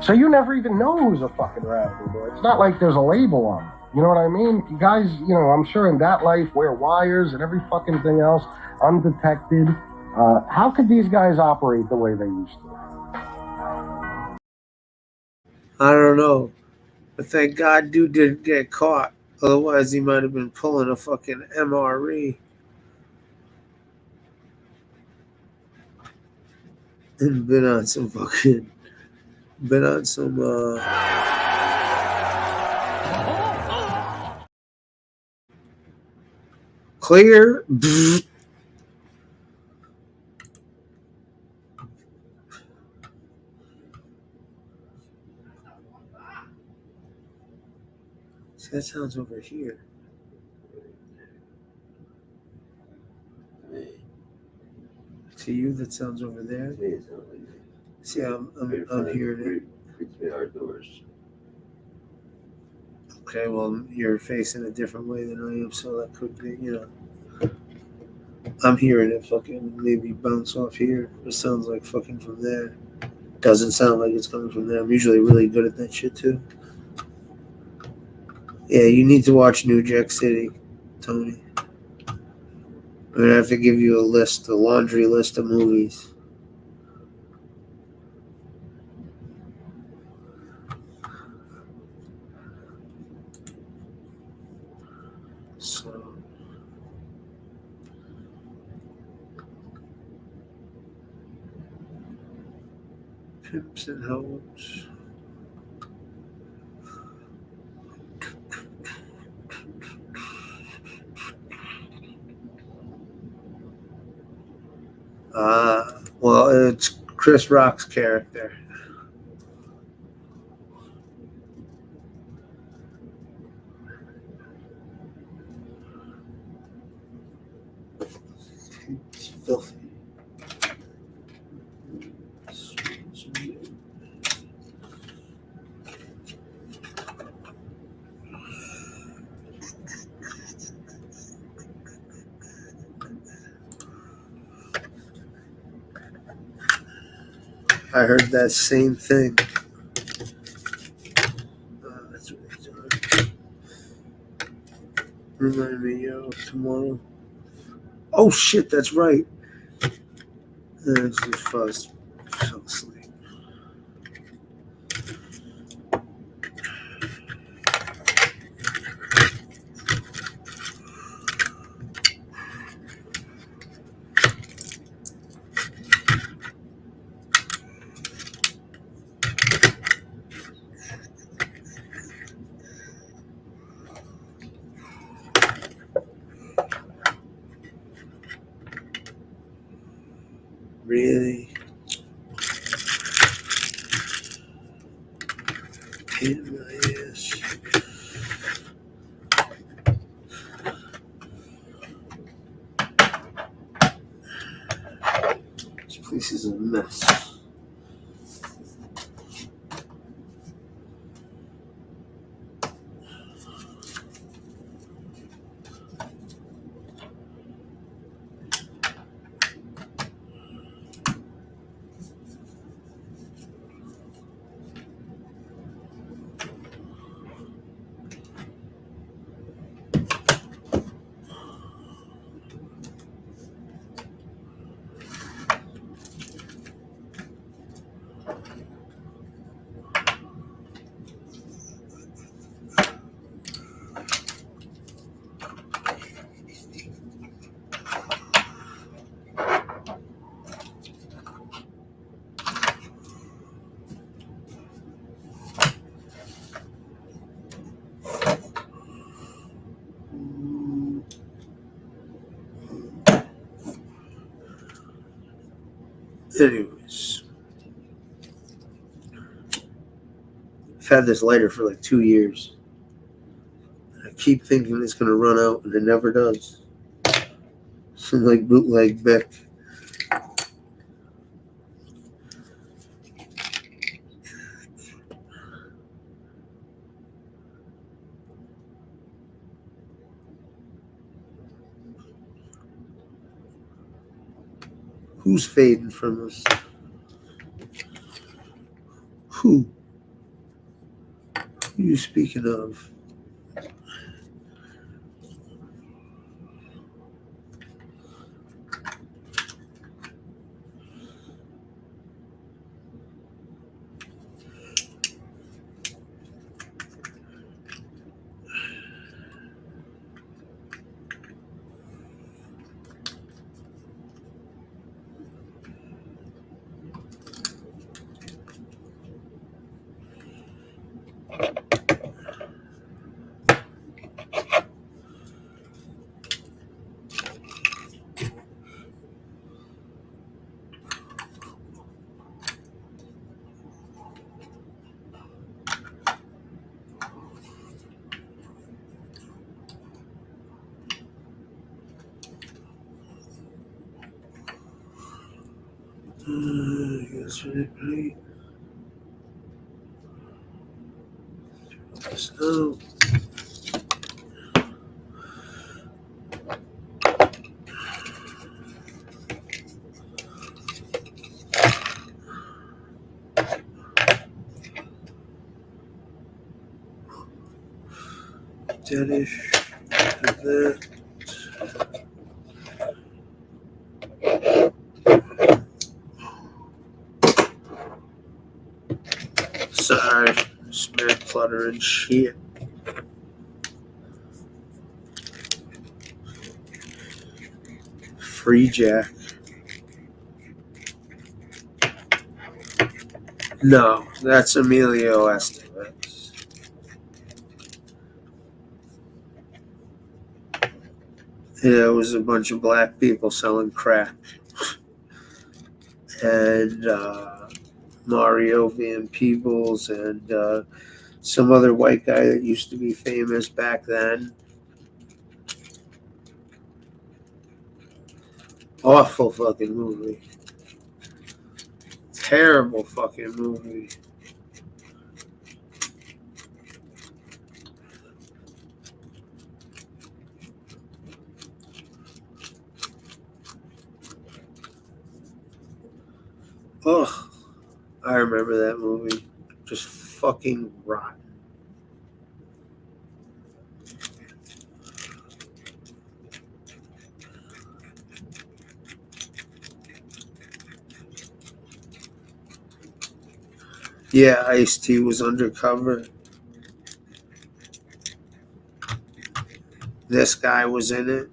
So you never even know who's a fucking radical, boy. It's not like there's a label on it. You know what I mean? You guys, you know, I'm sure in that life wear wires and every fucking thing else undetected. How could these guys operate the way they used to? I don't know. But thank God dude didn't get caught. Otherwise he might have been pulling a fucking MRE. And been on some clear. That sounds over here. To you, that sounds over there. See, I'm hearing it. Outdoors. Okay, well, you're facing a different way than I am, so that could be, you know. I'm hearing it fucking maybe bounce off here. It sounds like fucking from there. Doesn't sound like it's coming from there. I'm usually really good at that shit too. Yeah, you need to watch New Jack City, Tony. I'm gonna have to give you a laundry list of movies. So, Pimps and Hoes. Well, it's Chris Rock's character. It's filthy. I heard that same thing. That's what he's doing. Remind me, tomorrow. Oh shit, that's right. It's just fell asleep. Really? Pain in my ass. This place is a mess. Anyways, I've had this lighter for like 2 years. I keep thinking it's gonna run out, and it never does. Some like bootleg Bic. Who's fading from us? Who? Who are you speaking of? Yes, right. So, deadish. Like that. Sorry, smear clutter and shit. Free Jack. No, that's Emilio Estevez. Yeah, it was a bunch of black people selling crack. And Mario Van Peebles and some other white guy that used to be famous back then. Awful fucking movie. Terrible fucking movie. Ugh. I remember that movie. Just fucking rotten. Yeah, Ice-T was undercover. This guy was in it.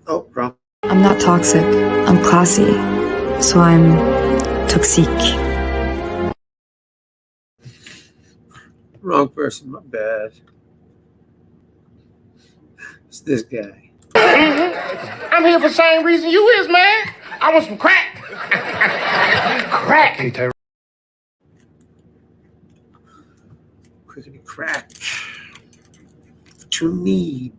Oh, wrong. I'm not toxic. I'm classy. So I'm toxique. Wrong person, my bad. It's this guy. I'm here for the same reason you is, man. I want some crack. Crack. Crickety crack. What you need?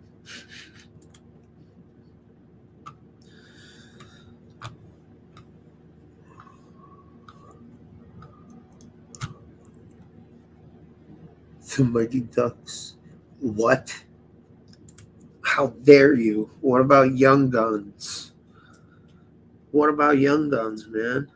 The Mighty Ducks. What? How dare you? What about Young Guns? What about Young Guns, man?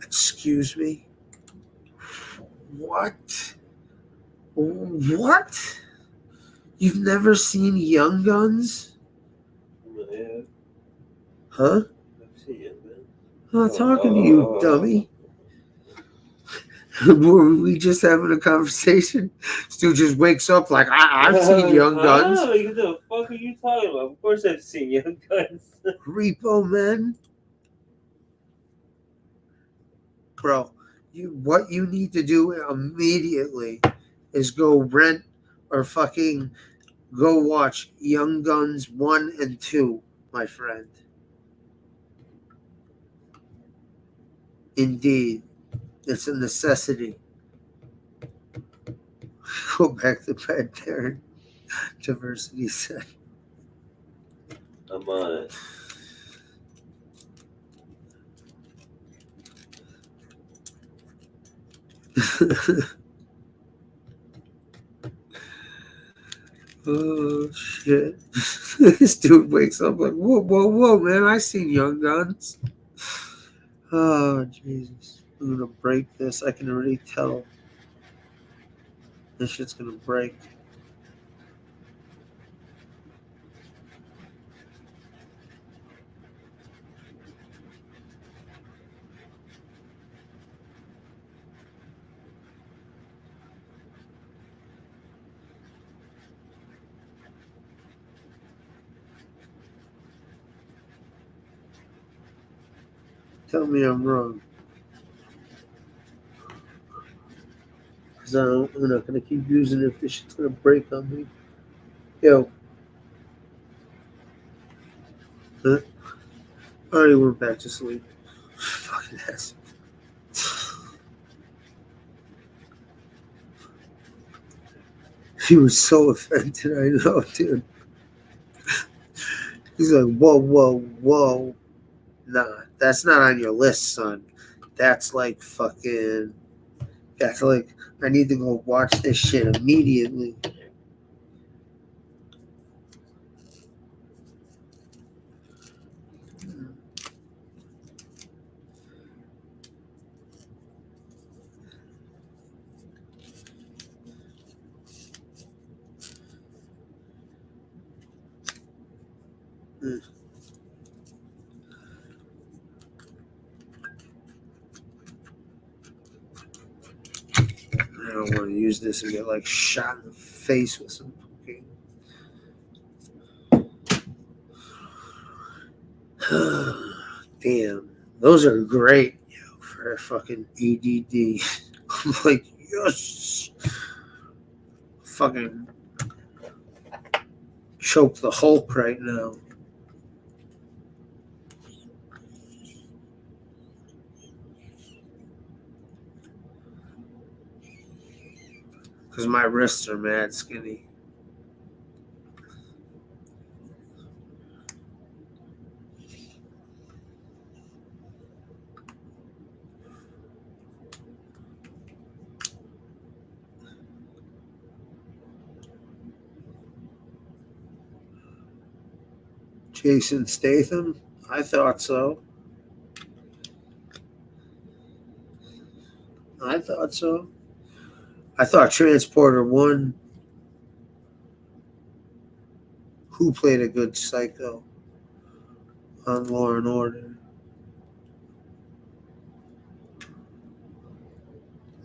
Excuse me? What? What? You've never seen Young Guns? Yeah, Huh? I've seen Young Guns. I'm not talking to you, dummy. Were we just having a conversation? Stu just wakes up like, I've seen Young Guns. What the fuck are you talking about? Of course I've seen Young Guns. Repo Men. Bro, what you need to do immediately is go rent or fucking go watch Young Guns 1 and 2, my friend. Indeed. It's a necessity. Go back to bed, Darren. Diversity said. I'm on it. Oh, shit. This dude wakes up like, whoa, man. I seen Young Guns. Oh, Jesus. I'm going to break this. I can already tell. This shit's going to break. Tell me I'm wrong. Because I'm not going to keep using it if this shit's going to break on me. Yo. Huh? Alright, we're back to sleep. Fucking ass. He was so offended, I know, dude. He's like, whoa. Nah, that's not on your list, son. That's like fucking. That's like, I need to go watch this shit immediately. I don't want to use this and get like shot in the face with some fucking. Damn, those are great, for fucking ADD. I'm like, yes. Fucking choke the Hulk right now. Because my wrists are mad skinny. Jason Statham? I thought so. I thought Transporter 1. Who played a good psycho on Law and Order?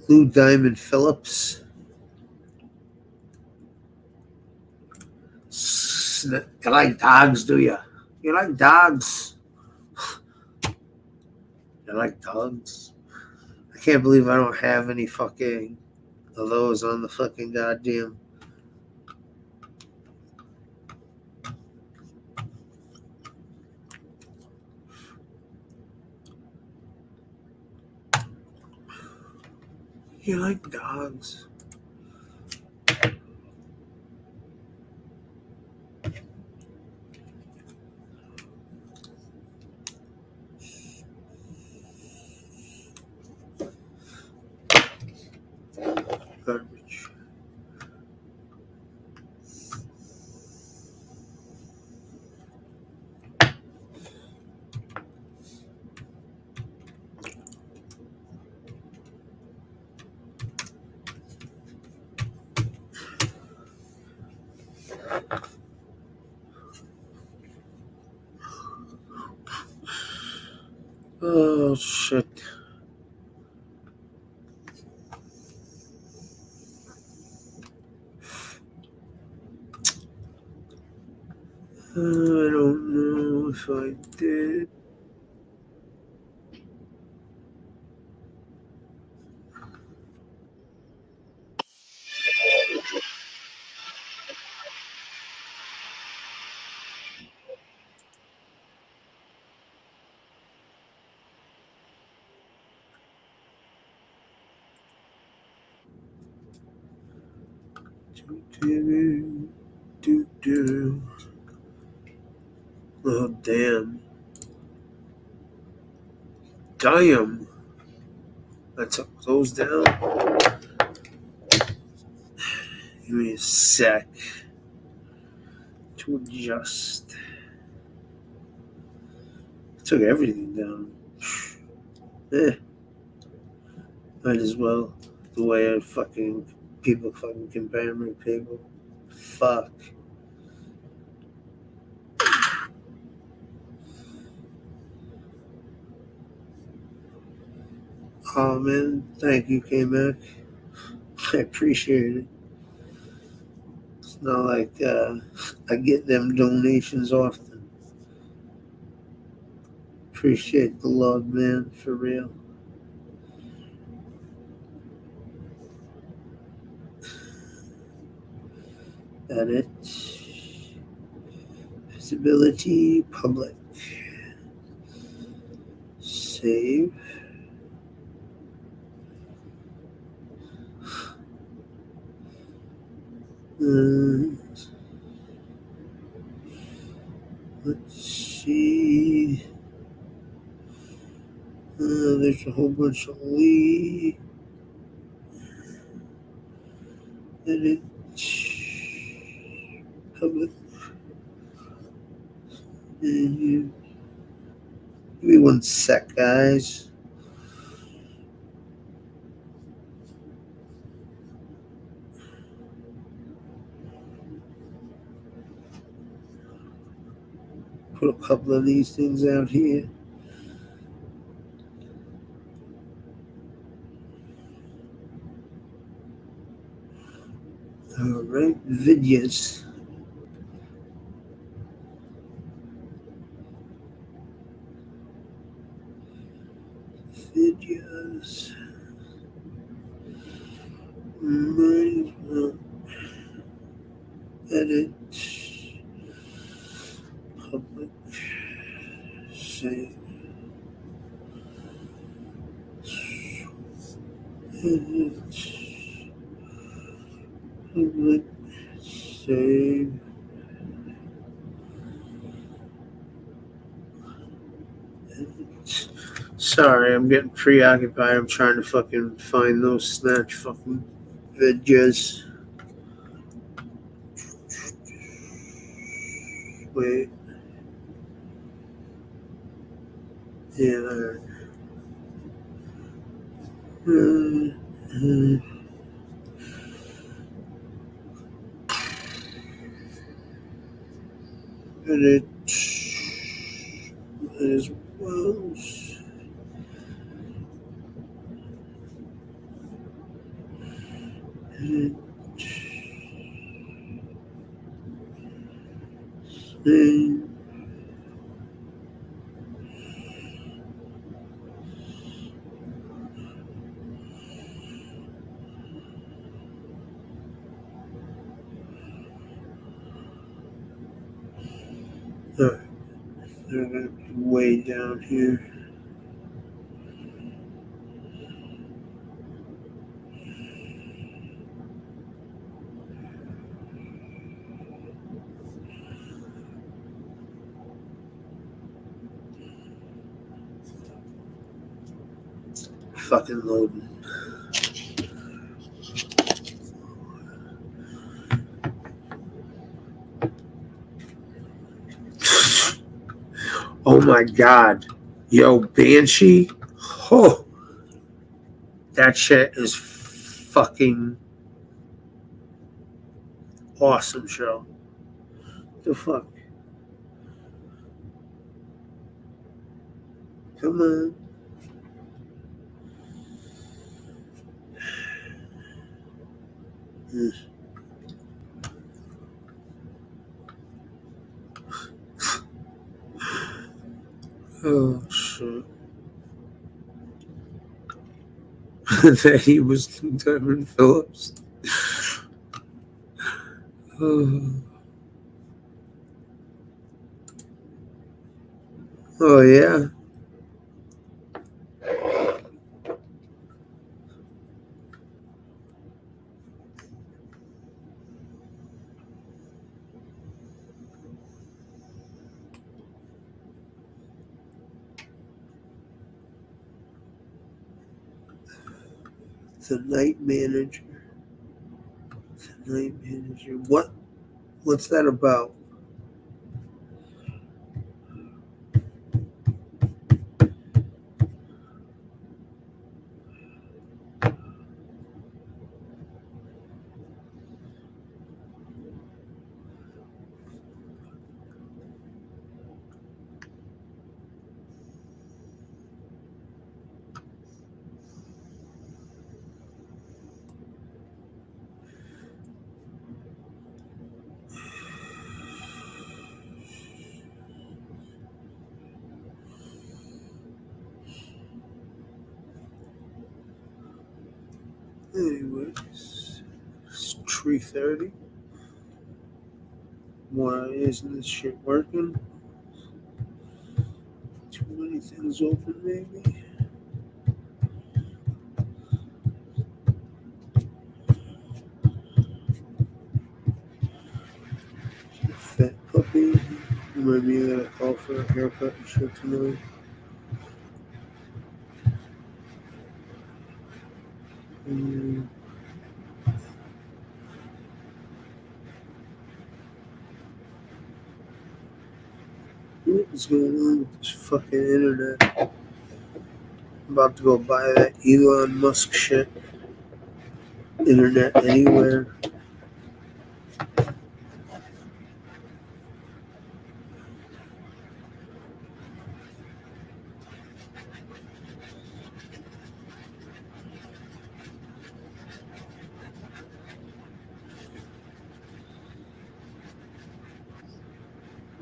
Lou Diamond Phillips. You like dogs, do you? You like dogs? You like dogs? I can't believe I don't have any fucking of those on the fucking goddamn. You like dogs? Garbage. Oh shit. I don't know if I did. Do. Oh damn. Damn. I took those down. Give me a sec to adjust. I took everything down. Might as well. The way people fucking compare me, people. Fuck. Oh man, thank you, K-Mac. I appreciate it. It's not like I get them donations often. Appreciate the love, man, for real. Edit. Visibility, public. Save. Let's see. There's a whole bunch of Lee. Edit. Public. Give me one sec, guys. Put a couple of these things out here. All right, videos. Videos. Might as well edit. Public. Save. Edit. Public. Save. Edit. Sorry, I'm getting preoccupied. I'm trying to fucking find those snatch fucking videos. Wait. Yeah. Edit. As well. Edit. Save. Alright, they're gonna be way down here. Fucking loading. Oh my god. Yo, Banshee. Oh, that shit is fucking awesome show. The fuck? Come on. Oh shit. That he was Diamond Phillips. Oh yeah. The night manager. The night manager. What? What's that about? Anyways, it's 3:30. Why isn't this shit working? Too many things open, maybe. Fat puppy. Maybe I gotta call for a haircut and shit tonight. What is going on with this fucking internet? I'm about to go buy that Elon Musk shit. Internet anywhere.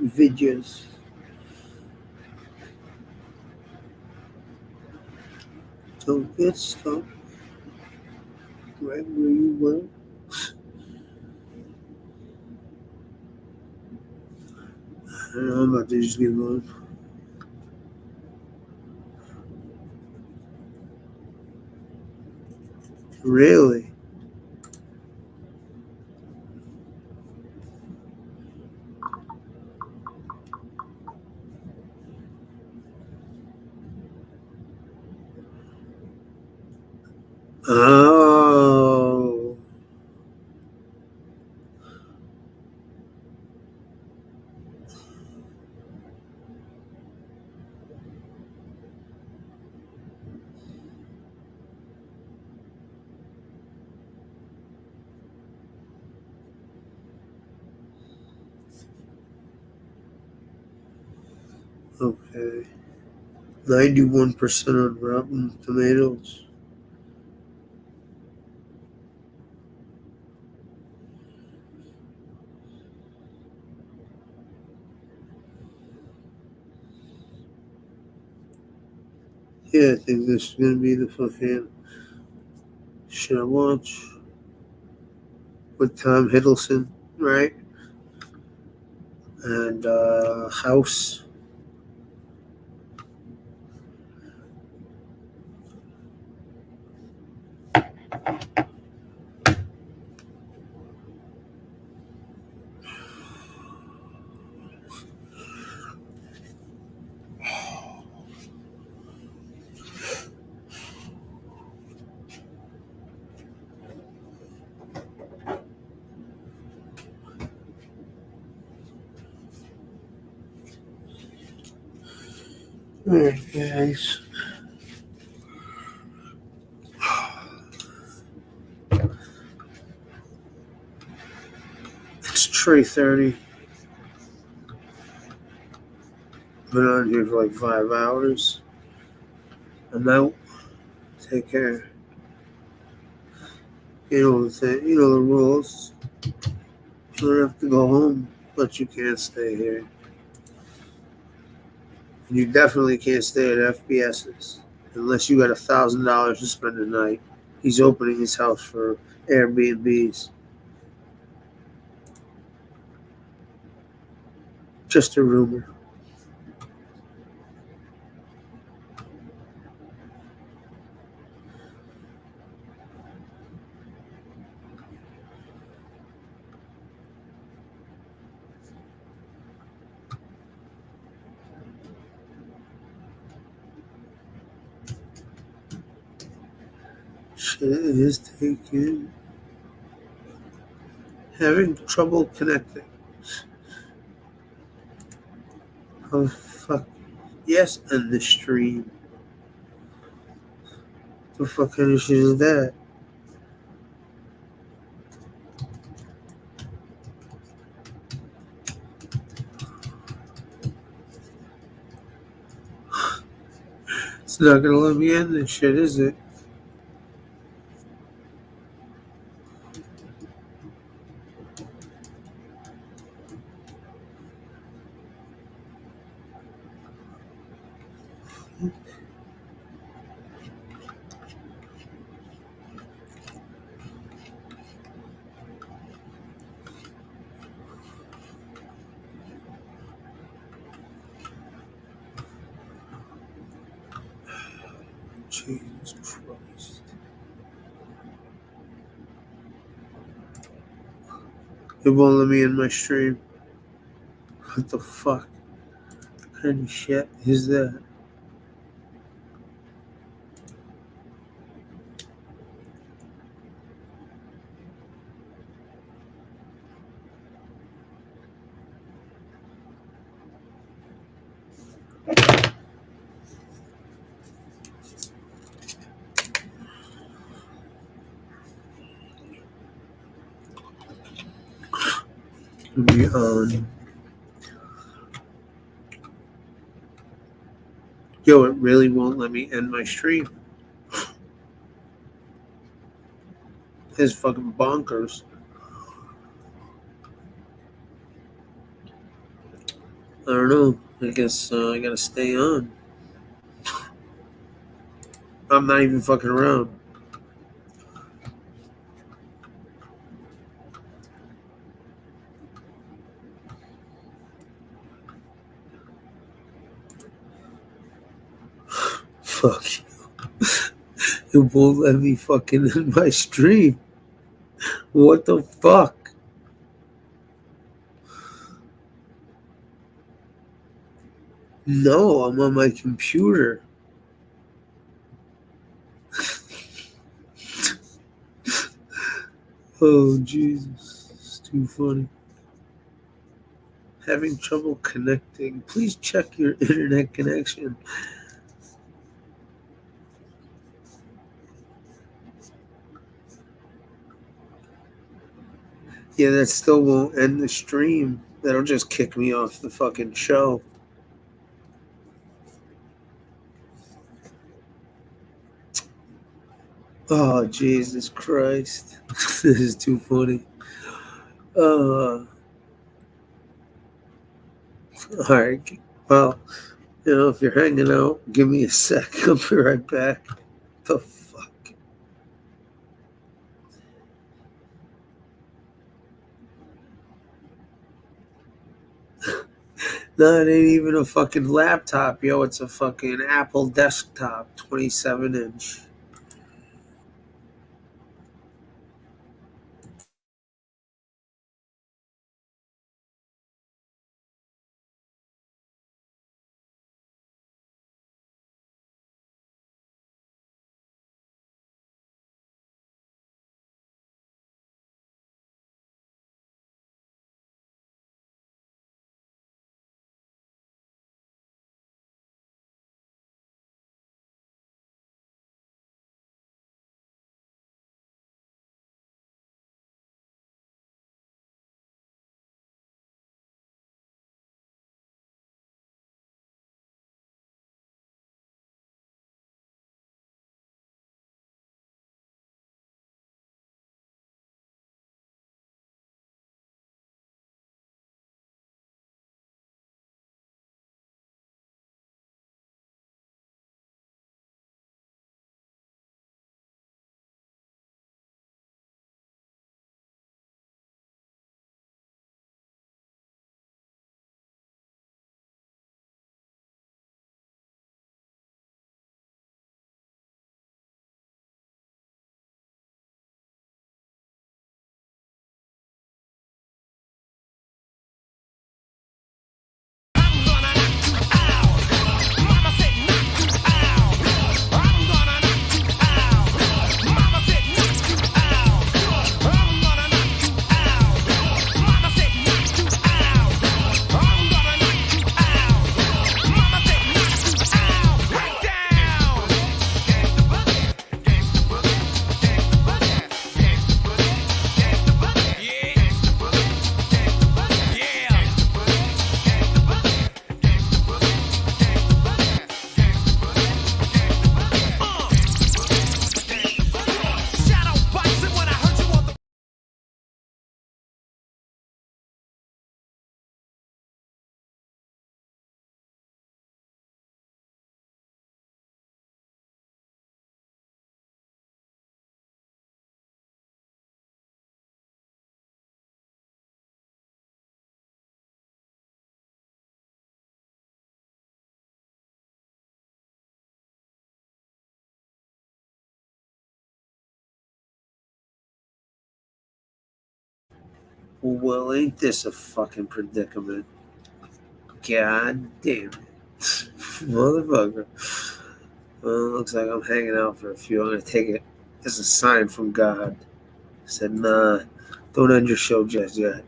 Videos. Don't get stuck right where you were. I don't know, I'm about to just give up. Really? Oh. Okay. 91% on Rotten Tomatoes. Yeah, I think this is gonna be the fucking shit I watch with Tom Hiddleston, right? And House. Alright, guys. It's 3:30. Been on here for like 5 hours. I'm out. Take care. You know the thing. You know the rules. You don't have to go home, but you can't stay here. And you definitely can't stay at FBS's unless you got $1,000 to spend the night. He's opening his house for Airbnbs. Just a rumor. Shit is taken. Having trouble connecting. Oh fuck. Yes, and the stream. The fuck kind of shit is that? It's not gonna let me end this shit, is it? Jesus Christ. It won't let me end my stream. What the fuck? What kind of shit is that? Let me on. Yo, it really won't let me end my stream. It's fucking bonkers. I don't know. I guess I gotta stay on. I'm not even fucking around. Fuck you. It won't let me fucking end my stream. What the fuck? No, I'm on my computer. Oh, Jesus. It's too funny. Having trouble connecting. Please check your internet connection. Yeah, that still won't end the stream. That'll just kick me off the fucking show. Oh, Jesus Christ. This is too funny. All right. Well, if you're hanging out, give me a sec. I'll be right back. The fuck? No, it ain't even a fucking laptop, yo. It's a fucking Apple desktop, 27-inch. Well, ain't this a fucking predicament? God damn it. Motherfucker. Well, looks like I'm hanging out for a few. I'm going to take it as a sign from God. I said, nah, don't end your show just yet.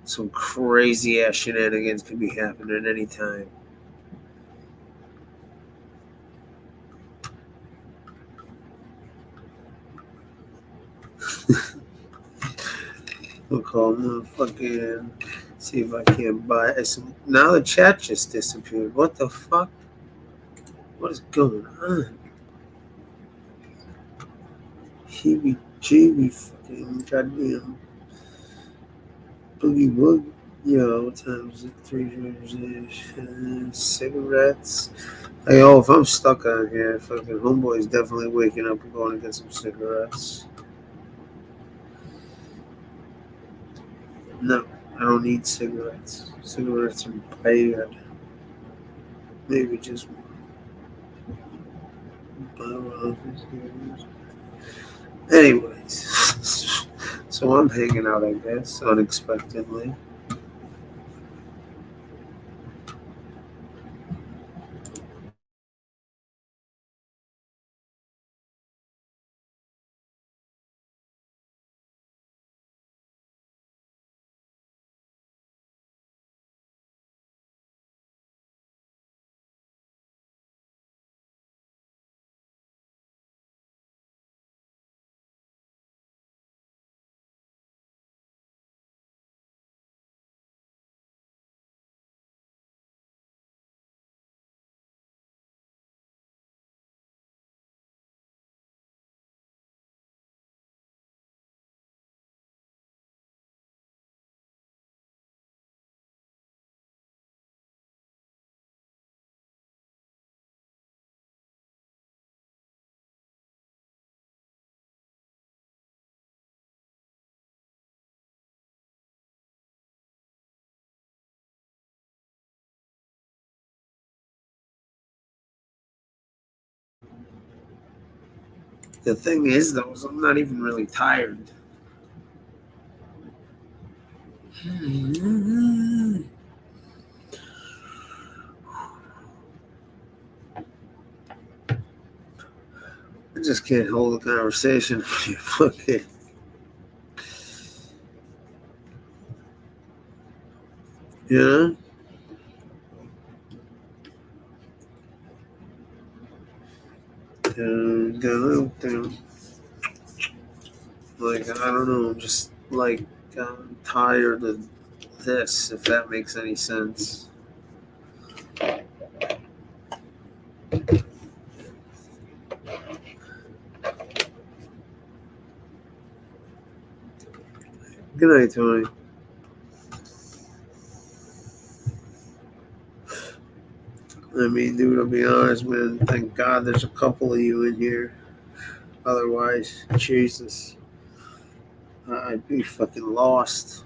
Some crazy ass shenanigans could be happening at any time. We'll call him fucking. See if I can't buy it. Now the chat just disappeared. What the fuck? What is going on? Heebie jeebie fucking goddamn boogie woogie. Yo, what time is it? 3 cigarettes. Hey, if I'm stuck on here, fucking homeboy's definitely waking up and going to get some cigarettes. No, I don't need cigarettes. Cigarettes are bad. Maybe just one. Anyways, so I'm hanging out, I guess, unexpectedly. The thing is, though, is I'm not even really tired. I just can't hold a conversation. Fucking. Yeah. Like, I don't know. I'm just, like, I'm tired of this, if that makes any sense. Good night, Tony. I mean, dude, I'll be honest, man. Thank God there's a couple of you in here. Otherwise, Jesus, I'd be fucking lost.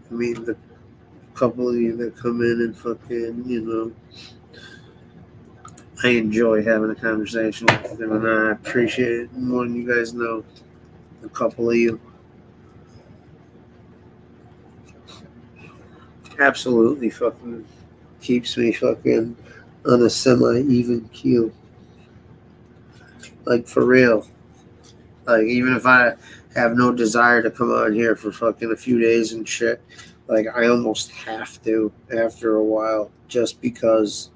I mean, the couple of you that come in and fucking, I enjoy having a conversation with them, and I appreciate it more than you guys know. A couple of you. Absolutely fucking keeps me fucking on a semi-even keel. Like, for real. Like, even if I have no desire to come on here for fucking a few days and shit, like, I almost have to after a while, just because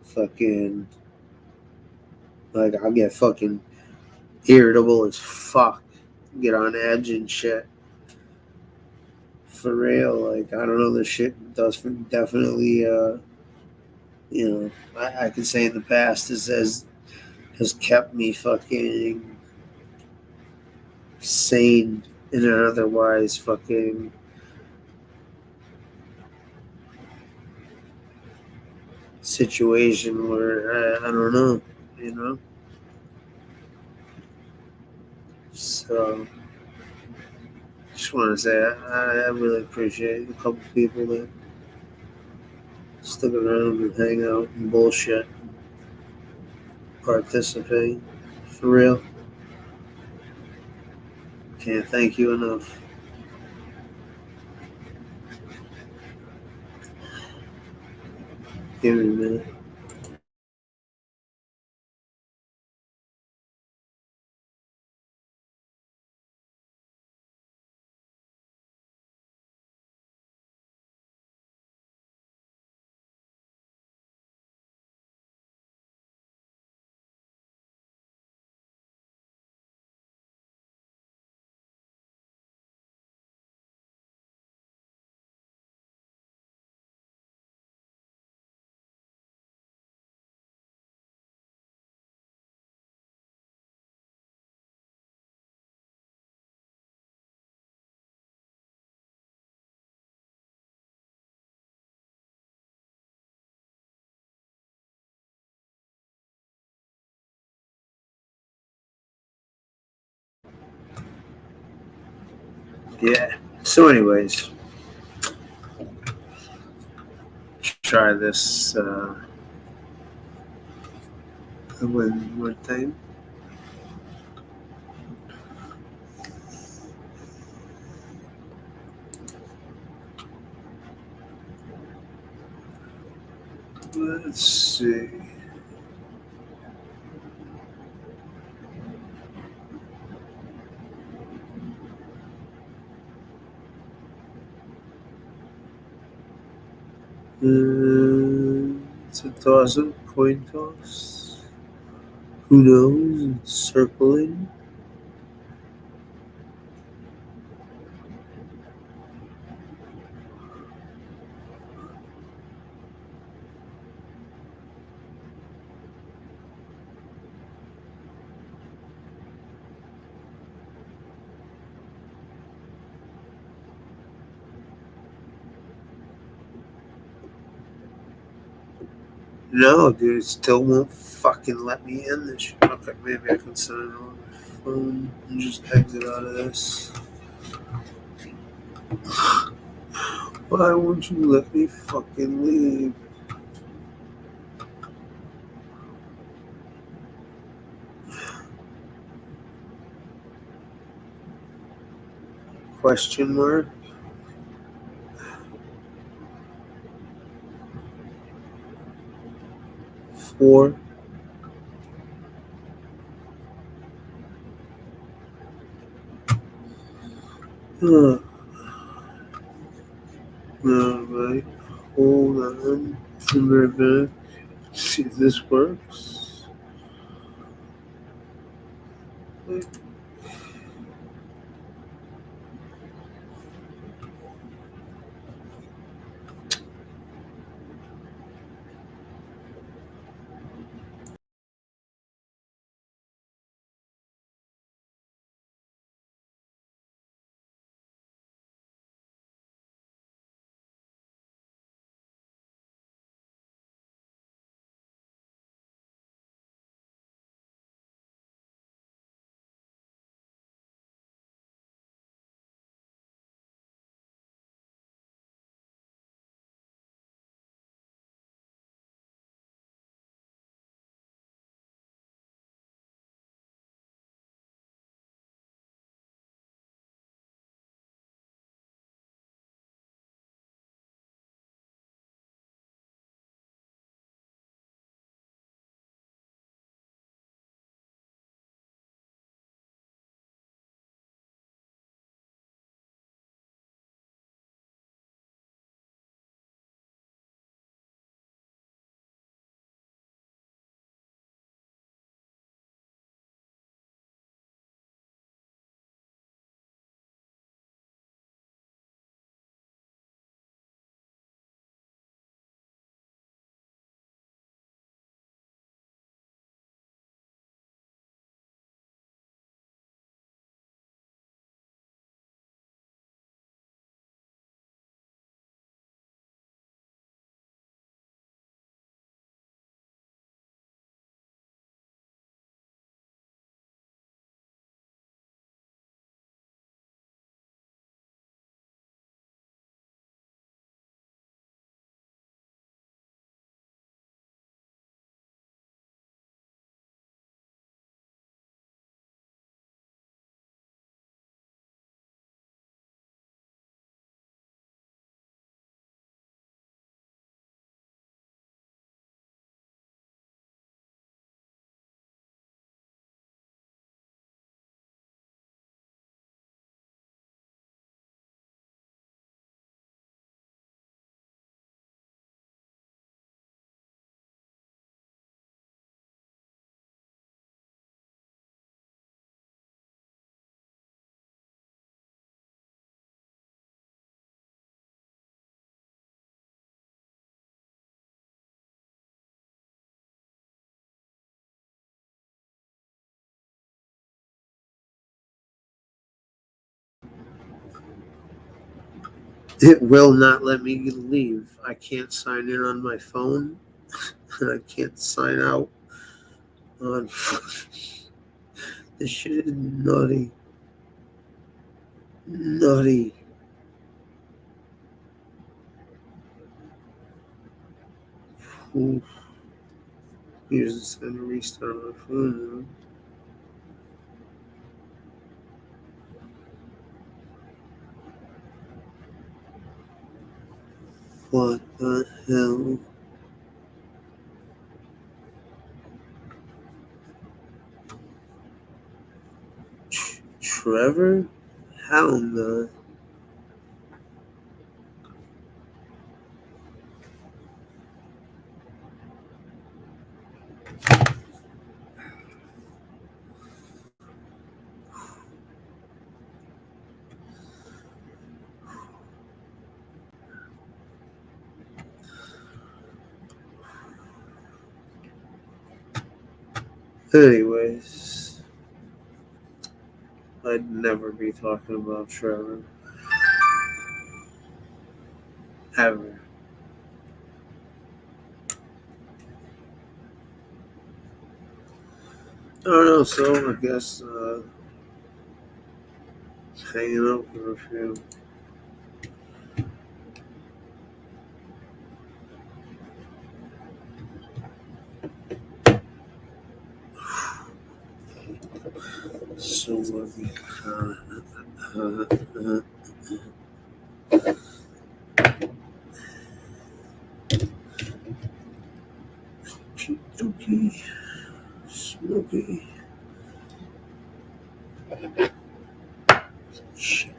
fucking, like, I'll get fucking irritable as fuck, get on edge and shit. For real, like, I don't know, this shit does definitely, I could say in the past has kept me fucking sane in an otherwise fucking situation where I don't know, So, just want to say I really appreciate a couple people that stick around and hang out and bullshit, participate, for real. Can't thank you enough. Give me a minute. Yeah. So, anyways, try this one more time. Let's see. It's a dozen coin toss. Who knows? It's circling. No, dude, it still won't fucking let me in this shit. Okay, maybe I can set it on my phone and just exit out of this. Why won't you let me fucking leave? Question mark? Four. Huh. Alright, hold on. I'm right back. See if this works. It will not let me leave. I can't sign in on my phone. And I can't sign out on. This shit is nutty. Nutty. Oof. Here's the time to restart my phone now. What the hell? Trevor? How in the... Anyways, I'd never be talking about Trevor. Ever. I don't know, so I guess hanging out for a few. So what we Dookie, Smokey. Shit.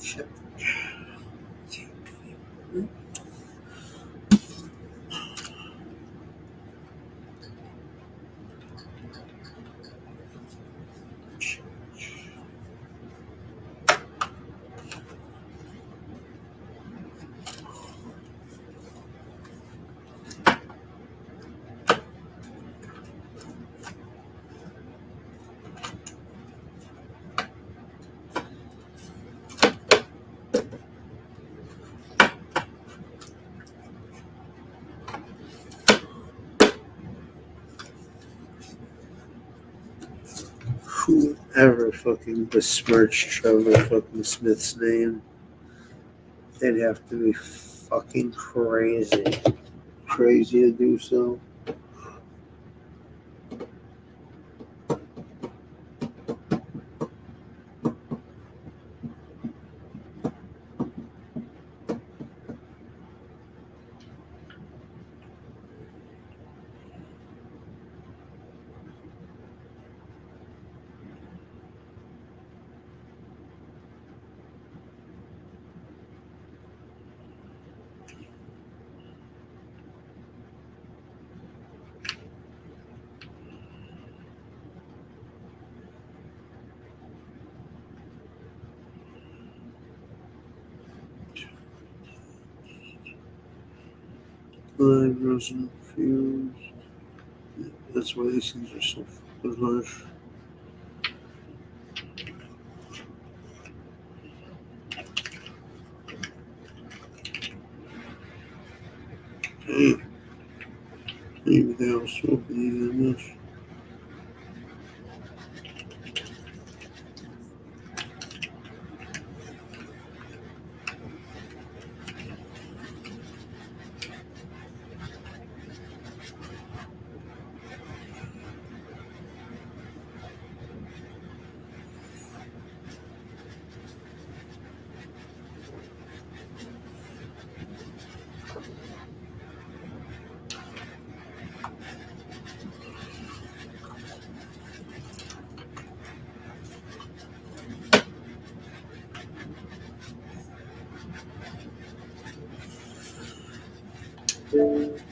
Shit. Whoever fucking besmirched Trevor fucking Smith's name, they'd have to be fucking crazy. Crazy to do so. Live resin fuse. That's why these things are so fucking harsh. Hey, maybe they all smoke these that much.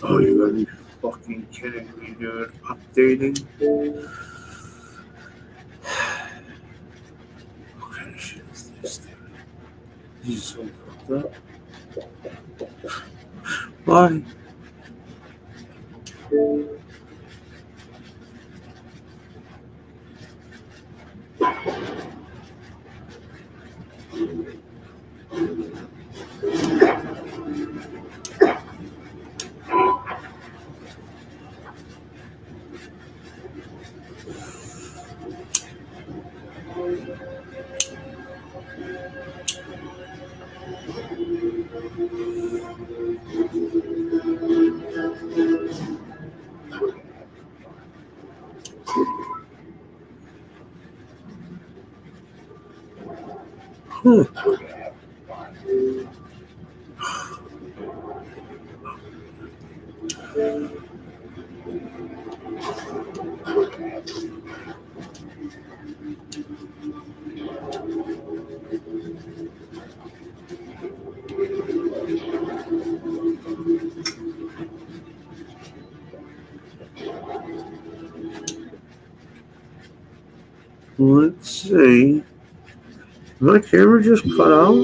Oh, you gotta be fucking kidding me, dude. Updating? What kind of shit is this, dude? This is so fucked up. Why? Huh. Let's see. My camera just cut out.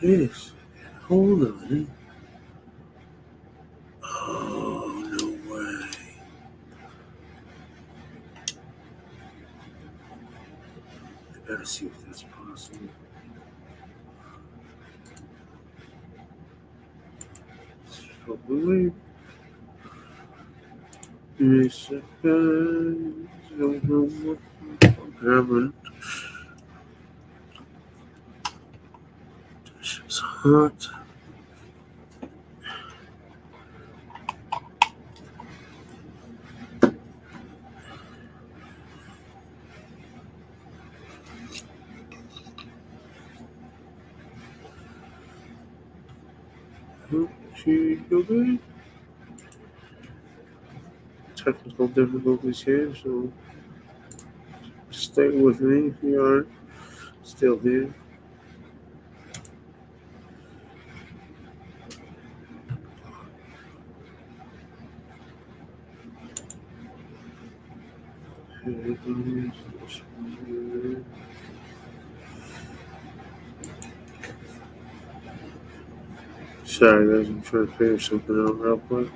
Wait a second. Hold on. Oh, no way. I gotta see if that's possible. Probably. Give me a second. I don't know what happened. This is hot. Okay. Technical difficulties here, so stay with me if you aren't still here. Sorry guys, I'm trying to figure something out real quick.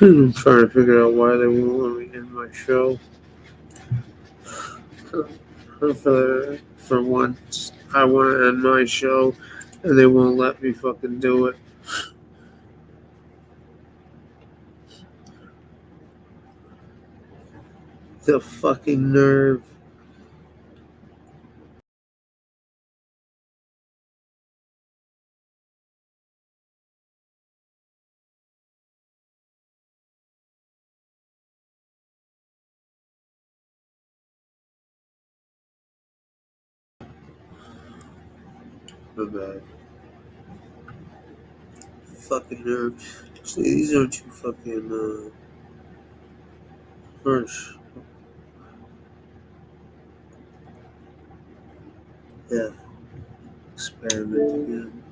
I'm trying to figure out why they won't let me end my show. For once, I want to end my show, and they won't let me fucking do it. The fucking nerve. My bad. Fucking nerve. See, these aren't too fucking harsh. Yeah. Experiment again.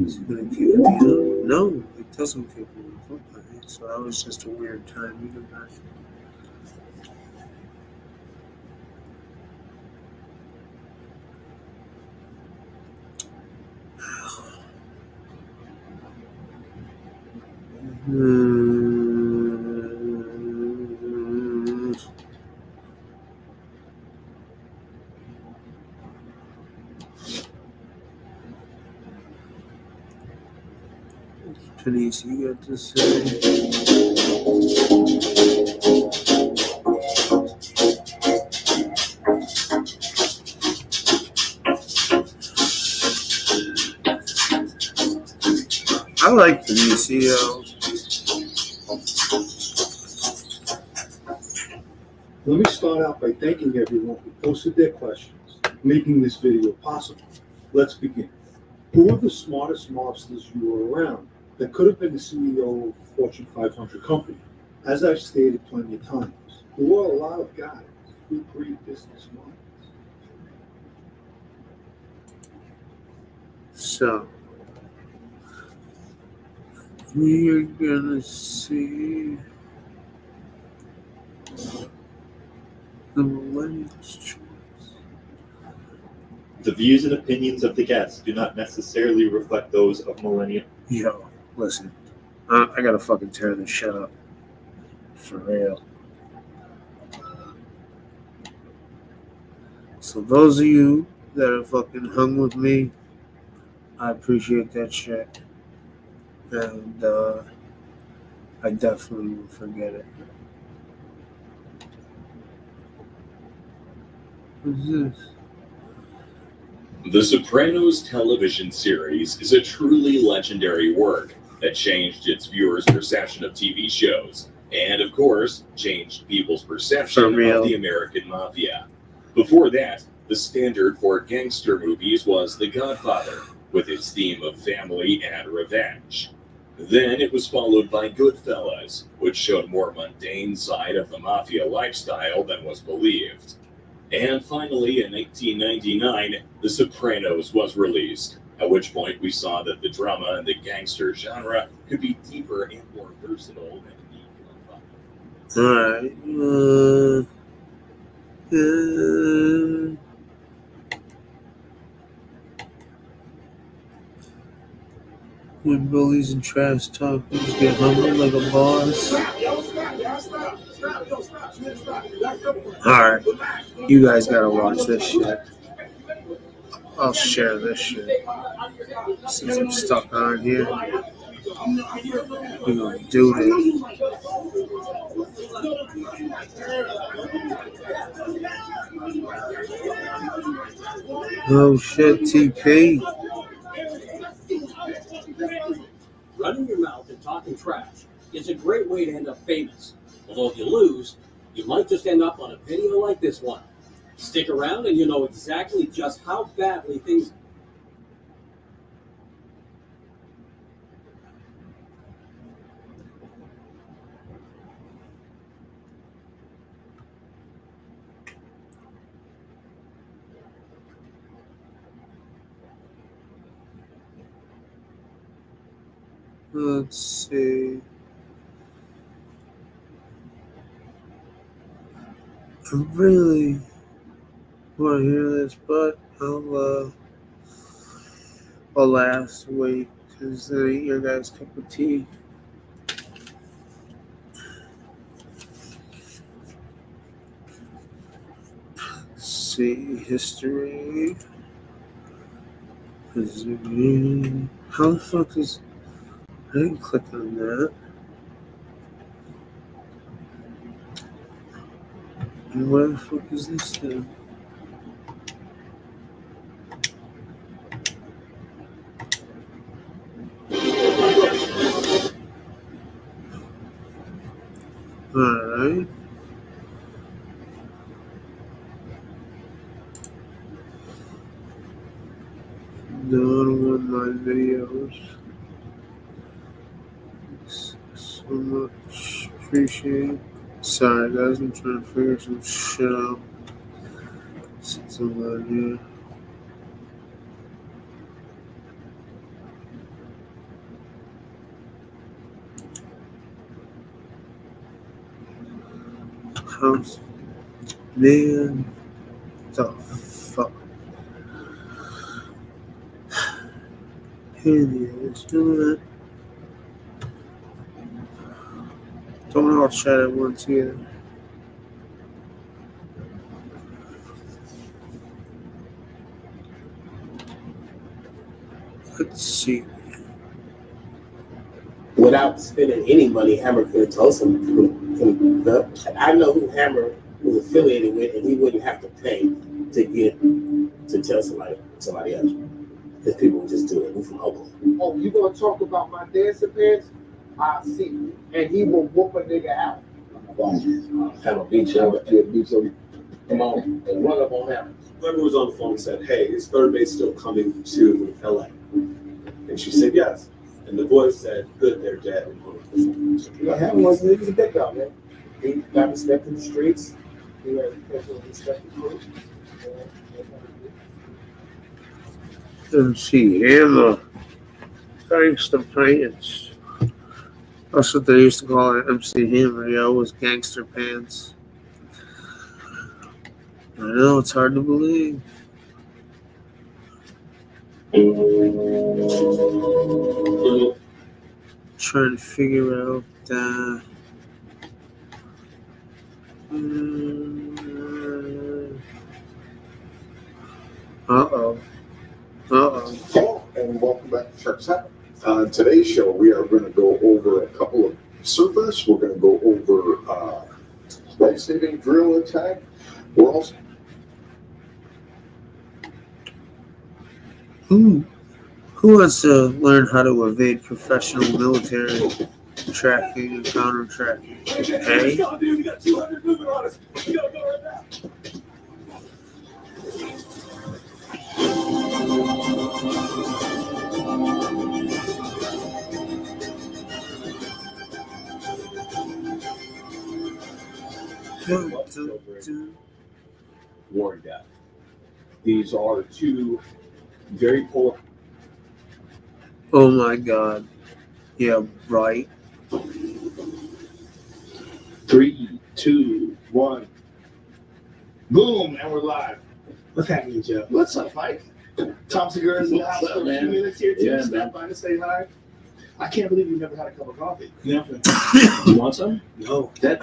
Is it gonna keep me up? No, it doesn't keep me up. Okay, so that was just a weird time. You go back. Denise, you got to say. I like Denise, Let me start out by thanking everyone who posted their questions, making this video possible. Let's begin. Who are the smartest mobsters you were around that could have been the CEO of a Fortune 500 company? As I've stated plenty of times, there were a lot of guys who breed business minds. So, we're gonna see the millennials choice. The views and opinions of the guests do not necessarily reflect those of Millennium. Yo, listen, I gotta fucking tear this shit up. For real. So those of you that have fucking hung with me, I appreciate that shit. And I definitely will forget it. What's this? The Sopranos television series is a truly legendary work that changed its viewers' perception of TV shows, and of course, changed people's perception of the American Mafia. Before that, the standard for gangster movies was The Godfather, with its theme of family and revenge. Then it was followed by Goodfellas, which showed a more mundane side of the mafia lifestyle than was believed. And finally, in 1999, The Sopranos was released, at which point we saw that the drama and the gangster genre could be deeper and more versatile than the Alright. When bullies and trash talkers get humbled like a boss. Alright. You guys gotta watch this shit. I'll share this shit. Since I'm stuck on here. We're gonna do this. Oh shit, TP. Running your mouth and talking trash is a great way to end up famous. Although if you lose, you might just end up on a video like this one. Stick around and you'll know exactly just how badly things... Let's see. I really want to hear this, but I'll last wait because that ain't your guys' cup of tea. Let's see, history. How the fuck is... I didn't click on that. And where the fuck is this thing? Alright. Don't want my videos. So much. Appreciate it. Sorry guys, I'm trying to figure some shit out. Since I'm not here. House. Man. The fuck? Here it is. Don't all chat at once either. Let's see. Without spending any money, Hammer could have told him, I know who Hammer was affiliated with, and he wouldn't have to pay to tell somebody else. Because people would just do it. We're from Oakland. Oh, you gonna talk about my dancing pants? I see. And he will whoop a nigga out. Hammer beat you. Come on, and run up on Hammer. Whoever was on the phone said, hey, is Third Base still coming to LA? And she said yes. And the voice said, good, they're dead. You know, Hammer was a big guy, man. He got respect in the streets. He had respect in the streets. MC Hammer. Gangster pants. That's what they used to call it, MC Hammer. Yeah, it was gangster pants. I know, it's hard to believe. Trying to figure out And welcome back to Shark's Hat. On today's show, we are going to go over a couple of surfers. We're going to go over life-saving drill attack. We're also Who wants to learn how to evade professional military tracking and counter tracking? Hey? Come on, dude, we got 200 moving on us. We gotta go right now. War and death. These are two very polar. Oh my god. Yeah, right. 3, 2, 1. Boom, and we're live. What's happening, Joe? What's up, Mike? Tom Segura's in the house for a few minutes here too. Yeah, Stop by to say hi. I can't believe you've never had a cup of coffee. Never. Do you want some? No. That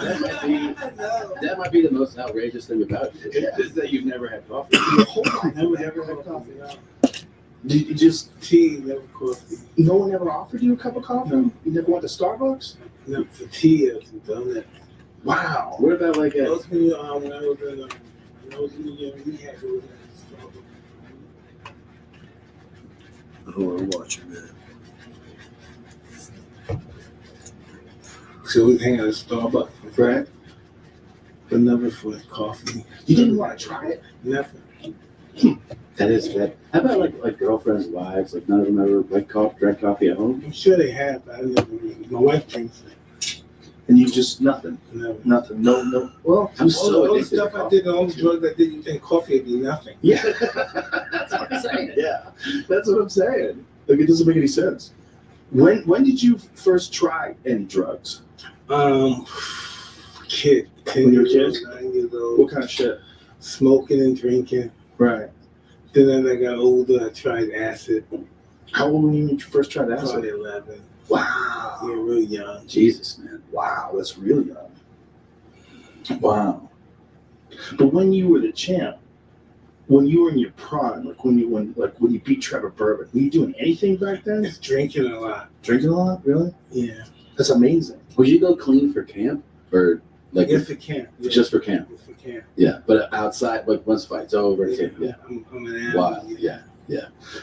might be the most outrageous thing about it. Is that you've never had coffee. Your whole life. Never had coffee. No. Did you just Tea, never coffee. no one ever offered you a cup of coffee? No. You never went to Starbucks? No, for tea, I've done that. Wow. What about like That a was when I was in the rehab. It was Who are watching that? So we hang out at Starbucks, right? But never for coffee. You didn't want to try it? Never. that is bad. How about like girlfriends' wives? Like none of them ever like drank coffee at home? I'm sure they have, but I never really. My wife drinks it. And you just nothing. Never. Nothing. No. Well, I'm so all the addicted to stuff I did, the only drug I did, you think coffee would be nothing. Yeah. That's what I'm saying. Yeah. That's what I'm saying. Like it doesn't make any sense. When did you first try any drugs? Kid. 10 When you were a years kid? old, 9 years old. What kind of shit? Smoking and drinking. Right. Then as I got older, I tried acid. How old were you when you first tried Probably acid? 11. Wow. Yeah, real young. Jesus, man. Wow, that's really young. Wow. But when you were the champ, when you were in your prime, like when you beat Trevor Bourbon, were you doing anything back then? Just drinking a lot. Drinking a lot, really? Yeah. That's amazing. Would you go clean for camp or like Yes, it can. Yeah. just for camp? Yes, it can. Yeah, but outside, like once fight's over, yeah. I'm an animal. Wow. Yeah.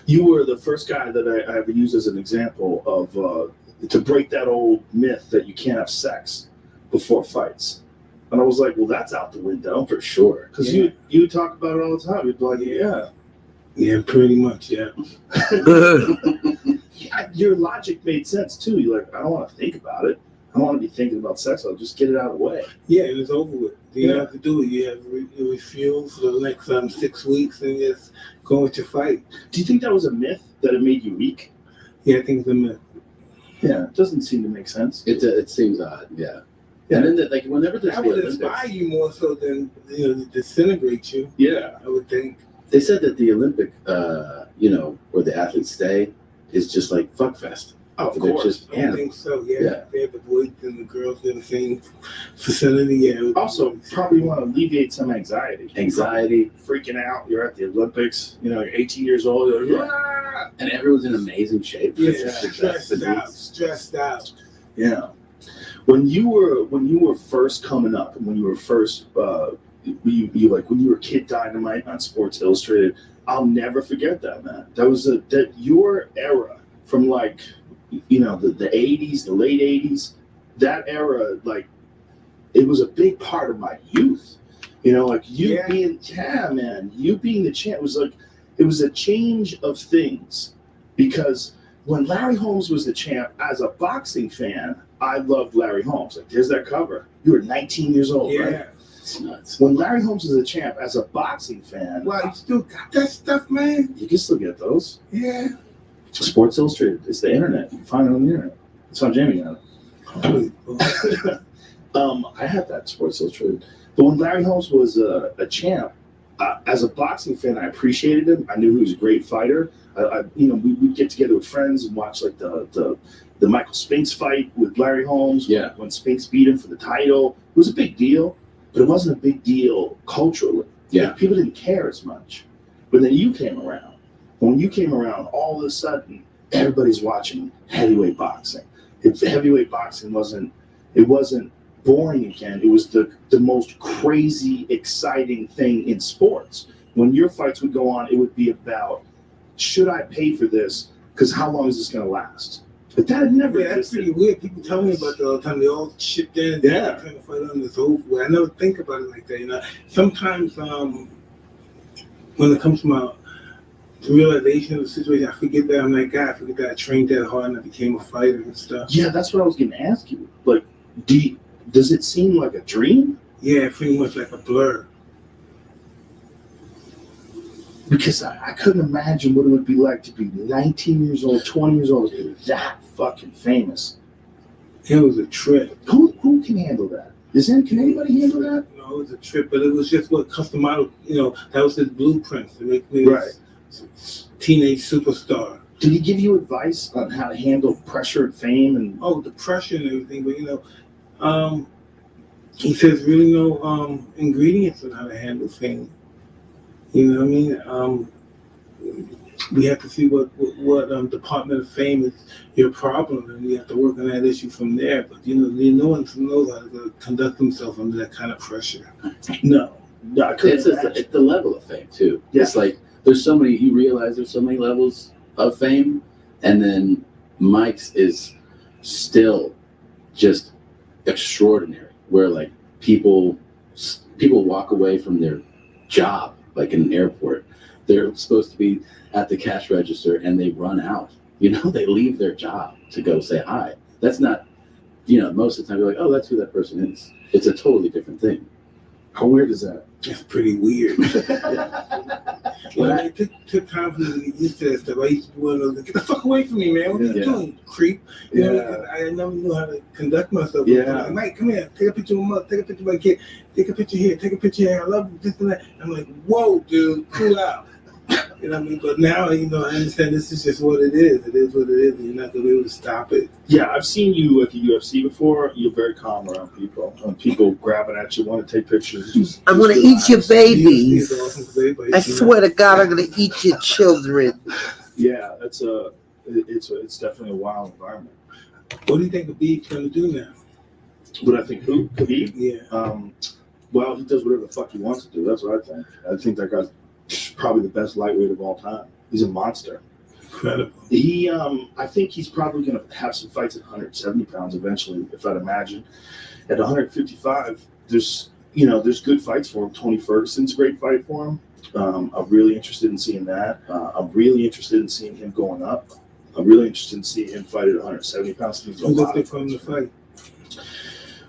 You were the first guy that I ever used as an example of to break that old myth that you can't have sex before fights. And I was like, well, that's out the window. For sure. Because you talk about it all the time. You'd be like, yeah. Yeah, pretty much, yeah. Your logic made sense too. You're like, I don't want to think about it. I don't want to be thinking about sex. I'll just get it out of the way. Yeah, and it's over with. You don't have to do it. You have you refuel for the next 6 weeks and just go with your fight. Do you think that was a myth that it made you weak? Yeah, I think it's a myth. Yeah, it doesn't seem to make sense. It seems odd. Yeah. Yeah. And then like whenever there's That the would Olympics, inspire you more so than disintegrate you. Yeah. I would think. they said that the Olympic, where the athletes stay, is just like fuck fest. Oh, of They're course. just I think so, yeah. They have the boys and the girls in the same facility, yeah. Also, probably want to alleviate some anxiety. Anxiety. Freaking out. You're at the Olympics, you're 18 years old. You're like, "Ah!" And everyone's in amazing shape. Yeah, stressed out. Yeah. When you were first coming up, and when you were first, when you were Kid Dynamite on Sports Illustrated, I'll never forget that, man. That was your era from the 80s, the late 80s. That era, it was a big part of my youth. You being the champ it was a change of things, because when Larry Holmes was the champ, as a boxing fan, I loved Larry Holmes. There's that cover. You were 19 years old, right? It's nuts. When Larry Holmes was the champ, as a boxing fan, Well, you still got that stuff, man? you can still get those. Yeah. Sports Illustrated. It's the internet. You can find it on the internet. It's on Jamie on it. I had that Sports Illustrated. But when Larry Holmes was a champ, as a boxing fan, I appreciated him. I knew he was a great fighter. We'd get together with friends and watch the Michael Spinks fight with Larry Holmes. Yeah. When Spinks beat him for the title, it was a big deal, but it wasn't a big deal culturally. Yeah. People didn't care as much. But then you came around. When you came around, all of a sudden, everybody's watching heavyweight boxing. Heavyweight boxing wasn't boring again. It was the most crazy, exciting thing in sports. When your fights would go on, it would be about should I pay for this? Because how long is this going to last? But that had never that's existed. pretty weird. People tell me about that all the time. They all shit there and Yeah. trying to fight on this over. I never think about it like that. You know, sometimes when it comes to my realization of the situation, I forget that I'm that guy. I forget that I trained that hard and I became a fighter and stuff. Yeah, that's what I was going to ask you. Like, does it seem like a dream? Yeah, pretty much like a blur. Because I couldn't imagine what it would be like to be 19 years old, 20 years old, and be that fucking famous. It was a trip. Who can handle that? Can anybody handle that? No, it was a trip, but it was just what custom model. You know, that was his blueprint to make me this teenage superstar. Did he give you advice on how to handle pressure and fame and? Oh, the pressure and everything, but you know, he says really no ingredients on how to handle fame. You know what I mean? We have to see what Department of Fame is your problem, and we have to work on that issue from there. But no one knows how to conduct themselves under that kind of pressure. No, it's the level of fame too. Yeah. It's like there's so many. You realize there's so many levels of fame, and then Mike's is still just extraordinary. Where like people walk away from their job. Like in an airport, they're supposed to be at the cash register and they run out. You know, they leave their job to go say hi. That's not, most of the time you're like, oh, that's who that person is. It's a totally different thing. How weird is that? It's pretty weird. Well, it took time for me to get used to that stuff. I used to be one of those, get the fuck away from me, man. What are you doing, creep? You know, I never knew how to conduct myself. Like, Mike, come here. Take a picture of my mother. Take a picture of my kid. Take a picture here. Take a picture here. I love you, this and that. I'm like, whoa, dude, cool out. You know what I mean? But now, I understand this is just what it is. It is what it is, and you're not going to be able to stop it. Yeah, I've seen you at the UFC before. You're very calm around people. When people grabbing at you, want to take pictures. I'm going to eat your babies. I swear to God, I'm going to eat your children. Yeah, it's definitely a wild environment. What do you think Khabib's going to do now? What I think, who? Khabib? Yeah. Well, he does whatever the fuck he wants to do. That's what I think. I think that guy's probably the best lightweight of all time. He's a monster. Incredible. I think he's probably going to have some fights at 170 pounds eventually, if I'd imagine. At 155, there's good fights for him. Tony Ferguson's a great fight for him. I'm really interested in seeing that. I'm really interested in seeing him going up. I'm really interested in seeing him fight at 170 pounds. Who's up there from the fight?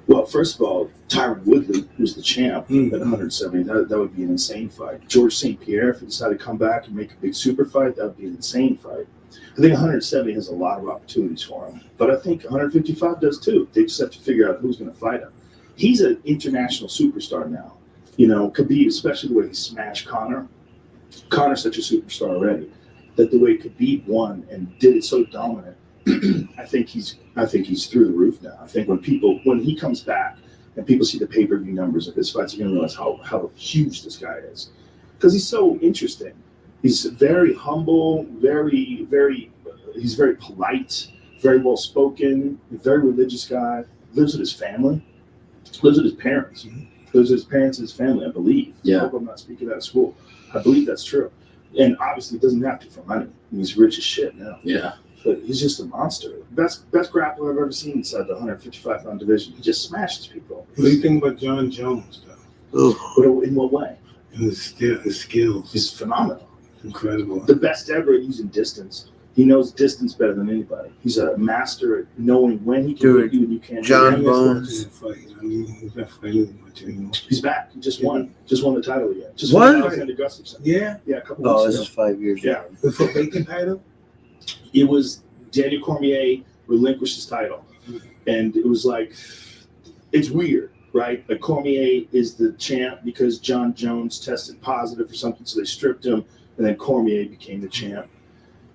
Well, first of all, Tyron Woodley, who's the champ at 170, that would be an insane fight. George St. Pierre, if he decided to come back and make a big super fight, that would be an insane fight. I think 170 has a lot of opportunities for him, but I think 155 does too. They just have to figure out who's going to fight him. He's an international superstar now. Khabib, especially the way he smashed Conor. Conor's such a superstar already that the way Khabib won and did it so dominant, I think he's through the roof now. I think when he comes back and people see the pay-per-view numbers of his fights, you're gonna realize how huge this guy is. Because he's so interesting. He's very humble, he's very polite, very well spoken, very religious guy, lives with his family, lives with his parents. Lives with his parents and his family, I believe. Yeah. I hope I'm not speaking out of school. I believe that's true. And obviously doesn't have to for money. He's rich as shit now. Yeah. But he's just a monster. Best grappler I've ever seen inside the 155-pound division. He just smashes people. What do you think about John Jones, though? In what way? In his skills. He's phenomenal. Incredible. The best ever at using distance. He knows distance better than anybody. He's a master at knowing when he can hit you and you can't. John Bones. He's not fighting much anymore. He's back. He just won. Just won the title again. Just What? won Alexander Gustafsson. Yeah? Yeah, a couple Oh, weeks this ago. is 5 years Yeah. ago. The foot vacant title? It was Daniel Cormier relinquished his title. And it was like, it's weird, right? Like Cormier is the champ because John Jones tested positive for something, so they stripped him, and then Cormier became the champ.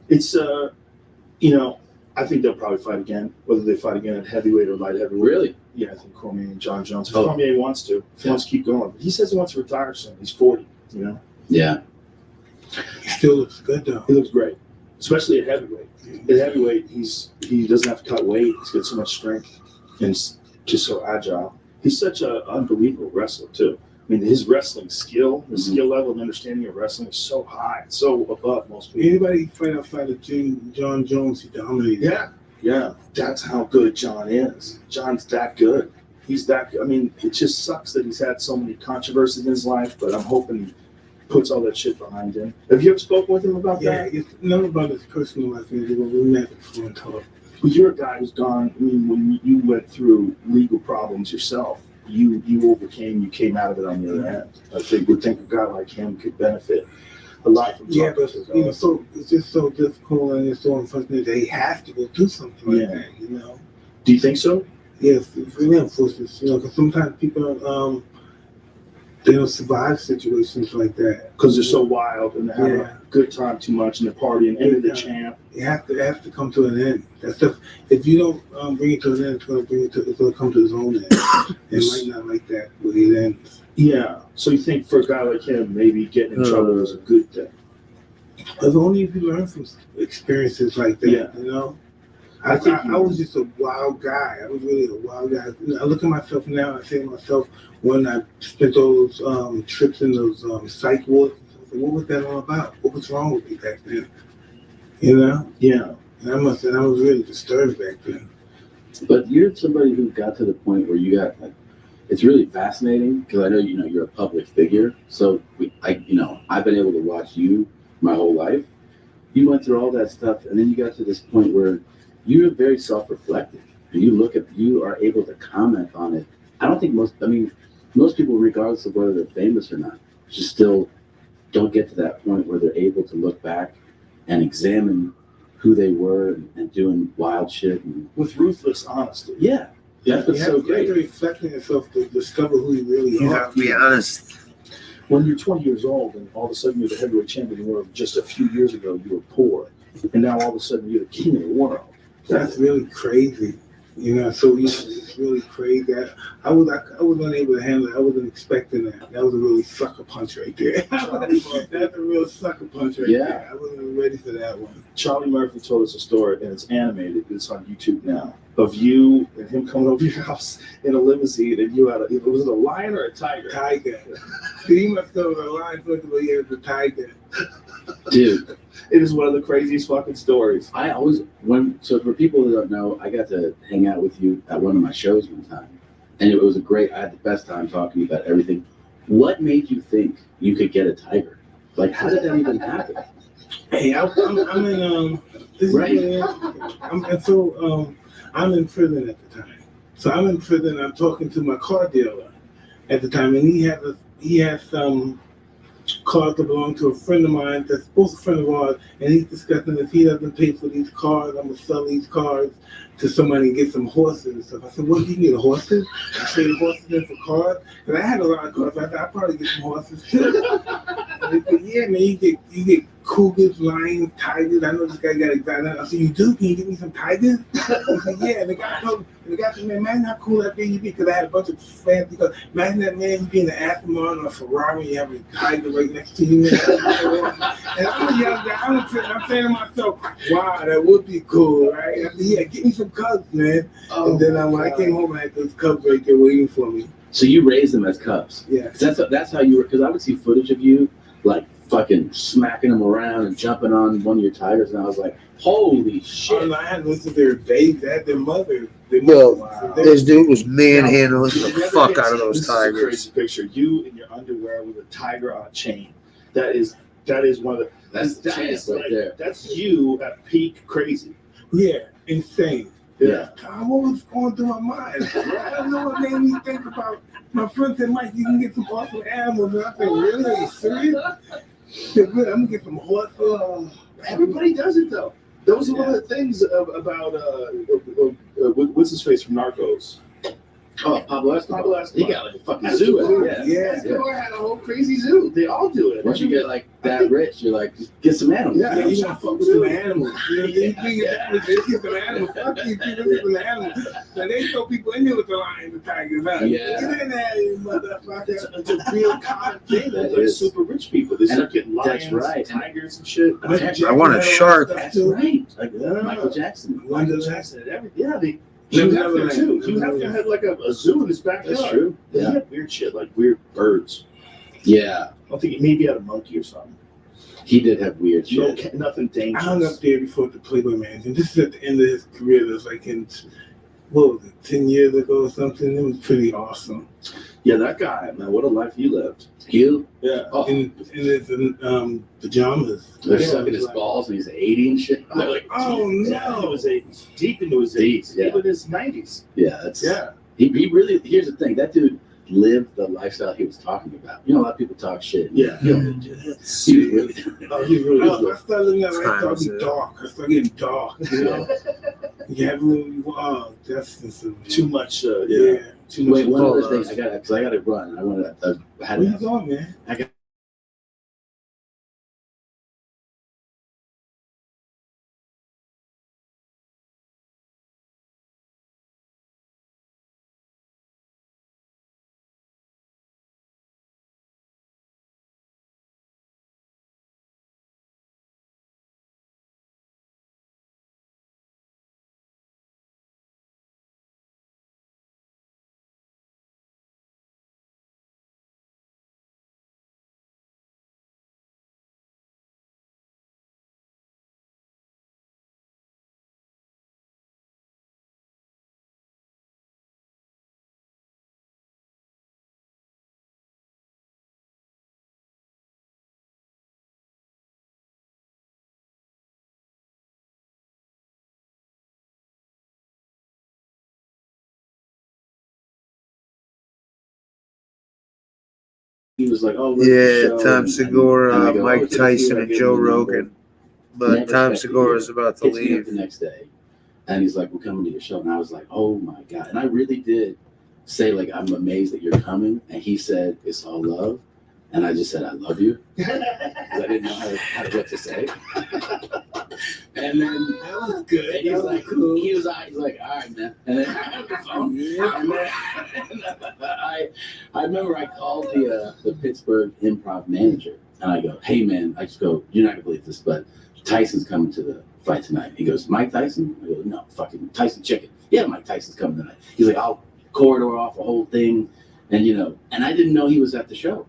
It's, I think they'll probably fight again, whether they fight again at heavyweight or light heavyweight. Really? Yeah, I think Cormier and John Jones. If Oh. Cormier wants to, if he wants to keep going. But he says he wants to retire soon. He's 40, Yeah. He still looks good, though. He looks great, especially at heavyweight. At heavyweight, he doesn't have to cut weight. He's got so much strength and he's just so agile. He's such an unbelievable wrestler too. I mean, his wrestling skill, his skill level and understanding of wrestling is so high, so above most people. Anybody fight outside of John Jones, he dominated. Yeah, that's how good John is. John's that good. He's that good. I mean, it just sucks that he's had so many controversies in his life, but I'm hoping he puts all that shit behind him. Have you ever spoken with him about that? Yeah, it's none about his personal life. We met before and talk. Well, you're a guy who's gone. I mean, when you went through legal problems yourself, you overcame. You came out of it on the other end. I think a guy like him could benefit a lot from. Yeah, but so it's just so difficult and it's so unfortunate that he has to go do something like that. You know. Do you think so? Yes, it's really unfortunate. You know, because sometimes people they don't survive situations like that because they're so wild and they have a good time too much and they're partying and they're the champ. It has to come to an end. That's stuff. If you don't bring it to an end, it's going to come to its own end. It might not like that when it ends. Yeah. So you think for a guy like him, maybe getting in trouble is a good thing? As only if you learn from experiences like that. Yeah. You know. I was just a wild guy. I was really a wild guy. I look at myself now and I say to myself, when I spent all those trips in those psych wards, what was that all about? What was wrong with me back then? You know? Yeah. And I was really disturbed back then. But you're somebody who got to the point where you got it's really fascinating because I know you're a public figure. So I've been able to watch you my whole life. You went through all that stuff, and then you got to this point where you're very self-reflective, and you are able to comment on it. I don't think most people, regardless of whether they're famous or not, just still don't get to that point where they're able to look back and examine who they were and doing wild shit with ruthless honesty. Yeah, that's what's so great. You have to reflect on yourself to discover who you really are. You have to be honest. When you're 20 years old and all of a sudden you're the heavyweight champion of the world, just a few years ago you were poor, and now all of a sudden you're the king of the world. That's really crazy, So it's really crazy. I was unable to handle it. I wasn't expecting that. That was a really sucker punch right there. That's a real sucker punch right there. I wasn't ready for that one. Charlie Murphy told us a story, and it's animated. It's on YouTube now. Of you and him coming over your house in a limousine, and you had was it a lion or a tiger? Tiger. He must have a lion, but he had the tiger. Dude, it is one of the craziest fucking stories. So for people who don't know, I got to hang out with you at one of my shows one time, and it was I had the best time talking to you about everything. What made you think you could get a tiger? Like, how did that even happen? Hey, I'm in I'm in prison at the time. So I'm in prison. I'm talking to my car dealer at the time, and he has some cars that belong to a friend of mine that's both a friend of ours, and he's discussing if he doesn't pay for these cars, I'm gonna sell these cars to somebody and get some horses and stuff. I said, "What, you get horses? I trade horses in for cars?" Because I had a lot of cars. I said, "I'd probably get some horses too." And they said, "Yeah, man, you get cougars, lions, tigers. I know this guy got a guy." I said, "You do? Can you give me some tigers?" He said, "Yeah." And the guy said, "Man, imagine how cool that thing you be." Because I had a bunch of fancy cars. Imagine that, man, you be in an Aston Martin or a Ferrari, you have a tiger right next to you. And I'm a young guy. I'm saying to myself, "Wow, that would be cool, right?" I said, "Yeah, get me some cubs, man." And then when I came home, I had those cubs right there waiting for me. So you raised them as cubs? Yeah. That's how you were. Because I would see footage of you like fucking smacking them around and jumping on one of your tigers, and I was like, holy shit. Oh, no, I had listened to their babies, they had their mother. This dude was manhandling the fuck out of those tigers. This is a crazy picture. You in your underwear with a tiger on a chain. That is one of the. That's the chance right there. That's you at peak crazy. Yeah, insane. Yeah. What was going through my mind? I don't know what made me think about. My friend said, "Mike, you can get some awesome animals." And I said, "Really? Are you serious?" Said, "Good, I'm gonna get some horses." Everybody does it though. Those are one of the things about what's his face from Narcos. Oh, Pablo Escobar. He got like a fucking zoo. Yeah. Escobar had a whole crazy zoo. They all do it. Once you get like that rich, you're like, just get some animals. Yeah, you gotta fuck with some animals. You get some animals. Fuck you, people get some animals. Now they throw people in here with the lions and tigers. Huh? Yeah. Get in there, you motherfucker. It's a real common thing. Like super rich people. They start getting lions, tigers, and shit. I want a shark. That's right. Like Michael Jackson. Michael Jackson and everything. Yeah, Hugh Never Hefner too. Hugh Hefner had like a zoo in his backyard. That's true. He Yeah. had weird shit, like weird birds. Yeah. I don't think he maybe had a monkey or something. He did have weird No, shit. nothing dangerous. I hung up there before the Playboy Mansion. This is at the end of his career. It was like in, what was it, 10 years ago or something? It was pretty awesome. Yeah, that guy, man, what a life he lived. Hugh? Yeah. Oh. In his pajamas. They're Yeah, sucking his like, balls and he's 80 and shit. They're like, oh yeah, he no. was 80s, deep into his 80s, Deep, yeah. even his 90s. Yeah, that's Yeah. He really. Here's the thing. That dude lived the lifestyle he was talking about. You know, a lot of people talk shit. Yeah. He was really. Oh, he really I was. started living that life. I started getting dark. I started getting dark. You know, you have really that's just Too much. yeah. Too much. Wait, one other thing. I got to run. I want to. Where you going, man? I got. He was like, "Oh, Yeah, Tom Segura, Mike Tyson, and Joe Rogan. But Tom Segura is about to leave the next day, and he's like, "We're coming to your show," and I was like, "Oh my god!" And I really did say, like, "I'm amazed that you're coming," and he said, "It's all love," and I just said, "I love you," because I didn't know what to say. And then That was good. and he's like, cool. He was like, "All right, man." And then I hung the phone. And then I remember I called the Pittsburgh Improv manager, and I go, "Hey, man," I just go, "You're not gonna believe this, but Tyson's coming to the fight tonight." He goes, "Mike Tyson?" I go, "No, fucking Tyson Chicken." "Yeah, Mike Tyson's coming tonight." He's like, "I'll corridor off the whole thing," and and I didn't know he was at the show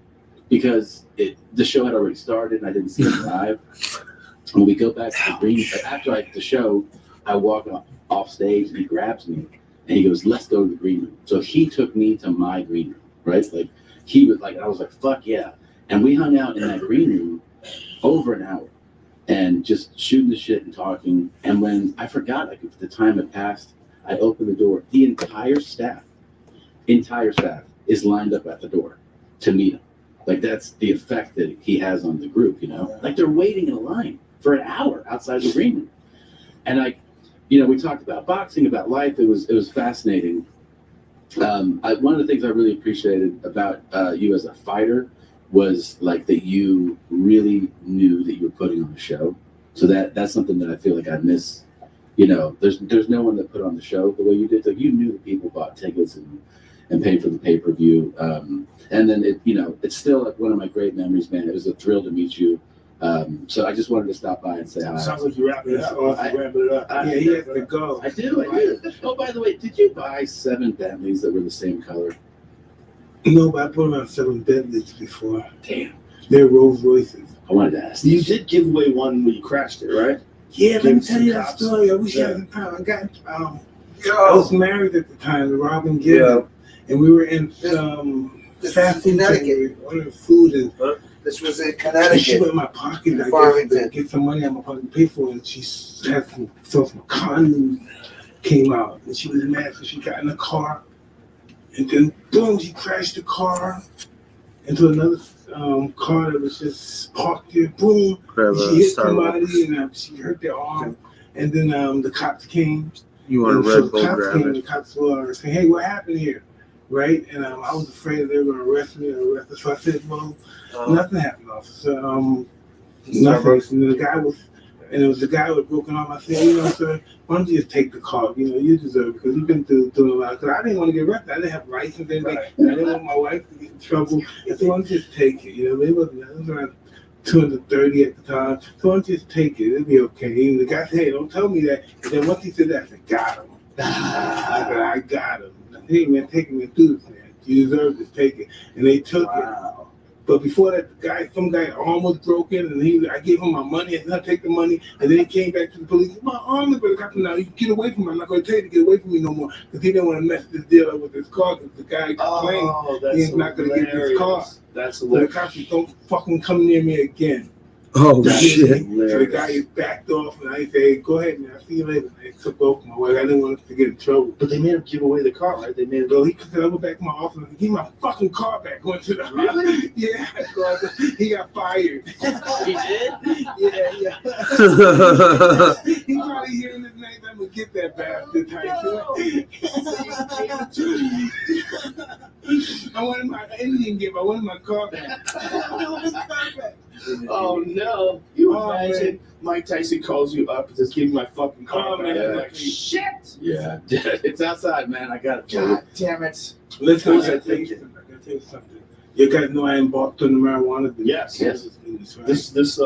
because the show had already started, and I didn't see him live. When we go back to the green, after the show, I walk off stage and he grabs me and he goes, "Let's go to the green room." So he took me to my green room, right? Like he was like, I was like, "Fuck yeah!" And we hung out in that green room over an hour and just shooting the shit and talking. And when I forgot, like the time had passed, I opened the door. The entire staff is lined up at the door to meet him. Like that's the effect that he has on the group, Like they're waiting in a line for an hour outside the green room. And we talked about boxing, about life. It was fascinating. One of the things I really appreciated about you as a fighter was like that you really knew that you were putting on a show. So that's something that I feel like I miss. There's no one that put on the show the way you did. Like you knew that people bought tickets and paid for the pay-per-view. And then it's still like one of my great memories, man. It was a thrill to meet you. So I just wanted to stop by and say hi. Sounds like you're wrapping it up. Yeah, he has to go. I do. Oh, by the way, did you buy 7 Bentleys that were the same color? No, but I put on 7 Bentleys before. Damn. They're Rolls Royces. I wanted to ask you. Did give away one when you crashed it, right? Yeah, let me tell you that story. I wish I had the time. I was married at the time to Robin Gibb, and we were in fast food Connecticut. Ordering food and this was in she Connecticut. went in my pocket. I Farmington. guess to get some money out of my pocket to pay for it. And she had some condoms came out, and she was mad, so she got in the car, and then boom, she crashed the car into another car that was just parked there. Boom, Grab she a hit Starbucks. somebody, and she hurt their arm. And then the cops came. You want a And Red so the Bull, cops grab came, it. the cops were saying, "Hey, what happened here?" Right? And I was afraid they were going to arrest me or arrest us. So I said, "Well, nothing happened, officer. Nothing." And then it was the guy with broken arm. I said, "Sir, why don't you just take the car? You deserve it because you've been doing a lot." Because I didn't want to get arrested. I didn't have license, anything. And I didn't want my wife to get in trouble. I said, "Why don't you just take it?" It was around 230 at the time. So why don't you just take it? It'll be okay. And the guy said, "Hey, don't tell me that." And then once he said that, I said, "Got him." I got him. Hey man, take him and do this, man. You deserve this. Take it. And they took it. But before that, some guy arm was broken, and I gave him my money, and I take the money, and then he came back to the police. My arm is broken. Now you get away from me. I'm not going to tell you to get away from me no more, because he didn't want to mess this deal up with his car. Because the guy complained he's not going to get his car. That's so the cops don't fucking come near me again. Oh shit! So the guy is backed off, and I say, "Go ahead, man. I'll see you later." And I took off my way. I didn't want him to get in trouble. But they made him give away the car, right? They made him go. He could I went back to my office and give my fucking car back. Went to the really? Yeah. He got fired. He did? Yeah. He probably hearing this night. I'm gonna get that bastard I wanted my Indian gift. I wanted my car back. Oh no! You imagine Mike Tyson calls you up and says, "Give me my fucking car back." Man. Like shit. Yeah, it's outside, man. I got it. God damn it! Listen, What was I I gotta tell you thinking? something. You guys know I embarked on the marijuana business. Yes. Right? This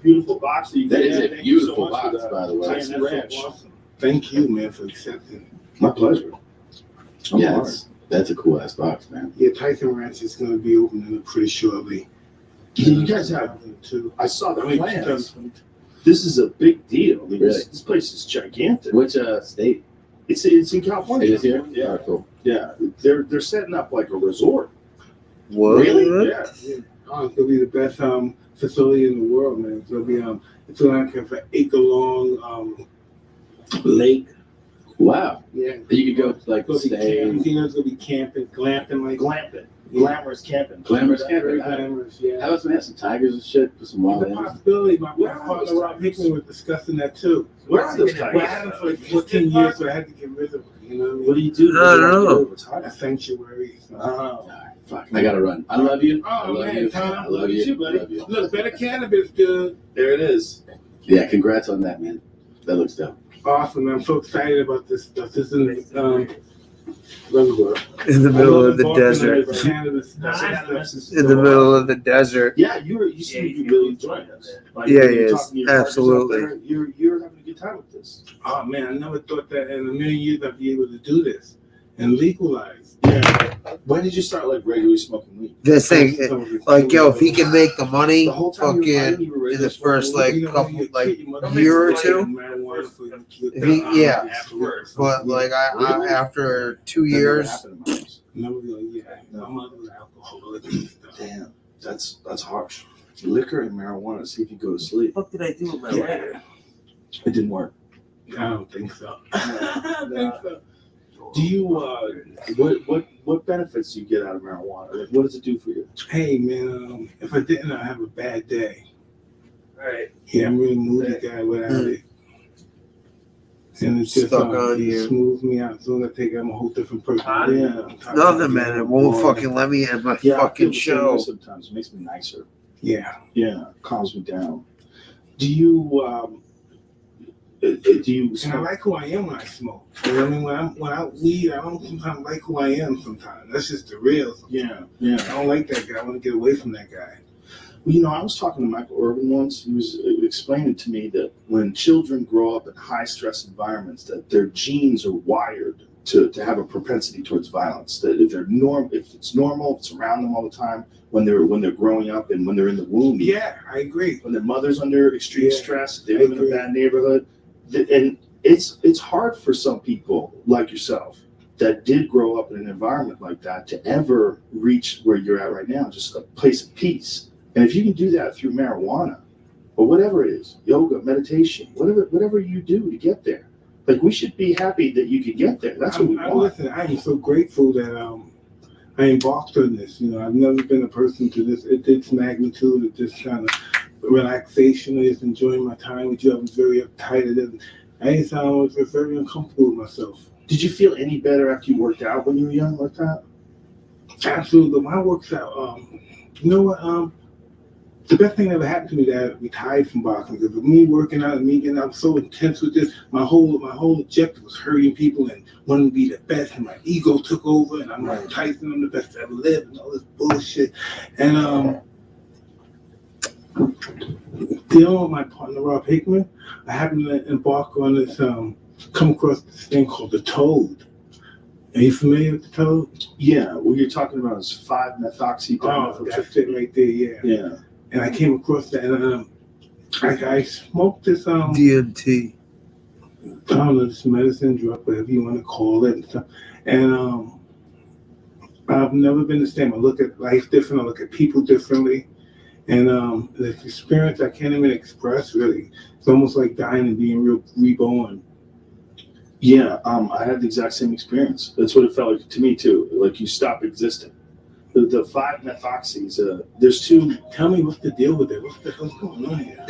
beautiful box that you That gave is me. a Thank you so beautiful much for box, that. by the way. Tyson Man, Ranch. that's so awesome. Thank you, man, for accepting. My pleasure. Yeah, that's a cool ass box, man. Yeah, Tyson Ranch is going to be opening up pretty shortly. You guys have. I saw the plans. This is a big deal. I mean, Really? this place is gigantic. Which state? It's in California. It is here? Yeah. Oh, cool. Yeah, they're setting up like a resort. What? Really? Yeah. Oh, it's going to be the best facility in the world, man. It's going to be it's going to have an acre-long lake. Wow. Yeah. You could go like stay. You know, it's going to be camping, glamping, like Glamping. Yeah. Glamorous camping. Glamorous Very camping. glamorous, yeah. How about some have some tigers and shit? Put some wild It's a animals. possibility. My Where are partner those Rob tigers? Hickman was discussing that too. Where are those Well, I tigers? had them for like 14 years, so I had to get rid of them. You know what I mean? What do you do? I don't know. A sanctuary. Oh. Fuck, I gotta run. I love you. I Oh, love man, you. Tom, I love you. too, buddy. Love you. Look, better cannabis, dude. There it is. Yeah, congrats on that, man. That looks dope. Awesome. I'm so excited about this stuff. This is In the middle of the desert. In the middle of the desert. Yeah, you seem to be really enjoying this. Like, Yeah, when he you're is. talking to your partners Absolutely. out there, You're having a good time with this. Oh man, I never thought that in a million years I'd be able to do this and legalize. Yeah. When did you start like regularly smoking weed? This thing, like, yo, if he can make the money, The whole time you were fucking fighting, you were in regularly the first like You know, couple, you like kid your mother, year or you two. marijuana for your kid. If he- yeah. Afterwards. But like I after 2 Never years, happened to us. Never really, yeah. I'm not an alcoholic. Damn, that's harsh. Liquor and marijuana. See if you go to sleep. What did I do with my Yeah. lighter? It didn't work. I don't think so. I don't think so. Do you what benefits do you get out of marijuana? Like, what does it do for you? Hey man, if I didn't, I'd have a bad day. Right. Yeah, I'm a really moody guy without it. And it's just Stuck on it you. smooths me out. As soon as I take it, I'm a whole different person. Yeah. nothing, man. It won't fucking let me end my I feel fucking the same way show. sometimes it makes me nicer. Yeah. Yeah, calms me down. Do you do you And I like who I am when I smoke. You know what I mean? When I weed, I don't sometimes like who I am sometimes. That's just the real. Yeah. I don't like that guy. I want to get away from that guy. Well, you know, I was talking to Michael Irvin once. He was explaining to me that when children grow up in high stress environments, that their genes are wired to have a propensity towards violence. That if it's normal, if it's around them all the time, when they're growing up and when they're in the womb. Yeah, I agree. When their mother's under extreme Yeah, stress, they I live in a agree. bad neighborhood, and it's hard for some people like yourself that did grow up in an environment like that to ever reach where you're at right now, just a place of peace. And if you can do that through marijuana or whatever it is, yoga, meditation, whatever you do to get there, like we should be happy that you could get there. That's what we want. Listen, I am so grateful that I embarked on this. You know, I've never been a person to this magnitude of this kind of relaxation. I just enjoying my time with you. I was very uptight. I was very uncomfortable with myself. Did you feel any better after you worked out when you were young like that? Absolutely. When I worked out, you know what? The best thing that ever happened to me that I retired from boxing, because with me working out and me getting out so intense with this, my whole objective was hurting people and wanting to be the best, and my ego took over, and I'm like Tyson, I'm the best to ever live, and all this bullshit. And dealing with my partner Rob Hickman, I happened to embark on this come across this thing called the toad. Are you familiar with the toad? Yeah, what you're talking about is 5-methoxy. Oh, that's it right there. Yeah. Yeah. And I came across that, and I smoked this DMT. I don't know, this medicine, drug, whatever you want to call it, and stuff. And I've never been the same. I look at life different. I look at people differently. And the experience I can't even express, really. It's almost like dying and being reborn. Yeah, I had the exact same experience. That's what it felt like to me, too. Like you stop existing. The 5-methoxys, there's two. Tell me what's the deal with it. What the hell's going on here?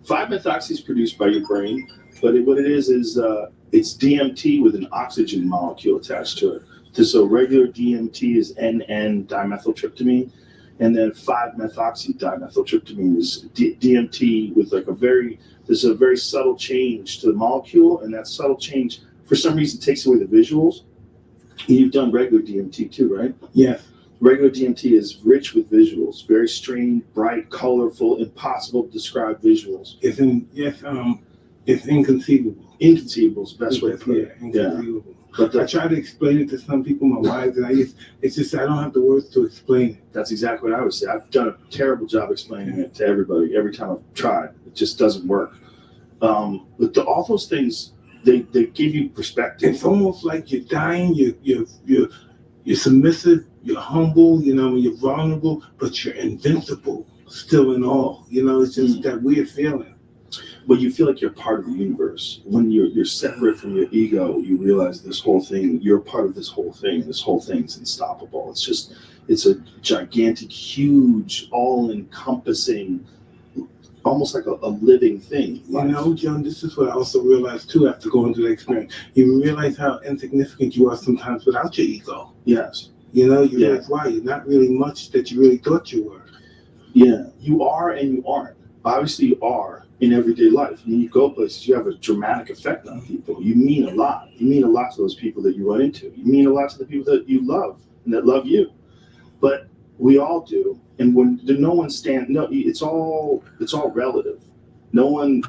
5-methoxy is produced by your brain, but what it is it's DMT with an oxygen molecule attached to it. So regular DMT is N-dimethyltryptamine, and then 5-methoxy dimethyltryptamine is DMT with there's a very subtle change to the molecule, and that subtle change, for some reason, takes away the visuals. You've done regular DMT too, right? Yeah. Regular DMT is rich with visuals, very strange, bright, colorful, impossible to describe visuals. It's inconceivable. Inconceivable is the best way to put it. Inconceivable. Yeah. But I try to explain it to some people, my wives, and it's just I don't have the words to explain it. That's exactly what I would say. I've done a terrible job explaining it to everybody every time I've tried. It just doesn't work. But all those things, they give you perspective. It's almost like you're dying. You're submissive. You're humble. You're vulnerable, but you're invincible still in all. It's just that weird feeling. But you feel like you're part of the universe. When you're separate from your ego, you realize this whole thing, you're part of this whole thing. This whole thing's unstoppable. It's a gigantic, huge, all-encompassing, almost like a living thing. John, this is what I also realized too after going through the experience. You realize how insignificant you are sometimes without your ego. Yes. You realize why you're not really much that you really thought you were. Yeah, you are and you aren't. Obviously, you are in everyday life. When you go places, you have a dramatic effect on people. You mean a lot. You mean a lot to those people that you run into. You mean a lot to the people that you love and that love you. But we all do. And when it's all relative. No one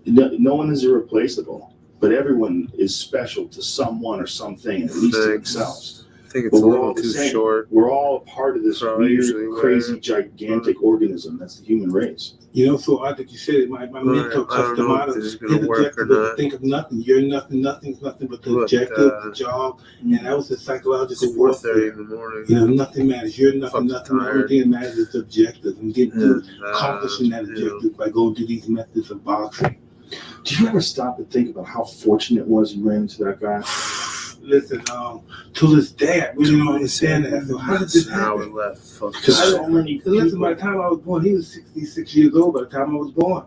is irreplaceable. But everyone is special to someone or something, at least to themselves. I think it's a little too short. We're all a part of this weird, crazy, gigantic organism. That's the human race. So odd that you said it. My mentor custom out of think of nothing. You're nothing. Nothing's nothing but the objective, the job, and that was the psychological warfare. in the morning. Nothing matters. You're nothing. Nothing. The only thing that matters is the objective, and getting to accomplishing that objective by going through these methods of boxing. Did you ever stop and think about how fortunate it was you ran into that guy? Listen, to this day, I really don't understand that. So how did this happen? Because so many people. Listen, by the time I was born, he was 66 years old. By the time I was born,